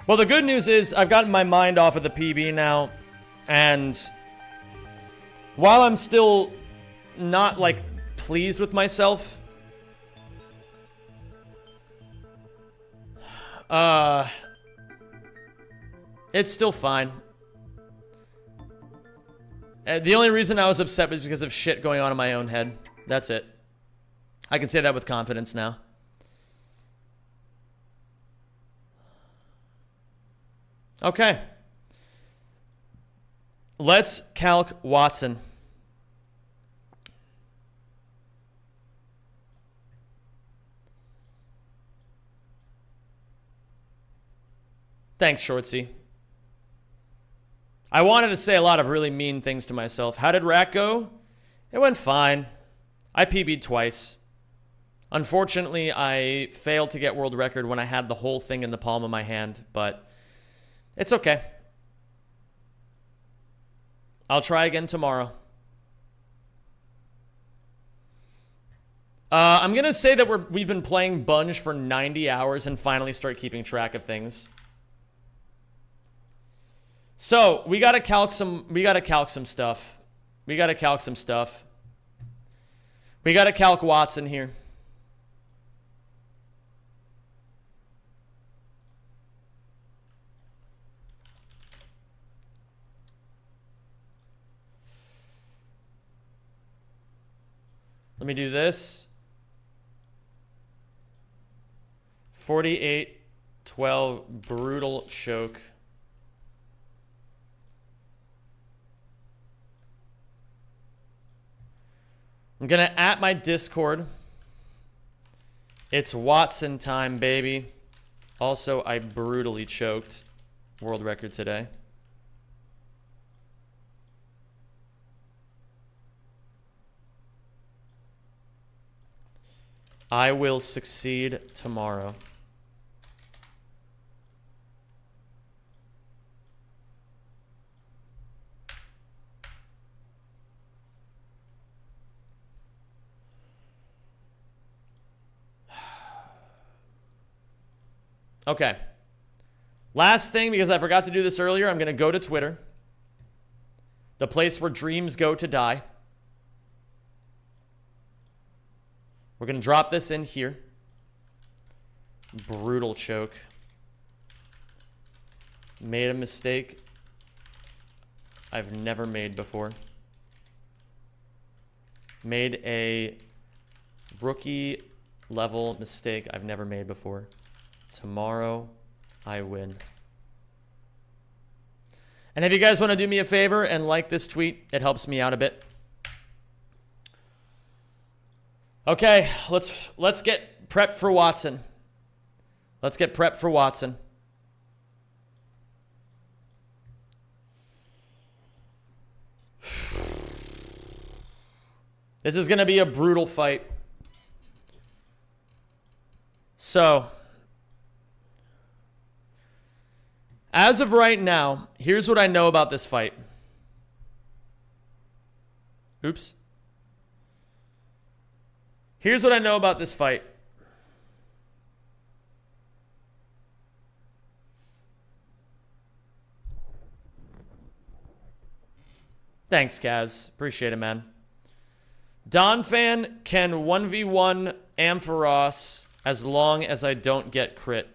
Speaker 1: Well, the good news is I've gotten my mind off of the PB now. And while I'm still not, like, pleased with myself, it's still fine. The only reason I was upset was because of shit going on in my own head. That's it. I can say that with confidence now. Okay. Let's calc Watson. Thanks, Shortsy. I wanted to say a lot of really mean things to myself. How did Rack go? It went fine. I PB'd twice. Unfortunately, I failed to get world record when I had the whole thing in the palm of my hand, but it's okay. I'll try again tomorrow. I'm going to say that we've been playing Bunge for 90 hours and finally start keeping track of things. So, we got to calc some stuff. We got to calc Watson here. Let me do this. 48-12 brutal choke. I'm going to at my Discord. It's Watson time, baby. Also, I brutally choked. World record today. I will succeed tomorrow. Okay. Last thing, because I forgot to do this earlier, I'm going to go to Twitter. The place where dreams go to die. We're going to drop this in here. Brutal choke. Made a mistake I've never made before. Made a rookie level mistake I've never made before. Tomorrow, I win. And if you guys want to do me a favor and like this tweet, it helps me out a bit. Okay, let's get prepped for Watson. Let's get prepped for Watson. This is going to be a brutal fight. So, as of right now, here's what I know about this fight. Oops. Here's what I know about this fight. Thanks, Kaz. Appreciate it, man. Donphan can 1v1 Ampharos as long as I don't get crit.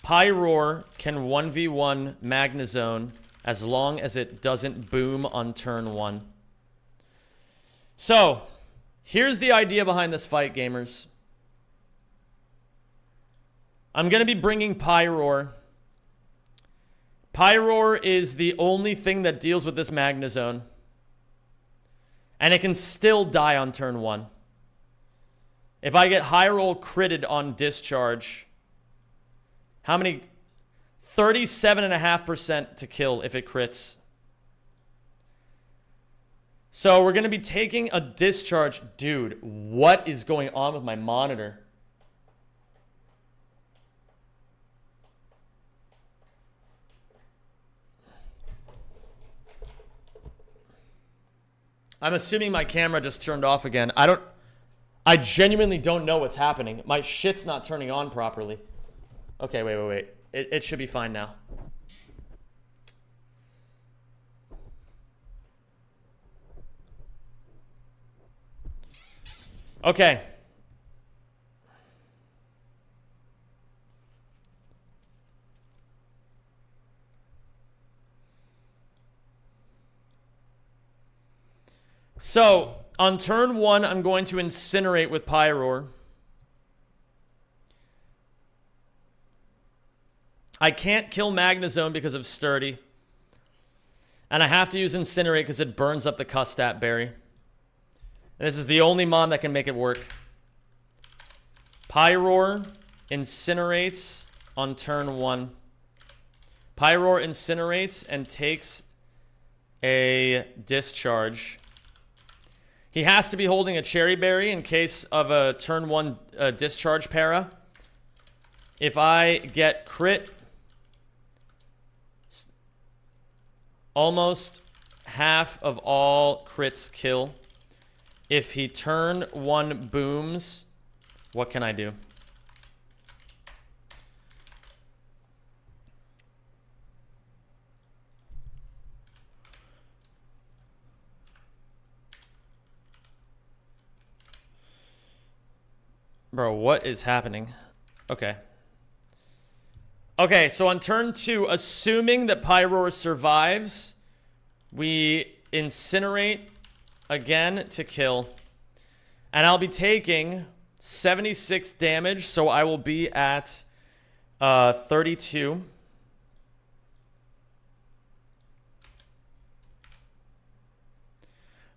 Speaker 1: Pyroar can 1v1 Magnezone as long as it doesn't boom on turn 1. So, here's the idea behind this fight, gamers. I'm going to be bringing Pyroar. Pyroar is the only thing that deals with this Magnezone. And it can still die on turn 1. If I get high roll critted on discharge, how many? 37.5% to kill if it crits. So we're going to be taking a discharge. Dude, what is going on with my monitor? I'm assuming my camera just turned off again. I genuinely don't know what's happening. My shit's not turning on properly. Okay, wait. It should be fine now. Okay. So, on turn 1, I'm going to incinerate with Pyroar. I can't kill Magnezone because of Sturdy. And I have to use Incinerate because it burns up the Custat Berry. And this is the only mon that can make it work. Pyroar incinerates on turn 1. Pyroar incinerates and takes a discharge. He has to be holding a Cherry Berry in case of a turn 1 discharge para. If I get crit, almost half of all crits kill. If he turn 1 booms, what can I do? Bro, what is happening? Okay. Okay, so on turn 2, assuming that Pyroar survives, we Incinerate again to kill. And I'll be taking 76 damage, so I will be at 32.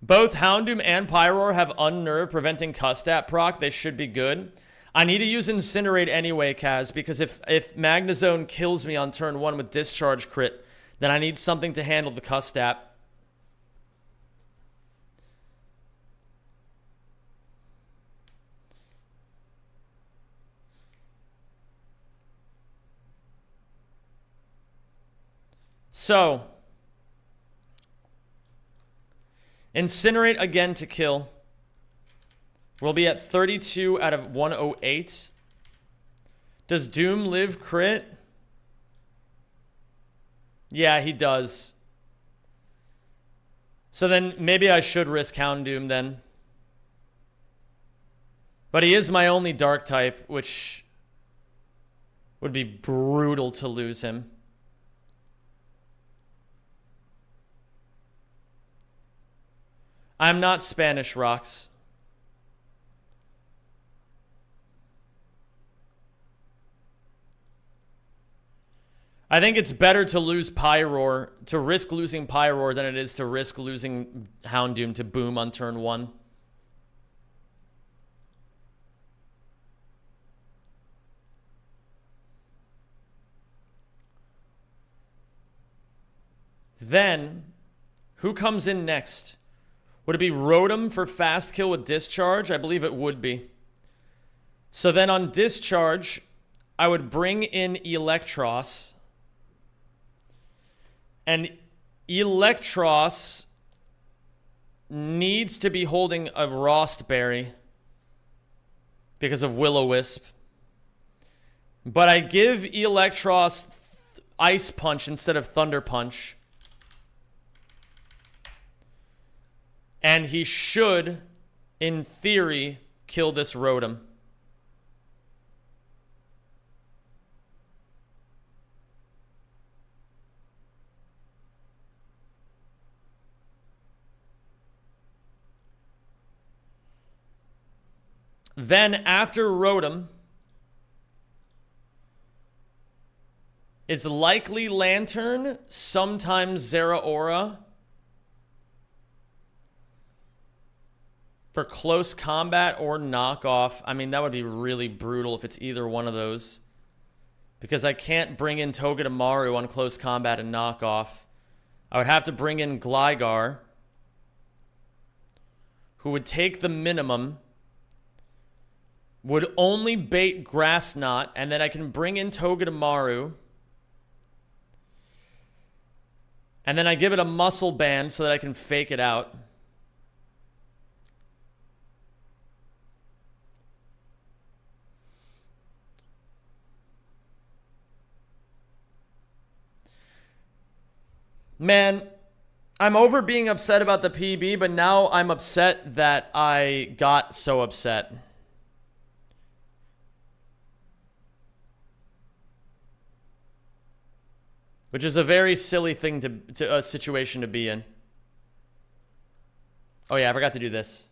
Speaker 1: Both Houndoom and Pyroar have Unnerve, preventing Custat proc. They should be good. I need to use Incinerate anyway, Kaz, because if Magnezone kills me on turn 1 with Discharge crit, then I need something to handle the Custat. So, Incinerate again to kill. We'll be at 32 out of 108. Does Doom live crit? Yeah, he does. So then maybe I should risk Houndoom then. But he is my only dark type, which would be brutal to lose him. I'm not Spanish, Rocks. I think it's better to lose Pyroar, to risk losing Pyroar than it is to risk losing Houndoom to Boom on turn 1. Then, who comes in next? Would it be Rotom for fast kill with Discharge? I believe it would be. So then on Discharge, I would bring in Electros. And Electros needs to be holding a Rostberry because of Will-O-Wisp. But I give Electros Ice Punch instead of Thunder Punch. And he should, in theory, kill this Rotom. Then, after Rotom, it's likely Lantern, sometimes Zeraora. For close combat or knockoff. I mean, that would be really brutal if it's either one of those. Because I can't bring in Togedemaru on close combat and knockoff. I would have to bring in Gligar, who would take the minimum, would only bait Grass Knot, and then I can bring in Togedemaru. And then I give it a Muscle Band so that I can fake it out. Man, I'm over being upset about the PB, but now I'm upset that I got so upset. Which is a very silly thing to a situation to be in. Oh yeah, I forgot to do this.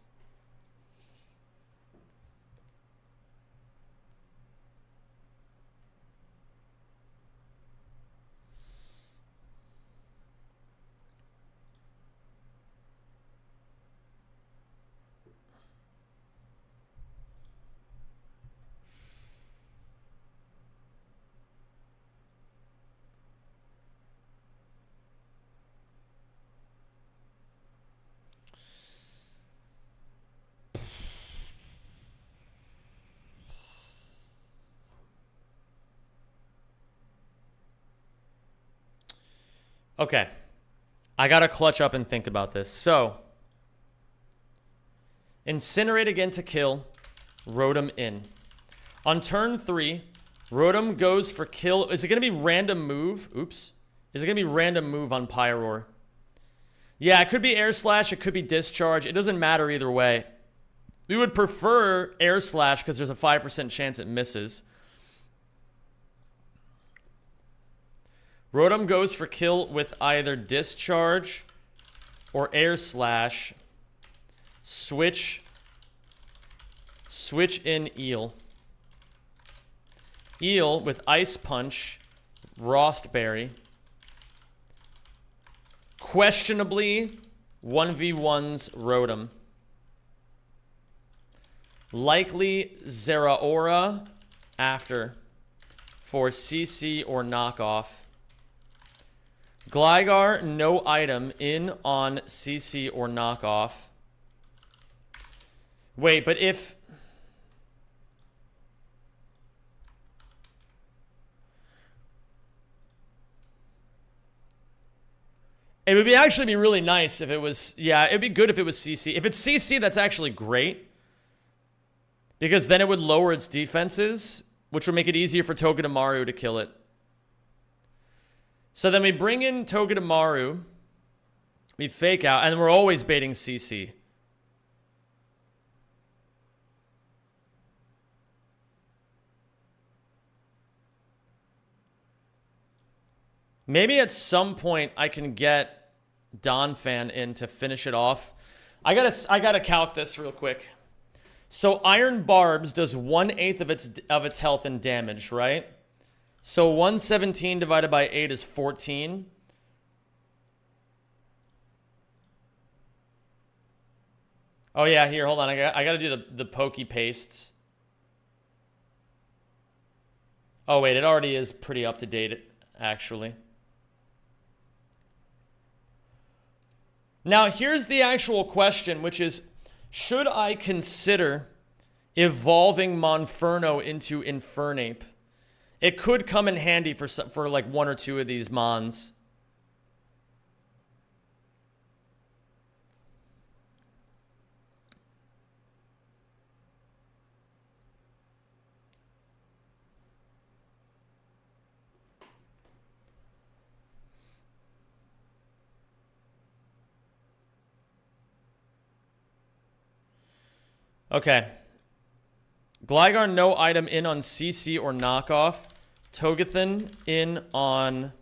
Speaker 1: Okay. I gotta clutch up and think about this. So, Incinerate again to kill. Rotom in. On turn 3, Rotom goes for kill. Is it gonna be random move? Oops. Is it gonna be random move on Pyroar? Yeah, it could be Air Slash. It could be Discharge. It doesn't matter either way. We would prefer Air Slash because there's a 5% chance it misses. Rotom goes for kill with either Discharge or air slash. Switch in eel. Eel with ice punch, Rostberry. Questionably 1v1s Rotom. Likely Zeraora after for CC or knockoff. Gligar, no item in on CC or knockoff. Wait, but if... It would actually be really nice if it was... Yeah, it'd be good if it was CC. If it's CC, that's actually great. Because then it would lower its defenses, which would make it easier for Togedemaru to kill it. So then we bring in Togedemaru. We fake out, and we're always baiting CC. Maybe at some point I can get Donphan in to finish it off. I gotta calc this real quick. So Iron Barbs does 1/8 of its health and damage, right? So 117 divided by 8 is 14. Oh yeah, here, hold on. I gotta do the pokey pastes. Oh wait, it already is pretty up to date, actually. Now, here's the actual question, which is, should I consider evolving Monferno into Infernape? It could come in handy for like 1 or 2 of these Mons. Okay. Gligar, no item in on CC or knockoff. Togethan in on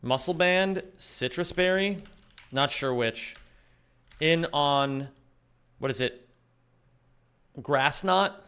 Speaker 1: Muscle Band, Citrus Berry, not sure which. In on, what is it? Grass Knot.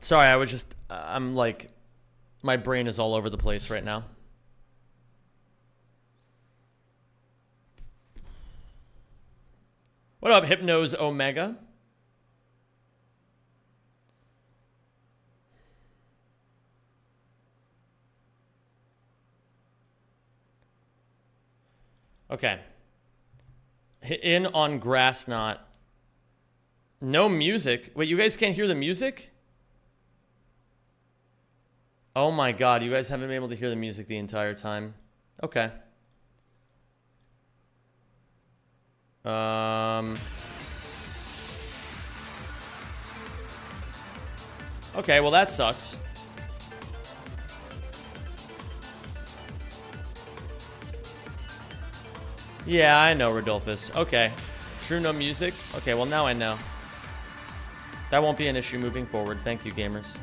Speaker 1: Sorry, I'm like, my brain is all over the place right now. What up, Hypnose Omega? Okay. In on Grass Knot. No music. Wait, you guys can't hear the music? Oh my god, you guys haven't been able to hear the music the entire time. Okay. Okay, well that sucks. Yeah, I know, Rodolphus. Okay. True, no music? Okay, well now I know. That won't be an issue moving forward. Thank you, gamers.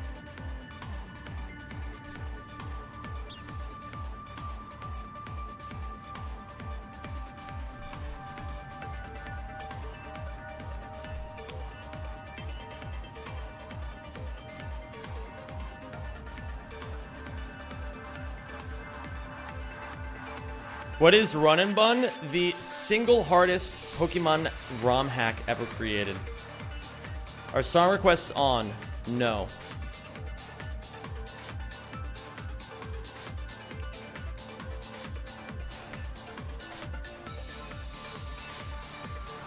Speaker 1: What is Run and Bun? The single hardest Pokemon ROM hack ever created. Are song requests on? No.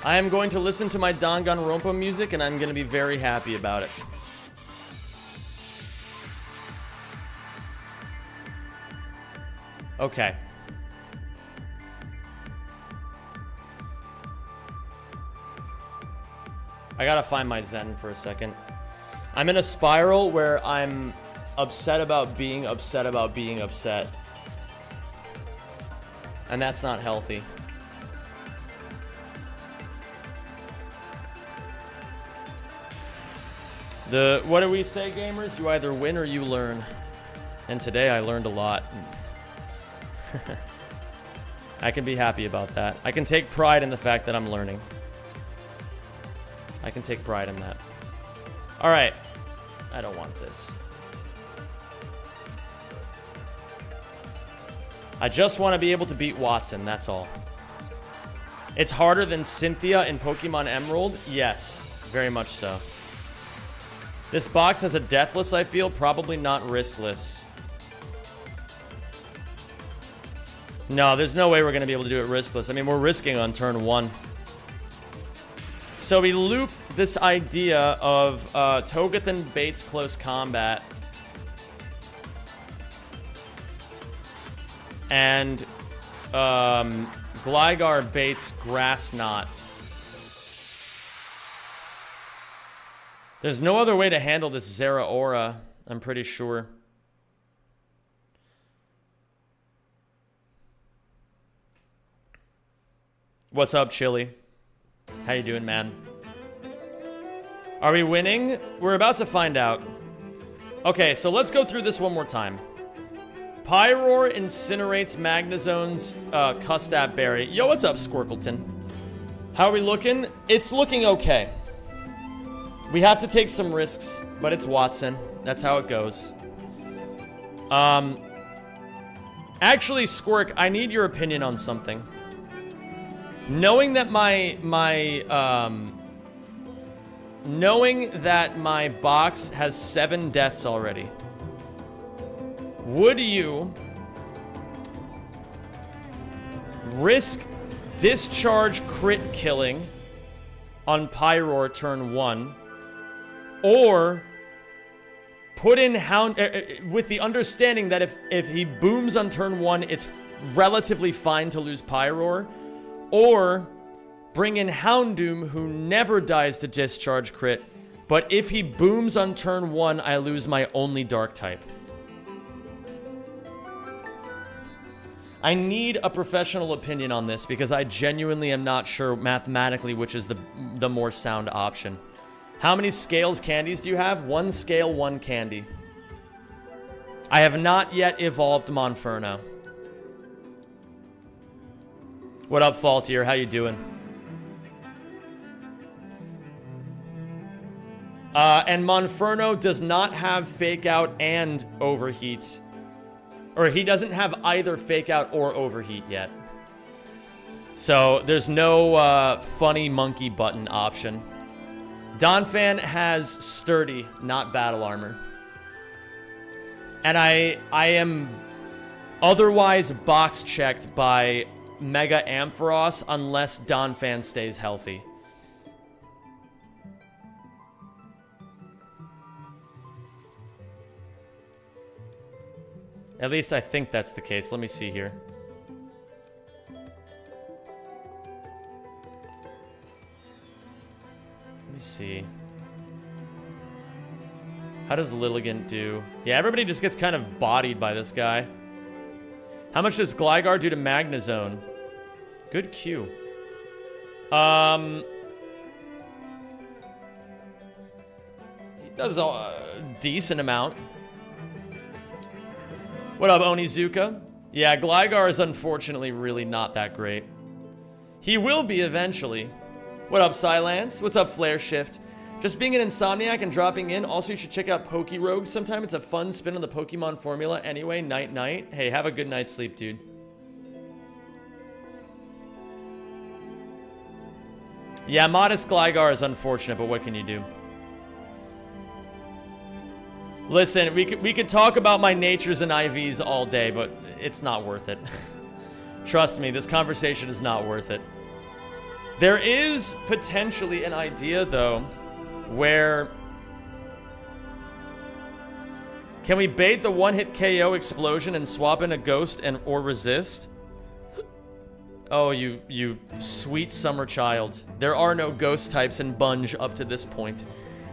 Speaker 1: I am going to listen to my Danganronpa music, and I'm going to be very happy about it. Okay. I gotta find my zen for a second. I'm in a spiral where I'm upset about being upset about being upset. And that's not healthy. What do we say, gamers? You either win or you learn. And today I learned a lot. I can be happy about that. I can take pride in the fact that I'm learning. I can take pride in that. All right. I don't want this. I just want to be able to beat Watson, that's all. It's harder than Cynthia in Pokemon Emerald? Yes, very much so. This box has a Deathless, I feel. Probably not Riskless. No, there's no way we're going to be able to do it Riskless. I mean, we're risking on turn 1. So we loop this idea of Togethan baits close combat. And Gligar baits Grass Knot. There's no other way to handle this Zeraora, I'm pretty sure. What's up, Chili? How you doing, man? Are we winning? We're about to find out. Okay, so let's go through this one more time. Pyroar incinerates Magnezone's Custap Berry. Yo, what's up, Squirkleton? How are we looking? It's looking okay. We have to take some risks, but it's Watson. That's how it goes. Actually, Squirk, I need your opinion on something. Knowing that knowing that my box has 7 deaths already, would you risk discharge crit killing on Pyroar turn 1, or put in Hound with the understanding that if he booms on turn 1, it's relatively fine to lose Pyroar, or bring in Houndoom, who never dies to discharge crit, but if he booms on turn 1, I lose my only dark type. I need a professional opinion on this because I genuinely am not sure mathematically which is the more sound option. How many scales candies do you have? 1 scale, 1 candy. I have not yet evolved Monferno. What up, Faultier? How you doing? And Monferno does not have Fake Out and Overheat. Or he doesn't have either Fake Out or Overheat yet. So there's no funny monkey button option. Donphan has Sturdy, not Battle Armor. And I am otherwise box checked by Mega Ampharos unless Donphan stays healthy. At least I think that's the case. Let me see here. Let me see. How does Lilligant do? Yeah, everybody just gets kind of bodied by this guy. How much does Gligar do to Magnezone? Good Q. He does a decent amount. What up, Onizuka? Yeah, Gligar is unfortunately really not that great. He will be eventually. What up, Silence? What's up, Flare Shift? Just being an insomniac and dropping in. Also, you should check out Pokerogue sometime. It's a fun spin on the Pokemon formula. Anyway, night. Hey, have a good night's sleep, dude. Yeah, Modest Gligar is unfortunate, but what can you do? Listen, we could talk about my natures and IVs all day, but it's not worth it. Trust me, this conversation is not worth it. There is potentially an idea, though, where... Can we bait the one-hit KO explosion and swap in a ghost and or resist? Oh, you sweet summer child. There are no ghost types in Bunge up to this point.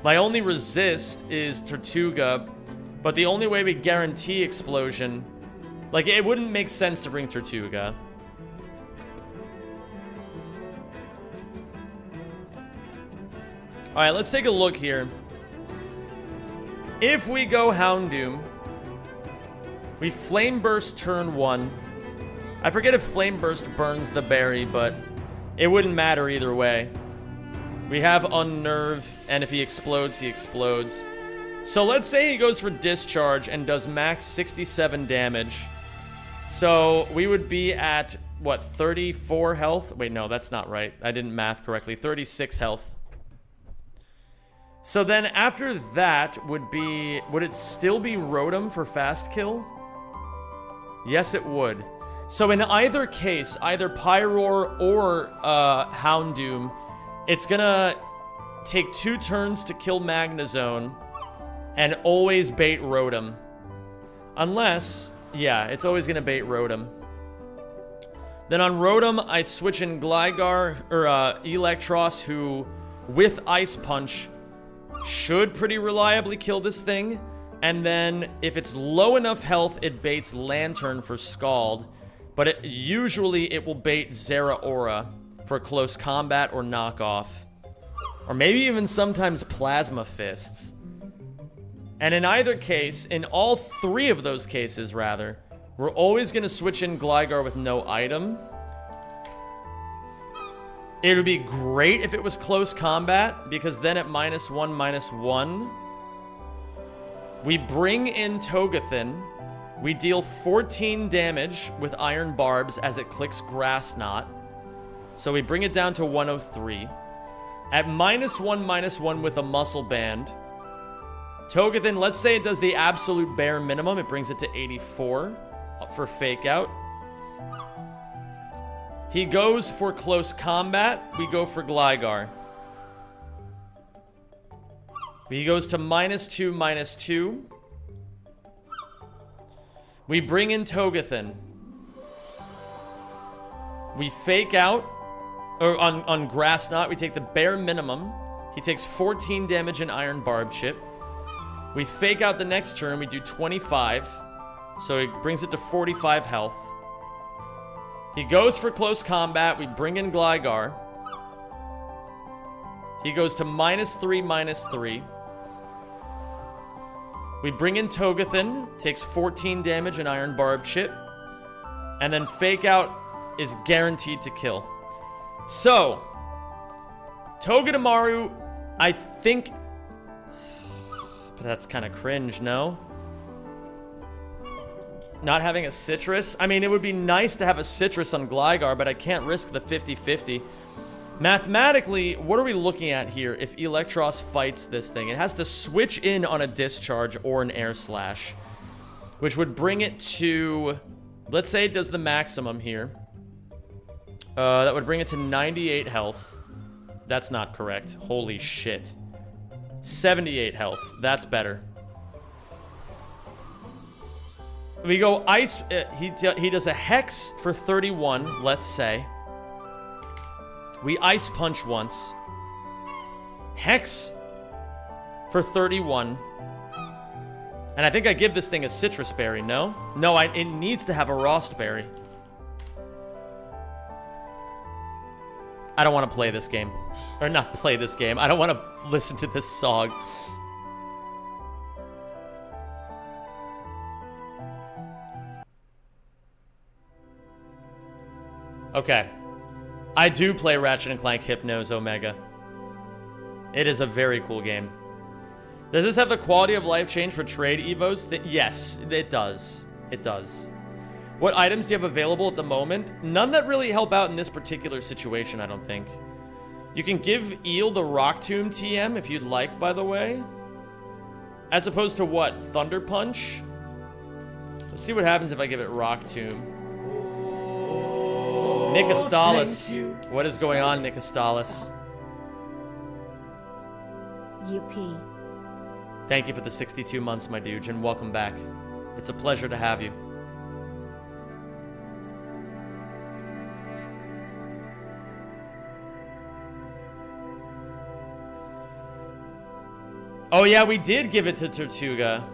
Speaker 1: My only resist is Tortuga, but the only way we guarantee explosion... Like, it wouldn't make sense to bring Tortuga. Alright, let's take a look here. If we go Houndoom, we Flame Burst turn 1. I forget if Flame Burst burns the berry, but it wouldn't matter either way. We have Unnerve, and if he explodes, he explodes. So let's say he goes for Discharge and does max 67 damage. So we would be at, what, 34 health? Wait, no, that's not right. I didn't math correctly. 36 health. So then after that would it still be Rotom for fast kill? Yes, it would. So in either case, either Pyroar or Houndoom, it's gonna take 2 turns to kill Magnezone and always bait Rotom. Unless, yeah, it's always gonna bait Rotom. Then on Rotom, I switch in Gligar, or Eelektross, who, with Ice Punch, should pretty reliably kill this thing. And then, if it's low enough health, it baits Lantern for Scald. But usually it will bait Zeraora for close combat or knockoff. Or maybe even sometimes Plasma Fists. And in either case, in all 3 of those cases rather, we're always going to switch in Gligar with no item. It would be great if it was close combat, because then at -1/-1, we bring in Togethin. We deal 14 damage with Iron Barbs as it clicks Grass Knot. So we bring it down to 103. At -1/-1 with a Muscle Band, Togethin, let's say it does the absolute bare minimum. It brings it to 84 for Fake Out. He goes for close combat. We go for Gligar. He goes to -2/-2. We bring in Togethin. We Fake Out. Or on Grass Knot, we take the bare minimum. He takes 14 damage in Iron Barb Chip. We Fake Out the next turn. We do 25. So it brings it to 45 health. He goes for close combat. We bring in Gligar. He goes to -3/-3. We bring in Togethin. Takes 14 damage in Iron Barb Chip. And then Fake Out is guaranteed to kill. So, Togedemaru, I think... But that's kind of cringe, no? Not having a Citrus? I mean, it would be nice to have a Citrus on Gligar, but I can't risk the 50-50. Mathematically, what are we looking at here if Eelektross fights this thing? It has to switch in on a Discharge or an Air Slash, which would bring it to... Let's say it does the maximum here. That would bring it to 98 health. That's not correct. Holy shit. 78 health. That's better. We go Ice... he does a Hex for 31, let's say. We Ice Punch once. Hex for 31. And I think I give this thing a Citrus Berry, no? No, it needs to have a Rost Berry. I don't want to play this game. Or not play this game. I don't want to listen to this song. Okay. I do play Ratchet & Clank Hypnos Omega. It is a very cool game. Does this have the quality of life change for trade evos? Yes, it does. It does. What items do you have available at the moment? None that really help out in this particular situation, I don't think. You can give Eel the Rock Tomb TM if you'd like, by the way. As opposed to what? Thunder Punch? Let's see what happens if I give it Rock Tomb. Nick Astalis. What is going on, Nicostalis?
Speaker 2: UP.
Speaker 1: Thank you for the 62 months, my dude, and welcome back. It's a pleasure to have you. Oh yeah, we did give it to Tortuga.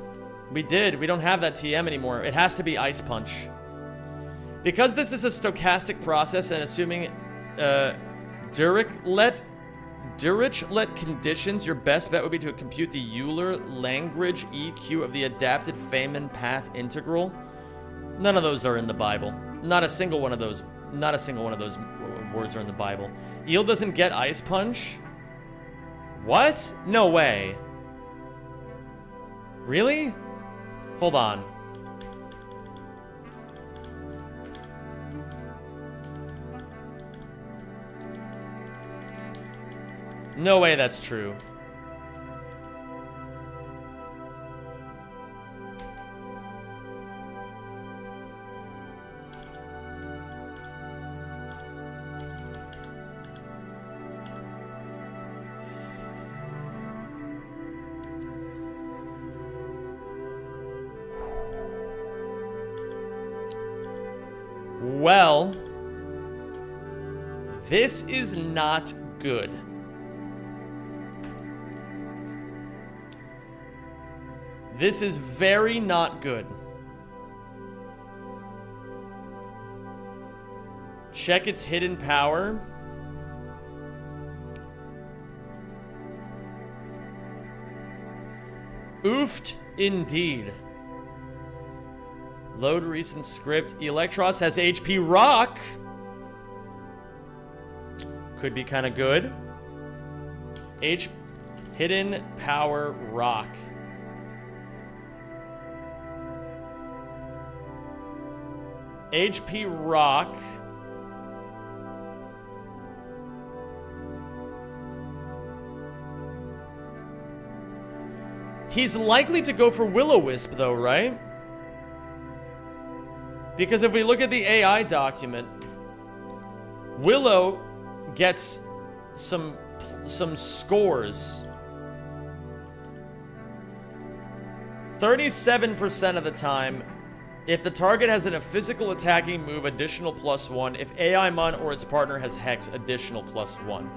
Speaker 1: We did. We don't have that TM anymore. It has to be Ice Punch. Because this is a stochastic process and assuming Dirichlet conditions, your best bet would be to compute the Euler-Lagrange EQ of the adapted Feynman path integral. None of those are in the Bible. Not a single one of those words are in the Bible. Eel doesn't get Ice Punch? What? No way. Really? Hold on. No way that's true. Well, this is not good. This is very not good. Check its hidden power. Oofed indeed. Load recent script. Electros has HP Rock. Could be kind of good. Hidden power Rock. HP Rock. He's likely to go for Will-O-Wisp though, right? Because if we look at the AI document, Willow gets some scores. 37% of the time, if the target has a physical attacking move, additional +1. If AI Mon or its partner has Hex, additional +1.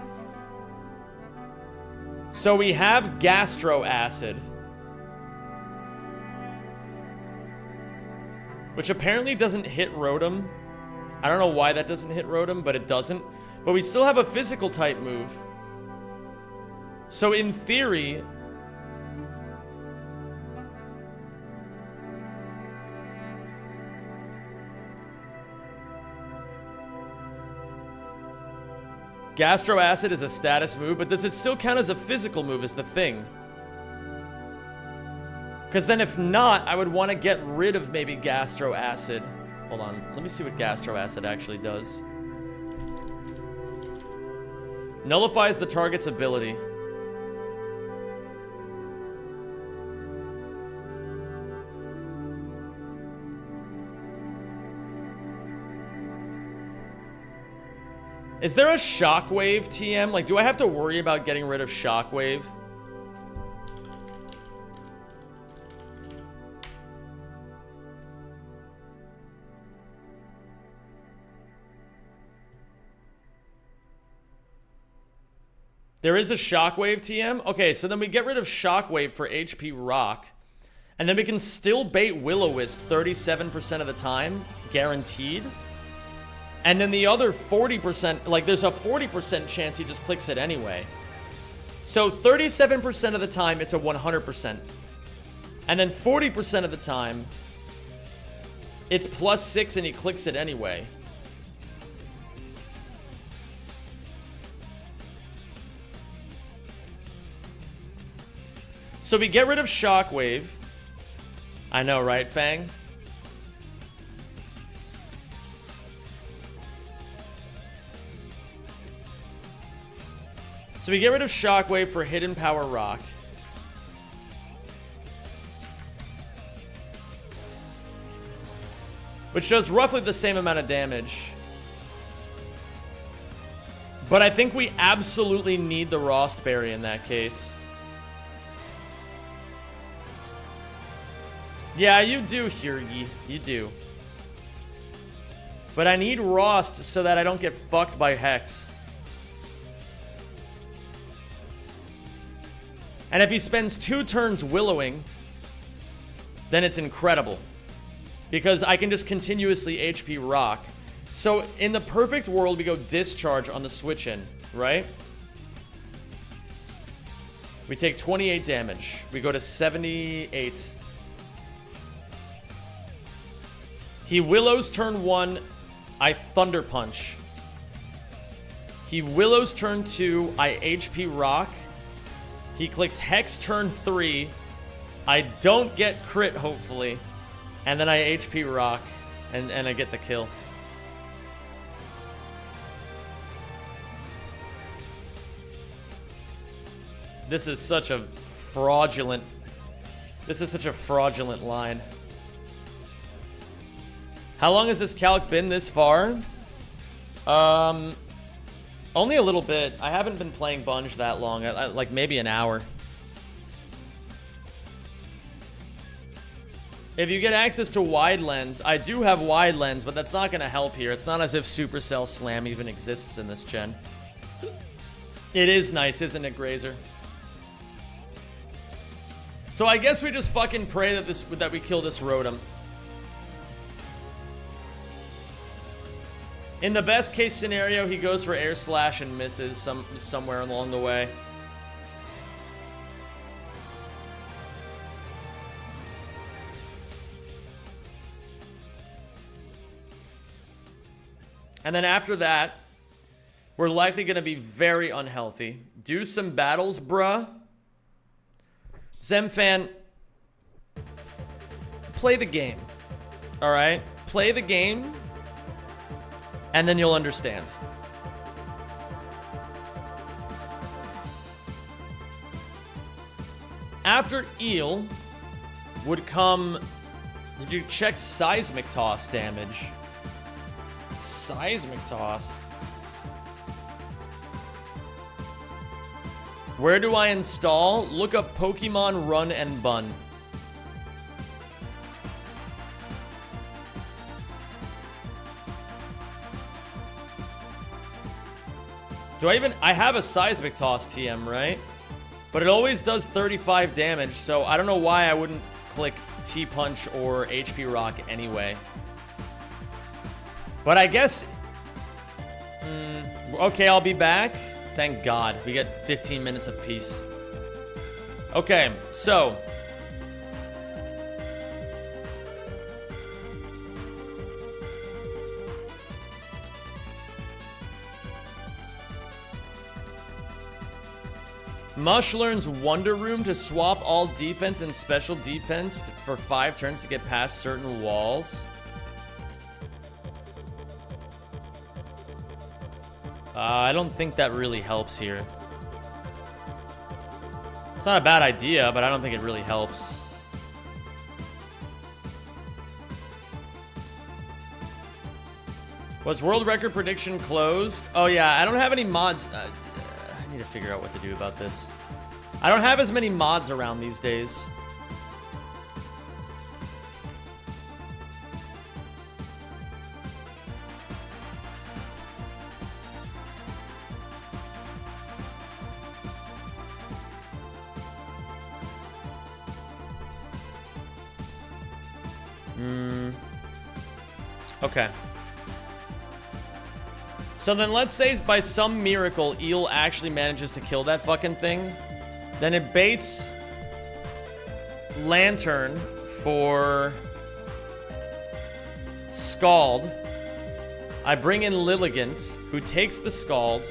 Speaker 1: So we have Gastro Acid, which apparently doesn't hit Rotom. I don't know why that doesn't hit Rotom, but it doesn't. But we still have a physical type move. So in theory, Gastro Acid is a status move, but does it still count as a physical move is the thing. Because then if not, I would want to get rid of maybe Gastro Acid. Hold on, let me see what Gastro Acid actually does. Nullifies the target's ability. Is there a Shockwave TM? Like, do I have to worry about getting rid of Shockwave? There is a Shockwave TM? Okay, so then we get rid of Shockwave for HP Rock. And then we can still bait Will-O-Wisp 37% of the time, guaranteed. And then the other 40%, like there's a 40% chance he just clicks it anyway. So 37% of the time, it's a 100%. And then 40% of the time, it's +6 and he clicks it anyway. So we get rid of Shockwave. I know, right, Fang? So we get rid of Shockwave for Hidden Power Rock. Which does roughly the same amount of damage. But I think we absolutely need the Rost Berry in that case. Yeah, you do, Hurgi. You do. But I need Rost so that I don't get fucked by Hex. And if he spends 2 turns Willowing, then it's incredible. Because I can just continuously HP Rock. So in the perfect world, we go Discharge on the switch in, right? We take 28 damage. We go to 78. He Willows turn 1. I Thunder Punch. He Willows turn 2. I HP Rock. He clicks Hex turn 3. I don't get crit, hopefully. And then I HP Rock. And I get the kill. This is such a fraudulent... This is such a fraudulent line. How long has this calc been this far? Only a little bit. I haven't been playing Bunge that long. Like maybe an hour. If you get access to Wide Lens, I do have Wide Lens, but that's not going to help here. It's not as if Supercell Slam even exists in this gen. It is nice, isn't it, Grazer? So I guess we just fucking pray that we kill this Rotom. In the best case scenario, he goes for Air Slash and misses somewhere along the way. And then after that, we're likely going to be very unhealthy. Do some battles, bruh. Zemfan, play the game. Alright? Play the game, and then you'll understand. After Eel would come... Did you check Seismic Toss damage? Seismic Toss? Where do I install? Look up Pokemon Run and Bun. I have a Seismic Toss TM, right? But it always does 35 damage, so I don't know why I wouldn't click T-Punch or HP Rock anyway. But I guess... okay, I'll be back. Thank God. We get 15 minutes of peace. Okay, so... Mush learns Wonder Room to swap all defense and special defense for 5 turns to get past certain walls. I don't think that really helps here. It's not a bad idea, but I don't think it really helps. Was world record prediction closed? Oh yeah, I don't have any mods. I need to figure out what to do about this. I don't have as many mods around these days. Okay. So then let's say by some miracle Eel actually manages to kill that fucking thing. Then it baits Lantern for Scald. I bring in Lilligant, who takes the Scald.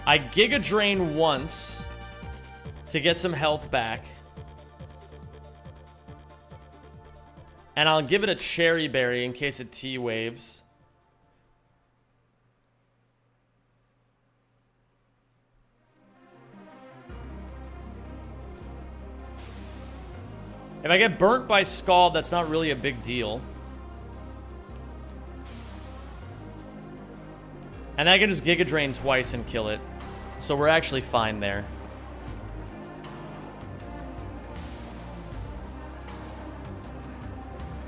Speaker 1: I Giga Drain once to get some health back. And I'll give it a Cherry Berry in case it T-Waves. If I get burnt by Scald, that's not really a big deal. And I can just Giga Drain twice and kill it. So we're actually fine there.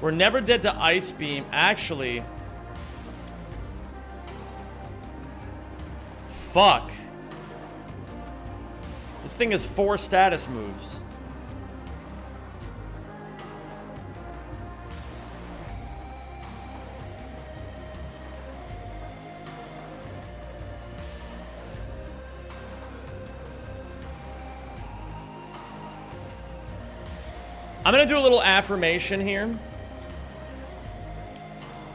Speaker 1: We're never dead to Ice Beam. Actually. Fuck. This thing has 4 status moves. I'm gonna do a little affirmation here.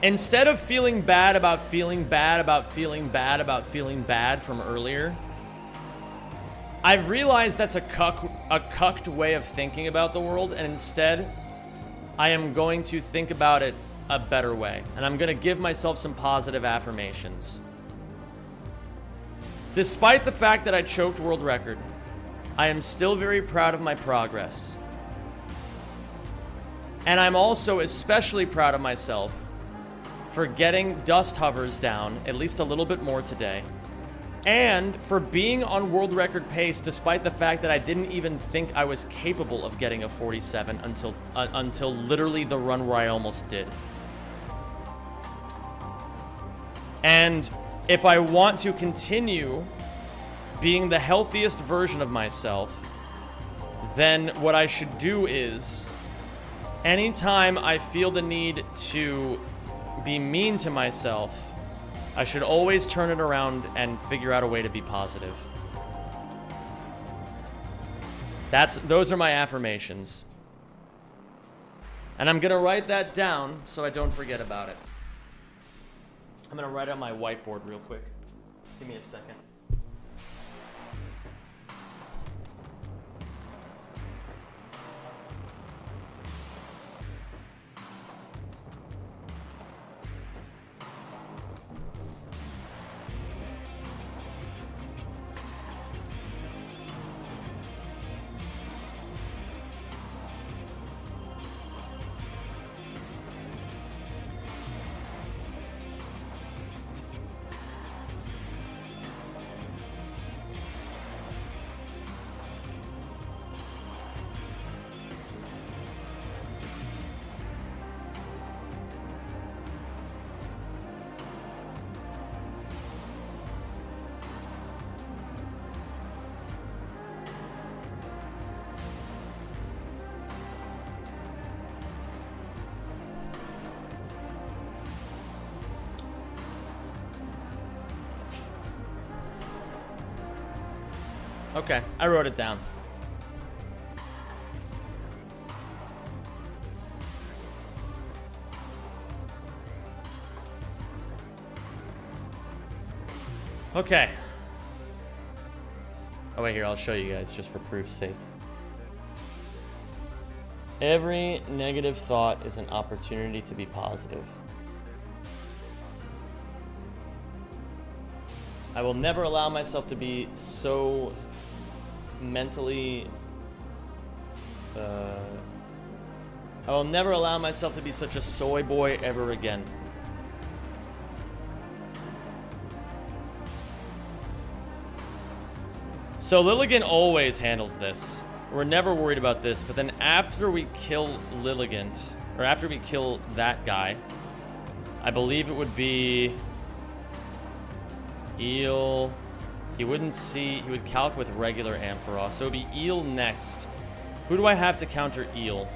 Speaker 1: Instead of feeling bad about feeling bad about feeling bad about feeling bad from earlier, I've realized that's a cucked way of thinking about the world, and instead, I am going to think about it a better way. And I'm gonna give myself some positive affirmations. Despite the fact that I choked world record, I am still very proud of my progress. And I'm also especially proud of myself for getting dust hovers down at least a little bit more today. And for being on world record pace despite the fact that I didn't even think I was capable of getting a 47 until literally the run where I almost did. And if I want to continue being the healthiest version of myself, then what I should do is, anytime I feel the need to be mean to myself, I should always turn it around and figure out a way to be positive. Those are my affirmations. And I'm gonna write that down so I don't forget about it. I'm gonna write on my whiteboard real quick. Give me a second. Okay, I wrote it down. Okay. Oh wait, here, I'll show you guys just for proof's sake. Every negative thought is an opportunity to be positive. I will never allow myself to be so mentally... I will never allow myself to be such a soy boy ever again. So Lilligant always handles this. We're never worried about this, but then after we kill Lilligant, or after we kill that guy, I believe it would be Eel. He wouldn't see, he would calc with regular Ampharos. So it would be Eel next. Who do I have to counter Eel?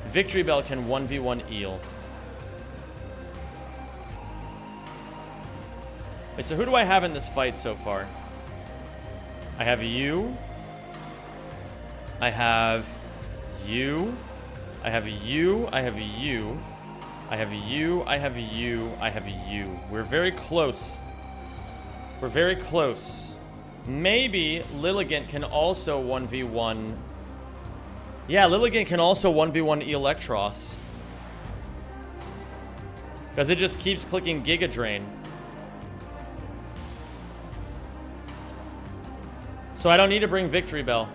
Speaker 1: Victory Bell can 1v1 Eel. Wait, so who do I have in this fight so far? I have you. I have you. I have you. I have you. I have you. I have you. I have you. We're very close. We're very close. Maybe Lilligant can also 1v1. Yeah, Lilligant can also 1v1 Electros. Because it just keeps clicking Giga Drain. So I don't need to bring Victory Bell.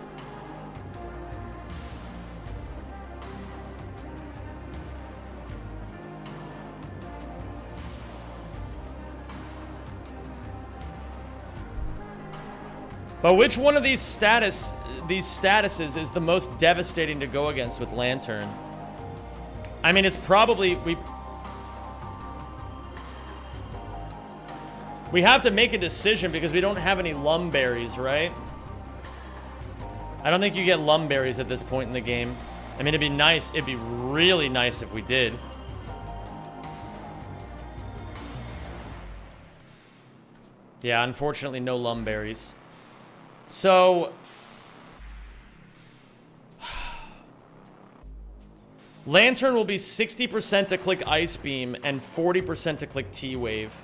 Speaker 1: But which one of these statuses is the most devastating to go against with Lantern? I mean, it's probably we have to make a decision because we don't have any lumberries, right? I don't think you get lumberries at this point in the game. I mean, it'd be nice. It'd be really nice if we did. Yeah, unfortunately, no lumberries. So, Lantern will be 60% to click Ice Beam and 40% to click T-Wave.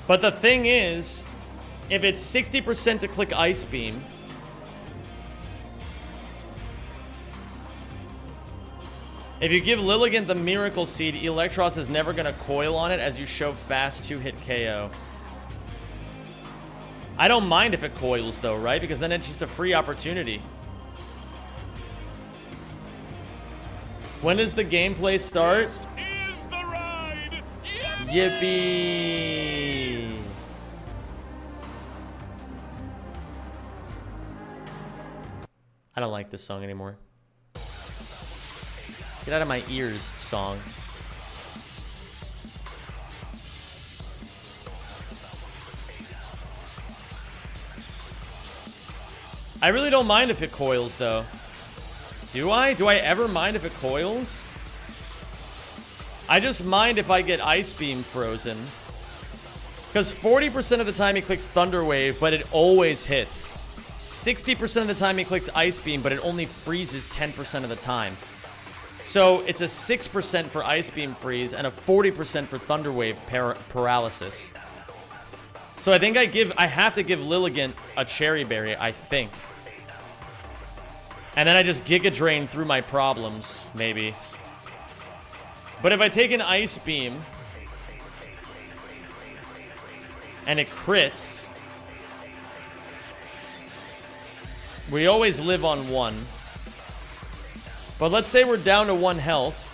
Speaker 1: But the thing is, if it's 60% to click Ice Beam, if you give Lilligant the Miracle Seed, Electros is never going to coil on it as you show fast 2-hit KO. I don't mind if it coils though, right? Because then it's just a free opportunity. When does the gameplay start?
Speaker 7: This is the ride.
Speaker 1: Yippee! I don't like this song anymore. Get out of my ears, song. I really don't mind if it coils, though. Do I? Do I ever mind if it coils? I just mind if I get Ice Beam frozen. Because 40% of the time he clicks Thunder Wave, but it always hits. 60% of the time he clicks Ice Beam, but it only freezes 10% of the time. So it's a 6% for Ice Beam freeze and a 40% for Thunder Wave paralysis. So I think I have to give Lilligant a Cherry Berry, I think. And then I just Giga Drain through my problems, maybe. But if I take an Ice Beam and it crits, we always live on 1. But let's say we're down to 1 health.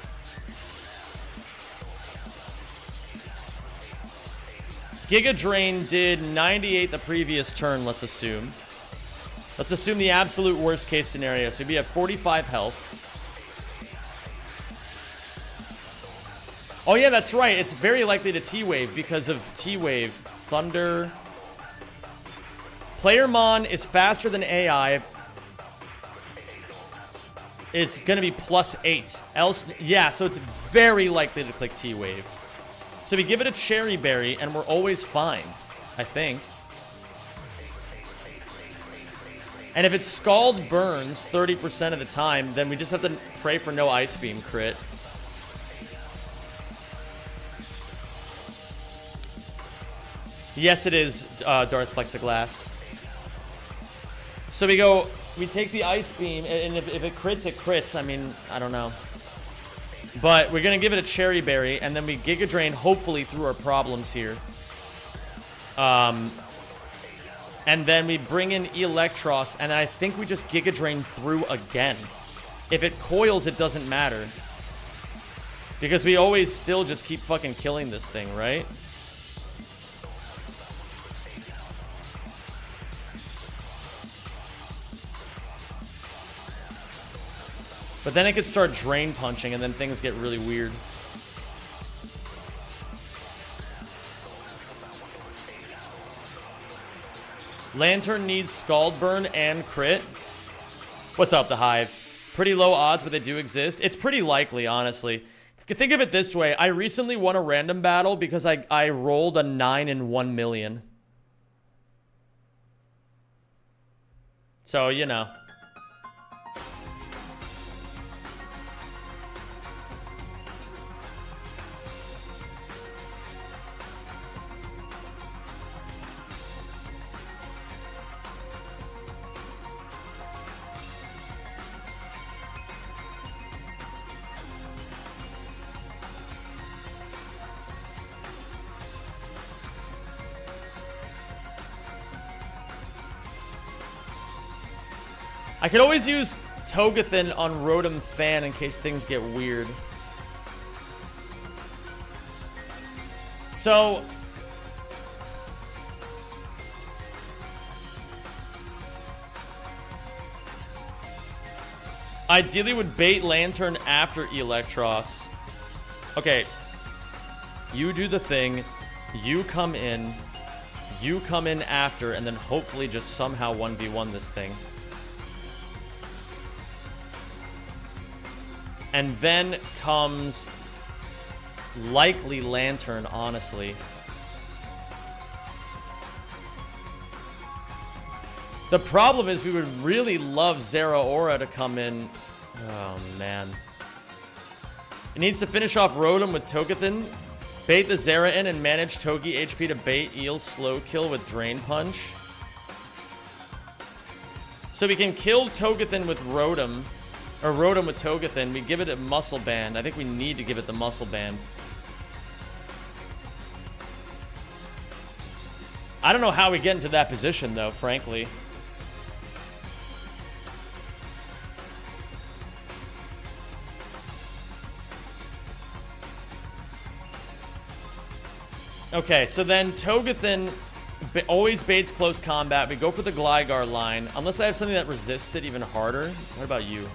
Speaker 1: Giga Drain did 98 the previous turn, let's assume. Let's assume the absolute worst case scenario. So you'd be at 45 health. Oh yeah, that's right. It's very likely to T-Wave because of T-Wave. Thunder. Player Mon is faster than AI. It's going to be +8. Else, yeah, so it's very likely to click T-Wave. So we give it a Cherry Berry, and we're always fine, I think. And if it's Scald Burns 30% of the time, then we just have to pray for no Ice Beam crit. Yes, it is Darth Plexiglass. So we take the Ice Beam, and if it crits, it crits. I mean, I don't know. But we're going to give it a Cherry Berry, and then we Giga Drain, hopefully, through our problems here. And then we bring in Electros, and I think we just Giga Drain through again. If it coils, it doesn't matter. Because we always still just keep fucking killing this thing, right? But then it could start Drain Punching, and then things get really weird. Lantern needs Scald Burn and crit. What's up, the Hive? Pretty low odds, but they do exist. It's pretty likely, honestly. Think of it this way. I recently won a random battle because I rolled a 9 in 1 million. So, you know. I could always use Togathan on Rotom Fan in case things get weird. So ideally would bait Lantern after Electros. Okay. You do the thing. You come in after, and then hopefully just somehow 1v1 this thing. And then comes likely Lantern, honestly. The problem is we would really love Zera Aura to come in. Oh, man. It needs to finish off Rotom with Togethan. Bait the Zera in and manage Togi HP to bait Eel's slow kill with Drain Punch. So we can kill Togethan with Rotom. Or Rotom with Togethan. We give it a Muscle Band. I think we need to give it the Muscle Band. I don't know how we get into that position, though, frankly. Okay, so then Togethan always baits close combat. We go for the Gligar line. Unless I have something that resists it even harder. What about you?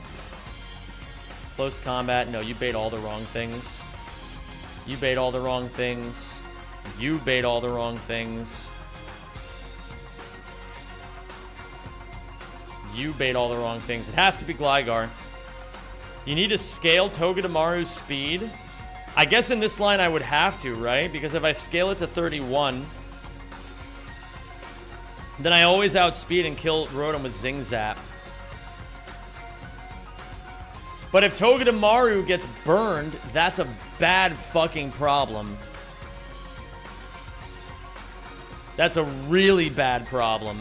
Speaker 1: Close combat. No, you bait all the wrong things. You bait all the wrong things. You bait all the wrong things. You bait all the wrong things. It has to be Gligar. You need to scale Togedemaru's speed. I guess in this line I would have to, right? Because if I scale it to 31, then I always outspeed and kill Rotom with Zing Zap. But if Togedemaru gets burned, that's a bad fucking problem. That's a really bad problem.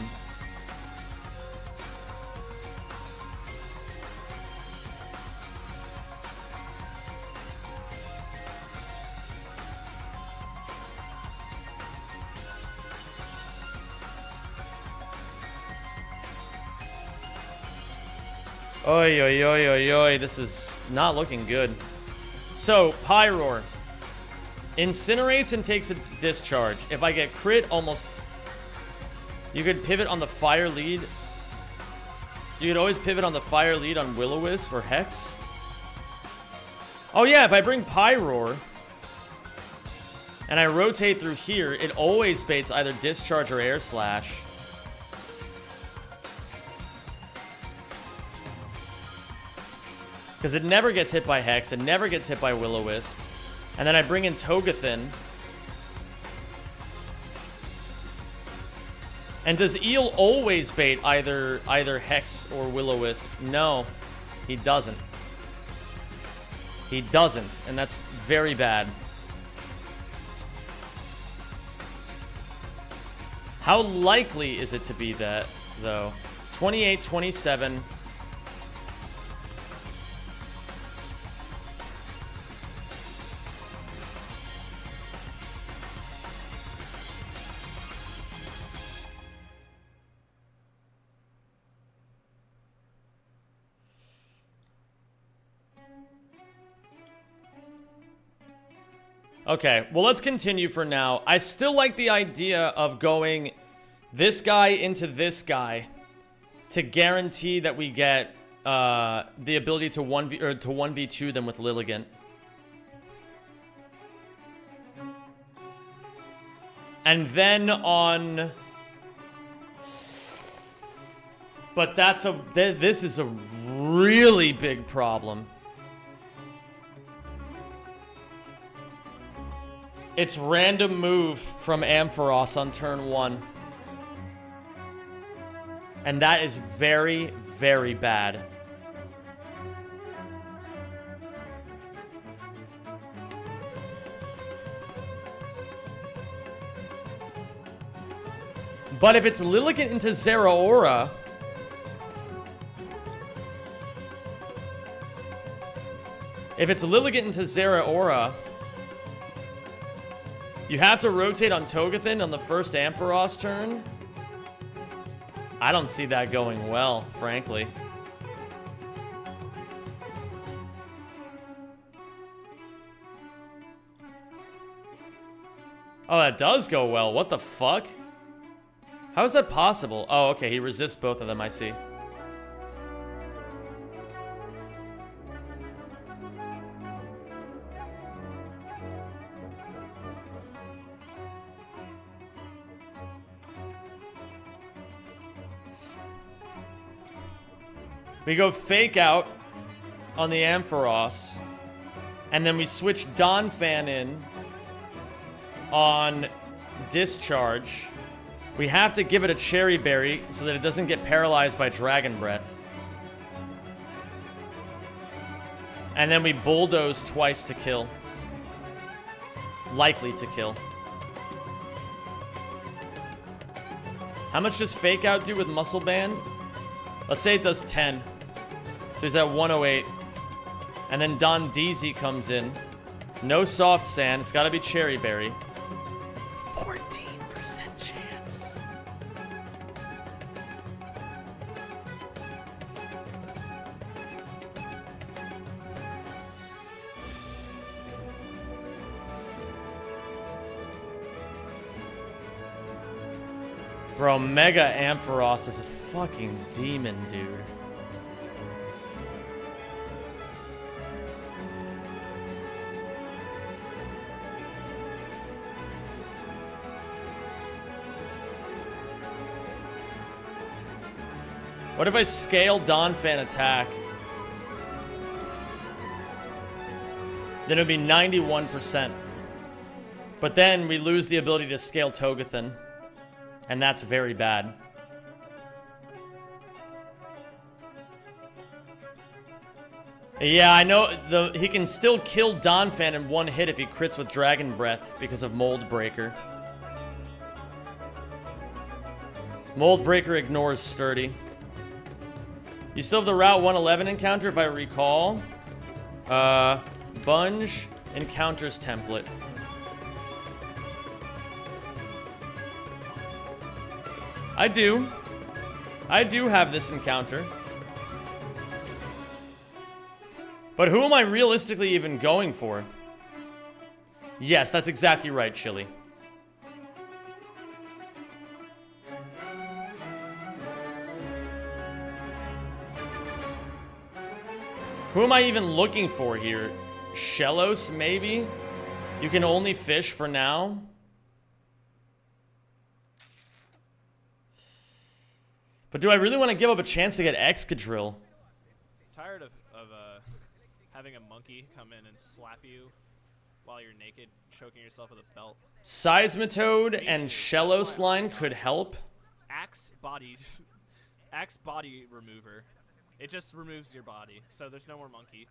Speaker 1: Oi, oi, oi, oi, oi. This is not looking good. So, Pyroar. Incinerates and takes a discharge. If I get crit, almost... You could pivot on the fire lead. You could always pivot on the fire lead on Will-O-Wisp or Hex. Oh yeah, if I bring Pyroar and I rotate through here, it always baits either discharge or air slash. Because it never gets hit by Hex, it never gets hit by Will-O-Wisp. And then I bring in Togethan. And does Eel always bait either Hex or Will-O-Wisp? No, he doesn't. He doesn't, and that's very bad. How likely is it to be that, though? 28, 27... Okay, well, let's continue for now. I still like the idea of going this guy into this guy to guarantee that we get the ability to 1v2 them with Lilligant. And then on... But this is a really big problem. It's random move from Ampharos on turn 1. And that is very, very bad. But if it's Lilligant into Zeraora... If it's Lilligant into Zeraora... You have to rotate on Togethan on the first Ampharos turn. I don't see that going well, frankly. Oh, that does go well. What the fuck? How is that possible? Oh, okay. He resists both of them, I see. We go fake out on the Ampharos, and then we switch Donphan in on Discharge. We have to give it a Cherry Berry so that it doesn't get paralyzed by Dragon Breath. And then we Bulldoze twice to kill. Likely to kill. How much does Fake Out do with Muscle Band? Let's say it does 10. So he's at 108. And then Don DZ comes in. No Soft Sand. It's got to be Cherry Berry. 14% chance. Bro, Mega Ampharos is a fucking demon, dude. What if I scale Donphan attack? Then it would be 91%. But then we lose the ability to scale Togethan. And that's very bad. Yeah, I know he can still kill Donphan in one hit if he crits with Dragon Breath because of Mold Breaker. Mold Breaker ignores Sturdy. You still have the Route 111 encounter, if I recall. Bunge encounters template. I do. I do have this encounter. But who am I realistically even going for? Yes, that's exactly right, Chili. Who am I even looking for here? Shellos, maybe? You can only fish for now? But do I really want to give up a chance to get Excadrill?
Speaker 12: Tired of having a monkey come in and slap you while you're naked, choking yourself with a belt.
Speaker 1: Seismitoad and Shellos line could help.
Speaker 12: Axe body remover. It just removes your body, so there's no more monkey.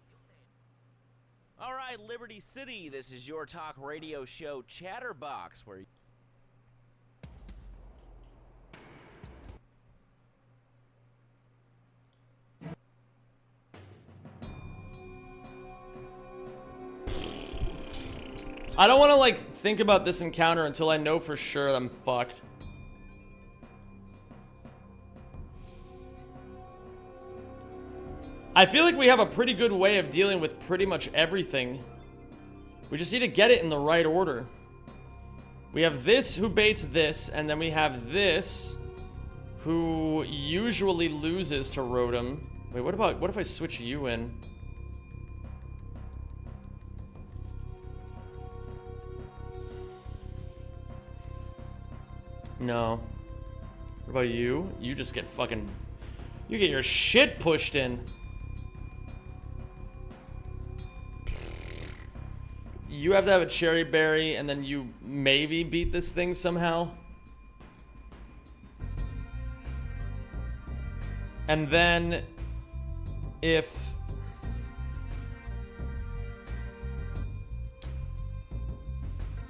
Speaker 13: All right, Liberty City, this is your talk radio show Chatterbox, where
Speaker 1: I don't want to, like, think about this encounter until I know for sure I'm fucked. I feel like we have a pretty good way of dealing with pretty much everything. We just need to get it in the right order. We have this who baits this, and then we have this who usually loses to Rotom. Wait, what if I switch you in? No. What about you? You just get fucking... You get your shit pushed in. You have to have a Cherry Berry, and then you maybe beat this thing somehow. And then... if...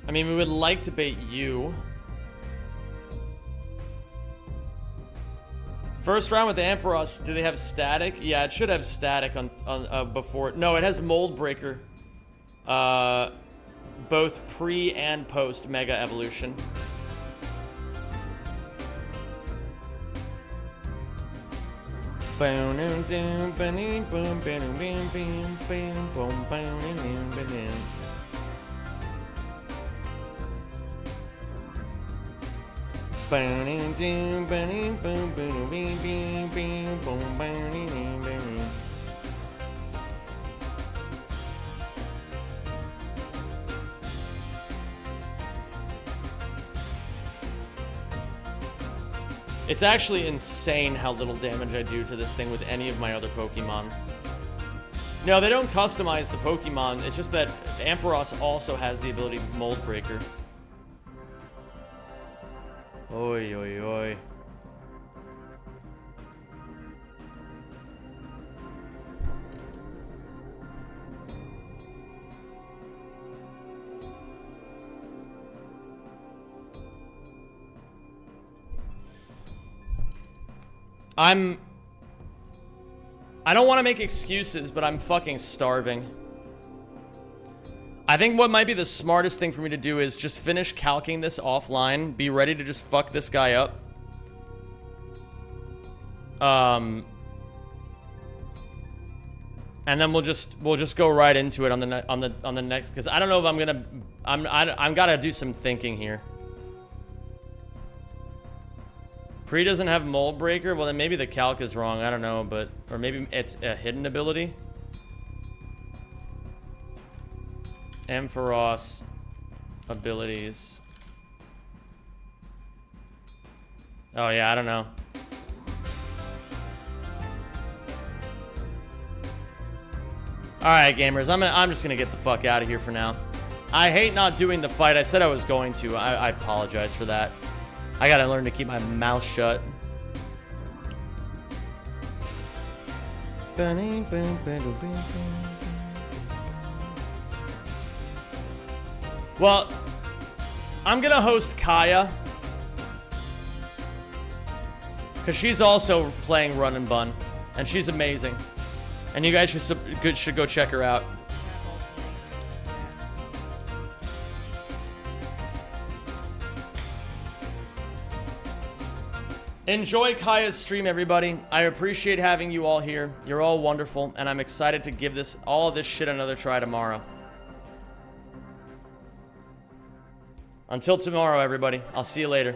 Speaker 1: I mean, we would like to bait you. First round with the Ampharos, do they have static? Yeah, it should have static on before. No, it has Mold Breaker. Both pre and post Mega Evolution. It's actually insane how little damage I do to this thing with any of my other Pokemon. No, they don't customize the Pokemon. It's just that Ampharos also has the ability Mold Breaker. Oi, oi, oi. I don't want to make excuses, but I'm fucking starving. I think what might be the smartest thing for me to do is just finish calcing this offline, be ready to just fuck this guy up. And then we'll just go right into it on the next, because I don't know if I'm gotta do some thinking here. Pre doesn't have Mold Breaker? Well, then maybe the calc is wrong. I don't know, but... Or maybe it's a hidden ability. Ampharos abilities. Oh, yeah, I don't know. Alright, gamers. I'm just gonna get the fuck out of here for now. I hate not doing the fight. I said I was going to. I apologize for that. I gotta learn to keep my mouth shut. Well, I'm gonna host Kaya, because she's also playing Run and Bun, and she's amazing. And you guys should go check her out. Enjoy Kaya's stream, everybody. I appreciate having you all here. You're all wonderful, and I'm excited to give all of this shit another try tomorrow. Until tomorrow, everybody. I'll see you later.